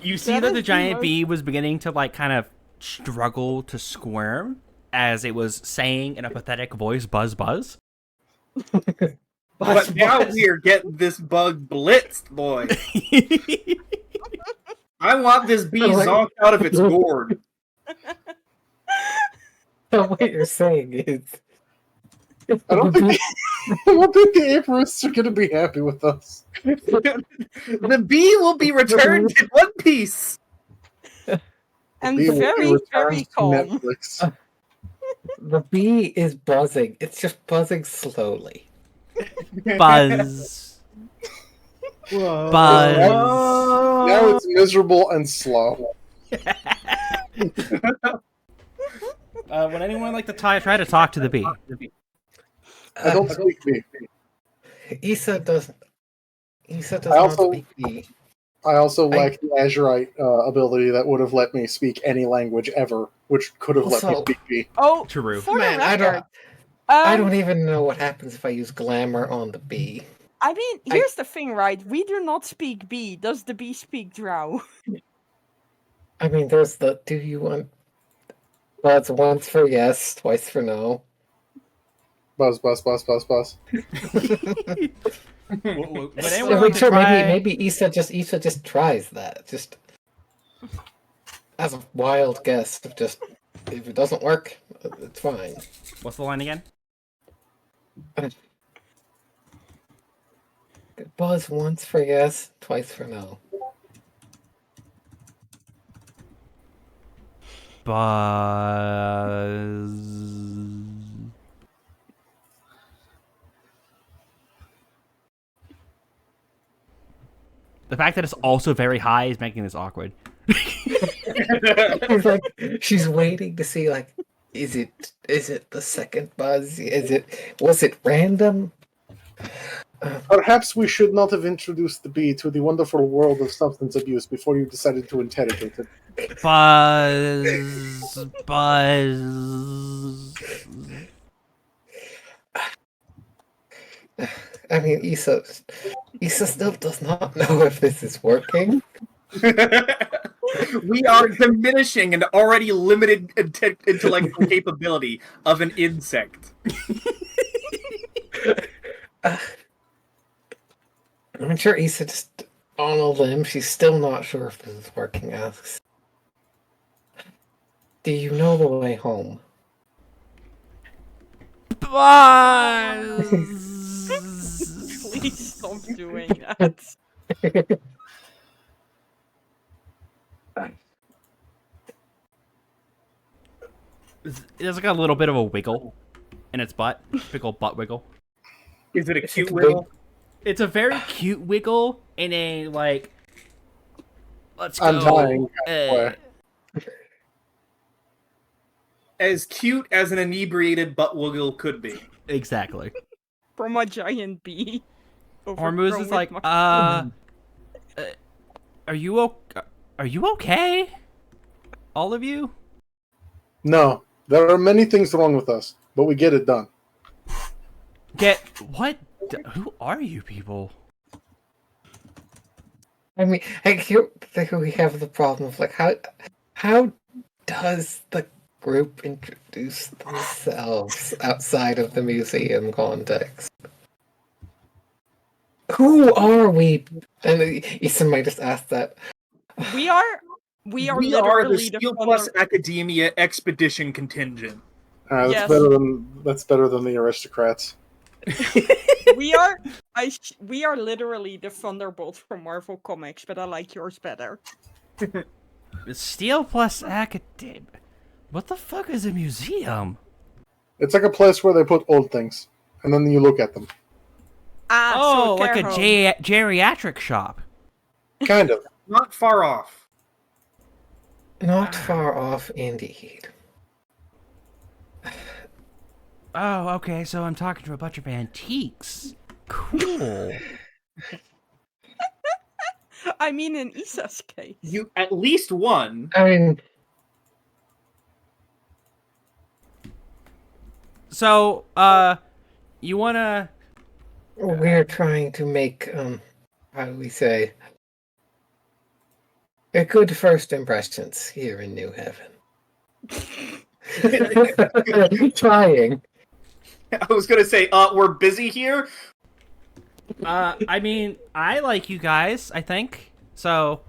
You see That that is the the giant most- bee was beginning to kind of struggle to squirm as it was saying in a pathetic voice, "Buzz, buzz." But now we are getting this bug blitzed, boy. I want this bee zonked out of its gourd. So what you're saying is, I don't think the aparists are going to be happy with us. The bee will be returned in one piece. And Bee will be very, returned very to calm. Netflix. the bee is buzzing. It's just buzzing slowly. Buzz. Whoa. Buzz. Now it's miserable and slow. Would anyone like to try to talk to the bee? I don't speak bee. Issa does. Issa does I not also- speak bee. I also lack the Azurite ability that would have let me speak any language ever, which could have let me Also- speak bee. Oh, True. for Man, the I record, I don't even know what happens if I use glamour on the bee. I mean, here's the thing, right? We do not speak bee. Does the bee speak drow? I mean, there's the. Do you want? Well, it's once for yes, twice for no. Buzz, buzz, buzz, buzz, buzz. Would So, anyone like to sure, try? maybe Issa just tries that. Just as a wild guess, just if it doesn't work, it's fine. What's the line again? Buzz once for yes, twice for no. Buzz. The fact that it's also very high is making this awkward. It's like she's waiting to see, like, is it the second buzz? Was it random? Perhaps we should not have introduced the bee to the wonderful world of substance abuse before you decided to interrogate it. Buzz. Buzz. I mean, Issa still does not know if this is working. We are diminishing an already limited intellectual capability of an insect. I'm sure Issa just on a limb. She's still not sure if this is working. Asks, "Do you know the way home?" Buzz. Please stop doing that. There's like a little bit of a wiggle in its butt. Big ol' butt wiggle. Is it a cute It's wiggle? It's a very cute wiggle in a, like, let's go. Undying way. As cute as an inebriated butt wiggle could be. Exactly. From a giant bee. Hormuz overgrown is with like, mushrooms. are you okay? All of you? No, there are many things wrong with us, but we get it done. What? Who are you people? I mean, here we have the problem of, like, how does the group introduce themselves outside of the museum context? Who are we? And Ethan might just ask that. We are We are literally the the Steal+Academia expedition contingent. That's Yes. That's better than the aristocrats. we are literally the Thunderbolt from Marvel Comics, but I like yours better. Steal+Academia. What the fuck is a museum? It's like a place where they put old things, and then you look at them. Oh, so like a care home. geriatric shop. Kind of. Not far off. Not far off, indeed. Oh, okay, so I'm talking to a bunch of antiques. Cool. I mean, in Issa's case. You at least one. I mean, So, you wanna... we're trying to make, how do we say, a good first impressions here in New Heaven. Trying. I was gonna say, we're busy here. I mean, I like you guys, I think. So,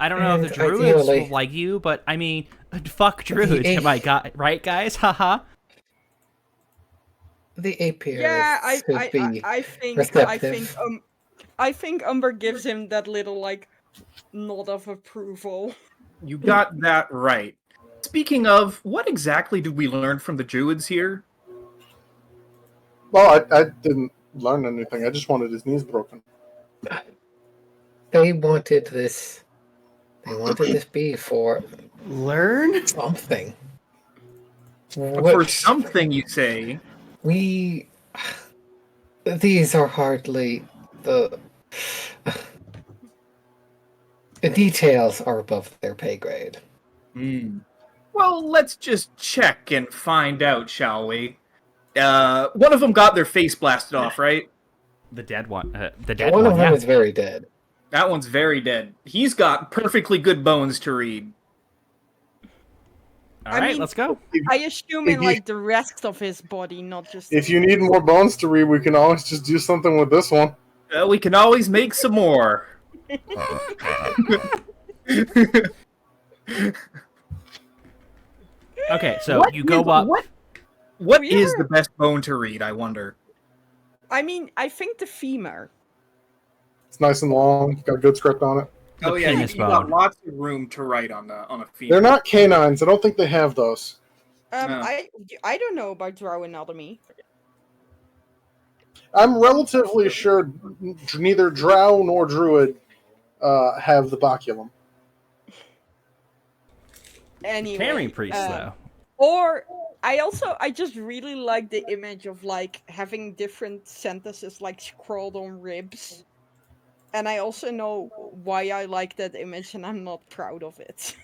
I don't know if the And druids ideally- will like you, but I mean, fuck druids, am I right, guys? Haha. The apiarists Yeah, should be receptive. I think Umber gives him that little like nod of approval. You got that right. Speaking of, what exactly did we learn from the druids here? Well, I didn't learn anything. I just wanted his knees broken. They wanted this. They wanted this bee for Learn? something. For Which something, you say? these are hardly the details are above their pay grade. Well, let's just check and find out, shall we? One of them got their face blasted off, right? The dead one. The dead One one, of them yeah. is very dead. That one's very dead. He's got perfectly good bones to read. All I right, mean- let's go. I assume in like the rest of his body, not just. If you need more bones to read, we can always just do something with this one. We can always make some more. Okay, so What you go is- up. What We is were- the best bone to read? I wonder. I mean, I think the femur. It's nice and long. Got good script on it. The Oh yeah, penis you got bone. lots of room to write on a femur. They're not canines. I don't think they have those. No. I don't know about drow anatomy. I'm relatively sure neither Drow nor Druid have the baculum. Anyway, Carrying priest, though. Or I just really like the image of like having different sentences like scrawled on ribs. And I also know why I like that image and I'm not proud of it.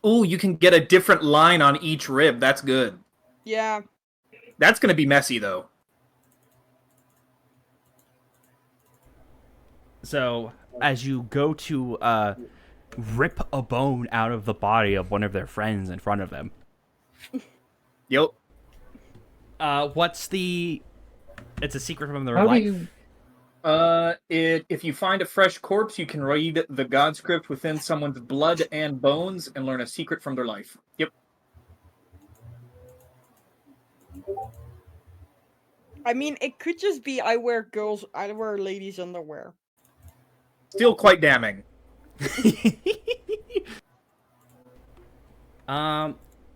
Ooh, you can get a different line on each rib. That's good. Yeah. That's gonna be messy though. So, as you go to rip a bone out of the body of one of their friends in front of them, Yep. what's the... It's a secret from their How do life. you? If you find a fresh corpse, you can read the god script within someone's blood and bones and learn a secret from their life. Yep. I mean, it could just be I wear ladies' underwear. Still quite damning.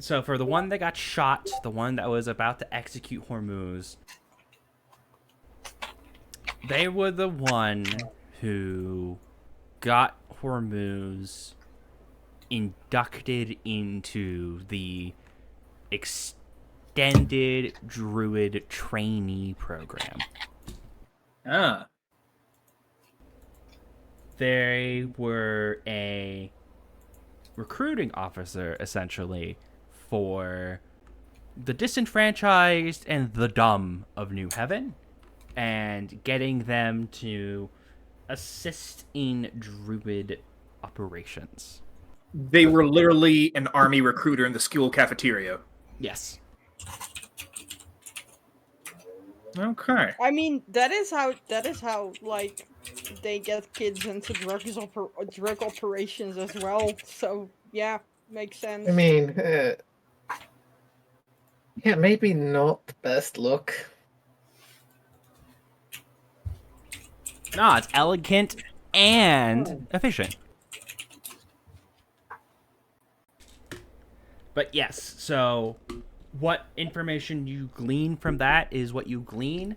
So for the one that got shot, the one that was about to execute Hormuz, they were the one who got Hormuz inducted into the extended druid trainee program. Ah. They were a recruiting officer, essentially, for the disenfranchised and the dumb of New Heaven, and getting them to assist in druid operations. They were literally an army recruiter in the school cafeteria. Yes. Okay. I mean, that is how like they get kids into drug operations as well. So yeah, makes sense. I mean, yeah, maybe not the best look. No, it's elegant and efficient. But yes, so what information you glean from that is what you glean.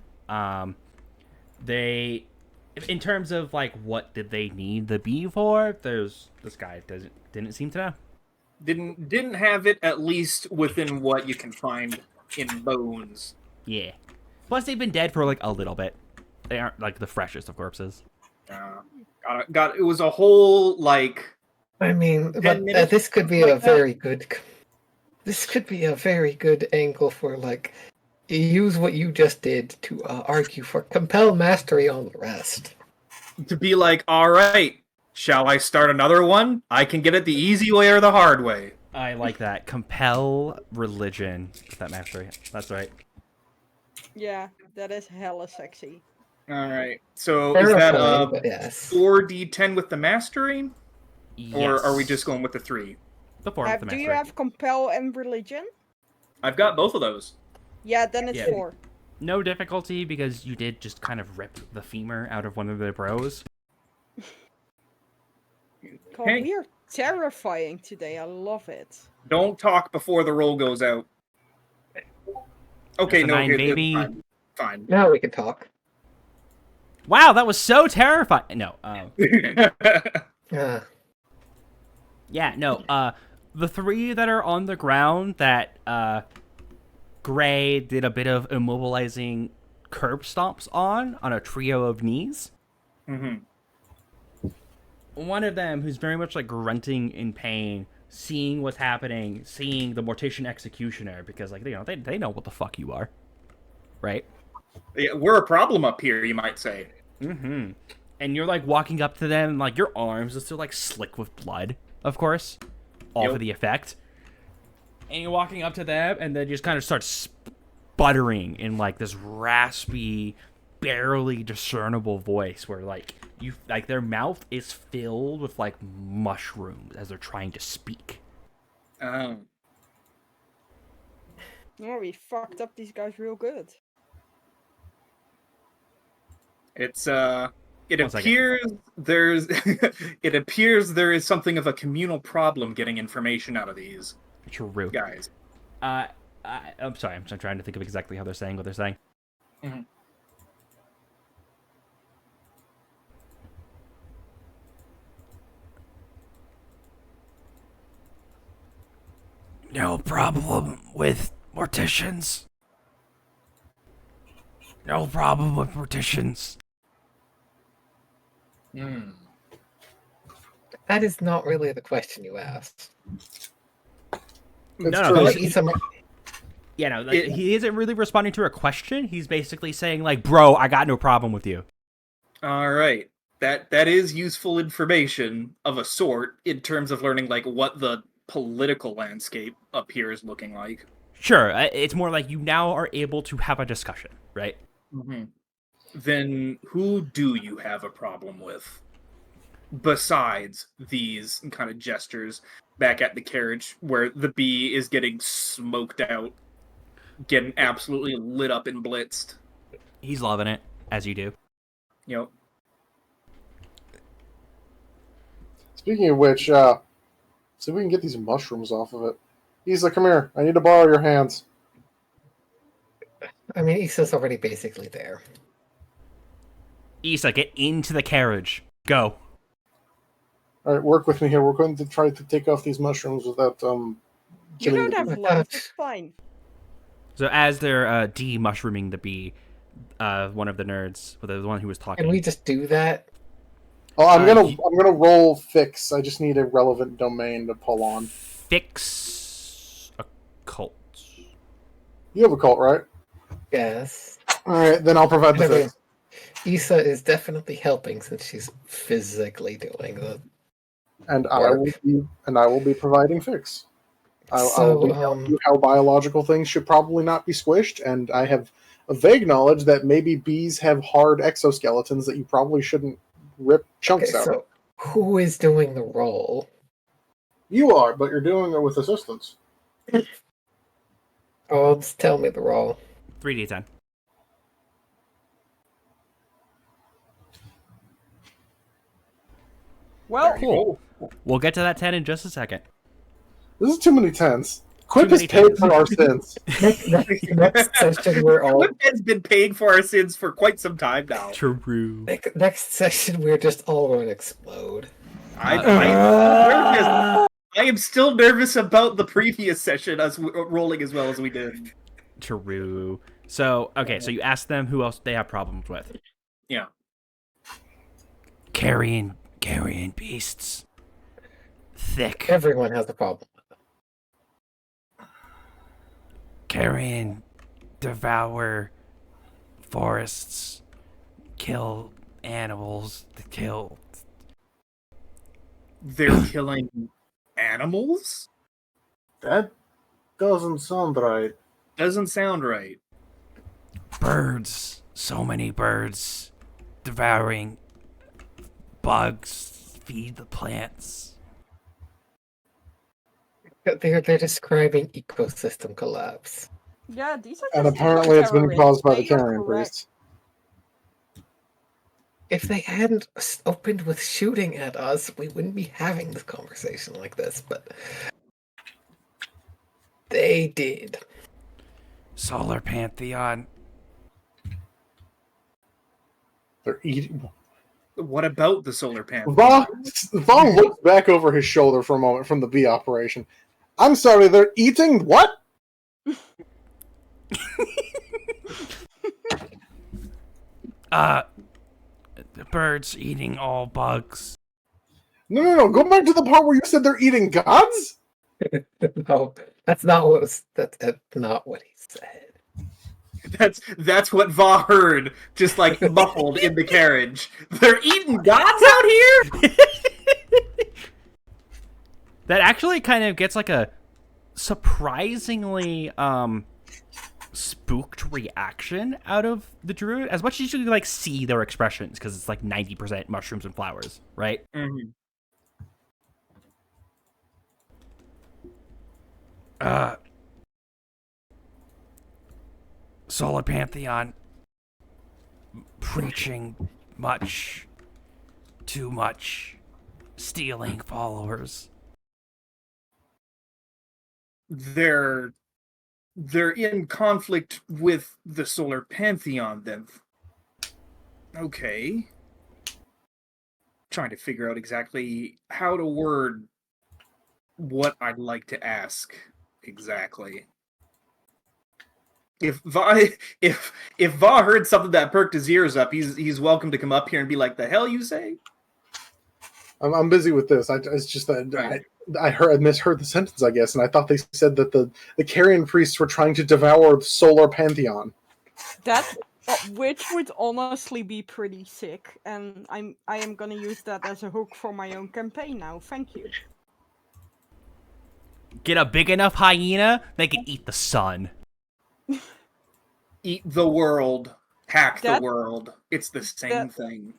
They, in terms of like what did they need the bee for? This guy didn't seem to know. Didn't have it, at least within what you can find in bones. Yeah. Plus, they've been dead for like a little bit. They aren't like the freshest of corpses. Got it was a whole like. I mean, but 10 minutes, this could be something a like that. very good. This could be a very good angle for like use what you just did to argue for compel mastery on the rest. To be like, all right, shall I start another one? I can get it the easy way or the hard way. I like that. Compel religion. Get that mastery. That's right. Yeah, that is hella sexy. All right. So is that Terrifying, but yes. 4d10 with the mastery, or are we Yes. just going with the 3? The four with the Do mastery? you have compel and religion? I've got both of those. Yeah, then it's Yeah. 4. No difficulty because you did just kind of rip the femur out of one of the bros. God, Hey. we are terrifying today. I love it. Don't talk before the roll goes out. Okay, That's a no, 9, here, baby. Fine. Now we can talk. Wow, that was so terrifying. No, yeah, no. The 3 that are on the ground that Gray did a bit of immobilizing curb stomps on a trio of knees. hmm One of them, who's very much like grunting in pain, seeing what's happening, seeing the Mortician Executioner, because like they know what the fuck you are, right? Yeah, we're a problem up here, you might say. Mm-hmm. And you're like walking up to them, and like your arms are still like slick with blood, of course, all Yep. for the effect. And you're walking up to them, and then just kind of start sputtering in like this raspy, barely discernible voice, where like you like their mouth is filled with like mushrooms as they're trying to speak. Um, Oh, we fucked up these guys real good. it One second. appears there's it appears there is something of a communal problem getting information out of these True. guys. I'm sorry. I'm trying to think of exactly how they're saying what they're saying. Mhm. No problem with morticians. No problem with morticians. That is not really the question you asked. No, true. Issa might- yeah, no, like, he isn't really responding to a question. He's basically saying like, "Bro, I got no problem with you." All right. That is useful information of a sort in terms of learning like what the political landscape up here is looking like. Sure, it's more like you now are able to have a discussion, right? Mm-hmm. Then who do you have a problem with? Besides these kind of gestures back at the carriage where the bee is getting smoked out, getting absolutely lit up and blitzed. He's loving it, as you do. You know, Speaking of which, see if we can get these mushrooms off of it. Issa, come here. I need to borrow your hands. I mean, Issa's already basically there. Issa, get into the carriage. Go. All right, work with me here. We're going to try to take off these mushrooms without You killing don't the have bee. lungs, it's fine. So as they're de-mushrooming the bee, one of the nerds, the one who was talking. Can we just do that? Oh, I'm you- gonna roll fix. I just need a relevant domain to pull on. Fix occult. You have a cult, right? Yes. All right, then I'll provide the I mean, fix. Issa is definitely helping since she's physically doing the. And I will be providing fix. I will be telling you how biological things should probably not be squished, and I have a vague knowledge that maybe bees have hard exoskeletons that you probably shouldn't rip chunks out of. So, who is doing the role? You are, but you're doing it with assistance. Oh, just tell me the role. 3d10. Well, Cool. We'll get to that 10 in just a second. This is too many tens. Quip Too has many paid tens. for our sins. Next session, we're all. Quip has been paying for our sins for quite some time now. True. Next session, we're just all going to explode. I am still nervous about the previous session, us rolling as well as we did. True. So, okay, so you ask them who else they have problems with. Yeah. Carrion beasts. Thick. Everyone has a problem. Carrion devour forests. Kill animals. Kill. They're killing animals? That doesn't sound right. Doesn't sound right. Birds. So many birds. Devouring bugs. Feed the plants. They're describing ecosystem collapse. yeah, these are And just apparently it's been terrorists. caused by the They are carrion correct. priests. If they hadn't opened with shooting at us, we wouldn't be having this conversation like this, but they did. Solar Pantheon. They're eating. What about the solar panel? Vaughn looks back over his shoulder for a moment from the bee operation. I'm sorry, they're eating what? The birds eating all bugs. No. Go back to the part where you said they're eating gods? No, that's not what that's not what he said. That's what Va heard, just like muffled in the carriage. They're eating gods out here? That actually kind of gets like a surprisingly spooked reaction out of the druid, as much as you can like see their expressions, because it's like 90% mushrooms and flowers, right? Mm-hmm. Solar Pantheon preaching much, too much, stealing followers. They're in conflict with the Solar Pantheon, then. Okay. Trying to figure out exactly how to word what I'd like to ask exactly. If Va heard something that perked his ears up, he's welcome to come up here and be like, "The hell you say?" I'm busy with this. It's just that Right. I misheard the sentence, I guess, and I thought they said that the Carrion priests were trying to devour the Solar Pantheon. That, which would honestly be pretty sick, and I am gonna use that as a hook for my own campaign now. Thank you. Get a big enough hyena, they can eat the sun. Eat the world, hack the That- world. It's the same that- thing.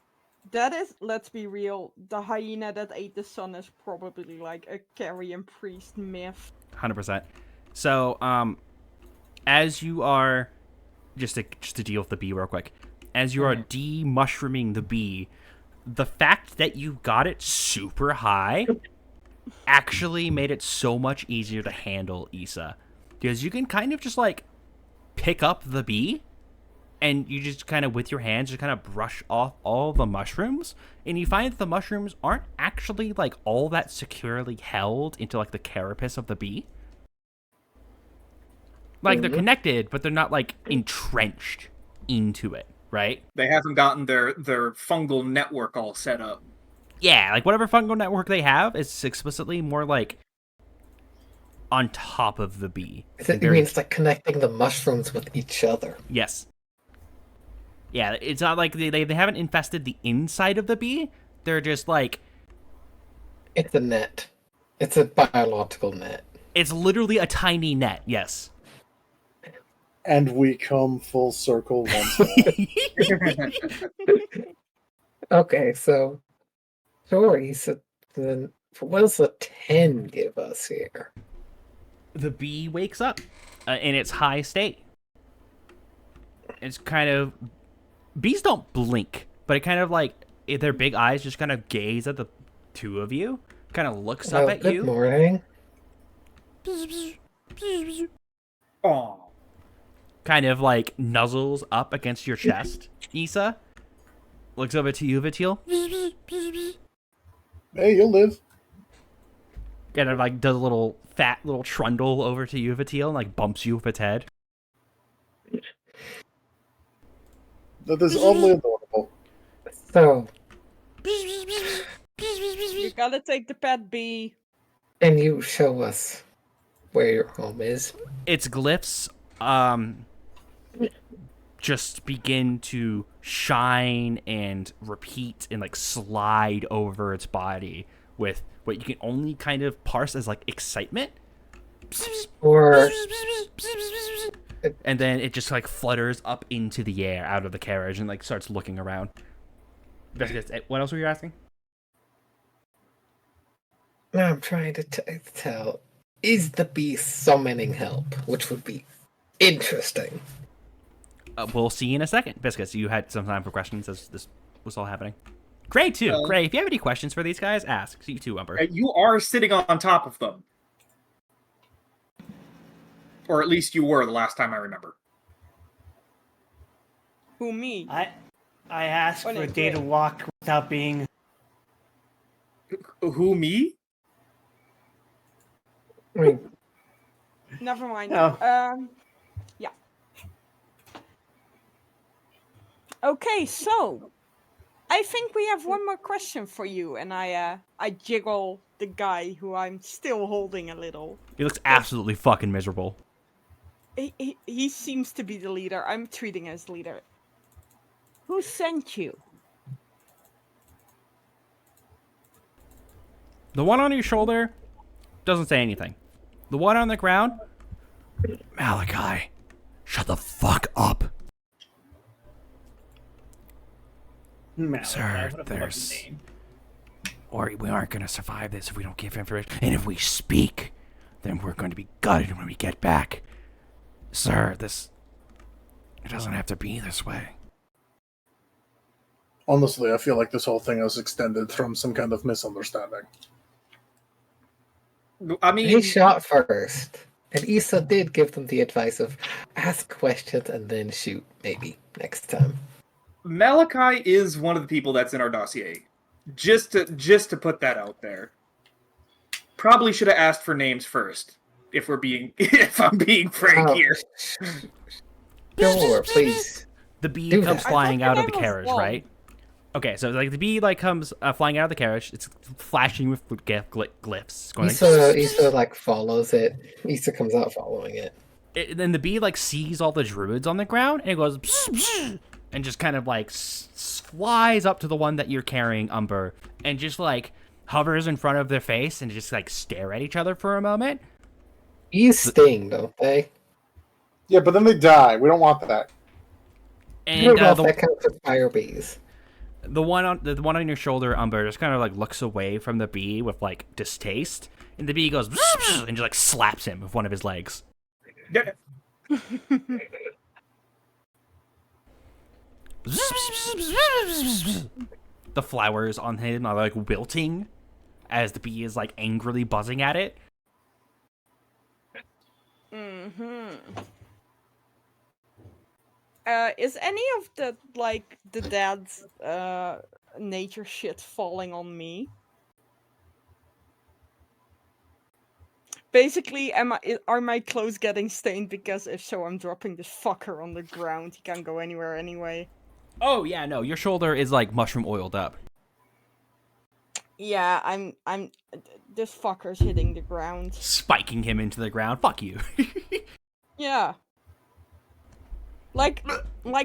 That is, let's be real, the hyena that ate the sun is probably like a carrion priest myth. 100%. So, as you are, just to deal with the bee real quick, as you are de-mushrooming the bee, the fact that you got it super high actually made it so much easier to handle, Issa. Because you can kind of just, like, pick up the bee, and you just kind of, with your hands, just kind of brush off all the mushrooms, and you find that the mushrooms aren't actually, like, all that securely held into, like, the carapace of the bee. Like, they're connected, but they're not, like, entrenched into it, right? They haven't gotten their fungal network all set up. Yeah, like, whatever fungal network they have is explicitly more, like, on top of the bee. You mean it's like connecting the mushrooms with each other? Yes. Yeah, it's not like they haven't infested the inside of the bee. They're just, like... It's a net. It's a biological net. It's literally a tiny net, yes. And we come full circle once more. Okay, so sorry. So then, what does the 10 give us here? The bee wakes up in its high state. It's kind of... Bees don't blink, but it kind of like... Their big eyes just kind of gaze at the two of you. Kind of looks up at good you. morning. Aw. Kind of like nuzzles up against your chest, Issa. Looks over to you, Vitil. Hey, you'll live. Kind of like does a little fat little trundle over to you, Vitil, and like bumps you with its head. That is oddly adorable. So, You gotta take the pet bee. can you show us where your home is? Its glyphs just begin to shine and repeat and like slide over its body with what you can only kind of parse as like excitement. Or And then it just like flutters up into the air out of the carriage and like starts looking around. What else were you asking? I'm trying to tell. Is the bee summoning help? Which would be interesting. We'll see in a second. Biscuits, you had some time for questions as this was all happening. Gray, too. Gray, if you have any questions for these guys, ask. You too, Umber. You are sitting on top of them. Or at least you were the last time I remember. Who, me? I asked Oh, for no, a day to great. walk without being. Who, me? I mean, Never mind. No. Yeah. Okay, so I think we have one more question for you, and I jiggle the guy who I'm still holding a little. He looks absolutely fucking miserable. He seems to be the leader. I'm treating as leader. Who sent you? The one on your shoulder doesn't say anything. The one on the ground, Malachi, Shut the fuck up. Malachi, Sir, what a there's- fucking name. Or we aren't going to survive this if we don't give information. And if we speak, then we're going to be gutted when we get back. Sir, this... It doesn't have to be this way. Honestly, I feel like this whole thing is extended from some kind of misunderstanding. I mean, They shot first. And Issa did give them the advice of ask questions and then shoot, maybe, next time. Malachi is one of the people that's in our dossier. Just to put that out there. Probably should have asked for names first. If I'm being frank Oh, here. Sure, please. The bee Do comes that. flying I thought out of your the name was carriage, Wong. right? Okay, so like the bee like comes flying out of the carriage. It's flashing with glyphs. Going Issa like follows it. Issa comes out following it. Then the bee like sees all the druids on the ground and it goes and just kind of like flies up to the one that you're carrying, Umber, and just like hovers in front of their face and just like stare at each other for a moment. Bees sting, don't they? Yeah, but then they die. We don't want that. I And don't know if the that counts as fire bees. one on your shoulder, Umber, just kind of like looks away from the bee with like distaste, and the bee goes and just like slaps him with one of his legs. Yeah. The flowers on him are like wilting as the bee is like angrily buzzing at it. Is any of the dad's nature shit falling on me? Basically, are my clothes getting stained? Because if so, I'm dropping this fucker on the ground. He can't go anywhere anyway. Oh yeah, no, your shoulder is like mushroom oiled up. Yeah, I'm. This fucker's hitting the ground. Spiking him into the ground. Fuck you. Yeah. Like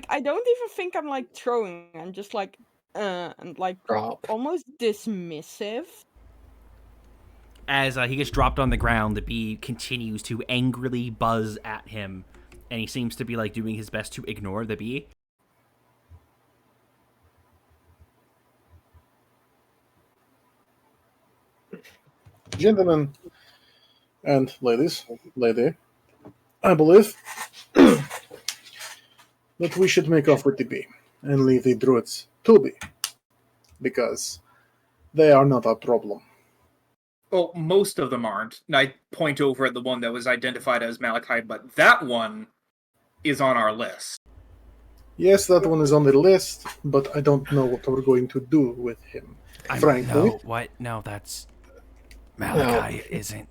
I don't even think I'm like throwing. I'm just like, and like Drop. almost dismissive. As he gets dropped on the ground, the bee continues to angrily buzz at him, and he seems to be like doing his best to ignore the bee. Gentlemen and lady, I believe that we should make off with the bee and leave the druids to be, because they are not our problem. Oh, most of them aren't. And I point over at the one that was identified as Malachi, but that one is on our list. Yes, that one is on the list, but I don't know what we're going to do with him. Frankly. No, what? No, that's... Malachi isn't...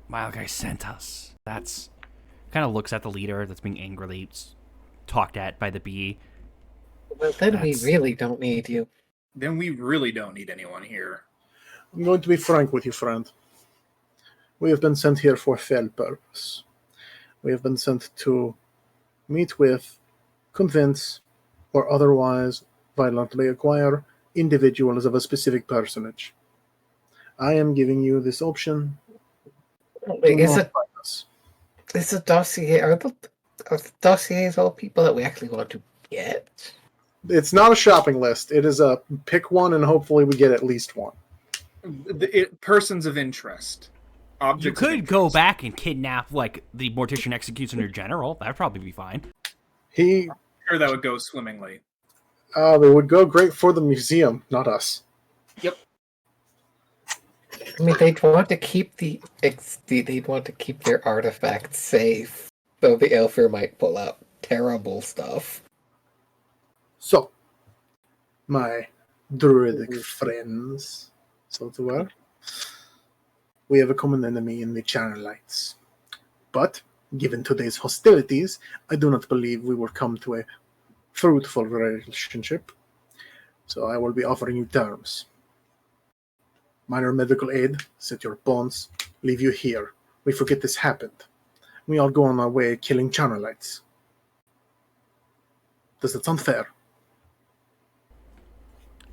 Malachi sent us. That's... Kind of looks at the leader that's being angrily talked at by the bee. Well, then we That's- really don't need you. Then we really don't need anyone here. I'm going to be frank with you, friend. We have been sent here for a fair purpose. We have been sent to meet with, convince, or otherwise violently acquire individuals of a specific personage. I am giving you this option. Wait, Do is not it fight us. is the dossier? Are the dossiers all people that we actually want to get? It's not a shopping list. It is a pick one and hopefully we get at least one. Persons of interest. You Objects of could go interest. back and kidnap, like, the Mortician Executioner General. That'd probably be fine. He, Sure, that would go swimmingly. they would go great for the museum, not us. I mean, they'd want to keep they'd want to keep their artifacts safe, though the Elfir might pull out terrible stuff. So, my druidic friends, so to well, we have a common enemy in the Channelites. But, given today's hostilities, I do not believe we will come to a fruitful relationship. So I will be offering you terms. Minor medical aid, set your bonds, leave you here. We forget this happened. We all go on our way killing Channelites. Does that sound fair?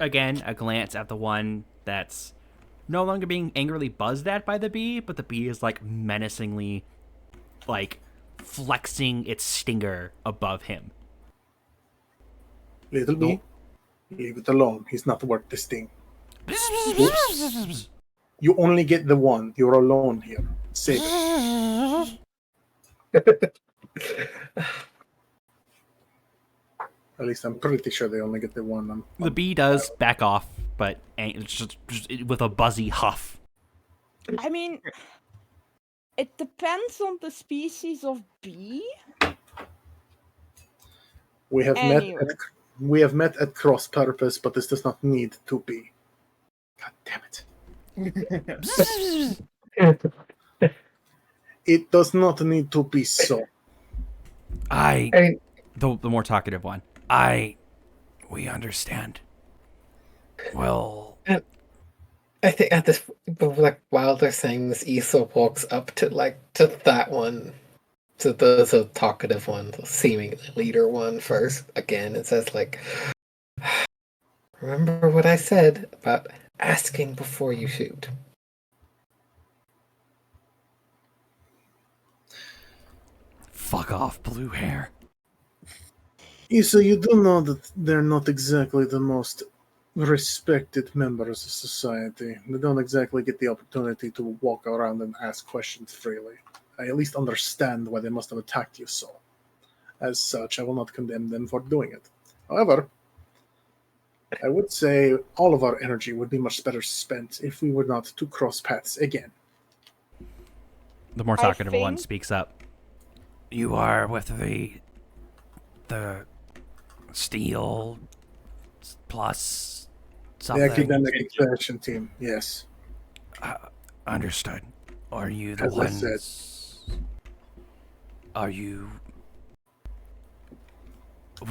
Again, a glance at the one that's no longer being angrily buzzed at by the bee, but the bee is like menacingly, like, flexing its stinger above him. Little bee, leave it alone. He's not worth this thing. You only get the one. You're alone here. Save it. At least I'm pretty sure they only get the one. The bee does back off, but it's just with a buzzy huff. I mean, it depends on the species of bee. We have Anyway. met at cross purpose, but this does not need to be. God damn it. It does not need to be so. The more talkative one. We understand. Well, I think at this, but like while they're saying this, Issa walks up to that one, to the talkative one, the seeming leader one first again, and says like, "Remember what I said about asking before you shoot." fuck off, blue hair. Issa, you do know that they're not exactly the most respected members of society. They don't exactly get the opportunity to walk around and ask questions freely. I at least understand why they must have attacked you so. As such, I will not condemn them for doing it. However, I would say all of our energy would be much better spent if we were not to cross paths again. The more talkative one think- speaks up. You are with the Steal plus something. The academic expansion team, yes. Understood. Are you the As I ones? said. Are you?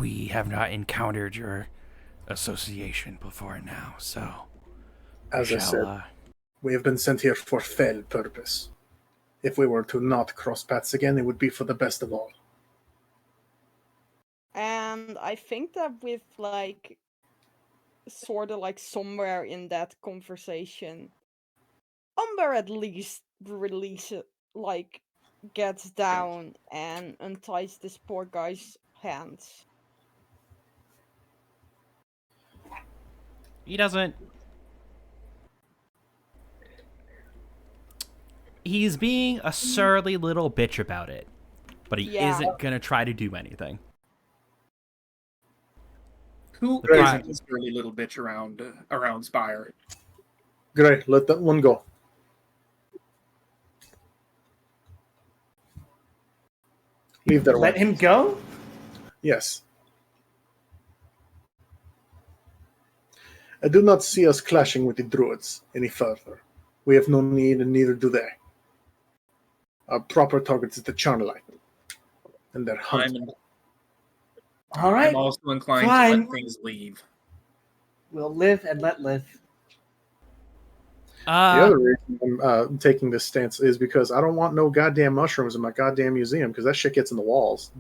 We have not encountered your association before now, so As I said, we have been sent here for fell purpose. If we were to not cross paths again, it would be for the best of all. And I think that with like sort of like somewhere in that conversation, Umber at least gets down and unties this poor guy's hands. he doesn't. He's being a surly little bitch about it, but he Yeah. isn't gonna try to do anything. Who The isn't pri- this girly little bitch around Spire? Great, let that one go. Leave that Let one. him go? Yes. I do not see us clashing with the druids any further. We have no need, and neither do they. Our proper target is the Charnelite, and their hunt. All right. I'm also inclined to Fine. let things leave. We'll live and let live. The other reason I'm taking this stance is because I don't want no goddamn mushrooms in my goddamn museum, because that shit gets in the walls.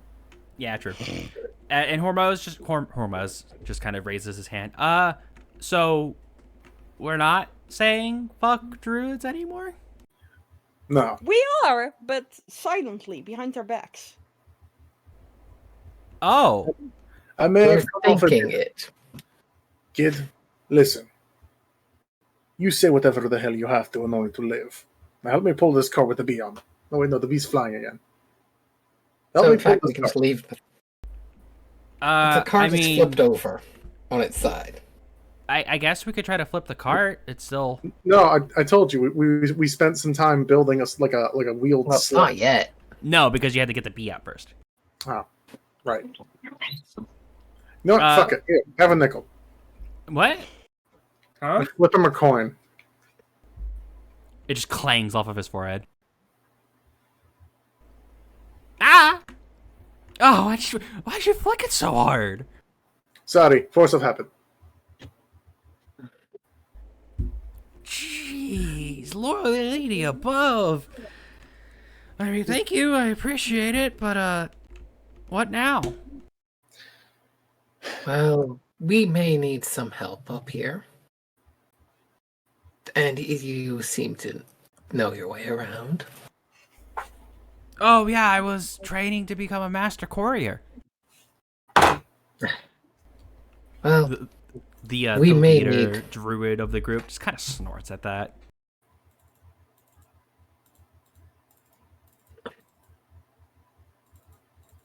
Yeah, true. And Hormuz just kind of raises his hand. So we're not saying fuck druids anymore? No. We are, but silently behind our backs. Oh, I may We're have come off thinking as it. Kid, listen. You say whatever the hell you have to in order to live. Now help me pull this car with the bee on. No, wait, no, the bee's flying again. Help So me in pull fact, we this can car. just leave the car I just mean, flipped over on its side. I guess we could try to flip the cart. It's still No, I told you we spent some time building us like a wheeled Well, sled. not yet. no, because you had to get the bee out first. Oh, right. No, fuck it. Here, have a nickel. What? Huh? Flip him a coin. It just clangs off of his forehead. Ah! Oh, why'd you flick it so hard? Sorry, force of habit. Jeez, Lord Lady above. I mean, thank you, I appreciate it, but what now? Well, we may need some help up here. And you seem to know your way around. Oh yeah, I was training to become a master courier. Well, The We may leader need- druid of the group just kind of snorts at that.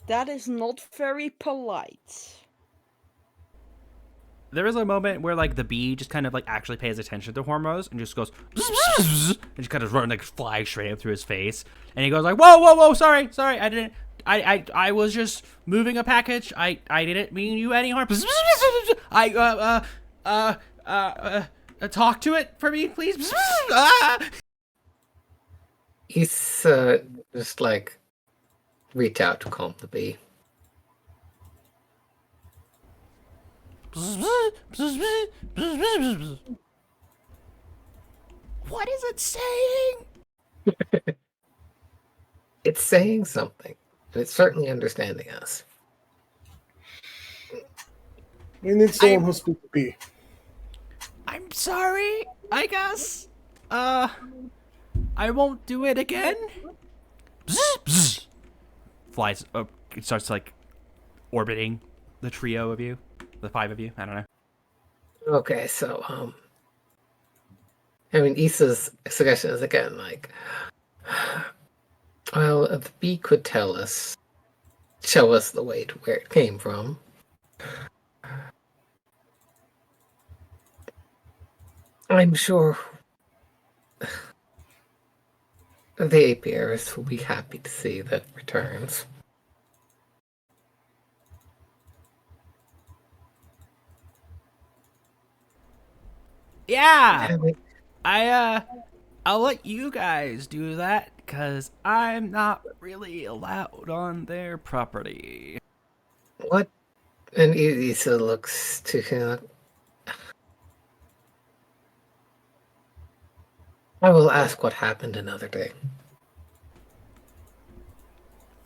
That is not very polite. There is a moment where like the bee just kind of like actually pays attention to Hormuz and just goes and just kind of run like flies straight up through his face, and he goes like, whoa, sorry, I didn't. I was just moving a package. I didn't mean you any harm. Talk to it for me, please. He's just like reach out to calm the bee. What is it saying? It's saying something, and it's certainly understanding us. We need someone who speaks bee. I'm sorry, I guess. I won't do it again. Flies up, it starts like orbiting the trio of you, the five of you. I don't know. Okay, so I mean, Issa's suggestion is again like, well, the bee could tell us, show us the way to where it came from. I'm sure the apiarists will be happy to see that returns. Yeah, I mean, I'll let you guys do that because I'm not really allowed on their property. what? And Issa looks to him. I will ask what happened another day.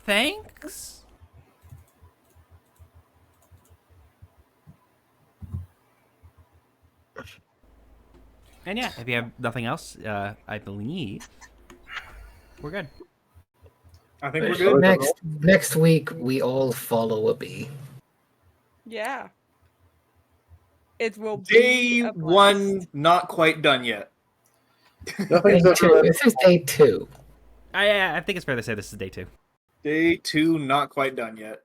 Thanks. And yeah, if you have nothing else, I believe we're good. I think we're good. Next week, we all follow a bee. Yeah. It will Day be a blast. 1, not quite done yet. Nothing's Day 2. ever. This is day 2. I think it's fair to say this is day 2. Day 2, not quite done yet.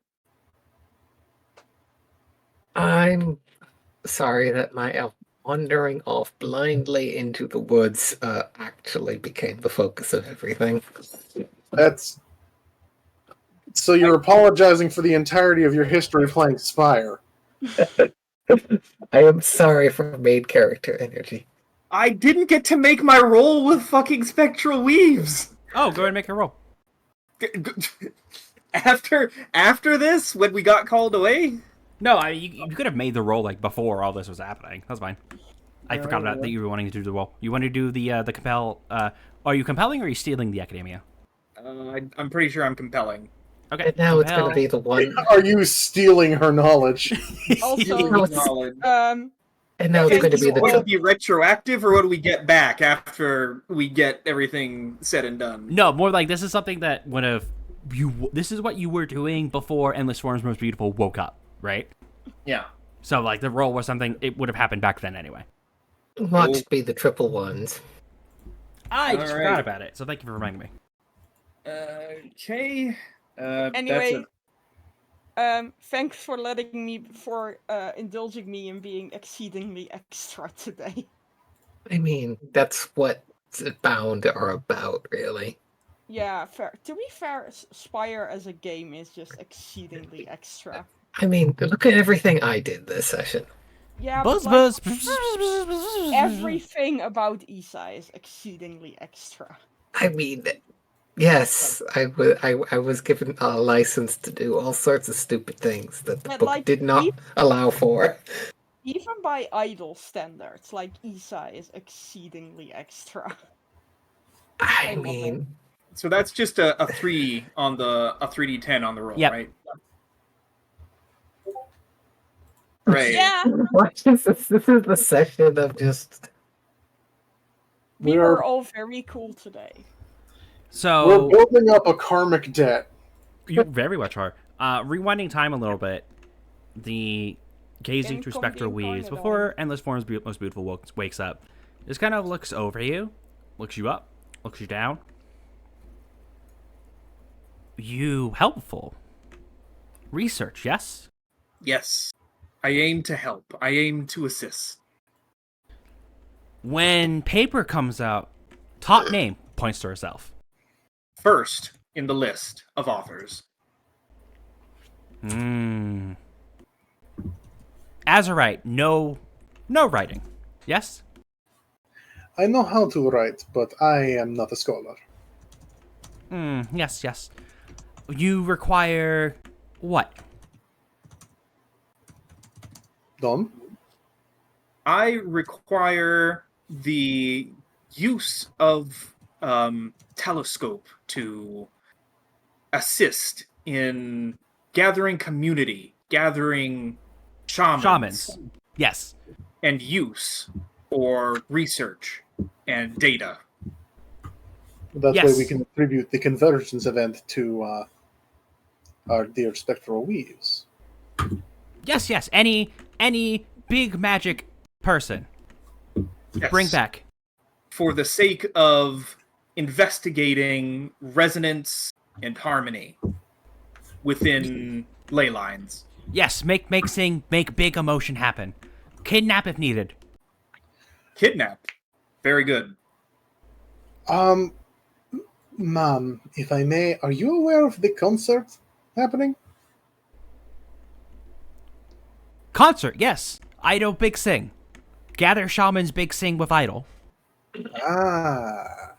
I'm sorry that my wandering off blindly into the woods actually became the focus of everything. That's. So you're apologizing for the entirety of your history playing Spire. I am sorry for main character energy. I didn't get to make my roll with fucking Spectral Weaves! Oh, go ahead and make a roll. After this, when we got called away? No, you could have made the roll like before all this was happening. That's fine. I forgot about that you were wanting to do the roll. You want to do the compel? Are you compelling or are you stealing the academia? I'm pretty sure I'm compelling. Okay. And now it's compel. going to be the one. Are you stealing her knowledge? Also, No, it's- Knowledge. And now it's going to be What the. will be retroactive, or what do we get back after we get everything said and done? No, more like this is something that would have you. This is what you were doing before Endless Swarm's Most Beautiful woke up, right? Yeah. So like the roll was something it would have happened back then anyway. Watch be the triple ones. I just All forgot right. about it, so thank you for reminding me. Okay. anyway, thanks for indulging me in being exceedingly extra today. I mean, that's what Bound are about, really. Yeah, fair. To be fair, Spire as a game is just exceedingly extra. I mean, look at everything I did this session. Yeah, Buzz but buzz. everything about Isa is exceedingly extra. I mean, yes, I was given a license to do all sorts of stupid things that the But, book like, did not allow for. Even by idol standards, like Isa is exceedingly extra. I love mean, So that's just a 3 on the a 3d10 on the roll, Yep. right? Right. Yeah, what is this? This is the session of just. we We're- were all very cool today. So building up a karmic debt. you very much are. Rewinding time a little bit, the gazing through Income spectral being weaves pointed before on. Endless Form's most beautiful wakes up. Just kind of looks over you, looks you up, looks you down. You helpful. Research, yes? Yes. I aim to help. I aim to assist. When paper comes out, top name points to herself. First in the list of authors. Azurite, no writing. Yes? I know how to write, but I am not a scholar. Yes. You require what? Don? I require the use of telescope to assist in gathering community, gathering shamans, Yes. and use for research and data. That Yes. way we can attribute the convergence event to our dear spectral weaves. Yes. Any big magic person. Yes. Bring back. For the sake of investigating resonance and harmony within ley lines. Yes, make big emotion happen. Kidnap if needed. Kidnap. Very good. Ma'am, if I may, are you aware of the concert happening? Concert, yes. Idol big sing. Gather shamans big sing with idol. Ah,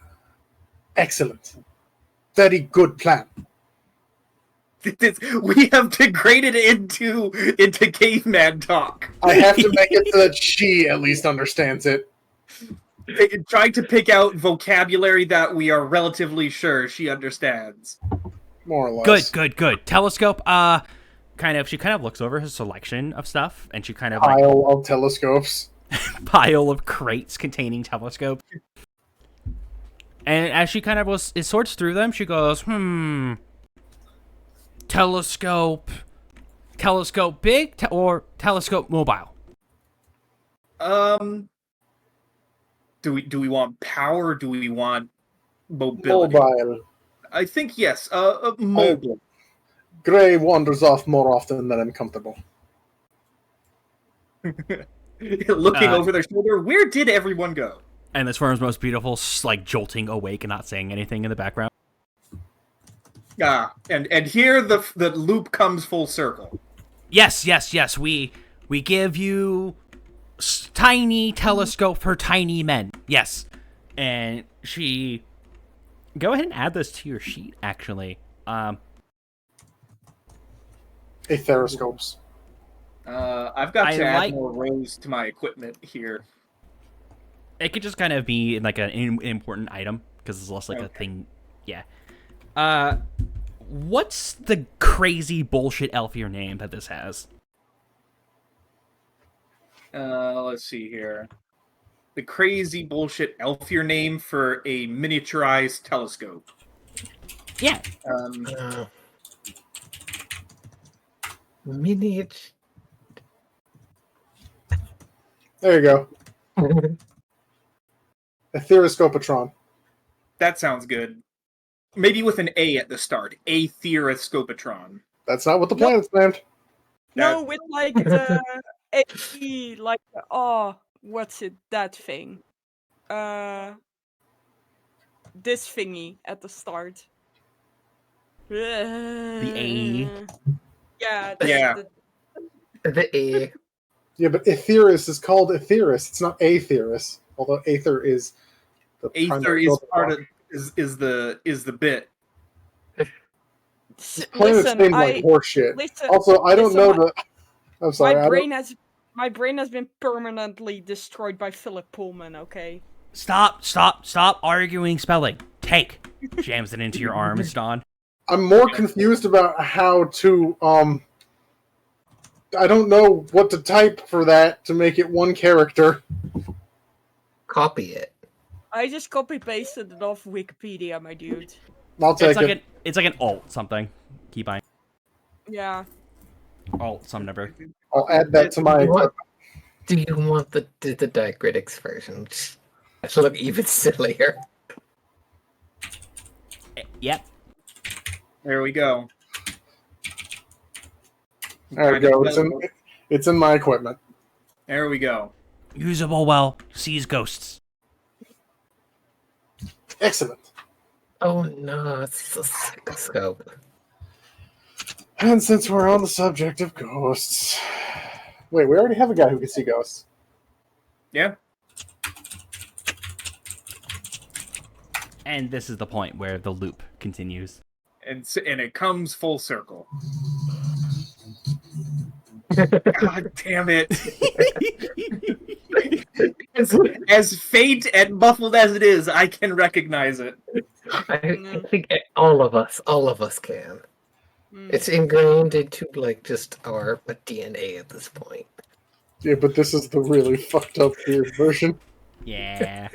excellent. Very good plan. We have degraded into caveman talk. I have to make it so that she at least understands it. Trying to pick out vocabulary that we are relatively sure she understands. More or less. Good. Telescope, she kind of looks over his selection of stuff, and she kind of Pile of telescopes. pile of crates containing telescopes. And as she kind of sorts through them, she goes, telescope big or telescope mobile? Do we want power? Or do we want mobility? Mobile. I think yes. Mobile. Gray wanders off more often than I'm comfortable. Looking over their shoulder. Where did everyone go? And this firm's most beautiful, jolting awake and not saying anything in the background. And here the loop comes full circle. Yes. We give you tiny telescope for tiny men. Yes. And she... Go ahead and add this to your sheet, actually. Aetheroscopes. I've got to add more rows to my equipment here. It could just kind of be like an important item, because it's less like a thing. Yeah. What's the crazy bullshit elfier name that this has? Let's see here. The crazy bullshit elfier name for a miniaturized telescope. Yeah. Miniature. There you go. Aetheroscopatron. That sounds good. Maybe with an A at the start. Aetheroscopatron. That's not what the planet's named. No, with like the A, like what's it? That thing. This thingy at the start. The A. Yeah. Yeah. The A. Yeah, but Aetheris is called Aetheris. It's not Aetheris. Although Aether is the Aether is part of is the bit. Planet's named like horseshit. Also, I don't know the. I'm sorry. My brain has been permanently destroyed by Philip Pullman. Okay. Stop arguing spelling. Take. Jams it into your arms, Don. I'm more confused about how to I don't know what to type for that to make it one character. Copy it. I just copy pasted it off Wikipedia, my dude. I'll take it. It's like an alt something. Keybind. Yeah. Alt some number. I'll add that to my. What? Do you want the diacritics version? It's look even sillier. Yep. There we go. There we go. It's in my equipment. There we go. Usable well. Sees ghosts. Excellent. Oh no, it's a scope. And since we're on the subject of ghosts, wait, we already have a guy who can see ghosts. Yeah. And this is the point where the loop continues. And it comes full circle. God damn it. As faint and muffled as it is, I can recognize it. I think all of us can. It's ingrained into like just our DNA at this point. Yeah, but this is the really fucked up weird version. Yeah.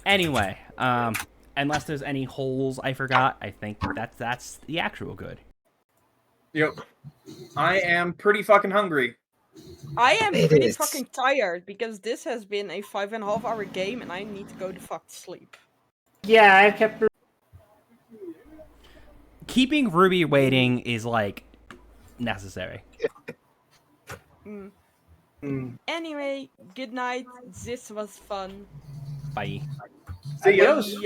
Anyway, unless there's any holes I forgot, I think that's the actual good. Yep. I am pretty fucking hungry. I am It pretty is. fucking tired because this has been a 5.5-hour game and I need to go to fuck sleep. Yeah, I kept. Keeping Ruby waiting is like necessary. Anyway, good night. This was fun. Bye. See ya. Adios.